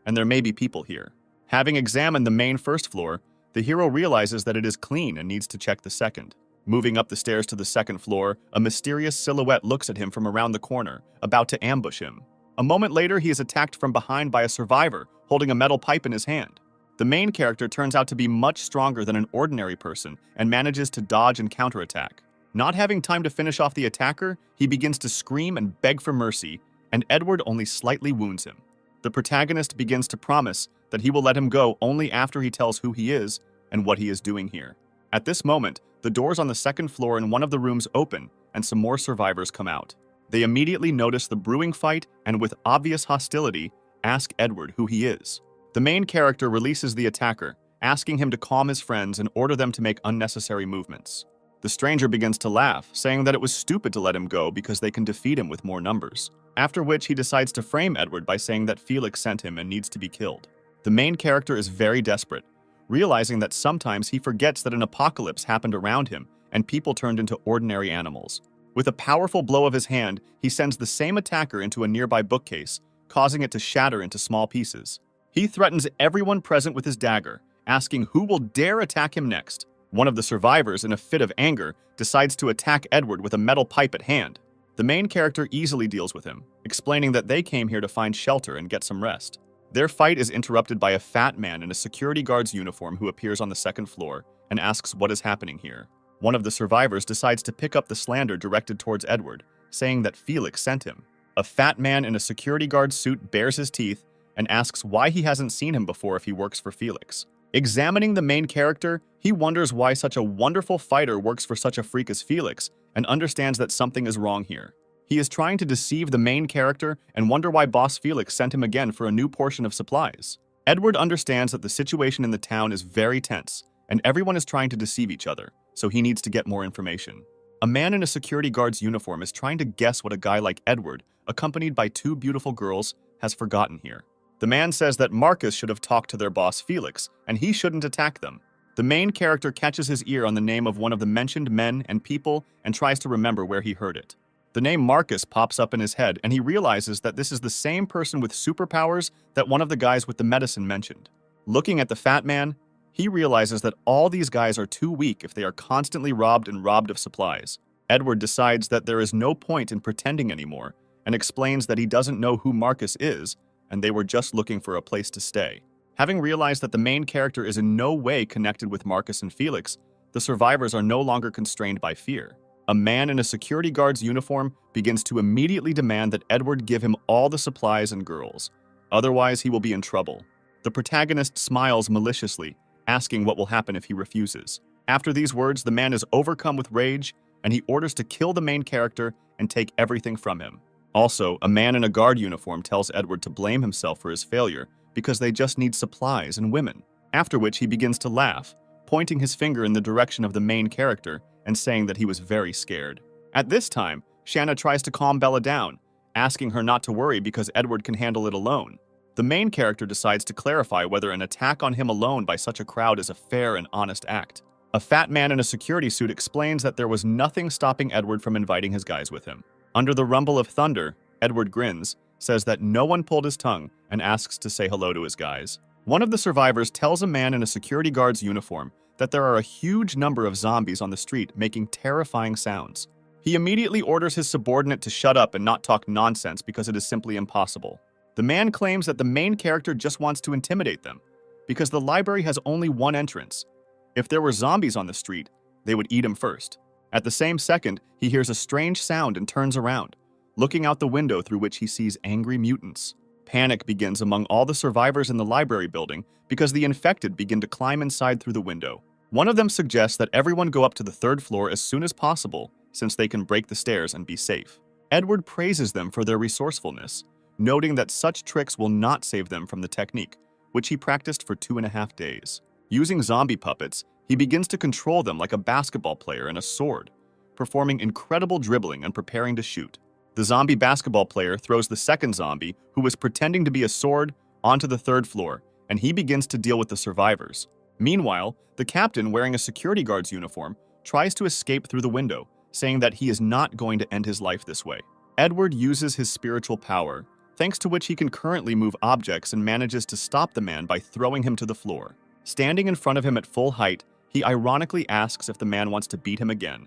and there may be people here. Having examined the main first floor, the hero realizes that it is clean and needs to check the second. Moving up the stairs to the second floor, a mysterious silhouette looks at him from around the corner, about to ambush him. A moment later, he is attacked from behind by a survivor, holding a metal pipe in his hand. The main character turns out to be much stronger than an ordinary person and manages to dodge and counterattack. Not having time to finish off the attacker, he begins to scream and beg for mercy, and Edward only slightly wounds him. The protagonist begins to promise that he will let him go only after he tells who he is and what he is doing here. At this moment, the doors on the second floor in one of the rooms open, and some more survivors come out. They immediately notice the brewing fight and, with obvious hostility, ask Edward who he is. The main character releases the attacker, asking him to calm his friends and order them to make unnecessary movements. The stranger begins to laugh, saying that it was stupid to let him go because they can defeat him with more numbers. After which he decides to frame Edward by saying that Felix sent him and needs to be killed. The main character is very desperate, realizing that sometimes he forgets that an apocalypse happened around him and people turned into ordinary animals. With a powerful blow of his hand, he sends the same attacker into a nearby bookcase, causing it to shatter into small pieces. He threatens everyone present with his dagger, asking who will dare attack him next. One of the survivors, in a fit of anger, decides to attack Edward with a metal pipe at hand. The main character easily deals with him, explaining that they came here to find shelter and get some rest. Their fight is interrupted by a fat man in a security guard's uniform who appears on the second floor and asks what is happening here. One of the survivors decides to pick up the slander directed towards Edward, saying that Felix sent him. A fat man in a security guard suit bares his teeth and asks why he hasn't seen him before if he works for Felix. Examining the main character, he wonders why such a wonderful fighter works for such a freak as Felix and understands that something is wrong here. He is trying to deceive the main character and wonder why Boss Felix sent him again for a new portion of supplies. Edward understands that the situation in the town is very tense and everyone is trying to deceive each other, so he needs to get more information. A man in a security guard's uniform is trying to guess what a guy like Edward, accompanied by two beautiful girls, has forgotten here. The man says that Marcus should have talked to their boss Felix, and he shouldn't attack them. The main character catches his ear on the name of one of the mentioned men and people and tries to remember where he heard it. The name Marcus pops up in his head, and he realizes that this is the same person with superpowers that one of the guys with the medicine mentioned. Looking at the fat man, he realizes that all these guys are too weak if they are constantly robbed of supplies. Edward decides that there is no point in pretending anymore, and explains that he doesn't know who Marcus is, and they were just looking for a place to stay. Having realized that the main character is in no way connected with Marcus and Felix, the survivors are no longer constrained by fear. A man in a security guard's uniform begins to immediately demand that Edward give him all the supplies and girls. Otherwise, he will be in trouble. The protagonist smiles maliciously, asking what will happen if he refuses. After these words, the man is overcome with rage, and he orders to kill the main character and take everything from him. Also, a man in a guard uniform tells Edward to blame himself for his failure because they just need supplies and women, after which he begins to laugh, pointing his finger in the direction of the main character and saying that he was very scared. At this time, Shanna tries to calm Bella down, asking her not to worry because Edward can handle it alone. The main character decides to clarify whether an attack on him alone by such a crowd is a fair and honest act. A fat man in a security suit explains that there was nothing stopping Edward from inviting his guys with him. Under the rumble of thunder, Edward grins, says that no one pulled his tongue, and asks to say hello to his guys. One of the survivors tells a man in a security guard's uniform that there are a huge number of zombies on the street making terrifying sounds. He immediately orders his subordinate to shut up and not talk nonsense because it is simply impossible. The man claims that the main character just wants to intimidate them, because the library has only one entrance. If there were zombies on the street, they would eat him first. At the same second, he hears a strange sound and turns around, looking out the window through which he sees angry mutants. Panic begins among all the survivors in the library building because the infected begin to climb inside through the window. One of them suggests that everyone go up to the third floor as soon as possible, since they can break the stairs and be safe. Edward praises them for their resourcefulness, noting that such tricks will not save them from the technique, which he practiced for 2.5 days. Using zombie puppets, he begins to control them like a basketball player and a sword, performing incredible dribbling and preparing to shoot. The zombie basketball player throws the second zombie, who was pretending to be a sword, onto the third floor, and he begins to deal with the survivors. Meanwhile, the captain, wearing a security guard's uniform, tries to escape through the window, saying that he is not going to end his life this way. Edward uses his spiritual power, thanks to which he can currently move objects and manages to stop the man by throwing him to the floor. Standing in front of him at full height, he ironically asks if the man wants to beat him again,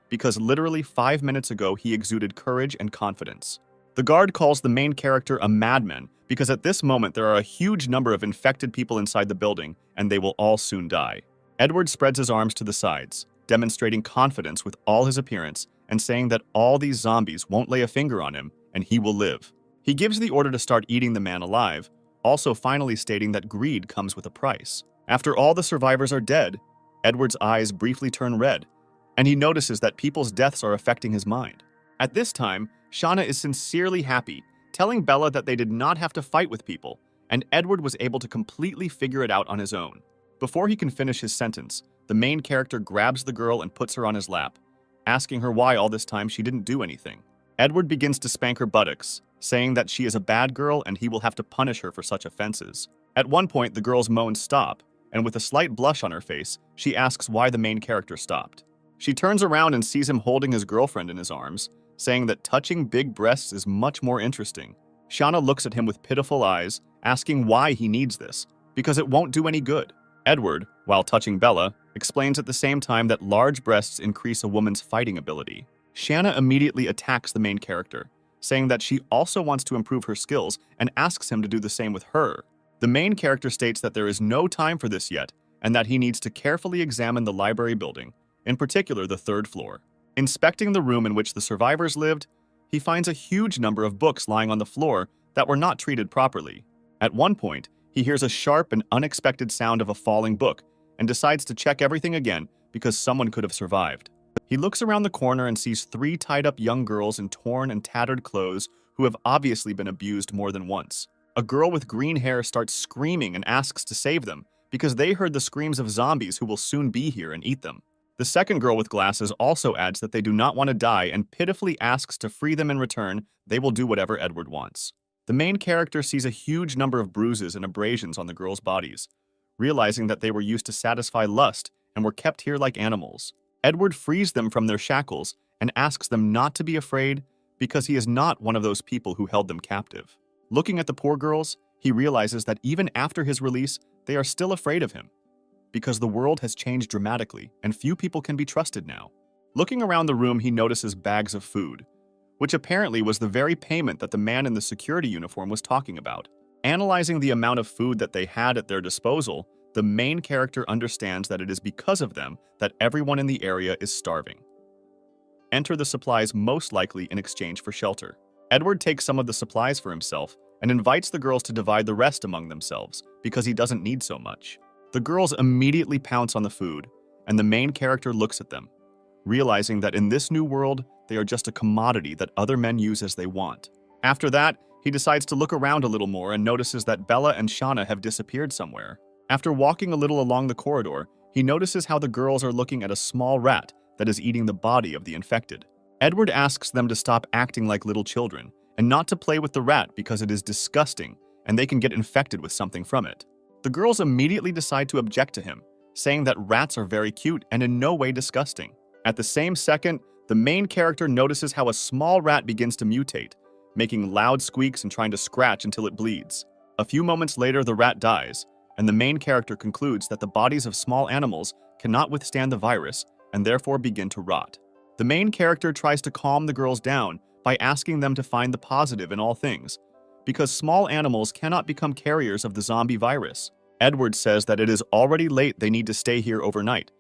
because literally 5 minutes ago he exuded courage and confidence. The guard calls the main character a madman because at this moment there are a huge number of infected people inside the building and they will all soon die. Edward spreads his arms to the sides, demonstrating confidence with all his appearance and saying that all these zombies won't lay a finger on him and he will live. He gives the order to start eating the man alive, also finally stating that greed comes with a price. After all the survivors are dead, Edward's eyes briefly turn red, and he notices that people's deaths are affecting his mind. At this time, Shauna is sincerely happy, telling Bella that they did not have to fight with people, and Edward was able to completely figure it out on his own. Before he can finish his sentence, the main character grabs the girl and puts her on his lap, asking her why all this time she didn't do anything. Edward begins to spank her buttocks, saying that she is a bad girl and he will have to punish her for such offenses. At one point, the girl's moans stop, and with a slight blush on her face, she asks why the main character stopped. She turns around and sees him holding his girlfriend in his arms, saying that touching big breasts is much more interesting. Shauna looks at him with pitiful eyes, asking why he needs this, because it won't do any good. Edward, while touching Bella, explains at the same time that large breasts increase a woman's fighting ability. Shanna immediately attacks the main character, saying that she also wants to improve her skills and asks him to do the same with her. The main character states that there is no time for this yet and that he needs to carefully examine the library building, in particular the third floor. Inspecting the room in which the survivors lived, he finds a huge number of books lying on the floor that were not treated properly. At one point, he hears a sharp and unexpected sound of a falling book and decides to check everything again because someone could have survived. He looks around the corner and sees three tied-up young girls in torn and tattered clothes who have obviously been abused more than once. A girl with green hair starts screaming and asks to save them because they heard the screams of zombies who will soon be here and eat them. The second girl with glasses also adds that they do not want to die and pitifully asks to free them in return. They will do whatever Edward wants. The main character sees a huge number of bruises and abrasions on the girls' bodies, realizing that they were used to satisfy lust and were kept here like animals. Edward frees them from their shackles and asks them not to be afraid because he is not one of those people who held them captive. Looking at the poor girls, he realizes that even after his release, they are still afraid of him because the world has changed dramatically and few people can be trusted now. Looking around the room, he notices bags of food, which apparently was the very payment that the man in the security uniform was talking about. Analyzing the amount of food that they had at their disposal, the main character understands that it is because of them that everyone in the area is starving. Enter the supplies most likely in exchange for shelter. Edward takes some of the supplies for himself and invites the girls to divide the rest among themselves because he doesn't need so much. The girls immediately pounce on the food, and the main character looks at them, realizing that in this new world, they are just a commodity that other men use as they want. After that, he decides to look around a little more and notices that Bella and Shauna have disappeared somewhere. After walking a little along the corridor, he notices how the girls are looking at a small rat that is eating the body of the infected. Edward asks them to stop acting like little children and not to play with the rat because it is disgusting and they can get infected with something from it. The girls immediately decide to object to him, saying that rats are very cute and in no way disgusting. At the same second, the main character notices how a small rat begins to mutate, making loud squeaks and trying to scratch until it bleeds. A few moments later, the rat dies, and the main character concludes that the bodies of small animals cannot withstand the virus and therefore begin to rot. The main character tries to calm the girls down by asking them to find the positive in all things, because small animals cannot become carriers of the zombie virus. Edward says that it is already late, they need to stay here overnight,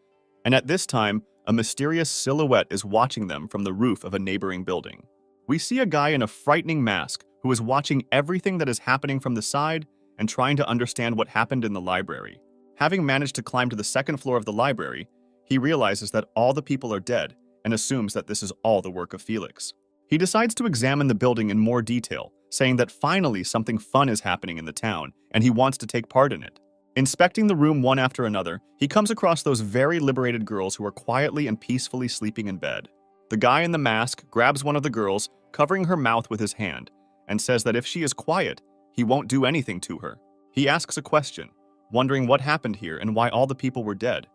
and at this time, a mysterious silhouette is watching them from the roof of a neighboring building. We see a guy in a frightening mask who is watching everything that is happening from the side and trying to understand what happened in the library. Having managed to climb to the second floor of the library, he realizes that all the people are dead and assumes that this is all the work of Felix. He decides to examine the building in more detail, saying that finally something fun is happening in the town and he wants to take part in it. Inspecting the room one after another, he comes across those very liberated girls who are quietly and peacefully sleeping in bed. The guy in the mask grabs one of the girls, covering her mouth with his hand, and says that if she is quiet, he won't do anything to her. He asks a question, wondering what happened here and why all the people were dead,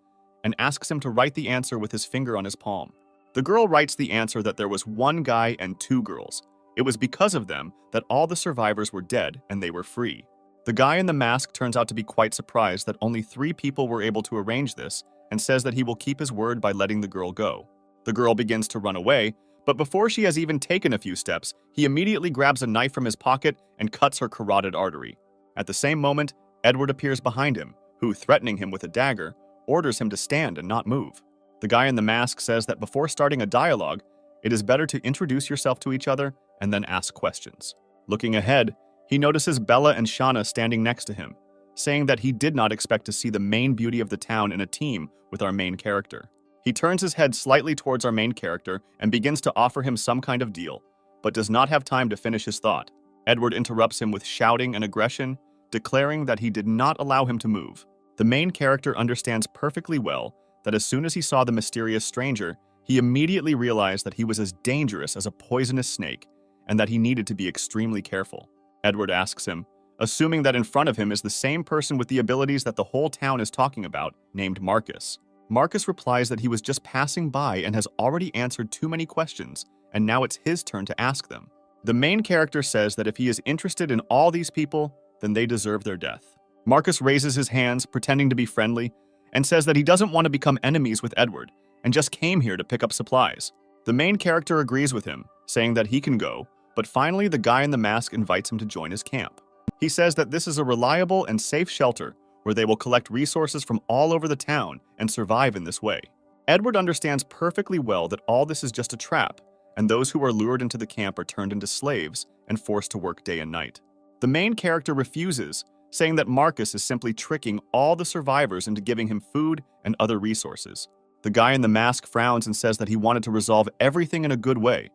and asks him to write the answer with his finger on his palm. The girl writes the answer that there was one guy and two girls. It was because of them that all the survivors were dead and they were free. The guy in the mask turns out to be quite surprised that only 3 people were able to arrange this and says that he will keep his word by letting the girl go. The girl begins to run away, but before she has even taken a few steps, he immediately grabs a knife from his pocket and cuts her carotid artery. At the same moment, Edward appears behind him, who, threatening him with a dagger, orders him to stand and not move. The guy in the mask says that before starting a dialogue, it is better to introduce yourself to each other and then ask questions. Looking ahead, he notices Bella and Shauna standing next to him, saying that he did not expect to see the main beauty of the town in a team with our main character. He turns his head slightly towards our main character and begins to offer him some kind of deal, but does not have time to finish his thought. Edward interrupts him with shouting and aggression, declaring that he did not allow him to move. The main character understands perfectly well that as soon as he saw the mysterious stranger, he immediately realized that he was as dangerous as a poisonous snake and that he needed to be extremely careful. Edward asks him, assuming that in front of him is the same person with the abilities that the whole town is talking about, named Marcus. Marcus replies that he was just passing by and has already answered too many questions, and now it's his turn to ask them. The main character says that if he is interested in all these people, then they deserve their death. Marcus raises his hands, pretending to be friendly, and says that he doesn't want to become enemies with Edward and just came here to pick up supplies. The main character agrees with him, saying that he can go, but finally the guy in the mask invites him to join his camp. He says that this is a reliable and safe shelter where they will collect resources from all over the town and survive in this way. Edward understands perfectly well that all this is just a trap, and those who are lured into the camp are turned into slaves and forced to work day and night. The main character refuses, saying that Marcus is simply tricking all the survivors into giving him food and other resources. The guy in the mask frowns and says that he wanted to resolve everything in a good way,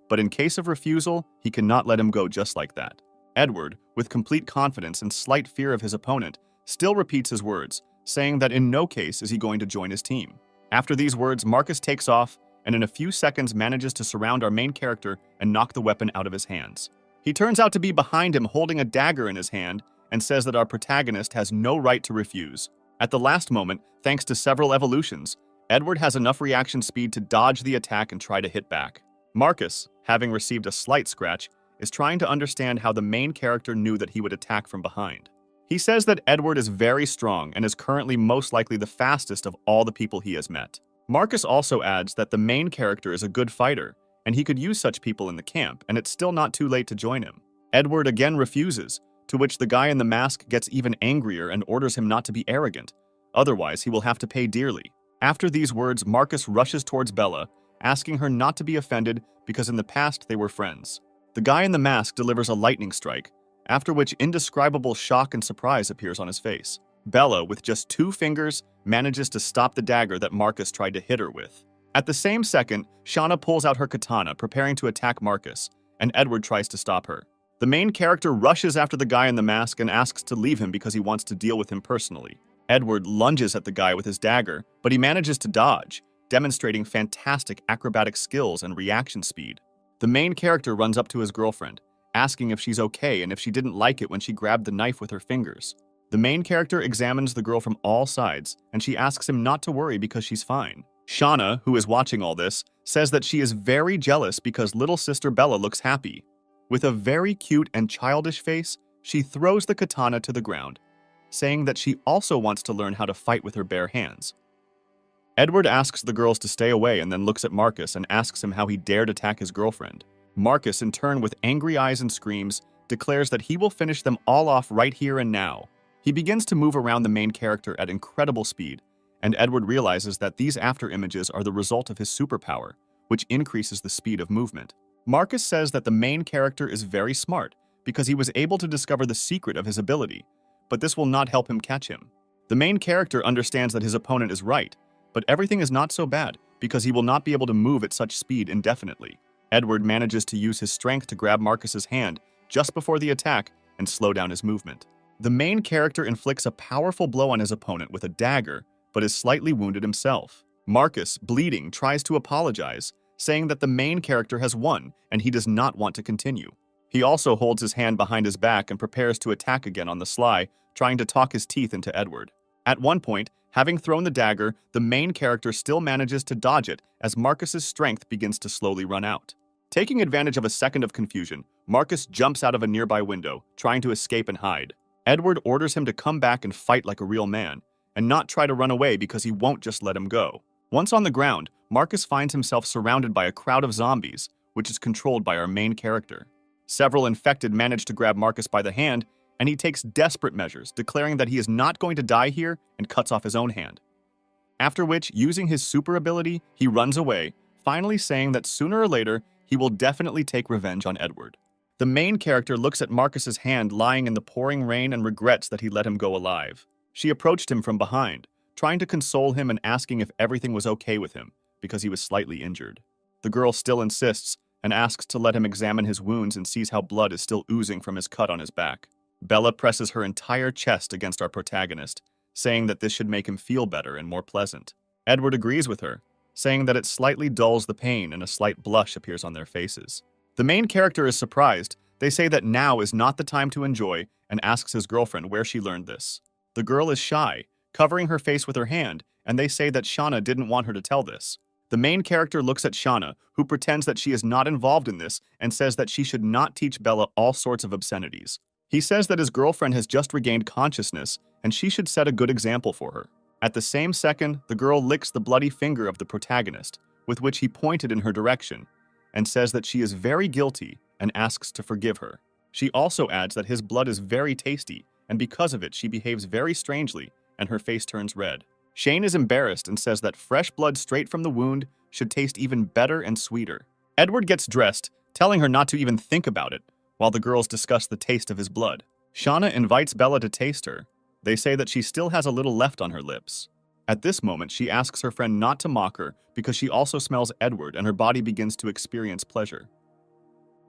but in case of refusal, he cannot let him go just like that. Edward, with complete confidence and slight fear of his opponent, still repeats his words, saying that in no case is he going to join his team. After these words, Marcus takes off and in a few seconds manages to surround our main character and knock the weapon out of his hands. He turns out to be behind him holding a dagger in his hand and says that our protagonist has no right to refuse. At the last moment, thanks to several evolutions, Edward has enough reaction speed to dodge the attack and try to hit back. Marcus, having received a slight scratch, is trying to understand how the main character knew that he would attack from behind. He says that Edward is very strong and is currently most likely the fastest of all the people he has met. Marcus also adds that the main character is a good fighter, and he could use such people in the camp, and it's still not too late to join him. Edward again refuses, to which the guy in the mask gets even angrier and orders him not to be arrogant. Otherwise, he will have to pay dearly. After these words, Marcus rushes towards Bella, asking her not to be offended because in the past they were friends. The guy in the mask delivers a lightning strike, after which indescribable shock and surprise appears on his face. Bella, with just 2 fingers, manages to stop the dagger that Marcus tried to hit her with. At the same second, Shauna pulls out her katana, preparing to attack Marcus, and Edward tries to stop her. The main character rushes after the guy in the mask and asks to leave him because he wants to deal with him personally. Edward lunges at the guy with his dagger, but he manages to dodge, demonstrating fantastic acrobatic skills and reaction speed. The main character runs up to his girlfriend, asking if she's okay and if she didn't like it when she grabbed the knife with her fingers. The main character examines the girl from all sides, and she asks him not to worry because she's fine. Shauna, who is watching all this, says that she is very jealous because little sister Bella looks happy. With a very cute and childish face, she throws the katana to the ground, saying that she also wants to learn how to fight with her bare hands. Edward asks the girls to stay away and then looks at Marcus and asks him how he dared attack his girlfriend. Marcus, in turn with angry eyes and screams, declares that he will finish them all off right here and now. He begins to move around the main character at incredible speed, and Edward realizes that these after images are the result of his superpower, which increases the speed of movement. Marcus says that the main character is very smart because he was able to discover the secret of his ability, but this will not help him catch him. The main character understands that his opponent is right, but everything is not so bad because he will not be able to move at such speed indefinitely. Edward manages to use his strength to grab Marcus's hand just before the attack and slow down his movement. The main character inflicts a powerful blow on his opponent with a dagger, but is slightly wounded himself. Marcus, bleeding, tries to apologize, saying that the main character has won and he does not want to continue. He also holds his hand behind his back and prepares to attack again on the sly, trying to talk his teeth into Edward. At one point, having thrown the dagger, the main character still manages to dodge it as Marcus's strength begins to slowly run out. Taking advantage of a second of confusion, Marcus jumps out of a nearby window, trying to escape and hide. Edward orders him to come back and fight like a real man, and not try to run away because he won't just let him go. Once on the ground, Marcus finds himself surrounded by a crowd of zombies, which is controlled by our main character. Several infected manage to grab Marcus by the hand, and he takes desperate measures, declaring that he is not going to die here and cuts off his own hand. After which, using his super ability, he runs away, finally saying that sooner or later, he will definitely take revenge on Edward. The main character looks at Marcus's hand lying in the pouring rain and regrets that he let him go alive. She approached him from behind, trying to console him and asking if everything was okay with him, because he was slightly injured. The girl still insists and asks to let him examine his wounds and sees how blood is still oozing from his cut on his back. Bella presses her entire chest against our protagonist, saying that this should make him feel better and more pleasant. Edward agrees with her, saying that it slightly dulls the pain and a slight blush appears on their faces. The main character is surprised. They say that now is not the time to enjoy and asks his girlfriend where she learned this. The girl is shy, covering her face with her hand, and they say that Shauna didn't want her to tell this. The main character looks at Shauna, who pretends that she is not involved in this and says that she should not teach Bella all sorts of obscenities. He says that his girlfriend has just regained consciousness and she should set a good example for her. At the same second, the girl licks the bloody finger of the protagonist, with which he pointed in her direction, and says that she is very guilty and asks to forgive her. She also adds that his blood is very tasty, and because of it she behaves very strangely and her face turns red. Shane is embarrassed and says that fresh blood straight from the wound should taste even better and sweeter. Edward gets dressed, telling her not to even think about it, while the girls discuss the taste of his blood. Shauna invites Bella to taste her. They say that she still has a little left on her lips. At this moment, she asks her friend not to mock her because she also smells Edward and her body begins to experience pleasure.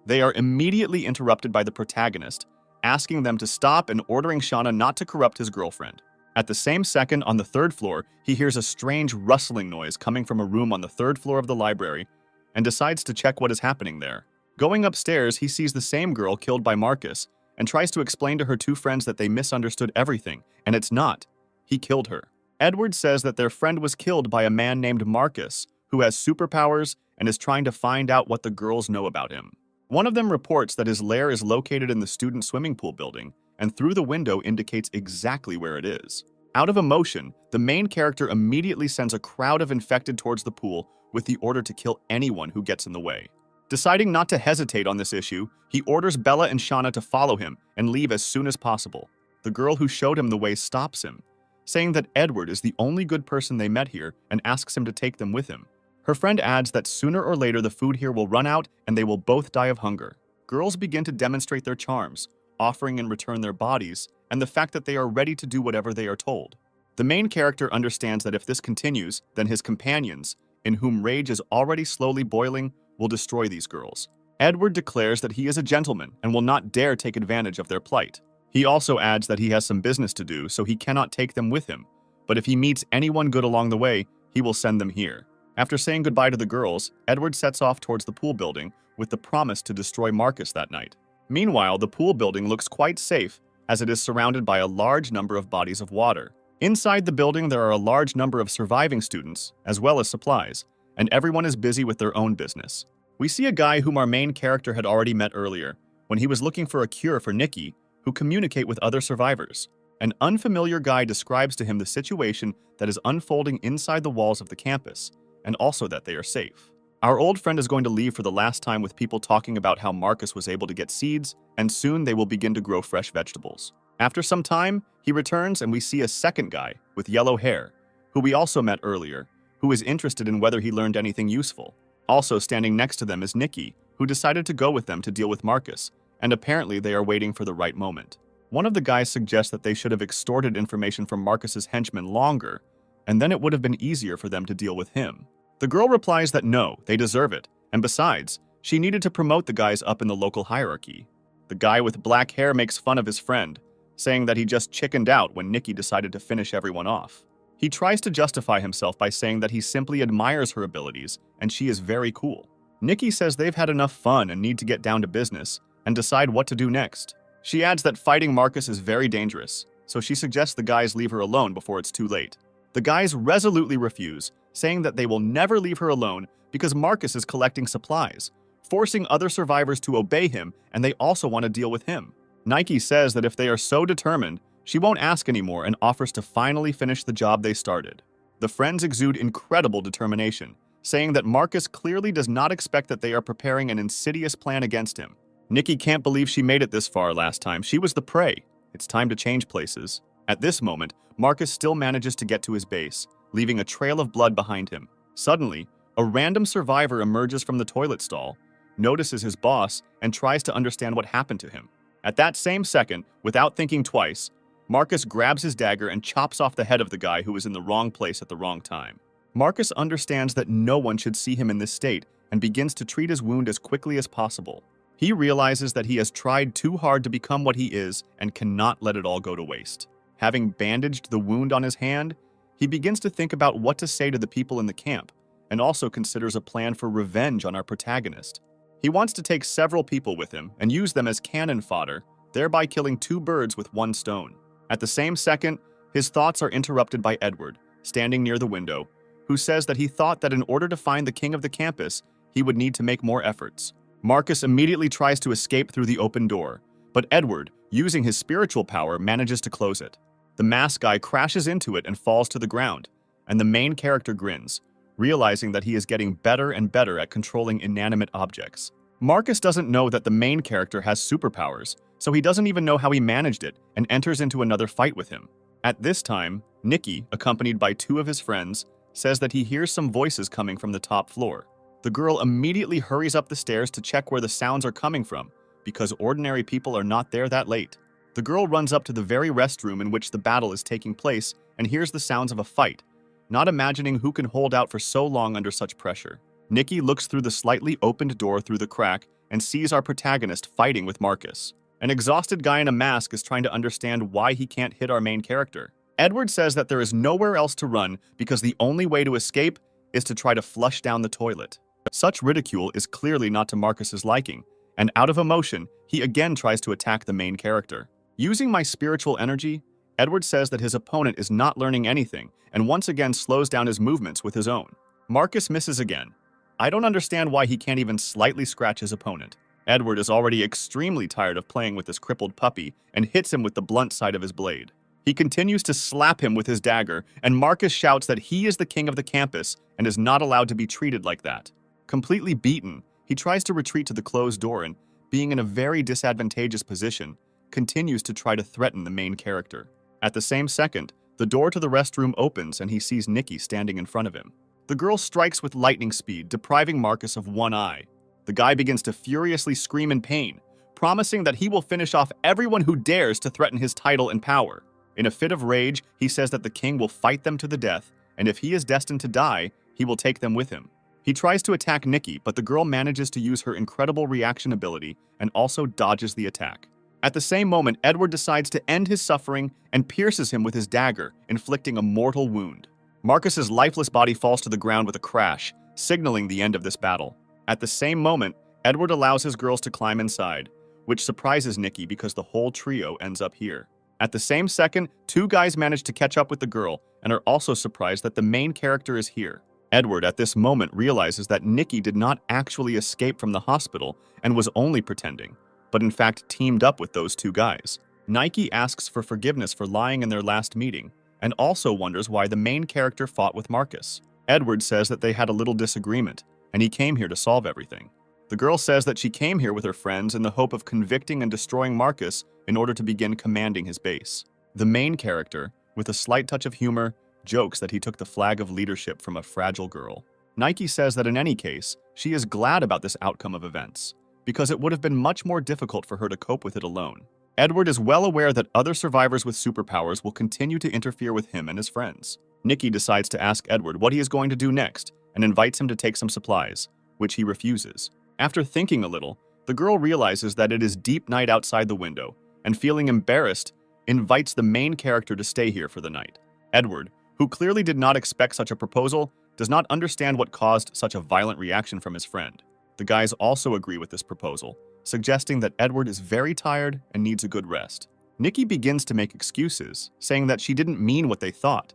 They are immediately interrupted by the protagonist, asking them to stop and ordering Shauna not to corrupt his girlfriend. At the same second, on the third floor, he hears a strange rustling noise coming from a room on the third floor of the library and decides to check what is happening there. Going upstairs, he sees the same girl killed by Marcus and tries to explain to her two friends that they misunderstood everything, and it's not. He killed her. Edward says that their friend was killed by a man named Marcus, who has superpowers and is trying to find out what the girls know about him. One of them reports that his lair is located in the student swimming pool building, and through the window indicates exactly where it is. Out of emotion, the main character immediately sends a crowd of infected towards the pool with the order to kill anyone who gets in the way. Deciding not to hesitate on this issue, he orders Bella and Shauna to follow him and leave as soon as possible. The girl who showed him the way stops him, saying that Edward is the only good person they met here and asks him to take them with him. Her friend adds that sooner or later the food here will run out and they will both die of hunger. Girls begin to demonstrate their charms, offering in return their bodies and the fact that they are ready to do whatever they are told. The main character understands that if this continues, then his companions, in whom rage is already slowly boiling, will destroy these girls. Edward declares that he is a gentleman and will not dare take advantage of their plight. He also adds that he has some business to do, so he cannot take them with him. But if he meets anyone good along the way, he will send them here. After saying goodbye to the girls, Edward sets off towards the pool building with the promise to destroy Marcus that night. Meanwhile, the pool building looks quite safe as it is surrounded by a large number of bodies of water. Inside the building, there are a large number of surviving students, as well as supplies, and everyone is busy with their own business. We see a guy whom our main character had already met earlier, when he was looking for a cure for Nikki, who communicate with other survivors. An unfamiliar guy describes to him the situation that is unfolding inside the walls of the campus, and also that they are safe. Our old friend is going to leave for the last time with people talking about how Marcus was able to get seeds, and soon they will begin to grow fresh vegetables. After some time, he returns and we see a second guy with yellow hair, who we also met earlier, who is interested in whether he learned anything useful. Also standing next to them is Nikki, who decided to go with them to deal with Marcus, and apparently they are waiting for the right moment. One of the guys suggests that they should have extorted information from Marcus's henchmen longer, and then it would have been easier for them to deal with him. The girl replies that no, they deserve it, and besides, she needed to promote the guys up in the local hierarchy. The guy with black hair makes fun of his friend, saying that he just chickened out when Nikki decided to finish everyone off. He tries to justify himself by saying that he simply admires her abilities and she is very cool. Nikki says they've had enough fun and need to get down to business and decide what to do next. She adds that fighting Marcus is very dangerous, so she suggests the guys leave her alone before it's too late. The guys resolutely refuse, saying that they will never leave her alone because Marcus is collecting supplies, forcing other survivors to obey him, and they also want to deal with him. Nike says that if they are so determined, she won't ask anymore and offers to finally finish the job they started. The friends exude incredible determination, saying that Marcus clearly does not expect that they are preparing an insidious plan against him. Nikki can't believe she made it this far last time. She was the prey. It's time to change places. At this moment, Marcus still manages to get to his base, leaving a trail of blood behind him. Suddenly, a random survivor emerges from the toilet stall, notices his boss, and tries to understand what happened to him. At that same second, without thinking twice, Marcus grabs his dagger and chops off the head of the guy who was in the wrong place at the wrong time. Marcus understands that no one should see him in this state and begins to treat his wound as quickly as possible. He realizes that he has tried too hard to become what he is and cannot let it all go to waste. Having bandaged the wound on his hand, he begins to think about what to say to the people in the camp, and also considers a plan for revenge on our protagonist. He wants to take several people with him and use them as cannon fodder, thereby killing two birds with one stone. At the same second, his thoughts are interrupted by Edward, standing near the window, who says that he thought that in order to find the king of the campus, he would need to make more efforts. Marcus immediately tries to escape through the open door, but Edward, using his spiritual power, manages to close it. The masked guy crashes into it and falls to the ground, and the main character grins, realizing that he is getting better and better at controlling inanimate objects. Marcus doesn't know that the main character has superpowers, so he doesn't even know how he managed it and enters into another fight with him. At this time, Nikki, accompanied by two of his friends, says that he hears some voices coming from the top floor. The girl immediately hurries up the stairs to check where the sounds are coming from, because ordinary people are not there that late. The girl runs up to the very restroom in which the battle is taking place and hears the sounds of a fight, not imagining who can hold out for so long under such pressure. Nikki looks through the slightly opened door through the crack and sees our protagonist fighting with Marcus. An exhausted guy in a mask is trying to understand why he can't hit our main character. Edward says that there is nowhere else to run because the only way to escape is to try to flush down the toilet. Such ridicule is clearly not to Marcus's liking, and out of emotion, he again tries to attack the main character. Using my spiritual energy, Edward says that his opponent is not learning anything and once again slows down his movements with his own. Marcus misses again. I don't understand why he can't even slightly scratch his opponent. Edward is already extremely tired of playing with this crippled puppy and hits him with the blunt side of his blade. He continues to slap him with his dagger, and Marcus shouts that he is the king of the campus and is not allowed to be treated like that. Completely beaten, he tries to retreat to the closed door and, being in a very disadvantageous position, continues to try to threaten the main character. At the same second, the door to the restroom opens and he sees Nikki standing in front of him. The girl strikes with lightning speed, depriving Marcus of one eye. The guy begins to furiously scream in pain, promising that he will finish off everyone who dares to threaten his title and power. In a fit of rage, he says that the king will fight them to the death, and if he is destined to die, he will take them with him. He tries to attack Nikki, but the girl manages to use her incredible reaction ability and also dodges the attack. At the same moment, Edward decides to end his suffering and pierces him with his dagger, inflicting a mortal wound. Marcus's lifeless body falls to the ground with a crash, signaling the end of this battle. At the same moment, Edward allows his girls to climb inside, which surprises Nikki because the whole trio ends up here. At the same second, two guys manage to catch up with the girl and are also surprised that the main character is here. Edward at this moment realizes that Nikki did not actually escape from the hospital and was only pretending, but in fact teamed up with those two guys. Nike asks for forgiveness for lying in their last meeting, and also wonders why the main character fought with Marcus. Edward says that they had a little disagreement, and he came here to solve everything. The girl says that she came here with her friends in the hope of convicting and destroying Marcus in order to begin commanding his base. The main character, with a slight touch of humor, jokes that he took the flag of leadership from a fragile girl. Nike says that in any case, she is glad about this outcome of events, because it would have been much more difficult for her to cope with it alone. Edward is well aware that other survivors with superpowers will continue to interfere with him and his friends. Nikki decides to ask Edward what he is going to do next and invites him to take some supplies, which he refuses. After thinking a little, the girl realizes that it is deep night outside the window and, feeling embarrassed, invites the main character to stay here for the night. Edward, who clearly did not expect such a proposal, does not understand what caused such a violent reaction from his friend. The guys also agree with this proposal, suggesting that Edward is very tired and needs a good rest. Nikki begins to make excuses, saying that she didn't mean what they thought,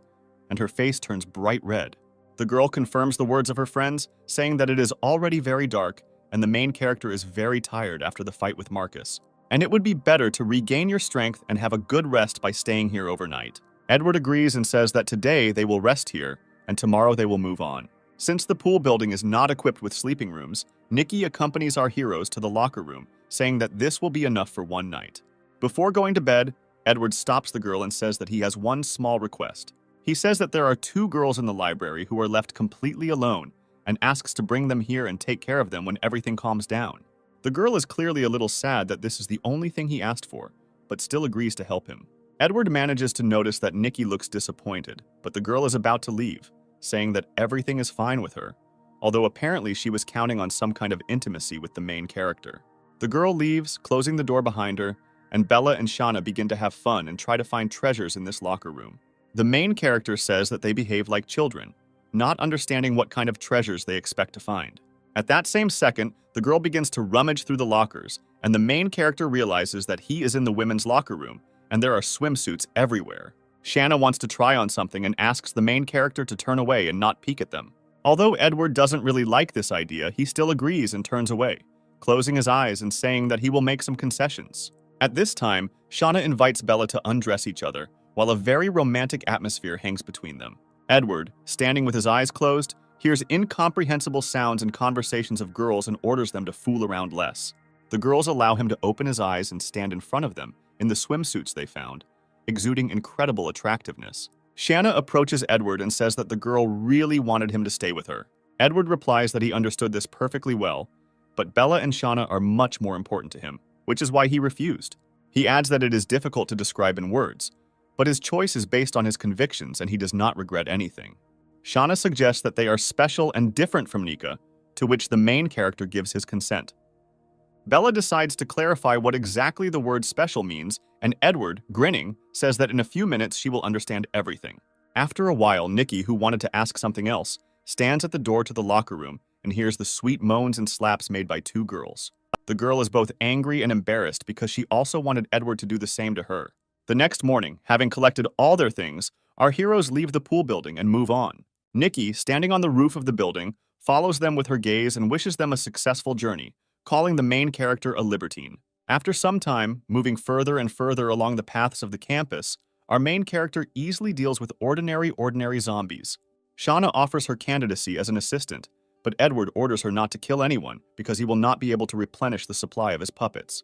and her face turns bright red. The girl confirms the words of her friends, saying that it is already very dark and the main character is very tired after the fight with Marcus, and it would be better to regain your strength and have a good rest by staying here overnight. Edward agrees and says that today they will rest here, and tomorrow they will move on. Since the pool building is not equipped with sleeping rooms, Nikki accompanies our heroes to the locker room, saying that this will be enough for one night. Before going to bed, Edward stops the girl and says that he has one small request. He says that there are two girls in the library who are left completely alone, and asks to bring them here and take care of them when everything calms down. The girl is clearly a little sad that this is the only thing he asked for, but still agrees to help him. Edward manages to notice that Nikki looks disappointed, but the girl is about to leave, saying that everything is fine with her, although apparently she was counting on some kind of intimacy with the main character. The girl leaves, closing the door behind her, and Bella and Shauna begin to have fun and try to find treasures in this locker room. The main character says that they behave like children, not understanding what kind of treasures they expect to find. At that same second, the girl begins to rummage through the lockers, and the main character realizes that he is in the women's locker room, and there are swimsuits everywhere. Shanna wants to try on something and asks the main character to turn away and not peek at them. Although Edward doesn't really like this idea, he still agrees and turns away, closing his eyes and saying that he will make some concessions. At this time, Shauna invites Bella to undress each other, while a very romantic atmosphere hangs between them. Edward, standing with his eyes closed, hears incomprehensible sounds and conversations of girls and orders them to fool around less. The girls allow him to open his eyes and stand in front of them in the swimsuits they found, exuding incredible attractiveness. Shanna approaches Edward and says that the girl really wanted him to stay with her. Edward replies that he understood this perfectly well, but Bella and Shauna are much more important to him, which is why he refused. He adds that it is difficult to describe in words, but his choice is based on his convictions and he does not regret anything. Shauna suggests that they are special and different from Nika, to which the main character gives his consent. Bella decides to clarify what exactly the word special means, and Edward, grinning, says that in a few minutes she will understand everything. After a while, Nikki, who wanted to ask something else, stands at the door to the locker room and hears the sweet moans and slaps made by two girls. The girl is both angry and embarrassed because she also wanted Edward to do the same to her. The next morning, having collected all their things, our heroes leave the pool building and move on. Nikki, standing on the roof of the building, follows them with her gaze and wishes them a successful journey, calling the main character a libertine. After some time, moving further and further along the paths of the campus, our main character easily deals with ordinary zombies. Shauna offers her candidacy as an assistant, but Edward orders her not to kill anyone because he will not be able to replenish the supply of his puppets.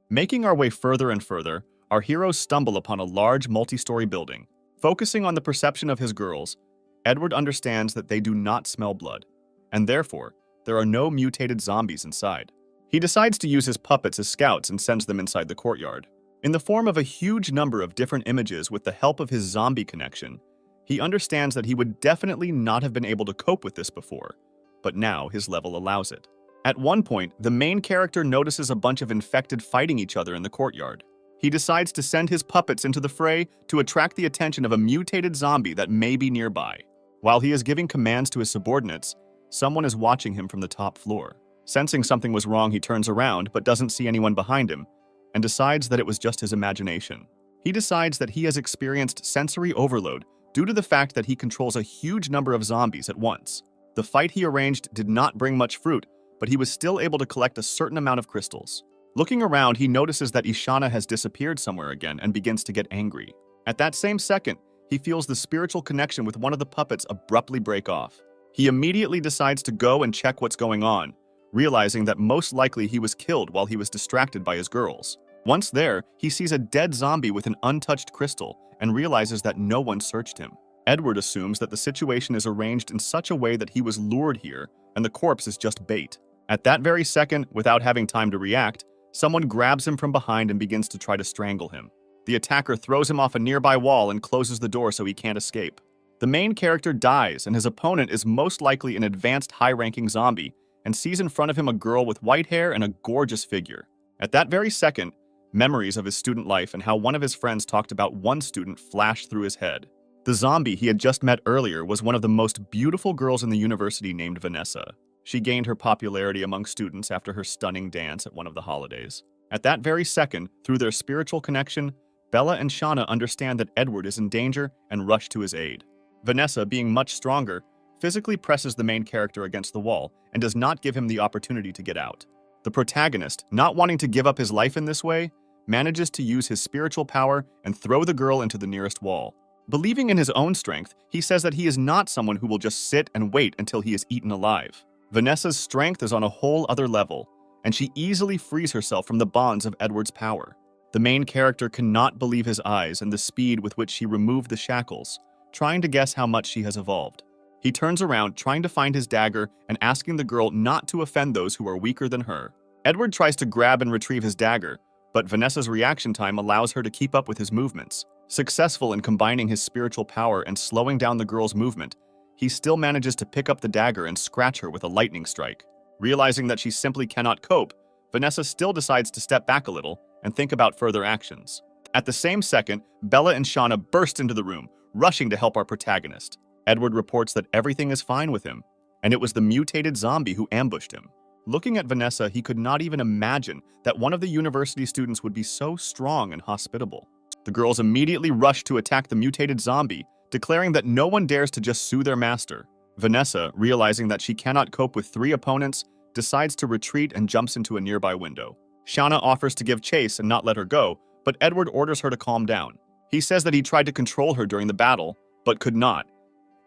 Making our way further and further, our heroes stumble upon a large multi-story building. Focusing on the perception of his girls, Edward understands that they do not smell blood, and therefore, there are no mutated zombies inside. He decides to use his puppets as scouts and sends them inside the courtyard. In the form of a huge number of different images with the help of his zombie connection, he understands that he would definitely not have been able to cope with this before, but now his level allows it. At one point, the main character notices a bunch of infected fighting each other in the courtyard. He decides to send his puppets into the fray to attract the attention of a mutated zombie that may be nearby. While he is giving commands to his subordinates, someone is watching him from the top floor. Sensing something was wrong, he turns around but doesn't see anyone behind him and decides that it was just his imagination. He decides that he has experienced sensory overload due to the fact that he controls a huge number of zombies at once. The fight he arranged did not bring much fruit, but he was still able to collect a certain amount of crystals. Looking around, he notices that Ishana has disappeared somewhere again and begins to get angry. At that same second, he feels the spiritual connection with one of the puppets abruptly break off. He immediately decides to go and check what's going on, realizing that most likely he was killed while he was distracted by his girls. Once there, he sees a dead zombie with an untouched crystal and realizes that no one searched him. Edward assumes that the situation is arranged in such a way that he was lured here and the corpse is just bait. At that very second, without having time to react, someone grabs him from behind and begins to try to strangle him. The attacker throws him off a nearby wall and closes the door so he can't escape. The main character dies, and his opponent is most likely an advanced high-ranking zombie and sees in front of him a girl with white hair and a gorgeous figure. At that very second, memories of his student life and how one of his friends talked about one student flashed through his head. The zombie he had just met earlier was one of the most beautiful girls in the university named Vanessa. She gained her popularity among students after her stunning dance at one of the holidays. At that very second, through their spiritual connection, Bella and Shauna understand that Edward is in danger and rush to his aid. Vanessa, being much stronger, physically presses the main character against the wall and does not give him the opportunity to get out. The protagonist, not wanting to give up his life in this way, manages to use his spiritual power and throw the girl into the nearest wall. Believing in his own strength, he says that he is not someone who will just sit and wait until he is eaten alive. Vanessa's strength is on a whole other level, and she easily frees herself from the bonds of Edward's power. The main character cannot believe his eyes and the speed with which she removed the shackles, trying to guess how much she has evolved. He turns around, trying to find his dagger and asking the girl not to offend those who are weaker than her. Edward tries to grab and retrieve his dagger, but Vanessa's reaction time allows her to keep up with his movements. Successful in combining his spiritual power and slowing down the girl's movement, he still manages to pick up the dagger and scratch her with a lightning strike. Realizing that she simply cannot cope, Vanessa still decides to step back a little and think about further actions. At the same second, Bella and Shauna burst into the room, rushing to help our protagonist. Edward reports that everything is fine with him, and it was the mutated zombie who ambushed him. Looking at Vanessa, he could not even imagine that one of the university students would be so strong and hospitable. The girls immediately rush to attack the mutated zombie, declaring that no one dares to just sue their master. Vanessa, realizing that she cannot cope with 3 opponents, decides to retreat and jumps into a nearby window. Shauna offers to give chase and not let her go, but Edward orders her to calm down. He says that he tried to control her during the battle, but could not,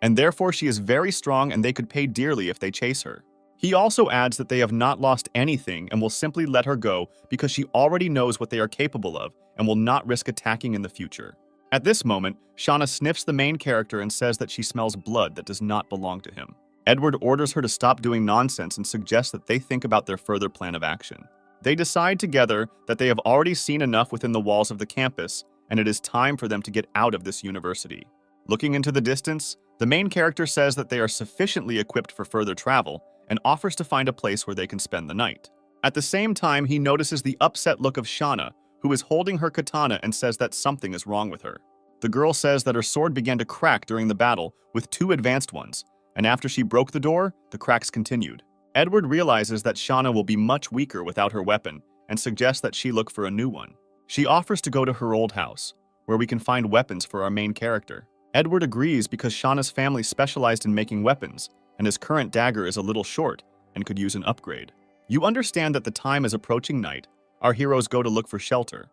and therefore she is very strong and they could pay dearly if they chase her. He also adds that they have not lost anything and will simply let her go because she already knows what they are capable of and will not risk attacking in the future. At this moment, Shauna sniffs the main character and says that she smells blood that does not belong to him. Edward orders her to stop doing nonsense and suggests that they think about their further plan of action. They decide together that they have already seen enough within the walls of the campus, and it is time for them to get out of this university. Looking into the distance, the main character says that they are sufficiently equipped for further travel and offers to find a place where they can spend the night. At the same time, he notices the upset look of Shauna, who is holding her katana and says that something is wrong with her. The girl says that her sword began to crack during the battle with 2 advanced ones, and after she broke the door, the cracks continued. Edward realizes that Shauna will be much weaker without her weapon and suggests that she look for a new one. She offers to go to her old house, where we can find weapons for our main character. Edward agrees because Shauna's family specialized in making weapons, and his current dagger is a little short and could use an upgrade. You understand that the time is approaching night. Our heroes go to look for shelter,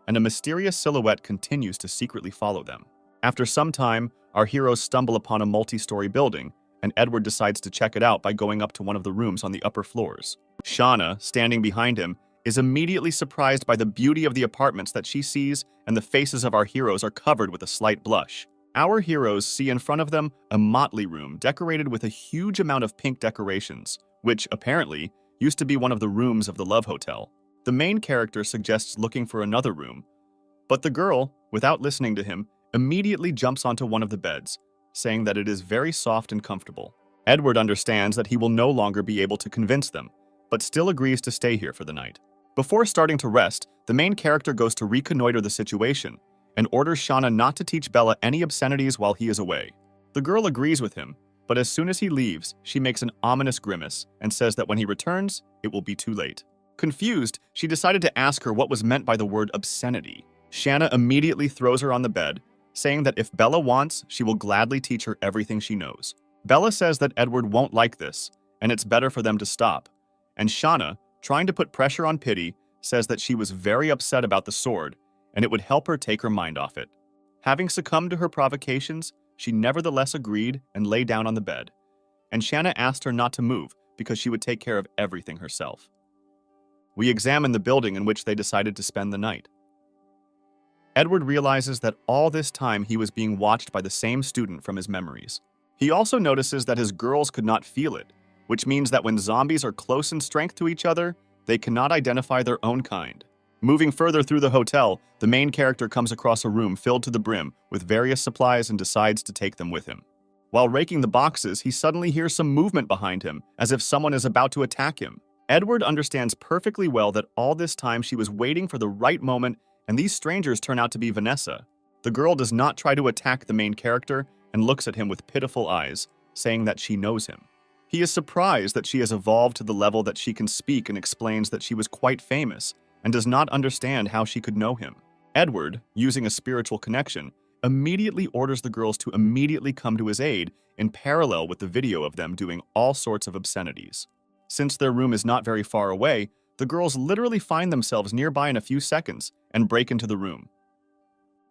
and a mysterious silhouette continues to secretly follow them. After some time, our heroes stumble upon a multi-story building, and Edward decides to check it out by going up to one of the rooms on the upper floors. Shauna, standing behind him, is immediately surprised by the beauty of the apartments that she sees, and the faces of our heroes are covered with a slight blush. Our heroes see in front of them a motley room decorated with a huge amount of pink decorations, which, apparently, used to be one of the rooms of the Love Hotel. The main character suggests looking for another room, but the girl, without listening to him, immediately jumps onto one of the beds, saying that it is very soft and comfortable. Edward understands that he will no longer be able to convince them, but still agrees to stay here for the night. Before starting to rest, the main character goes to reconnoiter the situation and orders Shauna not to teach Bella any obscenities while he is away. The girl agrees with him, but as soon as he leaves, she makes an ominous grimace and says that when he returns, it will be too late. Confused, she decided to ask her what was meant by the word obscenity. Shauna immediately throws her on the bed, saying that if Bella wants, she will gladly teach her everything she knows. Bella says that Edward won't like this, and it's better for them to stop. And Shauna, trying to put pressure on Pity, says that she was very upset about the sword, and it would help her take her mind off it. Having succumbed to her provocations, she nevertheless agreed and lay down on the bed. And Shauna asked her not to move because she would take care of everything herself. We examine the building in which they decided to spend the night. Edward realizes that all this time he was being watched by the same student from his memories. He also notices that his girls could not feel it, which means that when zombies are close in strength to each other, they cannot identify their own kind. Moving further through the hotel, the main character comes across a room filled to the brim with various supplies and decides to take them with him. While raking the boxes, he suddenly hears some movement behind him, as if someone is about to attack him. Edward understands perfectly well that all this time she was waiting for the right moment, and these strangers turn out to be Vanessa. The girl does not try to attack the main character and looks at him with pitiful eyes, saying that she knows him. He is surprised that she has evolved to the level that she can speak and explains that she was quite famous and does not understand how she could know him. Edward, using a spiritual connection, immediately orders the girls to immediately come to his aid in parallel with the video of them doing all sorts of obscenities. Since their room is not very far away, the girls literally find themselves nearby in a few seconds and break into the room.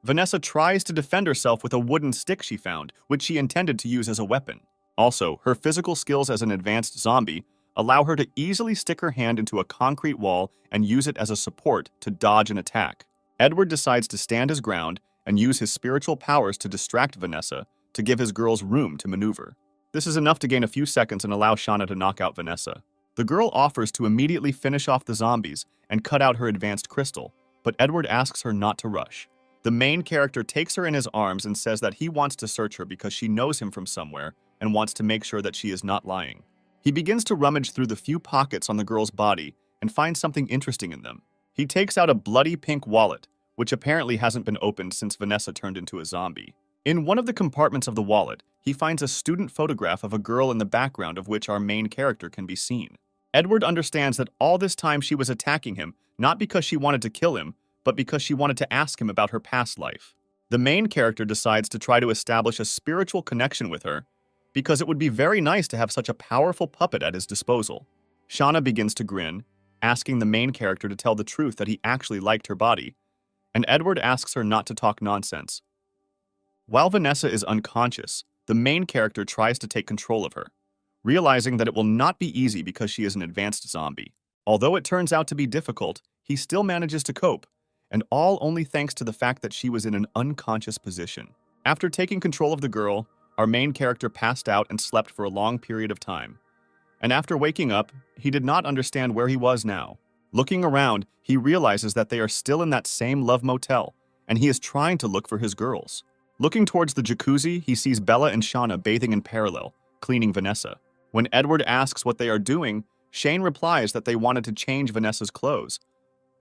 Vanessa tries to defend herself with a wooden stick she found, which she intended to use as a weapon. Also, her physical skills as an advanced zombie allow her to easily stick her hand into a concrete wall and use it as a support to dodge an attack. Edward decides to stand his ground and use his spiritual powers to distract Vanessa to give his girls room to maneuver. This is enough to gain a few seconds and allow Shauna to knock out Vanessa. The girl offers to immediately finish off the zombies and cut out her advanced crystal, but Edward asks her not to rush. The main character takes her in his arms and says that he wants to search her because she knows him from somewhere and wants to make sure that she is not lying. He begins to rummage through the few pockets on the girl's body and finds something interesting in them. He takes out a bloody pink wallet, which apparently hasn't been opened since Vanessa turned into a zombie. In one of the compartments of the wallet, he finds a student photograph of a girl in the background of which our main character can be seen. Edward understands that all this time she was attacking him, not because she wanted to kill him, but because she wanted to ask him about her past life. The main character decides to try to establish a spiritual connection with her, because it would be very nice to have such a powerful puppet at his disposal. Shauna begins to grin, asking the main character to tell the truth that he actually liked her body, and Edward asks her not to talk nonsense. While Vanessa is unconscious, the main character tries to take control of her, realizing that it will not be easy because she is an advanced zombie. Although it turns out to be difficult, he still manages to cope, and all only thanks to the fact that she was in an unconscious position. After taking control of the girl, our main character passed out and slept for a long period of time. And after waking up, he did not understand where he was now. Looking around, he realizes that they are still in that same love motel, and he is trying to look for his girls. Looking towards the jacuzzi, he sees Bella and Shauna bathing in parallel, cleaning Vanessa. When Edward asks what they are doing, Shane replies that they wanted to change Vanessa's clothes.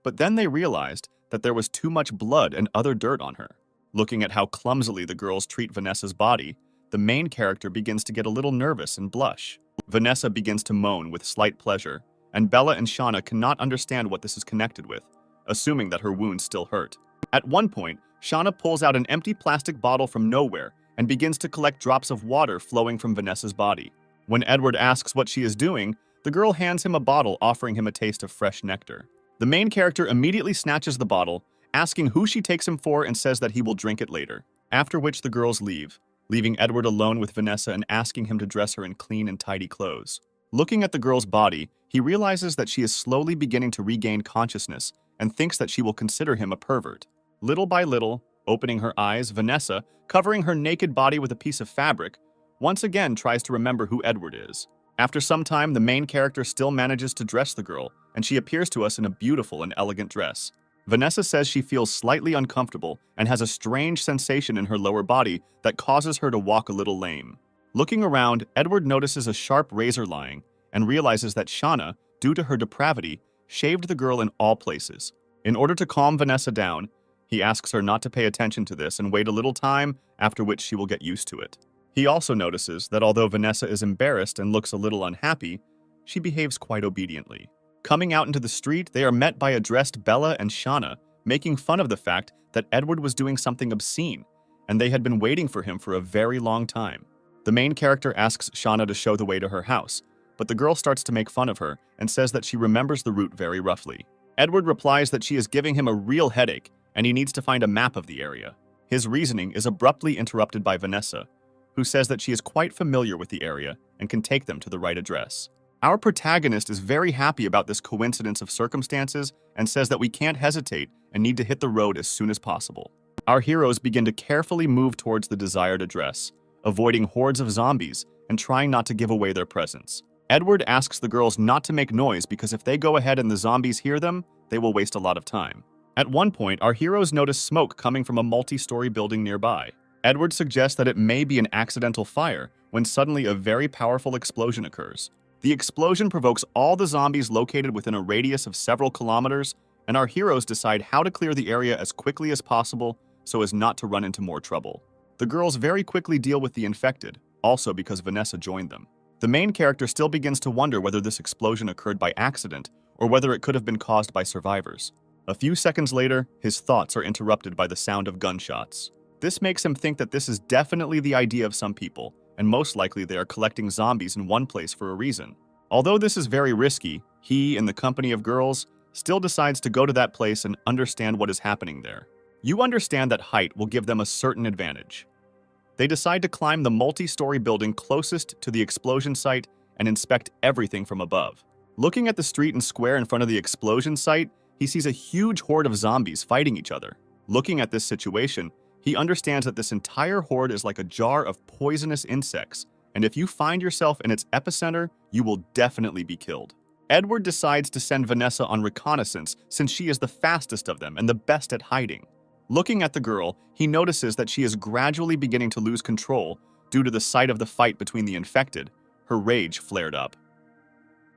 But then they realized that there was too much blood and other dirt on her. Looking at how clumsily the girls treat Vanessa's body, the main character begins to get a little nervous and blush. Vanessa begins to moan with slight pleasure, and Bella and Shauna cannot understand what this is connected with, assuming that her wounds still hurt. At one point, Shauna pulls out an empty plastic bottle from nowhere and begins to collect drops of water flowing from Vanessa's body. When Edward asks what she is doing, the girl hands him a bottle offering him a taste of fresh nectar. The main character immediately snatches the bottle, asking who she takes him for and says that he will drink it later, after which the girls leave, leaving Edward alone with Vanessa and asking him to dress her in clean and tidy clothes. Looking at the girl's body, he realizes that she is slowly beginning to regain consciousness and thinks that she will consider him a pervert. Little by little, opening her eyes, Vanessa, covering her naked body with a piece of fabric, once again tries to remember who Edward is. After some time, the main character still manages to dress the girl, and she appears to us in a beautiful and elegant dress. Vanessa says she feels slightly uncomfortable and has a strange sensation in her lower body that causes her to walk a little lame. Looking around, Edward notices a sharp razor lying and realizes that Shauna, due to her depravity, shaved the girl in all places. In order to calm Vanessa down, he asks her not to pay attention to this and wait a little time, after which she will get used to it. He also notices that although Vanessa is embarrassed and looks a little unhappy, she behaves quite obediently. Coming out into the street, they are met by a dressed Bella and Shauna, making fun of the fact that Edward was doing something obscene, and they had been waiting for him for a very long time. The main character asks Shauna to show the way to her house, but the girl starts to make fun of her and says that she remembers the route very roughly. Edward replies that she is giving him a real headache and he needs to find a map of the area. His reasoning is abruptly interrupted by Vanessa, who says that she is quite familiar with the area and can take them to the right address. Our protagonist is very happy about this coincidence of circumstances and says that we can't hesitate and need to hit the road as soon as possible. Our heroes begin to carefully move towards the desired address, avoiding hordes of zombies and trying not to give away their presence. Edward asks the girls not to make noise because if they go ahead and the zombies hear them, they will waste a lot of time. At one point, our heroes notice smoke coming from a multi-story building nearby. Edward suggests that it may be an accidental fire when suddenly a very powerful explosion occurs. The explosion provokes all the zombies located within a radius of several kilometers, and our heroes decide how to clear the area as quickly as possible so as not to run into more trouble. The girls very quickly deal with the infected, also because Vanessa joined them. The main character still begins to wonder whether this explosion occurred by accident or whether it could have been caused by survivors. A few seconds later, his thoughts are interrupted by the sound of gunshots. This makes him think that this is definitely the idea of some people, and most likely they are collecting zombies in one place for a reason. Although this is very risky, he, in the company of girls, still decides to go to that place and understand what is happening there. You understand that height will give them a certain advantage. They decide to climb the multi-story building closest to the explosion site and inspect everything from above. Looking at the street and square in front of the explosion site, he sees a huge horde of zombies fighting each other. Looking at this situation, he understands that this entire horde is like a jar of poisonous insects, and if you find yourself in its epicenter, you will definitely be killed. Edward decides to send Vanessa on reconnaissance since she is the fastest of them and the best at hiding. Looking at the girl, he notices that she is gradually beginning to lose control due to the sight of the fight between the infected. Her rage flared up.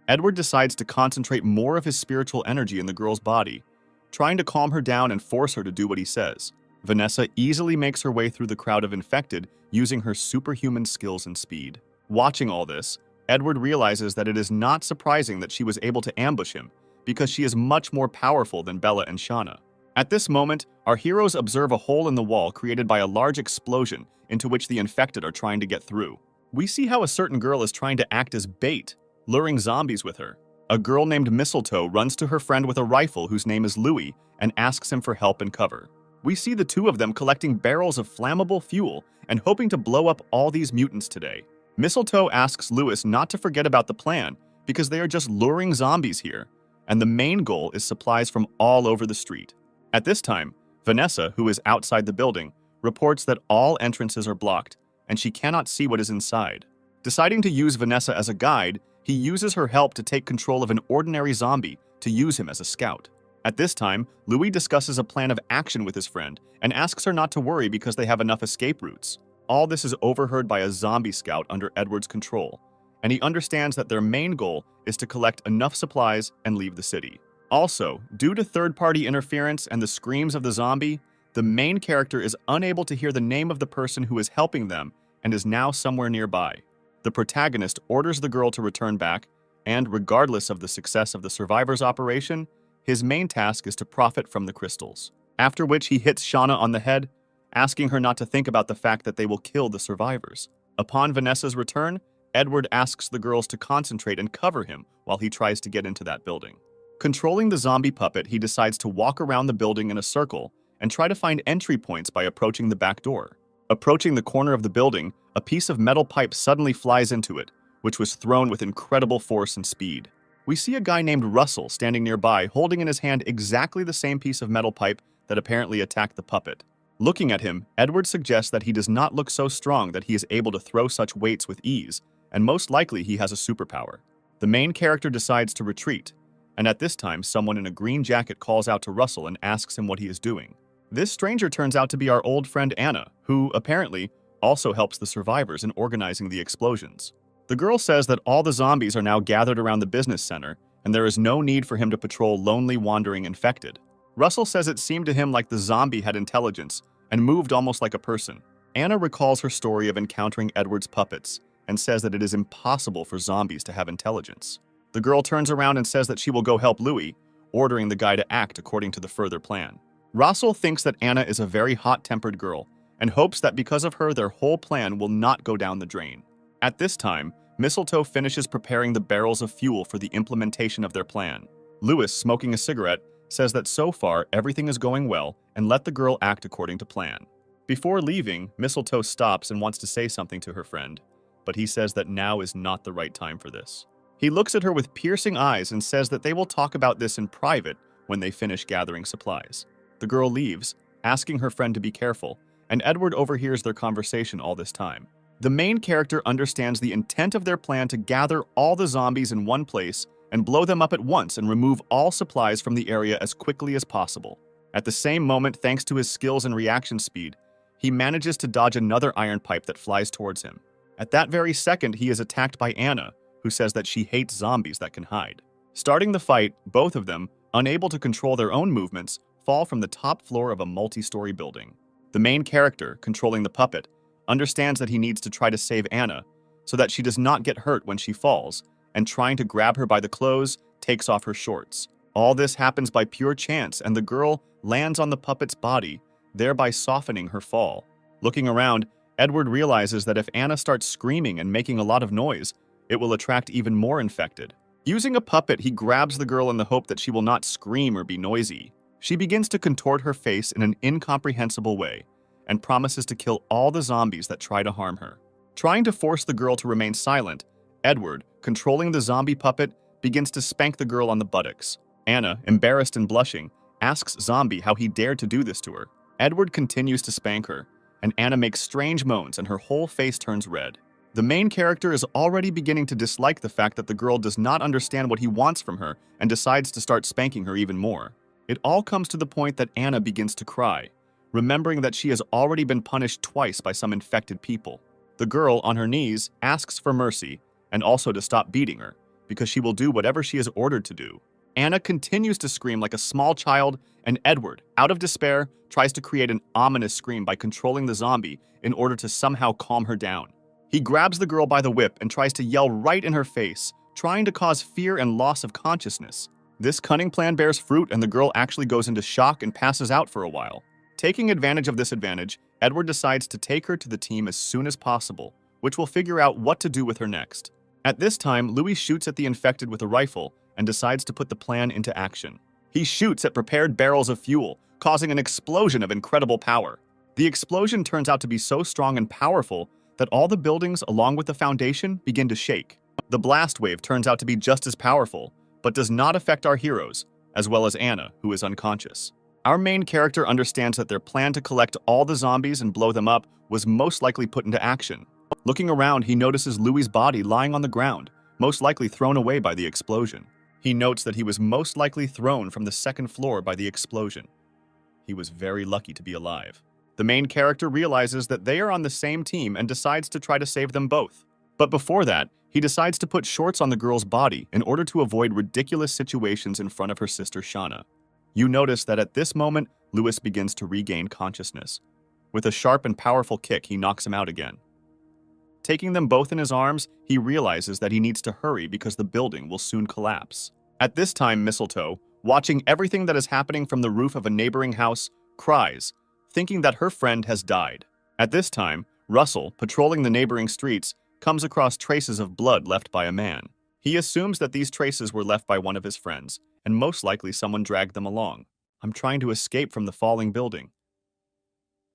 Edward decides to concentrate more of his spiritual energy in the girl's body, trying to calm her down and force her to do what he says. Vanessa easily makes her way through the crowd of infected using her superhuman skills and speed. Watching all this, Edward realizes that it is not surprising that she was able to ambush him because she is much more powerful than Bella and Shauna. At this moment, our heroes observe a hole in the wall created by a large explosion into which the infected are trying to get through. We see how a certain girl is trying to act as bait, luring zombies with her. A girl named Mistletoe runs to her friend with a rifle whose name is Louis and asks him for help and cover. We see the two of them collecting barrels of flammable fuel and hoping to blow up all these mutants today. Mistletoe asks Louis not to forget about the plan because they are just luring zombies here, and the main goal is supplies from all over the street. At this time, Vanessa, who is outside the building, reports that all entrances are blocked and she cannot see what is inside. Deciding to use Vanessa as a guide, he uses her help to take control of an ordinary zombie to use him as a scout. At this time, Louis discusses a plan of action with his friend and asks her not to worry because they have enough escape routes. All this is overheard by a zombie scout under Edward's control, and he understands that their main goal is to collect enough supplies and leave the city. Also, due to third-party interference and the screams of the zombie, the main character is unable to hear the name of the person who is helping them and is now somewhere nearby. The protagonist orders the girl to return back, and regardless of the success of the survivors' operation, his main task is to profit from the crystals. After which he hits Shauna on the head, asking her not to think about the fact that they will kill the survivors. Upon Vanessa's return, Edward asks the girls to concentrate and cover him while he tries to get into that building. Controlling the zombie puppet, he decides to walk around the building in a circle and try to find entry points by approaching the back door. Approaching the corner of the building, a piece of metal pipe suddenly flies into it, which was thrown with incredible force and speed. We see a guy named Russell standing nearby, holding in his hand exactly the same piece of metal pipe that apparently attacked the puppet. Looking at him, Edward suggests that he does not look so strong that he is able to throw such weights with ease, and most likely he has a superpower. The main character decides to retreat, and at this time someone in a green jacket calls out to Russell and asks him what he is doing. This stranger turns out to be our old friend Anna, who, apparently, also helps the survivors in organizing the explosions. The girl says that all the zombies are now gathered around the business center, and there is no need for him to patrol lonely wandering infected. Russell says it seemed to him like the zombie had intelligence and moved almost like a person. Anna recalls her story of encountering Edward's puppets and says that it is impossible for zombies to have intelligence. The girl turns around and says that she will go help Louis, ordering the guy to act according to the further plan. Russell thinks that Anna is a very hot-tempered girl and hopes that because of her, their whole plan will not go down the drain. At this time, Mistletoe finishes preparing the barrels of fuel for the implementation of their plan. Louis, smoking a cigarette, says that so far everything is going well and let the girl act according to plan. Before leaving, Mistletoe stops and wants to say something to her friend, but he says that now is not the right time for this. He looks at her with piercing eyes and says that they will talk about this in private when they finish gathering supplies. The girl leaves, asking her friend to be careful, and Edward overhears their conversation all this time. The main character understands the intent of their plan to gather all the zombies in one place and blow them up at once and remove all supplies from the area as quickly as possible. At the same moment, thanks to his skills and reaction speed, he manages to dodge another iron pipe that flies towards him. At that very second, he is attacked by Anna, who says that she hates zombies that can hide. Starting the fight, both of them, unable to control their own movements, fall from the top floor of a multi-story building. The main character, controlling the puppet, understands that he needs to try to save Anna so that she does not get hurt when she falls, and trying to grab her by the clothes, takes off her shorts. All this happens by pure chance, and the girl lands on the puppet's body, thereby softening her fall. Looking around, Edward realizes that if Anna starts screaming and making a lot of noise, it will attract even more infected. Using a puppet, he grabs the girl in the hope that she will not scream or be noisy. She begins to contort her face in an incomprehensible way and promises to kill all the zombies that try to harm her. Trying to force the girl to remain silent, Edward, controlling the zombie puppet, begins to spank the girl on the buttocks. Anna, embarrassed and blushing, asks Zombie how he dared to do this to her. Edward continues to spank her, and Anna makes strange moans and her whole face turns red. The main character is already beginning to dislike the fact that the girl does not understand what he wants from her and decides to start spanking her even more. It all comes to the point that Anna begins to cry, remembering that she has already been punished twice by some infected people. The girl, on her knees, asks for mercy and also to stop beating her, because she will do whatever she is ordered to do. Anna continues to scream like a small child, and Edward, out of despair, tries to create an ominous scream by controlling the zombie in order to somehow calm her down. He grabs the girl by the whip and tries to yell right in her face, trying to cause fear and loss of consciousness. This cunning plan bears fruit, and the girl actually goes into shock and passes out for a while. Taking advantage of this advantage, Edward decides to take her to the team as soon as possible, which will figure out what to do with her next. At this time, Louis shoots at the infected with a rifle and decides to put the plan into action. He shoots at prepared barrels of fuel, causing an explosion of incredible power. The explosion turns out to be so strong and powerful that all the buildings along with the foundation begin to shake. The blast wave turns out to be just as powerful, but does not affect our heroes, as well as Anna, who is unconscious. Our main character understands that their plan to collect all the zombies and blow them up was most likely put into action. Looking around, he notices Louis' body lying on the ground, most likely thrown away by the explosion. He notes that he was most likely thrown from the second floor by the explosion. He was very lucky to be alive. The main character realizes that they are on the same team and decides to try to save them both. But before that, he decides to put shorts on the girl's body in order to avoid ridiculous situations in front of her sister Shauna. You notice that at this moment, Lewis begins to regain consciousness. With a sharp and powerful kick, he knocks him out again. Taking them both in his arms, he realizes that he needs to hurry because the building will soon collapse. At this time, Mistletoe, watching everything that is happening from the roof of a neighboring house, cries, thinking that her friend has died. At this time, Russell, patrolling the neighboring streets, comes across traces of blood left by a man. He assumes that these traces were left by one of his friends, and most likely someone dragged them along. I'm trying to escape from the falling building.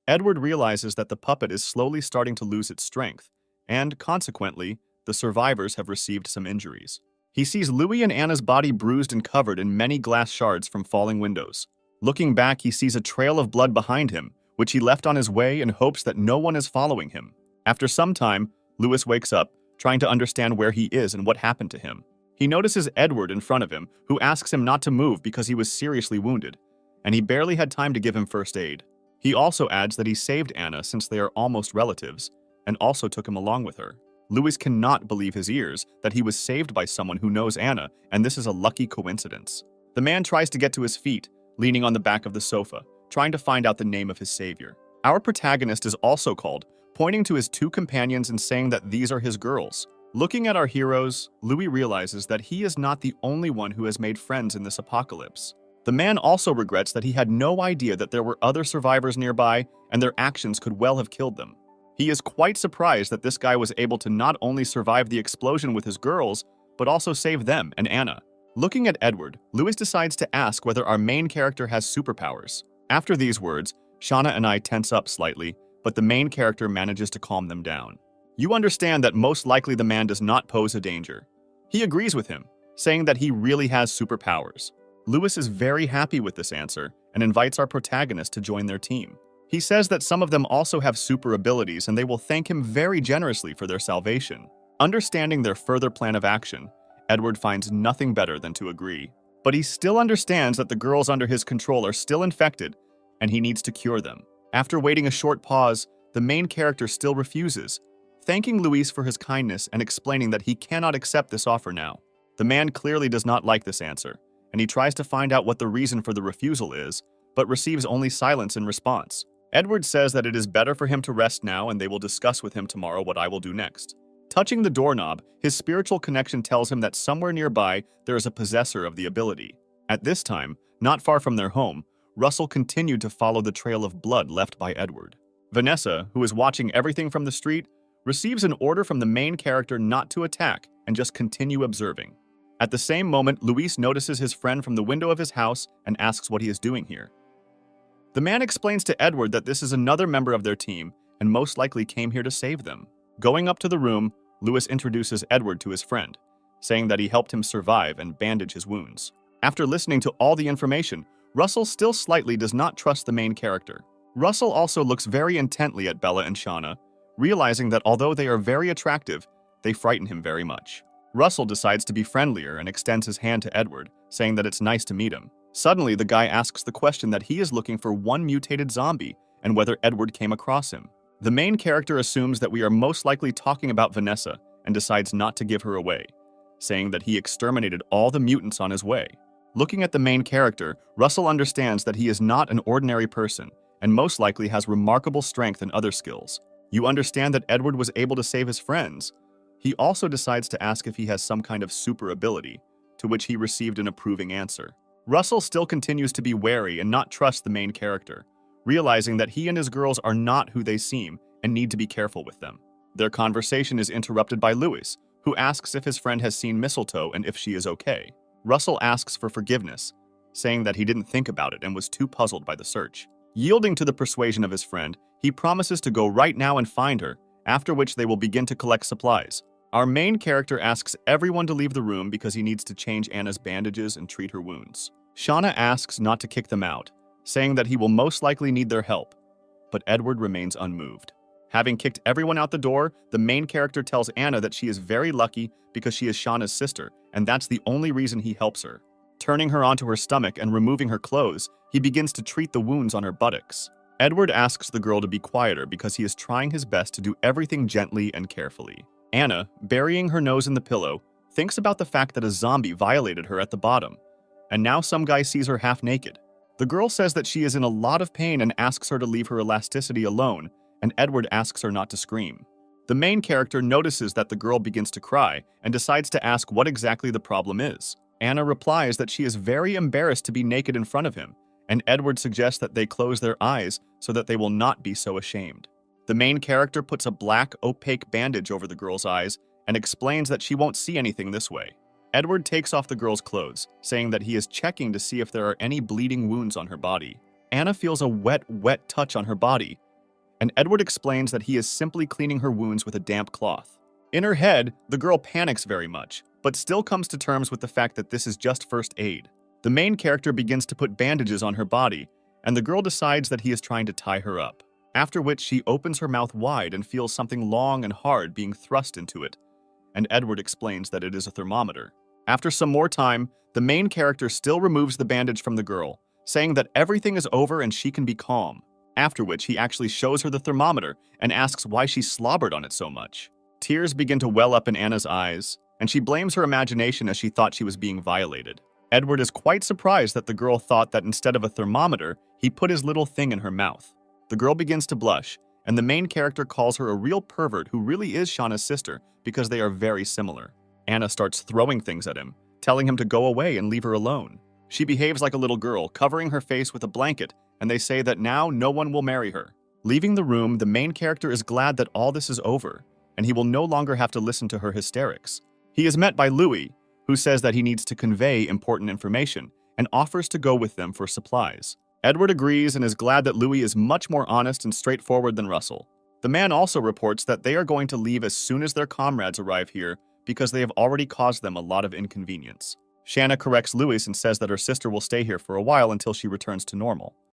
Edward realizes that the puppet is slowly starting to lose its strength, and, consequently, the survivors have received some injuries. He sees Louis and Anna's body bruised and covered in many glass shards from falling windows. Looking back, he sees a trail of blood behind him, which he left on his way in hopes that no one is following him. After some time, Louis wakes up, trying to understand where he is and what happened to him. He notices Edward in front of him, who asks him not to move because he was seriously wounded, and he barely had time to give him first aid. He also adds that he saved Anna since they are almost relatives, and also took him along with her. Louis cannot believe his ears that he was saved by someone who knows Anna, and this is a lucky coincidence. The man tries to get to his feet, leaning on the back of the sofa, trying to find out the name of his savior. Our protagonist is also called, pointing to his two companions and saying that these are his girls. Looking at our heroes, Louis realizes that he is not the only one who has made friends in this apocalypse. The man also regrets that he had no idea that there were other survivors nearby and their actions could well have killed them. He is quite surprised that this guy was able to not only survive the explosion with his girls, but also save them and Anna. Looking at Edward, Louis decides to ask whether our main character has superpowers. After these words, Shauna and I tense up slightly, but the main character manages to calm them down. You understand that most likely the man does not pose a danger. He agrees with him, saying that he really has superpowers. Louis is very happy with this answer and invites our protagonist to join their team. He says that some of them also have super abilities and they will thank him very generously for their salvation. Understanding their further plan of action, Edward finds nothing better than to agree. But he still understands that the girls under his control are still infected and he needs to cure them. After waiting a short pause, the main character still refuses, thanking Louis for his kindness and explaining that he cannot accept this offer now. The man clearly does not like this answer, and he tries to find out what the reason for the refusal is, but receives only silence in response. Edward says that it is better for him to rest now and they will discuss with him tomorrow what I will do next. Touching the doorknob, his spiritual connection tells him that somewhere nearby there is a possessor of the ability. At this time, not far from their home, Russell continued to follow the trail of blood left by Edward. Vanessa, who is watching everything from the street, receives an order from the main character not to attack and just continue observing. At the same moment, Luis notices his friend from the window of his house and asks what he is doing here. The man explains to Edward that this is another member of their team and most likely came here to save them. Going up to the room, Louis introduces Edward to his friend, saying that he helped him survive and bandage his wounds. After listening to all the information, Russell still slightly does not trust the main character. Russell also looks very intently at Bella and Shauna, realizing that although they are very attractive, they frighten him very much. Russell decides to be friendlier and extends his hand to Edward, saying that it's nice to meet him. Suddenly, the guy asks the question that he is looking for one mutated zombie and whether Edward came across him. The main character assumes that we are most likely talking about Vanessa and decides not to give her away, saying that he exterminated all the mutants on his way. Looking at the main character, Russell understands that he is not an ordinary person and most likely has remarkable strength and other skills. You understand that Edward was able to save his friends. He also decides to ask if he has some kind of super ability, to which he received an approving answer. Russell still continues to be wary and not trust the main character, realizing that he and his girls are not who they seem and need to be careful with them. Their conversation is interrupted by Louis, who asks if his friend has seen Mistletoe and if she is okay. Russell asks for forgiveness, saying that he didn't think about it and was too puzzled by the search. Yielding to the persuasion of his friend, he promises to go right now and find her, after which they will begin to collect supplies. Our main character asks everyone to leave the room because he needs to change Anna's bandages and treat her wounds. Shauna asks not to kick them out, saying that he will most likely need their help, but Edward remains unmoved. Having kicked everyone out the door, the main character tells Anna that she is very lucky because she is Shauna's sister, and that's the only reason he helps her. Turning her onto her stomach and removing her clothes, he begins to treat the wounds on her buttocks. Edward asks the girl to be quieter because he is trying his best to do everything gently and carefully. Anna, burying her nose in the pillow, thinks about the fact that a zombie violated her at the bottom, and now some guy sees her half naked. The girl says that she is in a lot of pain and asks her to leave her elasticity alone, and Edward asks her not to scream. The main character notices that the girl begins to cry and decides to ask what exactly the problem is. Anna replies that she is very embarrassed to be naked in front of him, and Edward suggests that they close their eyes so that they will not be so ashamed. The main character puts a black, opaque bandage over the girl's eyes and explains that she won't see anything this way. Edward takes off the girl's clothes, saying that he is checking to see if there are any bleeding wounds on her body. Anna feels a wet touch on her body, and Edward explains that he is simply cleaning her wounds with a damp cloth. In her head, the girl panics very much, but still comes to terms with the fact that this is just first aid. The main character begins to put bandages on her body, and the girl decides that he is trying to tie her up, after which she opens her mouth wide and feels something long and hard being thrust into it, and Edward explains that it is a thermometer. After some more time, the main character still removes the bandage from the girl, saying that everything is over and she can be calm, after which he actually shows her the thermometer and asks why she slobbered on it so much. Tears begin to well up in Anna's eyes, and she blames her imagination as she thought she was being violated. Edward is quite surprised that the girl thought that instead of a thermometer, he put his little thing in her mouth. The girl begins to blush, and the main character calls her a real pervert who really is Shauna's sister because they are very similar. Anna starts throwing things at him, telling him to go away and leave her alone. She behaves like a little girl, covering her face with a blanket, and they say that now no one will marry her. Leaving the room, the main character is glad that all this is over, and he will no longer have to listen to her hysterics. He is met by Louis, who says that he needs to convey important information and offers to go with them for supplies. Edward agrees and is glad that Louis is much more honest and straightforward than Russell. The man also reports that they are going to leave as soon as their comrades arrive here because they have already caused them a lot of inconvenience. Shanna corrects Louis and says that her sister will stay here for a while until she returns to normal.